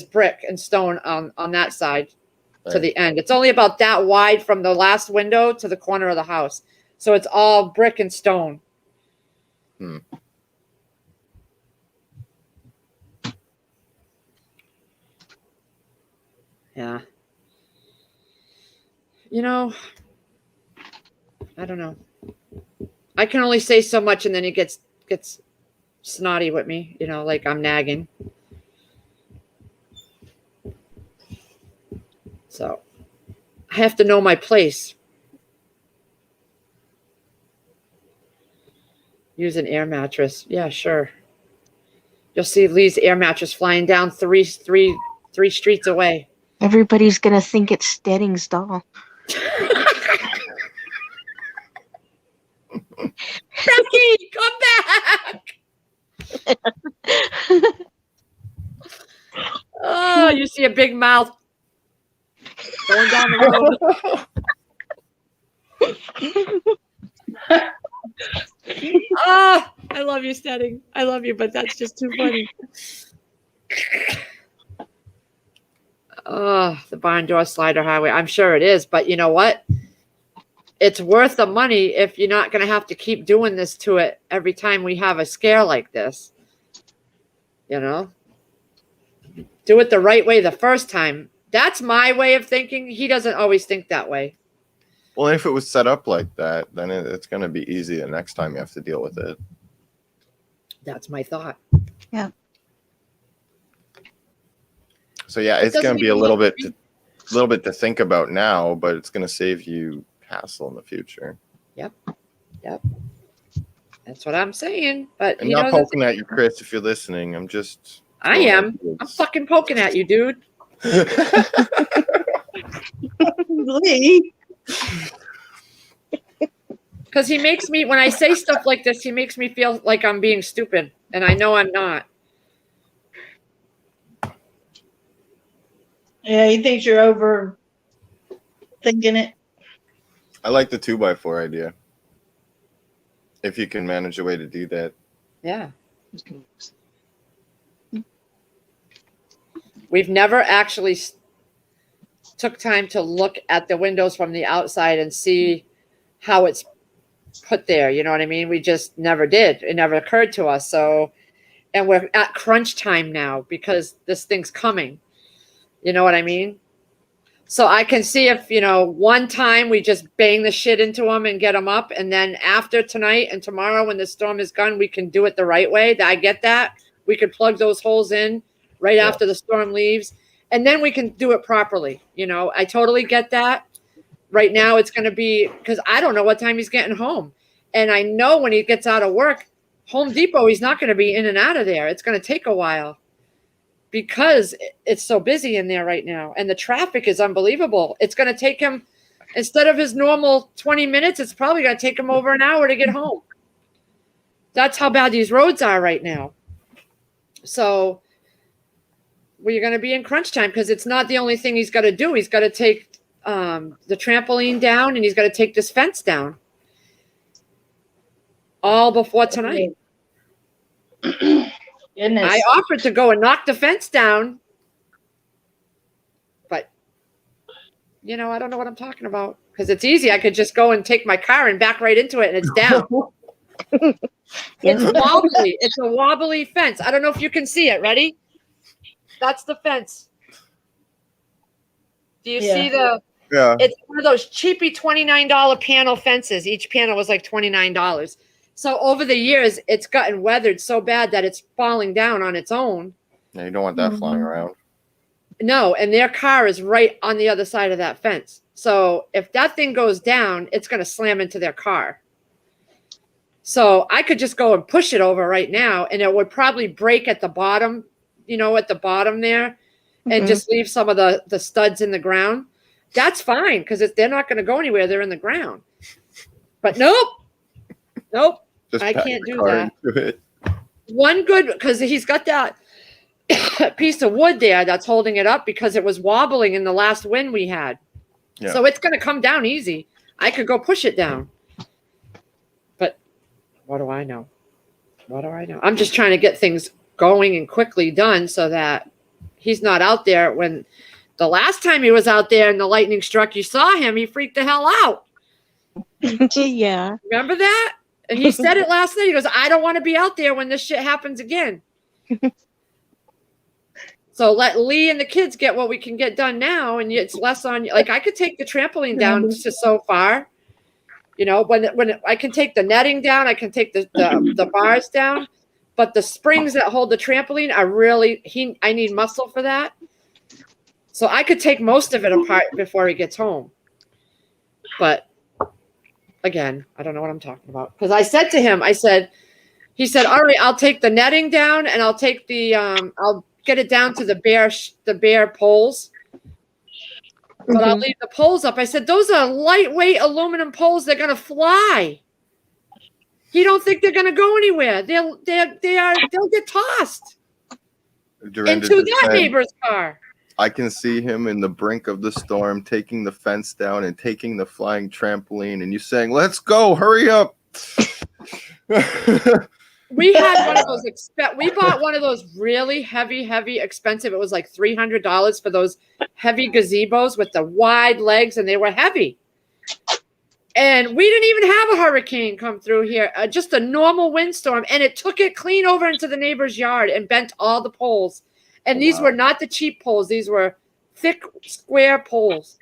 brick and stone on that side to Right. the end. It's only about that wide from the last window to the corner of the house. So it's all brick and stone. Hmm. Yeah. You know, I don't know. I can only say so much, and then it gets snotty with me, like I'm nagging. So I have to know my place. Use an air mattress. Yeah, sure. You'll see Lee's air mattress flying down three streets away. Everybody's gonna think it's Stedding's doll. Becky, come back! Oh, you see a big mouth going down the road. Oh, I love you, Stedding. I love you, but that's just too funny. Oh, the barn door slider highway. I'm sure it is, but you know what? It's worth the money if you're not going to have to keep doing this to it every time we have a scare like this. Do it the right way the first time. That's my way of thinking. He doesn't always think that way. Well, if it was set up like that, then it's going to be easy the next time you have to deal with it. That's my thought. So yeah, it's going to be a little bit to think about now, but it's going to save you hassle in the future. Yep. That's what I'm saying. But I'm not poking at you, Chris, if you're listening. I'm just. I am. I'm fucking poking at you, dude. Lee. Because he makes me, when I say stuff like this, he makes me feel like I'm being stupid. And I know I'm not. Yeah, he thinks you're over thinking it. I like the 2x4 idea. If you can manage a way to do that. Yeah. We've never actually took time to look at the windows from the outside and see how it's put there. You know what I mean? We just never did. It never occurred to us. So, and we're at crunch time now because this thing's coming. You know what I mean? So I can see if, one time we just bang the shit into them and get them up. And then after tonight and tomorrow, when the storm is gone, we can do it the right way. I get that. We could plug those holes in right after the storm leaves. And then we can do it properly. I totally get that. Right now it's going to be, because I don't know what time he's getting home. And I know when he gets out of work, Home Depot, he's not going to be in and out of there. It's going to take a while. Because it's so busy in there right now. And the traffic is unbelievable. It's going to take him, instead of his normal 20 minutes, it's probably going to take him over an hour to get home. That's how bad these roads are right now. So we're going to be in crunch time because it's not the only thing he's got to do. He's got to take the trampoline down and he's got to take this fence down. All before tonight. Goodness. I offered to go and knock the fence down, but I don't know what I'm talking about because it's easy. I could just go and take my car and back right into it and it's down. It's wobbly. It's a wobbly fence. I don't know if you can see it. Ready? That's the fence. Do you see the? Yeah. It's one of those cheapy $29 panel fences. Each panel was like $29. So over the years, it's gotten weathered so bad that it's falling down on its own. Yeah, you don't want that flying around. No, and their car is right on the other side of that fence. So if that thing goes down, it's going to slam into their car. So I could just go and push it over right now, and it would probably break at the bottom, at the bottom there, and just leave some of the studs in the ground. That's fine because they're not going to go anywhere. They're in the ground. But nope. Just I pat can't your do car that. into it. one good, because he's got that piece of wood there that's holding it up because it was wobbling in the last wind we had. Yeah. So it's going to come down easy. I could go push it down. But what do I know? What do I know? I'm just trying to get things going and quickly done so that he's not out there. When the last time he was out there and the lightning struck, you saw him, he freaked the hell out. Yeah. Remember that? And he said it last night. He goes, I don't want to be out there when this shit happens again. So let Lee and the kids get what we can get done now, and it's less on. Like I could take the trampoline down to so far, you know. When I can take the netting down, I can take the bars down, but the springs that hold the trampoline are really I need muscle for that. So I could take most of it apart before he gets home. But again, I don't know what I'm talking about because I said to him, he said, all right, I'll take the netting down and I'll take the I'll get it down to the bare poles, but I'll leave the poles up. I said, those are lightweight aluminum poles. They're going to fly. You don't think they're going to go anywhere. They'll get tossed Dorinda into just that said, neighbor's car. I can see him in the brink of the storm, taking the fence down and taking the flying trampoline, and you saying, let's go, hurry up. We had one of those. We bought one of those really heavy, expensive. It was like $300 for those heavy gazebos with the wide legs, and they were heavy. And we didn't even have a hurricane come through here, just a normal windstorm, and it took it clean over into the neighbor's yard and bent all the poles. And these were not the cheap poles; these were thick, square poles.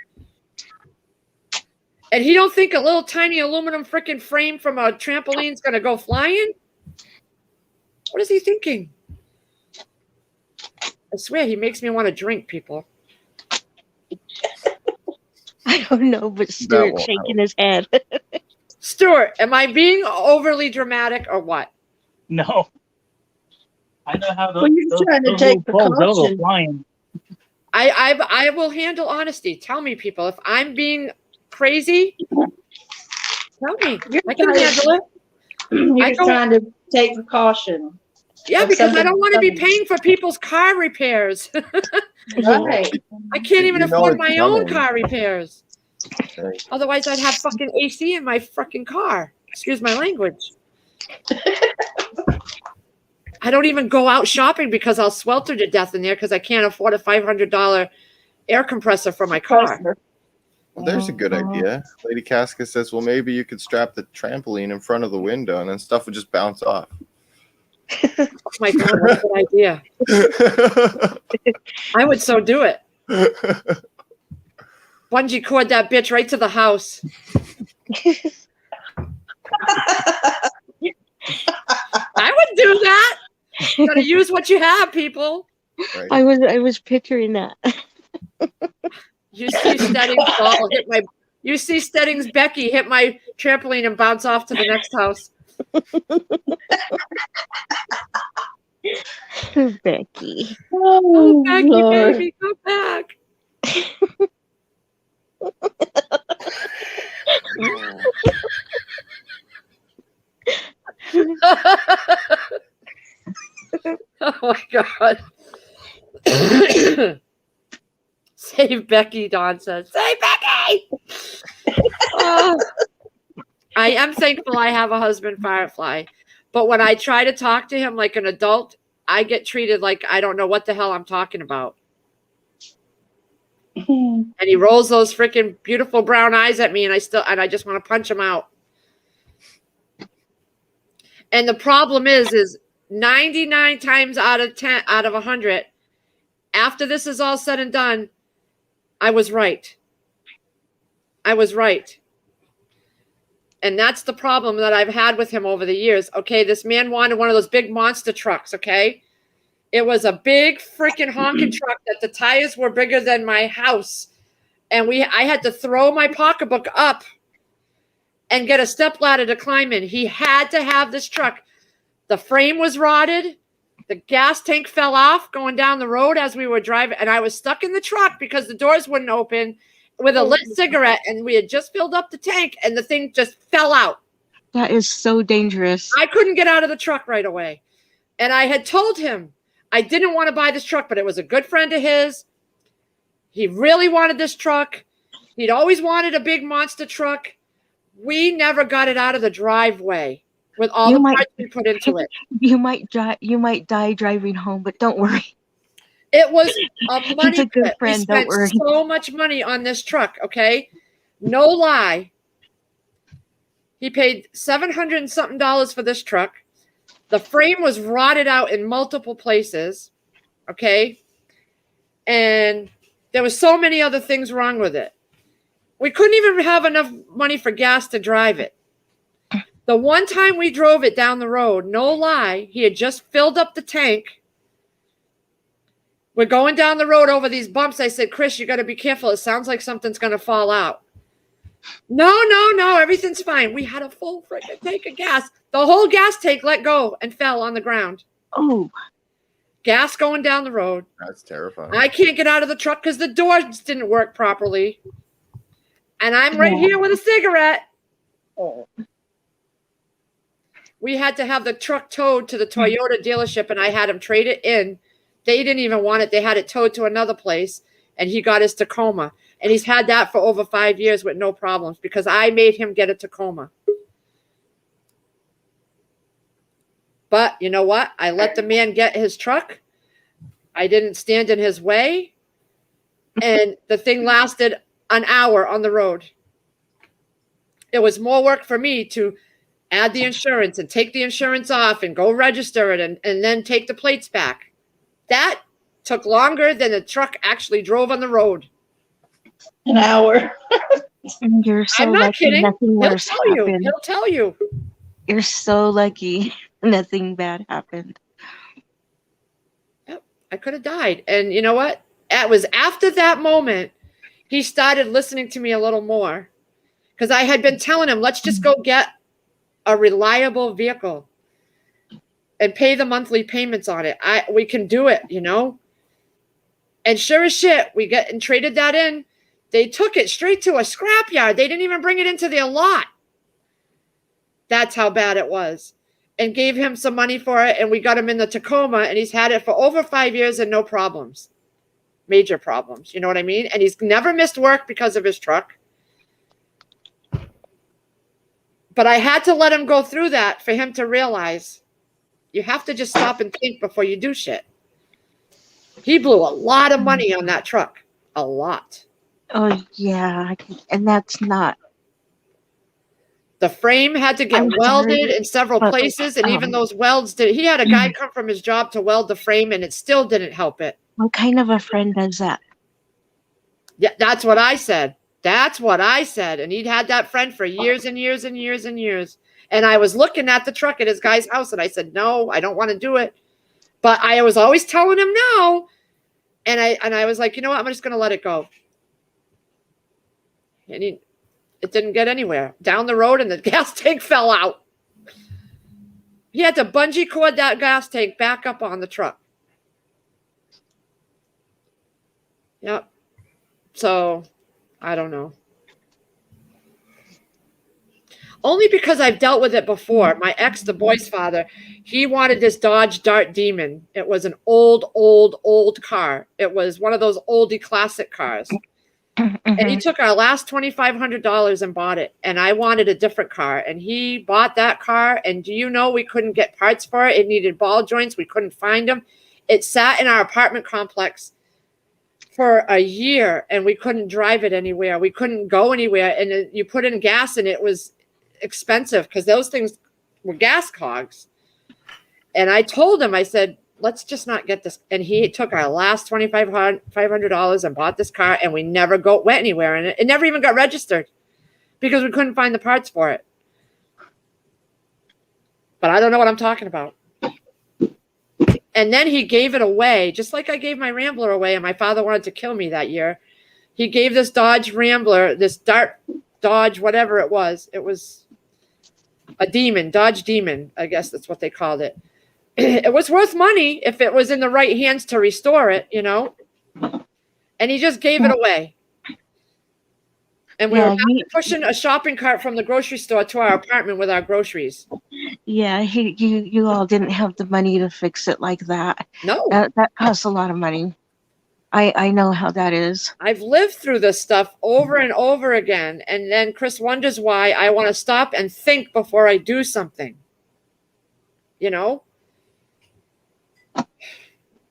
And he don't think a little tiny aluminum freaking frame from a trampoline is going to go flying? What is he thinking? I swear he makes me want to drink, people. I don't know, but Stuart's shaking his head. Stuart, am I being overly dramatic or what? No. I know how those, Well, you're trying to those take little poles, they'll go precaution. flying. I will handle honesty. Tell me, people, if I'm being crazy, tell me. I can handle it. You're trying to take precaution. Yeah, If because I something don't want to be comes. paying for people's car repairs. Right. I can't even You know afford it's my own coming. car repairs. Okay. Otherwise, I'd have fucking AC in my fucking car. Excuse my language. I don't even go out shopping because I'll swelter to death in there because I can't afford a $500 air compressor for my car. Well, there's a good idea. Lady Casca says, well, maybe you could strap the trampoline in front of the window and then stuff would just bounce off. Oh my God, what a good idea. I would so do it. Bungee cord that bitch right to the house. I would do that. Gotta use what you have, people. Right. I was picturing that. You see Stedding's ball hit my. You see Stedding's Becky hit my trampoline and bounce off to the next house. Becky. Oh, Becky, Lord. baby, come back. Oh my God. Save Becky, Dawn says. Save Becky! Oh. I am thankful I have a husband, Firefly. But when I try to talk to him like an adult, I get treated like I don't know what the hell I'm talking about. And he rolls those freaking beautiful brown eyes at me, and I just want to punch him out. And the problem is 99 times out of 100, after this is all said and done, I was right. I was right. And that's the problem that I've had with him over the years. Okay, this man wanted one of those big monster trucks, okay? It was a big freaking honking truck that the tires were bigger than my house. And I had to throw my pocketbook up and get a stepladder to climb in. He had to have this truck. The frame was rotted. The gas tank fell off going down the road as we were driving. And I was stuck in the truck because the doors wouldn't open with a lit cigarette. And we had just filled up the tank and the thing just fell out. That is so dangerous. I couldn't get out of the truck right away. And I had told him I didn't want to buy this truck, but it was a good friend of his. He really wanted this truck. He'd always wanted a big monster truck. We never got it out of the driveway with all the parts we put into it. You might die driving home, but don't worry. It was a money He's a good pit. friend, We don't spent worry. so much money on this truck, okay? No lie. He paid $700 and something for this truck. The frame was rotted out in multiple places, okay? And there was so many other things wrong with it. We couldn't even have enough money for gas to drive it. The one time we drove it down the road, no lie, he had just filled up the tank. We're going down the road over these bumps. I said, Chris, you got to be careful. It sounds like something's going to fall out. No, everything's fine. We had a full freaking tank of gas. The whole gas tank let go and fell on the ground. Oh, Gas going down the road. That's terrifying. I can't get out of the truck because the doors didn't work properly. And I'm right here with a cigarette. oh. We had to have the truck towed to the Toyota dealership, and I had him trade it in. They didn't even want it. They had it towed to another place, and he got his Tacoma. And he's had that for over 5 years with no problems because I made him get a Tacoma. But you know what? I let the man get his truck. I didn't stand in his way. And the thing lasted an hour on the road. It was more work for me to add the insurance and take the insurance off and go register it and then take the plates back. That took longer than the truck actually drove on the road. An hour. You're so I'm not lucky kidding. nothing He'll worse tell you. happened. He'll tell you. You're so lucky nothing bad happened. Yep, I could have died. And you know what? It was after that moment he started listening to me a little more because I had been telling him, let's just go get a reliable vehicle and pay the monthly payments on it. We can do it, you know? And sure as shit, we get and traded that in. They took it straight to a scrapyard. They didn't even bring it into their lot. That's how bad it was. And gave him some money for it, and we got him in the Tacoma, and he's had it for over 5 years and no problems. Major problems, you know what I mean? And he's never missed work because of his truck. But I had to let him go through that for him to realize you have to just stop and think before you do shit. He blew a lot of money on that truck. A lot. Oh yeah, and that's not. The frame had to get I'm welded sorry, in several but, places, and even those welds did. He had a guy come from his job to weld the frame, and it still didn't help it. What kind of a friend does that? Yeah, that's what I said. That's what I said. And he'd had that friend for years and years and years and years. And I was looking at the truck at his guy's house, and I said, no, I don't want to do it. But I was always telling him no. And I was like, you know what? I'm just going to let it go. And it didn't get anywhere. Down the road, and the gas tank fell out. He had to bungee cord that gas tank back up on the truck. Yep. So, I don't know. Only because I've dealt with it before. My ex, the boy's father, he wanted this Dodge Dart Demon. It was an old car. It was one of those oldie classic cars. And he took our last $2,500 and bought it. And I wanted a different car. And he bought that car. And do you know we couldn't get parts for it? It needed ball joints. We couldn't find them. It sat in our apartment complex for a year, and we couldn't drive it anywhere. We couldn't go anywhere. And you put in gas, and it was expensive because those things were gas cogs. And I told him, I said, let's just not get this. And he took our last $2,500 and bought this car, and we never went anywhere. And it never even got registered because we couldn't find the parts for it. But I don't know what I'm talking about. And then he gave it away, just like I gave my Rambler away, and my father wanted to kill me that year. He gave this Dodge Rambler, this Dodge, whatever it was. It was a Demon, Dodge Demon, I guess that's what they called it. It was worth money if it was in the right hands to restore it, you know. And he just gave it away. And we were pushing a shopping cart from the grocery store to our apartment with our groceries. Yeah, you all didn't have the money to fix it like that. No, That costs a lot of money. I know how that is. I've lived through this stuff over and over again. And then Chris wonders why I want to stop and think before I do something. You know?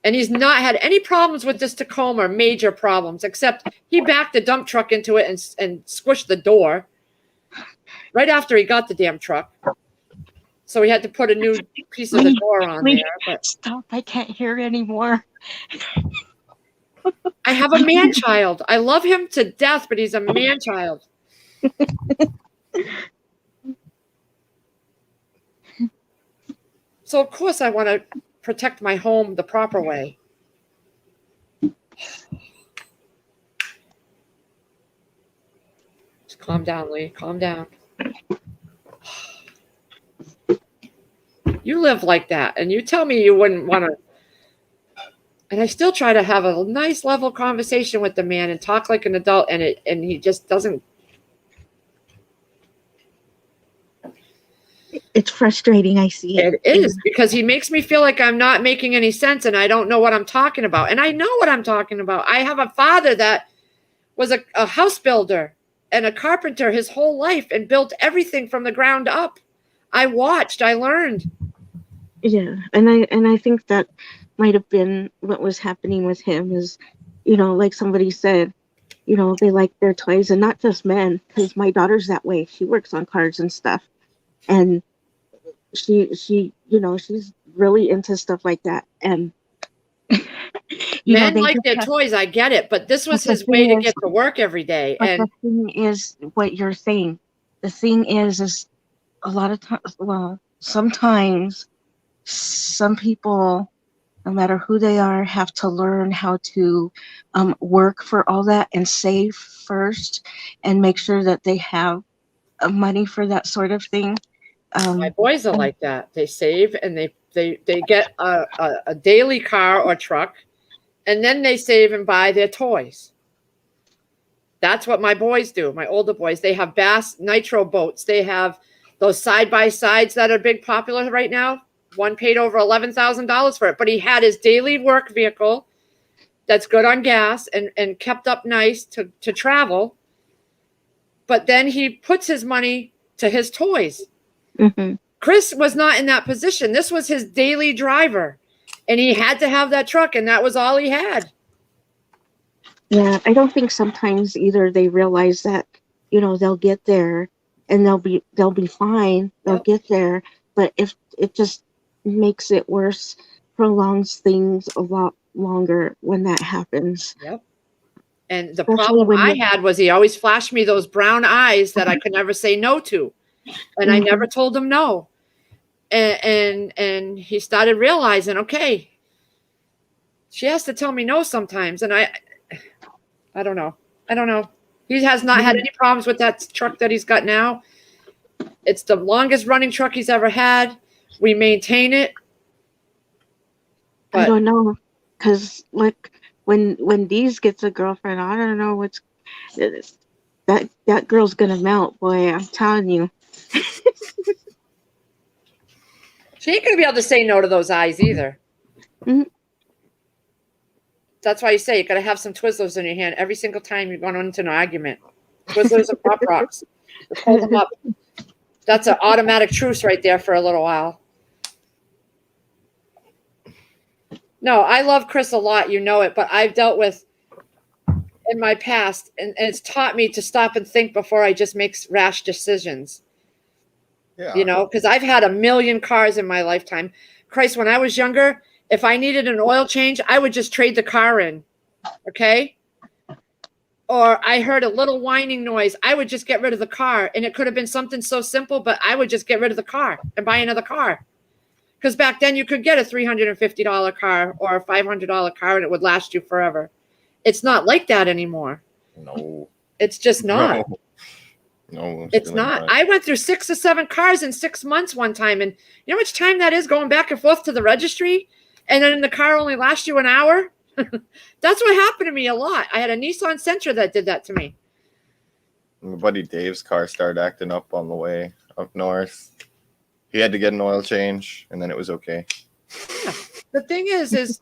And he's not had any problems with this Tacoma, major problems, except he backed the dump truck into it and squished the door right after he got the damn truck. So we had to put a new piece of the door on there. But Stop, I can't hear anymore. I have a man child. I love him to death, but he's a man child. So of course I want to protect my home the proper way. Just calm down, Lee. Calm down. You live like that, and you tell me you wouldn't want to. And I still try to have a nice level conversation with the man and talk like an adult, and he just doesn't. It's frustrating. I see it. It is, because he makes me feel like I'm not making any sense and I don't know what I'm talking about. And I know what I'm talking about. I have a father that was a house builder and a carpenter his whole life and built everything from the ground up. I watched, I learned. Yeah, and I think that might have been what was happening with him is, like somebody said, they like their toys, and not just men, because my daughter's that way. She works on cars and stuff. And she she's really into stuff like that. And men like their toys, I get it, but this was his way to get to work every day. But And the thing is what you're saying. The thing is a lot of times, well, sometimes some people, no matter who they are, have to learn how to work for all that and save first and make sure that they have money for that sort of thing. my boys are like that. They save and they get a daily car or truck, and then they save and buy their toys. That's what my boys do. My older boys, they have Bass Nitro boats. They have those side-by-sides that are big popular right now. One paid over $11,000 for it, but he had his daily work vehicle that's good on gas and kept up nice to travel. But then he puts his money to his toys. Mm-hmm. Chris was not in that position. This was his daily driver, and he had to have that truck, and that was all he had. Yeah, I don't think sometimes either they realize that, they'll get there and they'll be fine. They'll get there, but if it just makes it worse, prolongs things a lot longer when that happens. Yep. And the Especially problem when I you- had was he always flashed me those brown eyes that I could never say no to. And I never told him no. And he started realizing, okay, she has to tell me no sometimes. And I don't know. He has not had any problems with that truck that he's got now. It's the longest running truck he's ever had. We maintain it. I don't know, because like when Dee's gets a girlfriend, I don't know what's that girl's gonna melt, boy. I'm telling you. She ain't gonna be able to say no to those eyes either. Mhm. That's why you say you gotta have some Twizzlers in your hand every single time you're going into an argument. Twizzlers and Pop Rocks. Just hold them up. That's an automatic truce right there for a little while. No, I love Chris a lot, you know it, but I've dealt with in my past, and it's taught me to stop and think before I just make rash decisions. Yeah. Because I've had a million cars in my lifetime. Christ, when I was younger, if I needed an oil change, I would just trade the car in. Okay? Or I heard a little whining noise. I would just get rid of the car. And it could have been something so simple, but I would just get rid of the car and buy another car. Because back then you could get a $350 car or a $500 car and it would last you forever. It's not like that anymore. No. It's just not. No, It's not. I went through 6 or 7 cars in 6 months one time. And you know how much time that is going back and forth to the registry? And then the car only lasts you an hour? That's what happened to me a lot. I had a Nissan Sentra that did that to me. My buddy Dave's car started acting up on the way up north. He had to get an oil change, and then it was okay. The thing is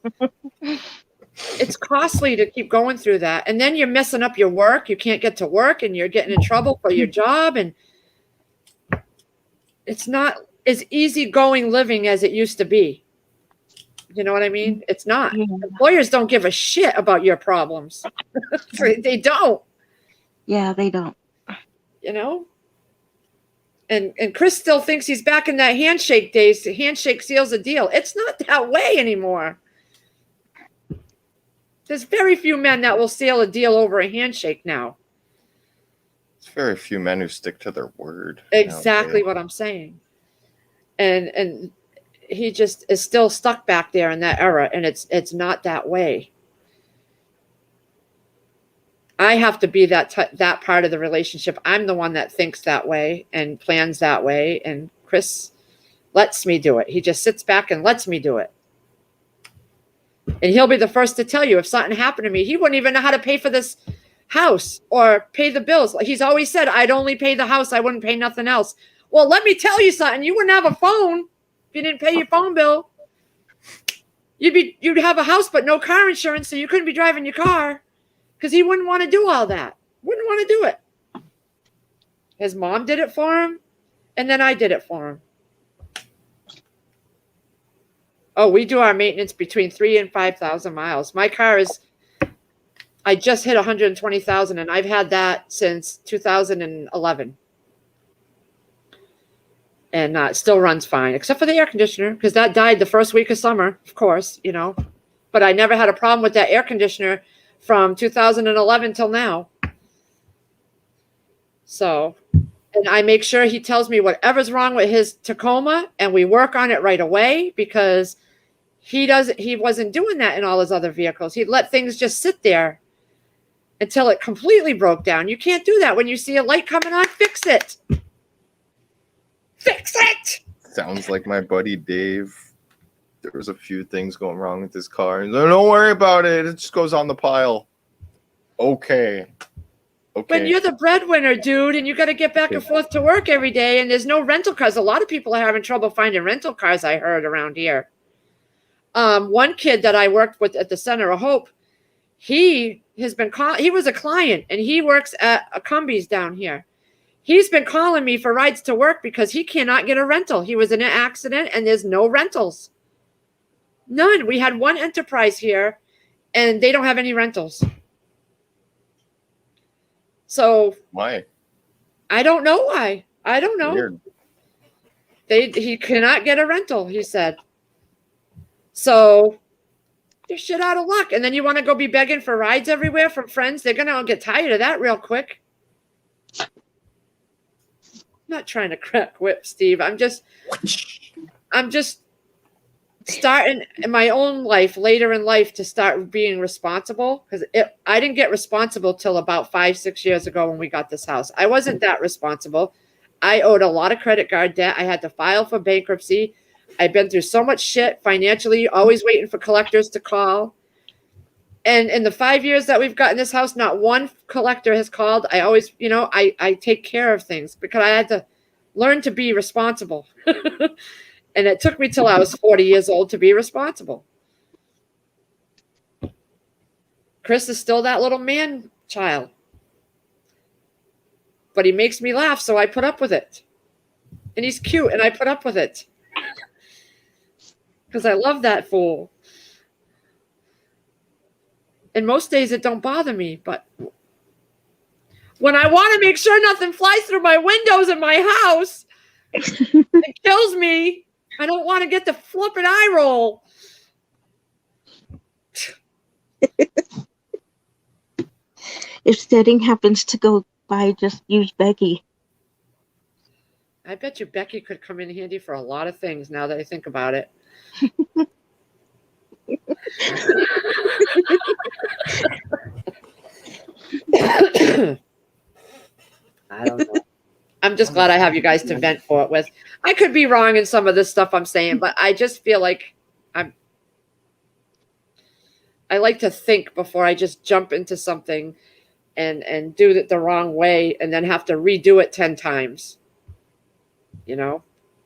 it's costly to keep going through that. And then you're messing up your work. You can't get to work and you're getting in trouble for your job. And it's not as easygoing living as it used to be. You know what I mean? It's not. Yeah. Employers don't give a shit about your problems. They don't, Yeah, they don't. you know? And Chris still thinks he's back in that handshake days. The handshake seals a deal. It's not that way anymore. There's very few men that will seal a deal over a handshake now. It's very few men who stick to their word. Exactly nowadays. what I'm saying. And he just is still stuck back there in that era, and it's not that way. I have to be that part of the relationship. I'm the one that thinks that way and plans that way, and Chris lets me do it. He just sits back and lets me do it. And he'll be the first to tell you if something happened to me, he wouldn't even know how to pay for this house or pay the bills. He's always said, I'd only pay the house. I wouldn't pay nothing else. Well, let me tell you something. You wouldn't have a phone if you didn't pay your phone bill. You'd have a house, but no car insurance. So you couldn't be driving your car because he wouldn't want to do all that. Wouldn't want to do it. His mom did it for him. And then I did it for him. Oh, we do our maintenance between 3,000 and 5,000 miles. My car I just hit 120,000 and I've had that since 2011. And it still runs fine, except for the air conditioner, because that died the first week of summer, of course, you know. But I never had a problem with that air conditioner from 2011 till now. So, and I make sure he tells me whatever's wrong with his Tacoma, and we work on it right away, because he wasn't doing that in all his other vehicles. He'd let things just sit there until it completely broke down. You can't do that. When you see a light coming on, fix it. Fix it. Sounds like my buddy Dave. There was a few things going wrong with his car. And don't worry about it. It just goes on the pile. Okay. When you're the breadwinner, dude, and you got to get back and forth to work every day, and there's no rental cars. A lot of people are having trouble finding rental cars, I heard, around here. One kid that I worked with at the Center of Hope, he was a client, and he works at a Cumbies down here. He's been calling me for rides to work because he cannot get a rental. He was in an accident, and there's no rentals. None. We had one Enterprise here, and they don't have any rentals. So why? I don't know why. I don't know. Weird. He cannot get a rental, he said. So you're shit out of luck. And then you want to go be begging for rides everywhere from friends. They're going to get tired of that real quick. I'm not trying to crack whip, Steve. I'm just starting in my own life, later in life, to start being responsible, because I didn't get responsible till about 5-6 years ago when we got this house. I wasn't that responsible. I owed a lot of credit card debt. I had to file for bankruptcy. I've been through so much shit financially, always waiting for collectors to call. And in the 5 years that we've gotten this house, not one collector has called. I always, I take care of things because I had to learn to be responsible. And it took me till I was 40 years old to be responsible. Chris is still that little man child. But he makes me laugh, so I put up with it. And he's cute, and I put up with it. Because I love that fool. And most days it don't bother me, but when I want to make sure nothing flies through my windows in my house, it kills me. I don't want to get the flippin' eye roll. If setting happens to go by, just use Becky. I bet you Becky could come in handy for a lot of things now that I think about it. I don't know. I'm just glad I have you guys to vent for it with. I could be wrong in some of this stuff I'm saying, but I just feel like I like to think before I just jump into something and do it the wrong way and then have to redo it 10 times.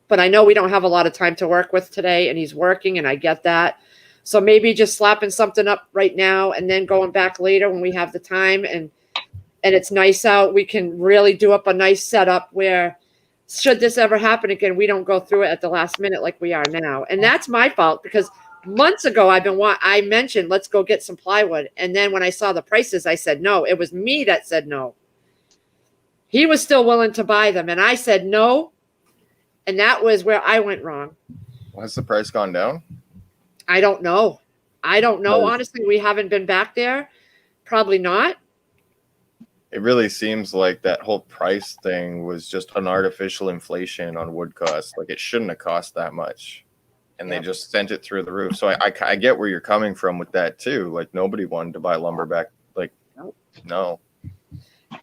but I know we don't have a lot of time to work with today, and he's working, and I get that. So maybe just slapping something up right now and then going back later when we have the time and it's nice out, we can really do up a nice setup where should this ever happen again, we don't go through it at the last minute like we are now. And that's my fault because months ago I mentioned let's go get some plywood, and then when I saw the prices I said no. It was me that said no. He was still willing to buy them and I said no, and that was where I went wrong. Has the price gone down? I don't know. Honestly, we haven't been back there. Probably not. It really seems like that whole price thing was just an artificial inflation on wood costs. Like it shouldn't have cost that much. And they just sent it through the roof. So I get where you're coming from with that too. Like nobody wanted to buy lumber back. Like, no.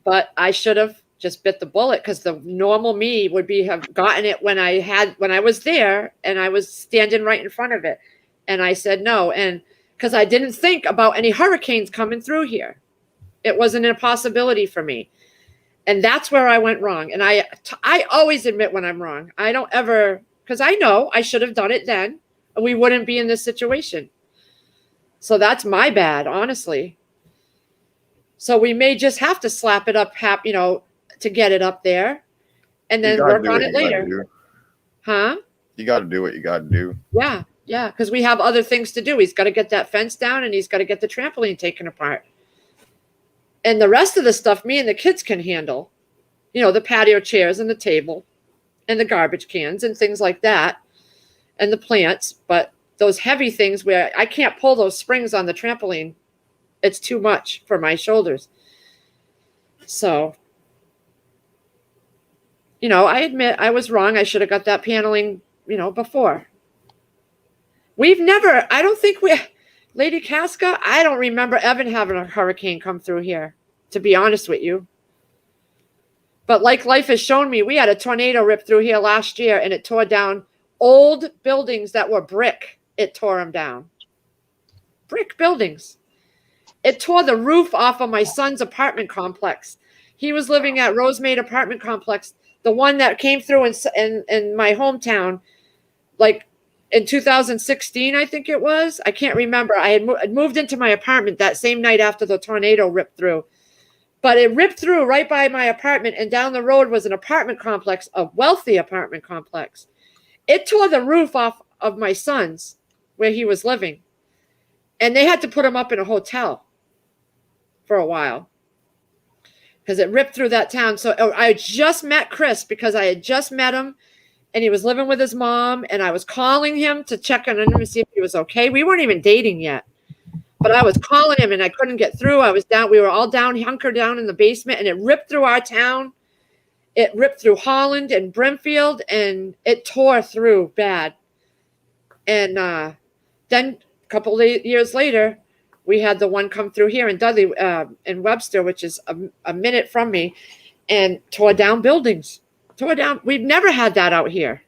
But I should have just bit the bullet because the normal me would have gotten it when I was there and I was standing right in front of it. And I said no. And because I didn't think about any hurricanes coming through here. It wasn't a possibility for me. And that's where I went wrong. And I always admit when I'm wrong. I don't ever, because I know I should have done it then. And we wouldn't be in this situation. So that's my bad, honestly. So we may just have to slap it up, to get it up there. And then work on it later. Huh? You got to do what you got to do. Yeah. Yeah. Because we have other things to do. He's got to get that fence down and he's got to get the trampoline taken apart. And the rest of the stuff me and the kids can handle, the patio chairs and the table and the garbage cans and things like that and the plants. But those heavy things where I can't pull those springs on the trampoline, it's too much for my shoulders. So, I admit I was wrong. I should have got that paneling, before. I don't think Lady Casca, I don't remember Evan having a hurricane come through here, to be honest with you. But like life has shown me, we had a tornado rip through here last year and it tore down old buildings that were brick. It tore them down. Brick buildings. It tore the roof off of my son's apartment complex. He was living at Rosemead apartment complex, the one that came through in my hometown, like in 2016, I think it was. I can't remember. I had moved into my apartment that same night after the tornado ripped through. But it ripped through right by my apartment, and down the road was an apartment complex, a wealthy apartment complex. It tore the roof off of my son's, where he was living. And they had to put him up in a hotel for a while because it ripped through that town. So I just met Chris because I had just met him. And he was living with his mom, and I was calling him to check on him and see if he was okay. We weren't even dating yet, but I was calling him, and I couldn't get through. I was down. We were all down, hunkered down in the basement, and it ripped through our town. It ripped through Holland and Brimfield, and it tore through bad. And then a couple of years later, we had the one come through here in Dudley, in Webster, which is a minute from me, and tore down buildings. Tore down. We've never had that out here.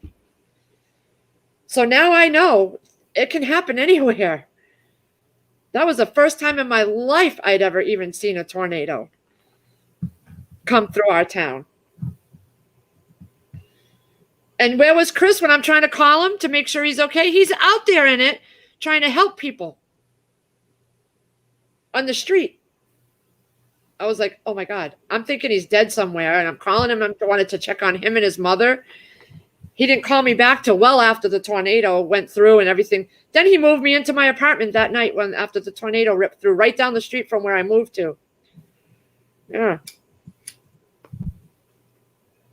So now I know it can happen anywhere. That was the first time in my life I'd ever even seen a tornado come through our town. And where was Chris when I'm trying to call him to make sure he's okay? He's out there in it trying to help people on the street. I was like, oh my God, I'm thinking he's dead somewhere. And I'm calling him. I wanted to check on him and his mother. He didn't call me back till well after the tornado went through and everything. Then he moved me into my apartment that night after the tornado ripped through right down the street from where I moved to. Yeah.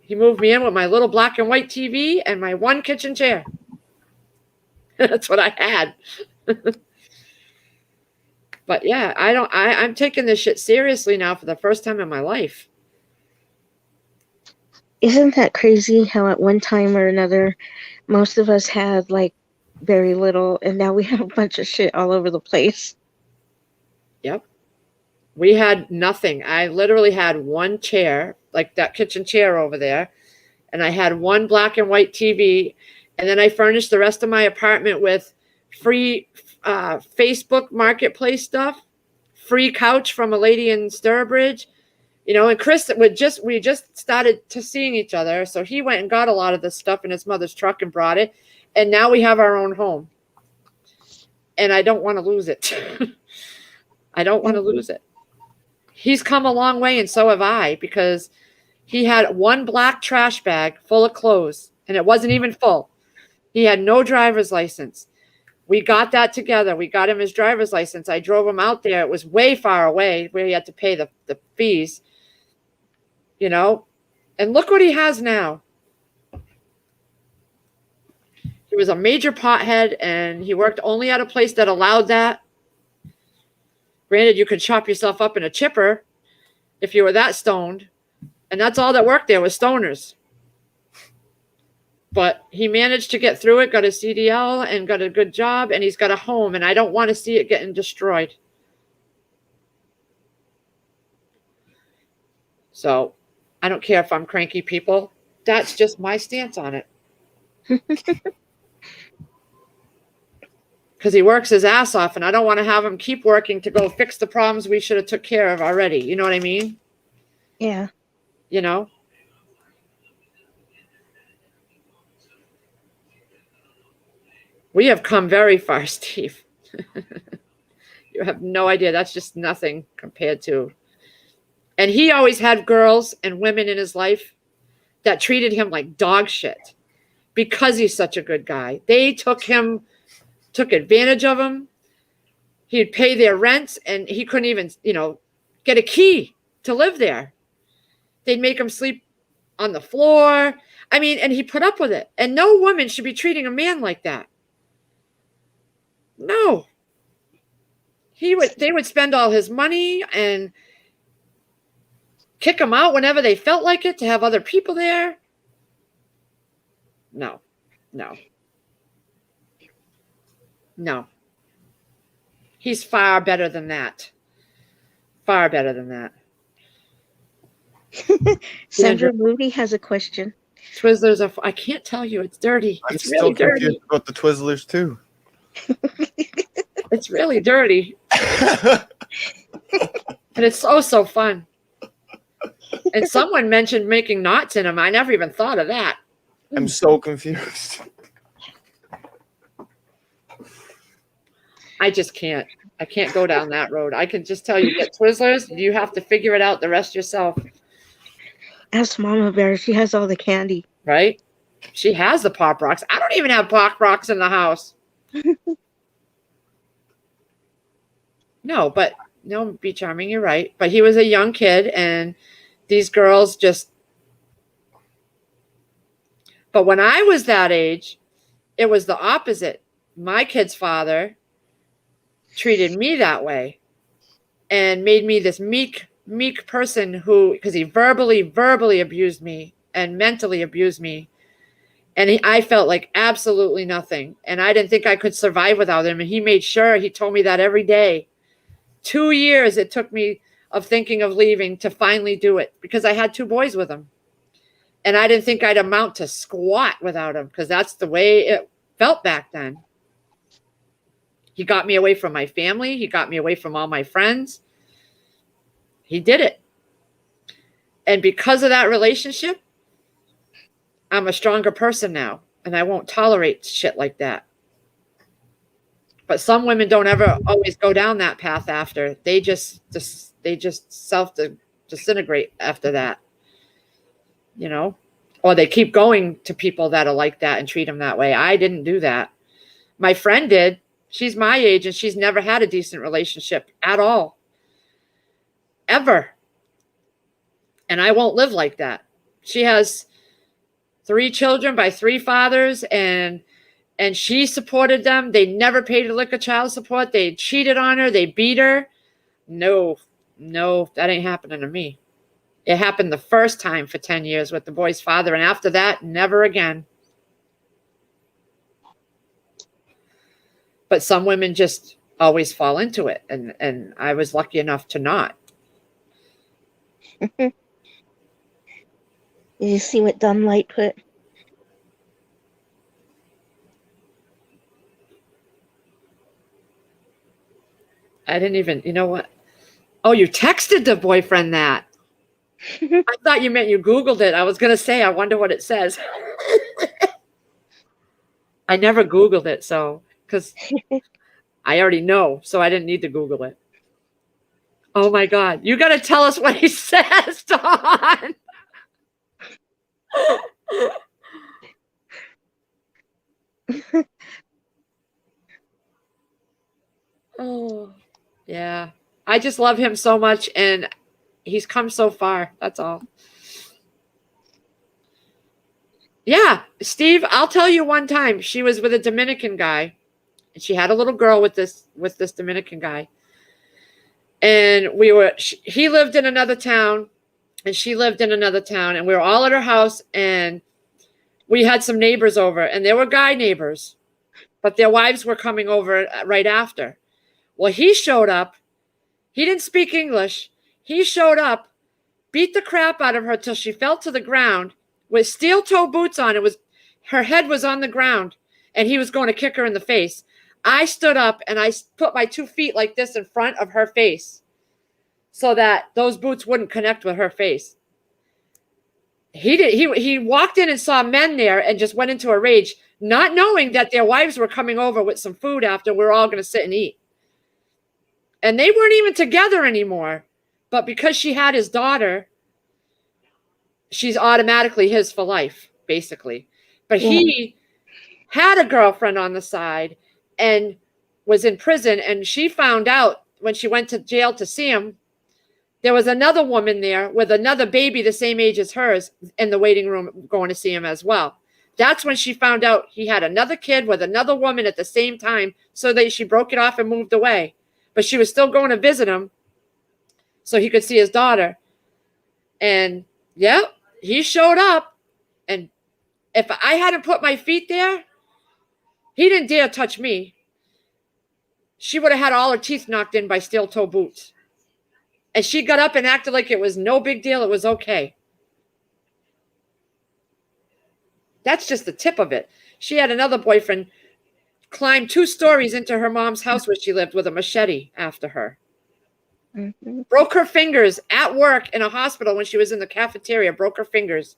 He moved me in with my little black and white TV and my one kitchen chair. That's what I had. But yeah, I'm taking this shit seriously now for the first time in my life. Isn't that crazy how at one time or another, most of us had like very little, and now we have a bunch of shit all over the place? Yep. We had nothing. I literally had one chair, like that kitchen chair over there, and I had one black and white TV, and then I furnished the rest of my apartment with free Facebook Marketplace stuff, free couch from a lady in Sturbridge, And Chris we just started to seeing each other. So he went and got a lot of this stuff in his mother's truck and brought it. And now we have our own home. And I don't want to lose it. I don't want to lose it. He's come a long way, and so have I, because he had one black trash bag full of clothes, and it wasn't even full. He had no driver's license. We got that together. We got him his driver's license. I drove him out there. It was way far away where he had to pay the fees, and look what he has now. He was a major pothead, and he worked only at a place that allowed that. Granted, you could chop yourself up in a chipper if you were that stoned, and that's all that worked there was stoners. But he managed to get through it, got a CDL, and got a good job, and he's got a home, and I don't want to see it getting destroyed. So I don't care if I'm cranky, people. That's just my stance on it. Because he works his ass off, and I don't want to have him keep working to go fix the problems we should have took care of already. You know what I mean? Yeah. We have come very far, Steve. You have no idea. That's just nothing compared to. And he always had girls and women in his life that treated him like dog shit because he's such a good guy. They took advantage of him. He'd pay their rents, and he couldn't even, get a key to live there. They'd make him sleep on the floor. I mean, and he put up with it. And no woman should be treating a man like that. No. They would spend all his money and kick him out whenever they felt like it to have other people there. No. He's far better than that. Far better than that. Sandra Moody has a question. Twizzlers I can't tell you. It's dirty. I'm It's still really dirty. confused about the Twizzlers too. It's really dirty. And it's so fun. And someone mentioned making knots in them. I never even thought of that. I'm so confused. I just can't. I can't go down that road. I can just tell you, get Twizzlers, you have to figure it out the rest yourself. Ask Mama Bear. She has all the candy. Right? She has the Pop Rocks. I don't even have Pop Rocks in the house. No, Be Charming, you're right. But he was a young kid, and these girls just. But when I was that age, it was the opposite. My kid's father treated me that way and made me this meek person because he verbally abused me and mentally abused me. And I felt like absolutely nothing. And I didn't think I could survive without him. And he made sure, he told me that every day. 2 years it took me of thinking of leaving to finally do it because I had 2 boys with him. And I didn't think I'd amount to squat without him because that's the way it felt back then. He got me away from my family. He got me away from all my friends. He did it. And because of that relationship, I'm a stronger person now, and I won't tolerate shit like that. But some women don't ever always go down that path after. They just self-disintegrate after that. Or they keep going to people that are like that and treat them that way. I didn't do that. My friend did. She's my age, and she's never had a decent relationship at all. Ever. And I won't live like that. She has 3 children by 3 fathers, and she supported them. They never paid a lick of child support. They cheated on her. They beat her. No, that ain't happening to me. It happened the first time for 10 years with the boy's father, and after that, never again. But some women just always fall into it, and I was lucky enough to not. Did you see what Dunlight put? I didn't even, you know what? Oh, you texted the boyfriend that. I thought you meant you Googled it. I was going to say, I wonder what it says. I never Googled it, so, because I already know, so I didn't need to Google it. Oh my God. You got to tell us what he says, Dawn. Oh, yeah. I just love him so much, and he's come so far. That's all. Yeah, Steve, I'll tell you one time she was with a Dominican guy, and she had a little girl with this Dominican guy. And he lived in another town, and she lived in another town, and we were all at her house, and we had some neighbors over, and they were guy neighbors, but their wives were coming over right after. Well, he showed up. He didn't speak English. He showed up, beat the crap out of her till she fell to the ground with steel toe boots on. Her head was on the ground, and he was going to kick her in the face. I stood up and I put my 2 feet like this in front of her face so that those boots wouldn't connect with her face. He walked in and saw men there and just went into a rage, not knowing that their wives were coming over with some food after we were all going to sit and eat. And they weren't even together anymore. But because she had his daughter, she's automatically his for life, basically. But he had a girlfriend on the side and was in prison. And she found out when she went to jail to see him, there was another woman there with another baby the same age as hers in the waiting room going to see him as well. That's when she found out he had another kid with another woman at the same time. So she broke it off and moved away. But she was still going to visit him so he could see his daughter. And he showed up. And if I hadn't put my feet there, he didn't dare touch me. She would have had all her teeth knocked in by steel toe boots. And she got up and acted like it was no big deal. It was okay. That's just the tip of it. She had another boyfriend climb 2 stories into her mom's house where she lived with a machete after her. Mm-hmm. Broke her fingers at work in a hospital when she was in the cafeteria. Broke her fingers.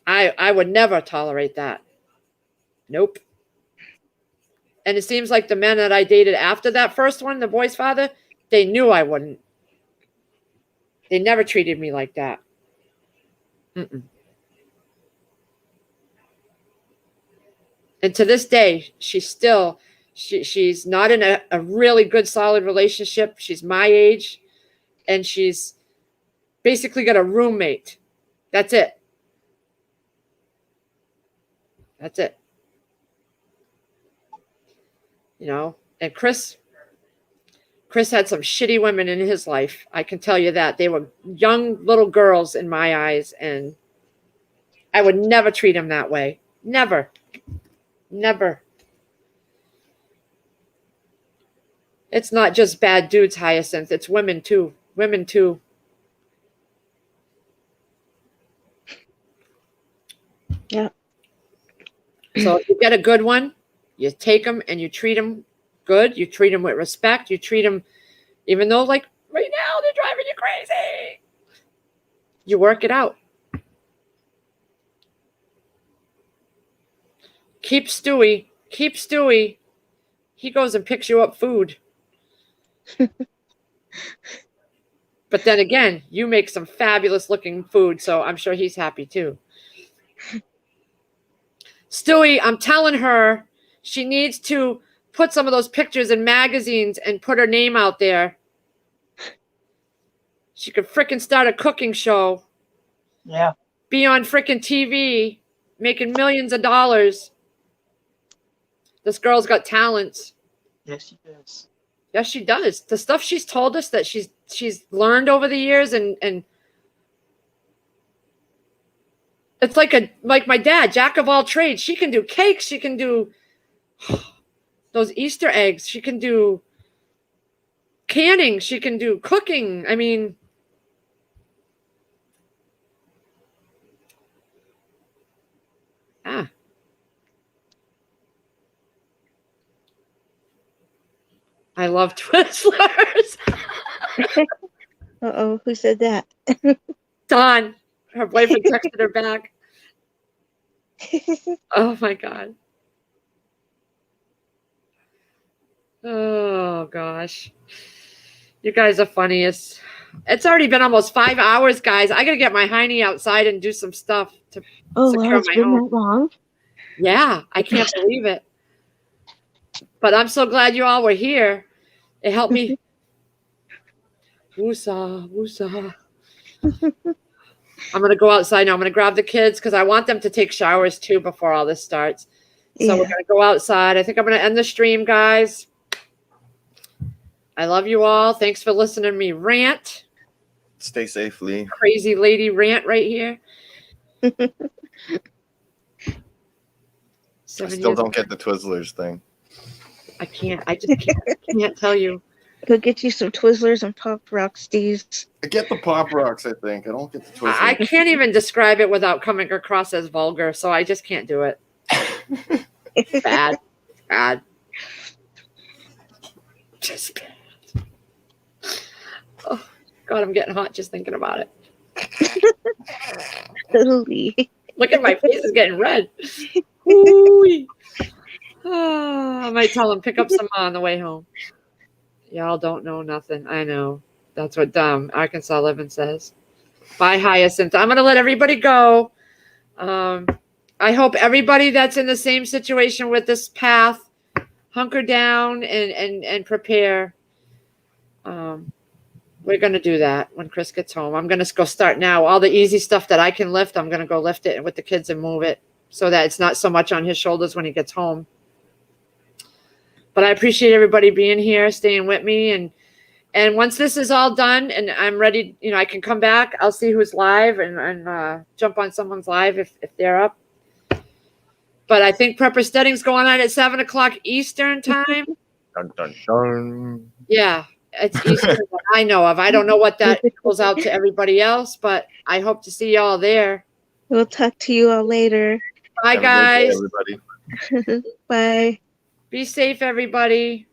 I would never tolerate that. Nope. And it seems like the men that I dated after that first one, the boy's father, they knew I wouldn't. They never treated me like that. Mm-mm. And to this day, she's not in a really good, solid relationship. She's my age, and she's basically got a roommate. That's it. That's it. And Chris had some shitty women in his life. I can tell you that. They were young little girls in my eyes, and I would never treat him that way. Never. Never. It's not just bad dudes, Hyacinth. It's women too. Women too. Yeah. So if you get a good one, you take them and you treat them good. You treat them with respect. You treat them, even though like right now they're driving you crazy. You work it out. Keep Stewie. He goes and picks you up food. But then again, you make some fabulous looking food, so I'm sure he's happy too. Stewie, I'm telling her she needs to put some of those pictures in magazines and put her name out there. She could frickin' start a cooking show. Yeah. Be on frickin' TV, making millions of dollars. This girl's got talents. Yes, she does. Yes, she does. The stuff she's told us that she's learned over the years, and it's like my dad, jack of all trades. She can do cakes. She can do those Easter eggs. She can do canning. She can do cooking. I mean, I love Twizzlers. Uh-oh, who said that? Dawn, her boyfriend texted her back. Oh my God. Oh gosh. You guys are funniest. It's already been almost 5 hours, guys. I gotta get my hiney outside and do some stuff to Oh, secure wow, it's my been home. that long? Yeah, I can't believe it. But I'm so glad you all were here. It helped me. Woosah, woosah. I'm gonna go outside now. I'm gonna grab the kids because I want them to take showers too before all this starts. So we're Yeah. gonna go outside. I think I'm gonna end the stream, guys. I love you all. Thanks for listening to me rant. Stay safely. Crazy lady rant right here. I 7 still years. don't get the Twizzlers thing. I can't. I just can't tell you. Go get you some Twizzlers and Pop Rocksties. I get the Pop Rocks, I think. I don't get the Twizzlers. I can't even describe it without coming across as vulgar, so I just can't do it. Bad. Bad. Just bad. Oh, God, I'm getting hot just thinking about it. Totally. Look at my face is getting red. Ooh. Oh, I might tell him pick up some on the way home. Y'all don't know nothing. I know. That's what Arkansas Living says. Bye, Hyacinth. I'm going to let everybody go. I hope everybody that's in the same situation with this path hunker down and prepare. We're going to do that when Chris gets home. I'm going to go start now. All the easy stuff that I can lift, I'm going to go lift it with the kids and move it so that it's not so much on his shoulders when he gets home. But I appreciate everybody being here, staying with me. And once this is all done and I'm ready, I can come back. I'll see who's live and jump on someone's live if they're up. But I think Prepper Steading's going on at 7 o'clock Eastern time. Dun, dun, dun. Yeah, it's Eastern that I know of. I don't know what that goes out to everybody else, but I hope to see y'all there. We'll talk to you all later. Bye, Have a great day, guys. everybody. Bye. Be safe, everybody.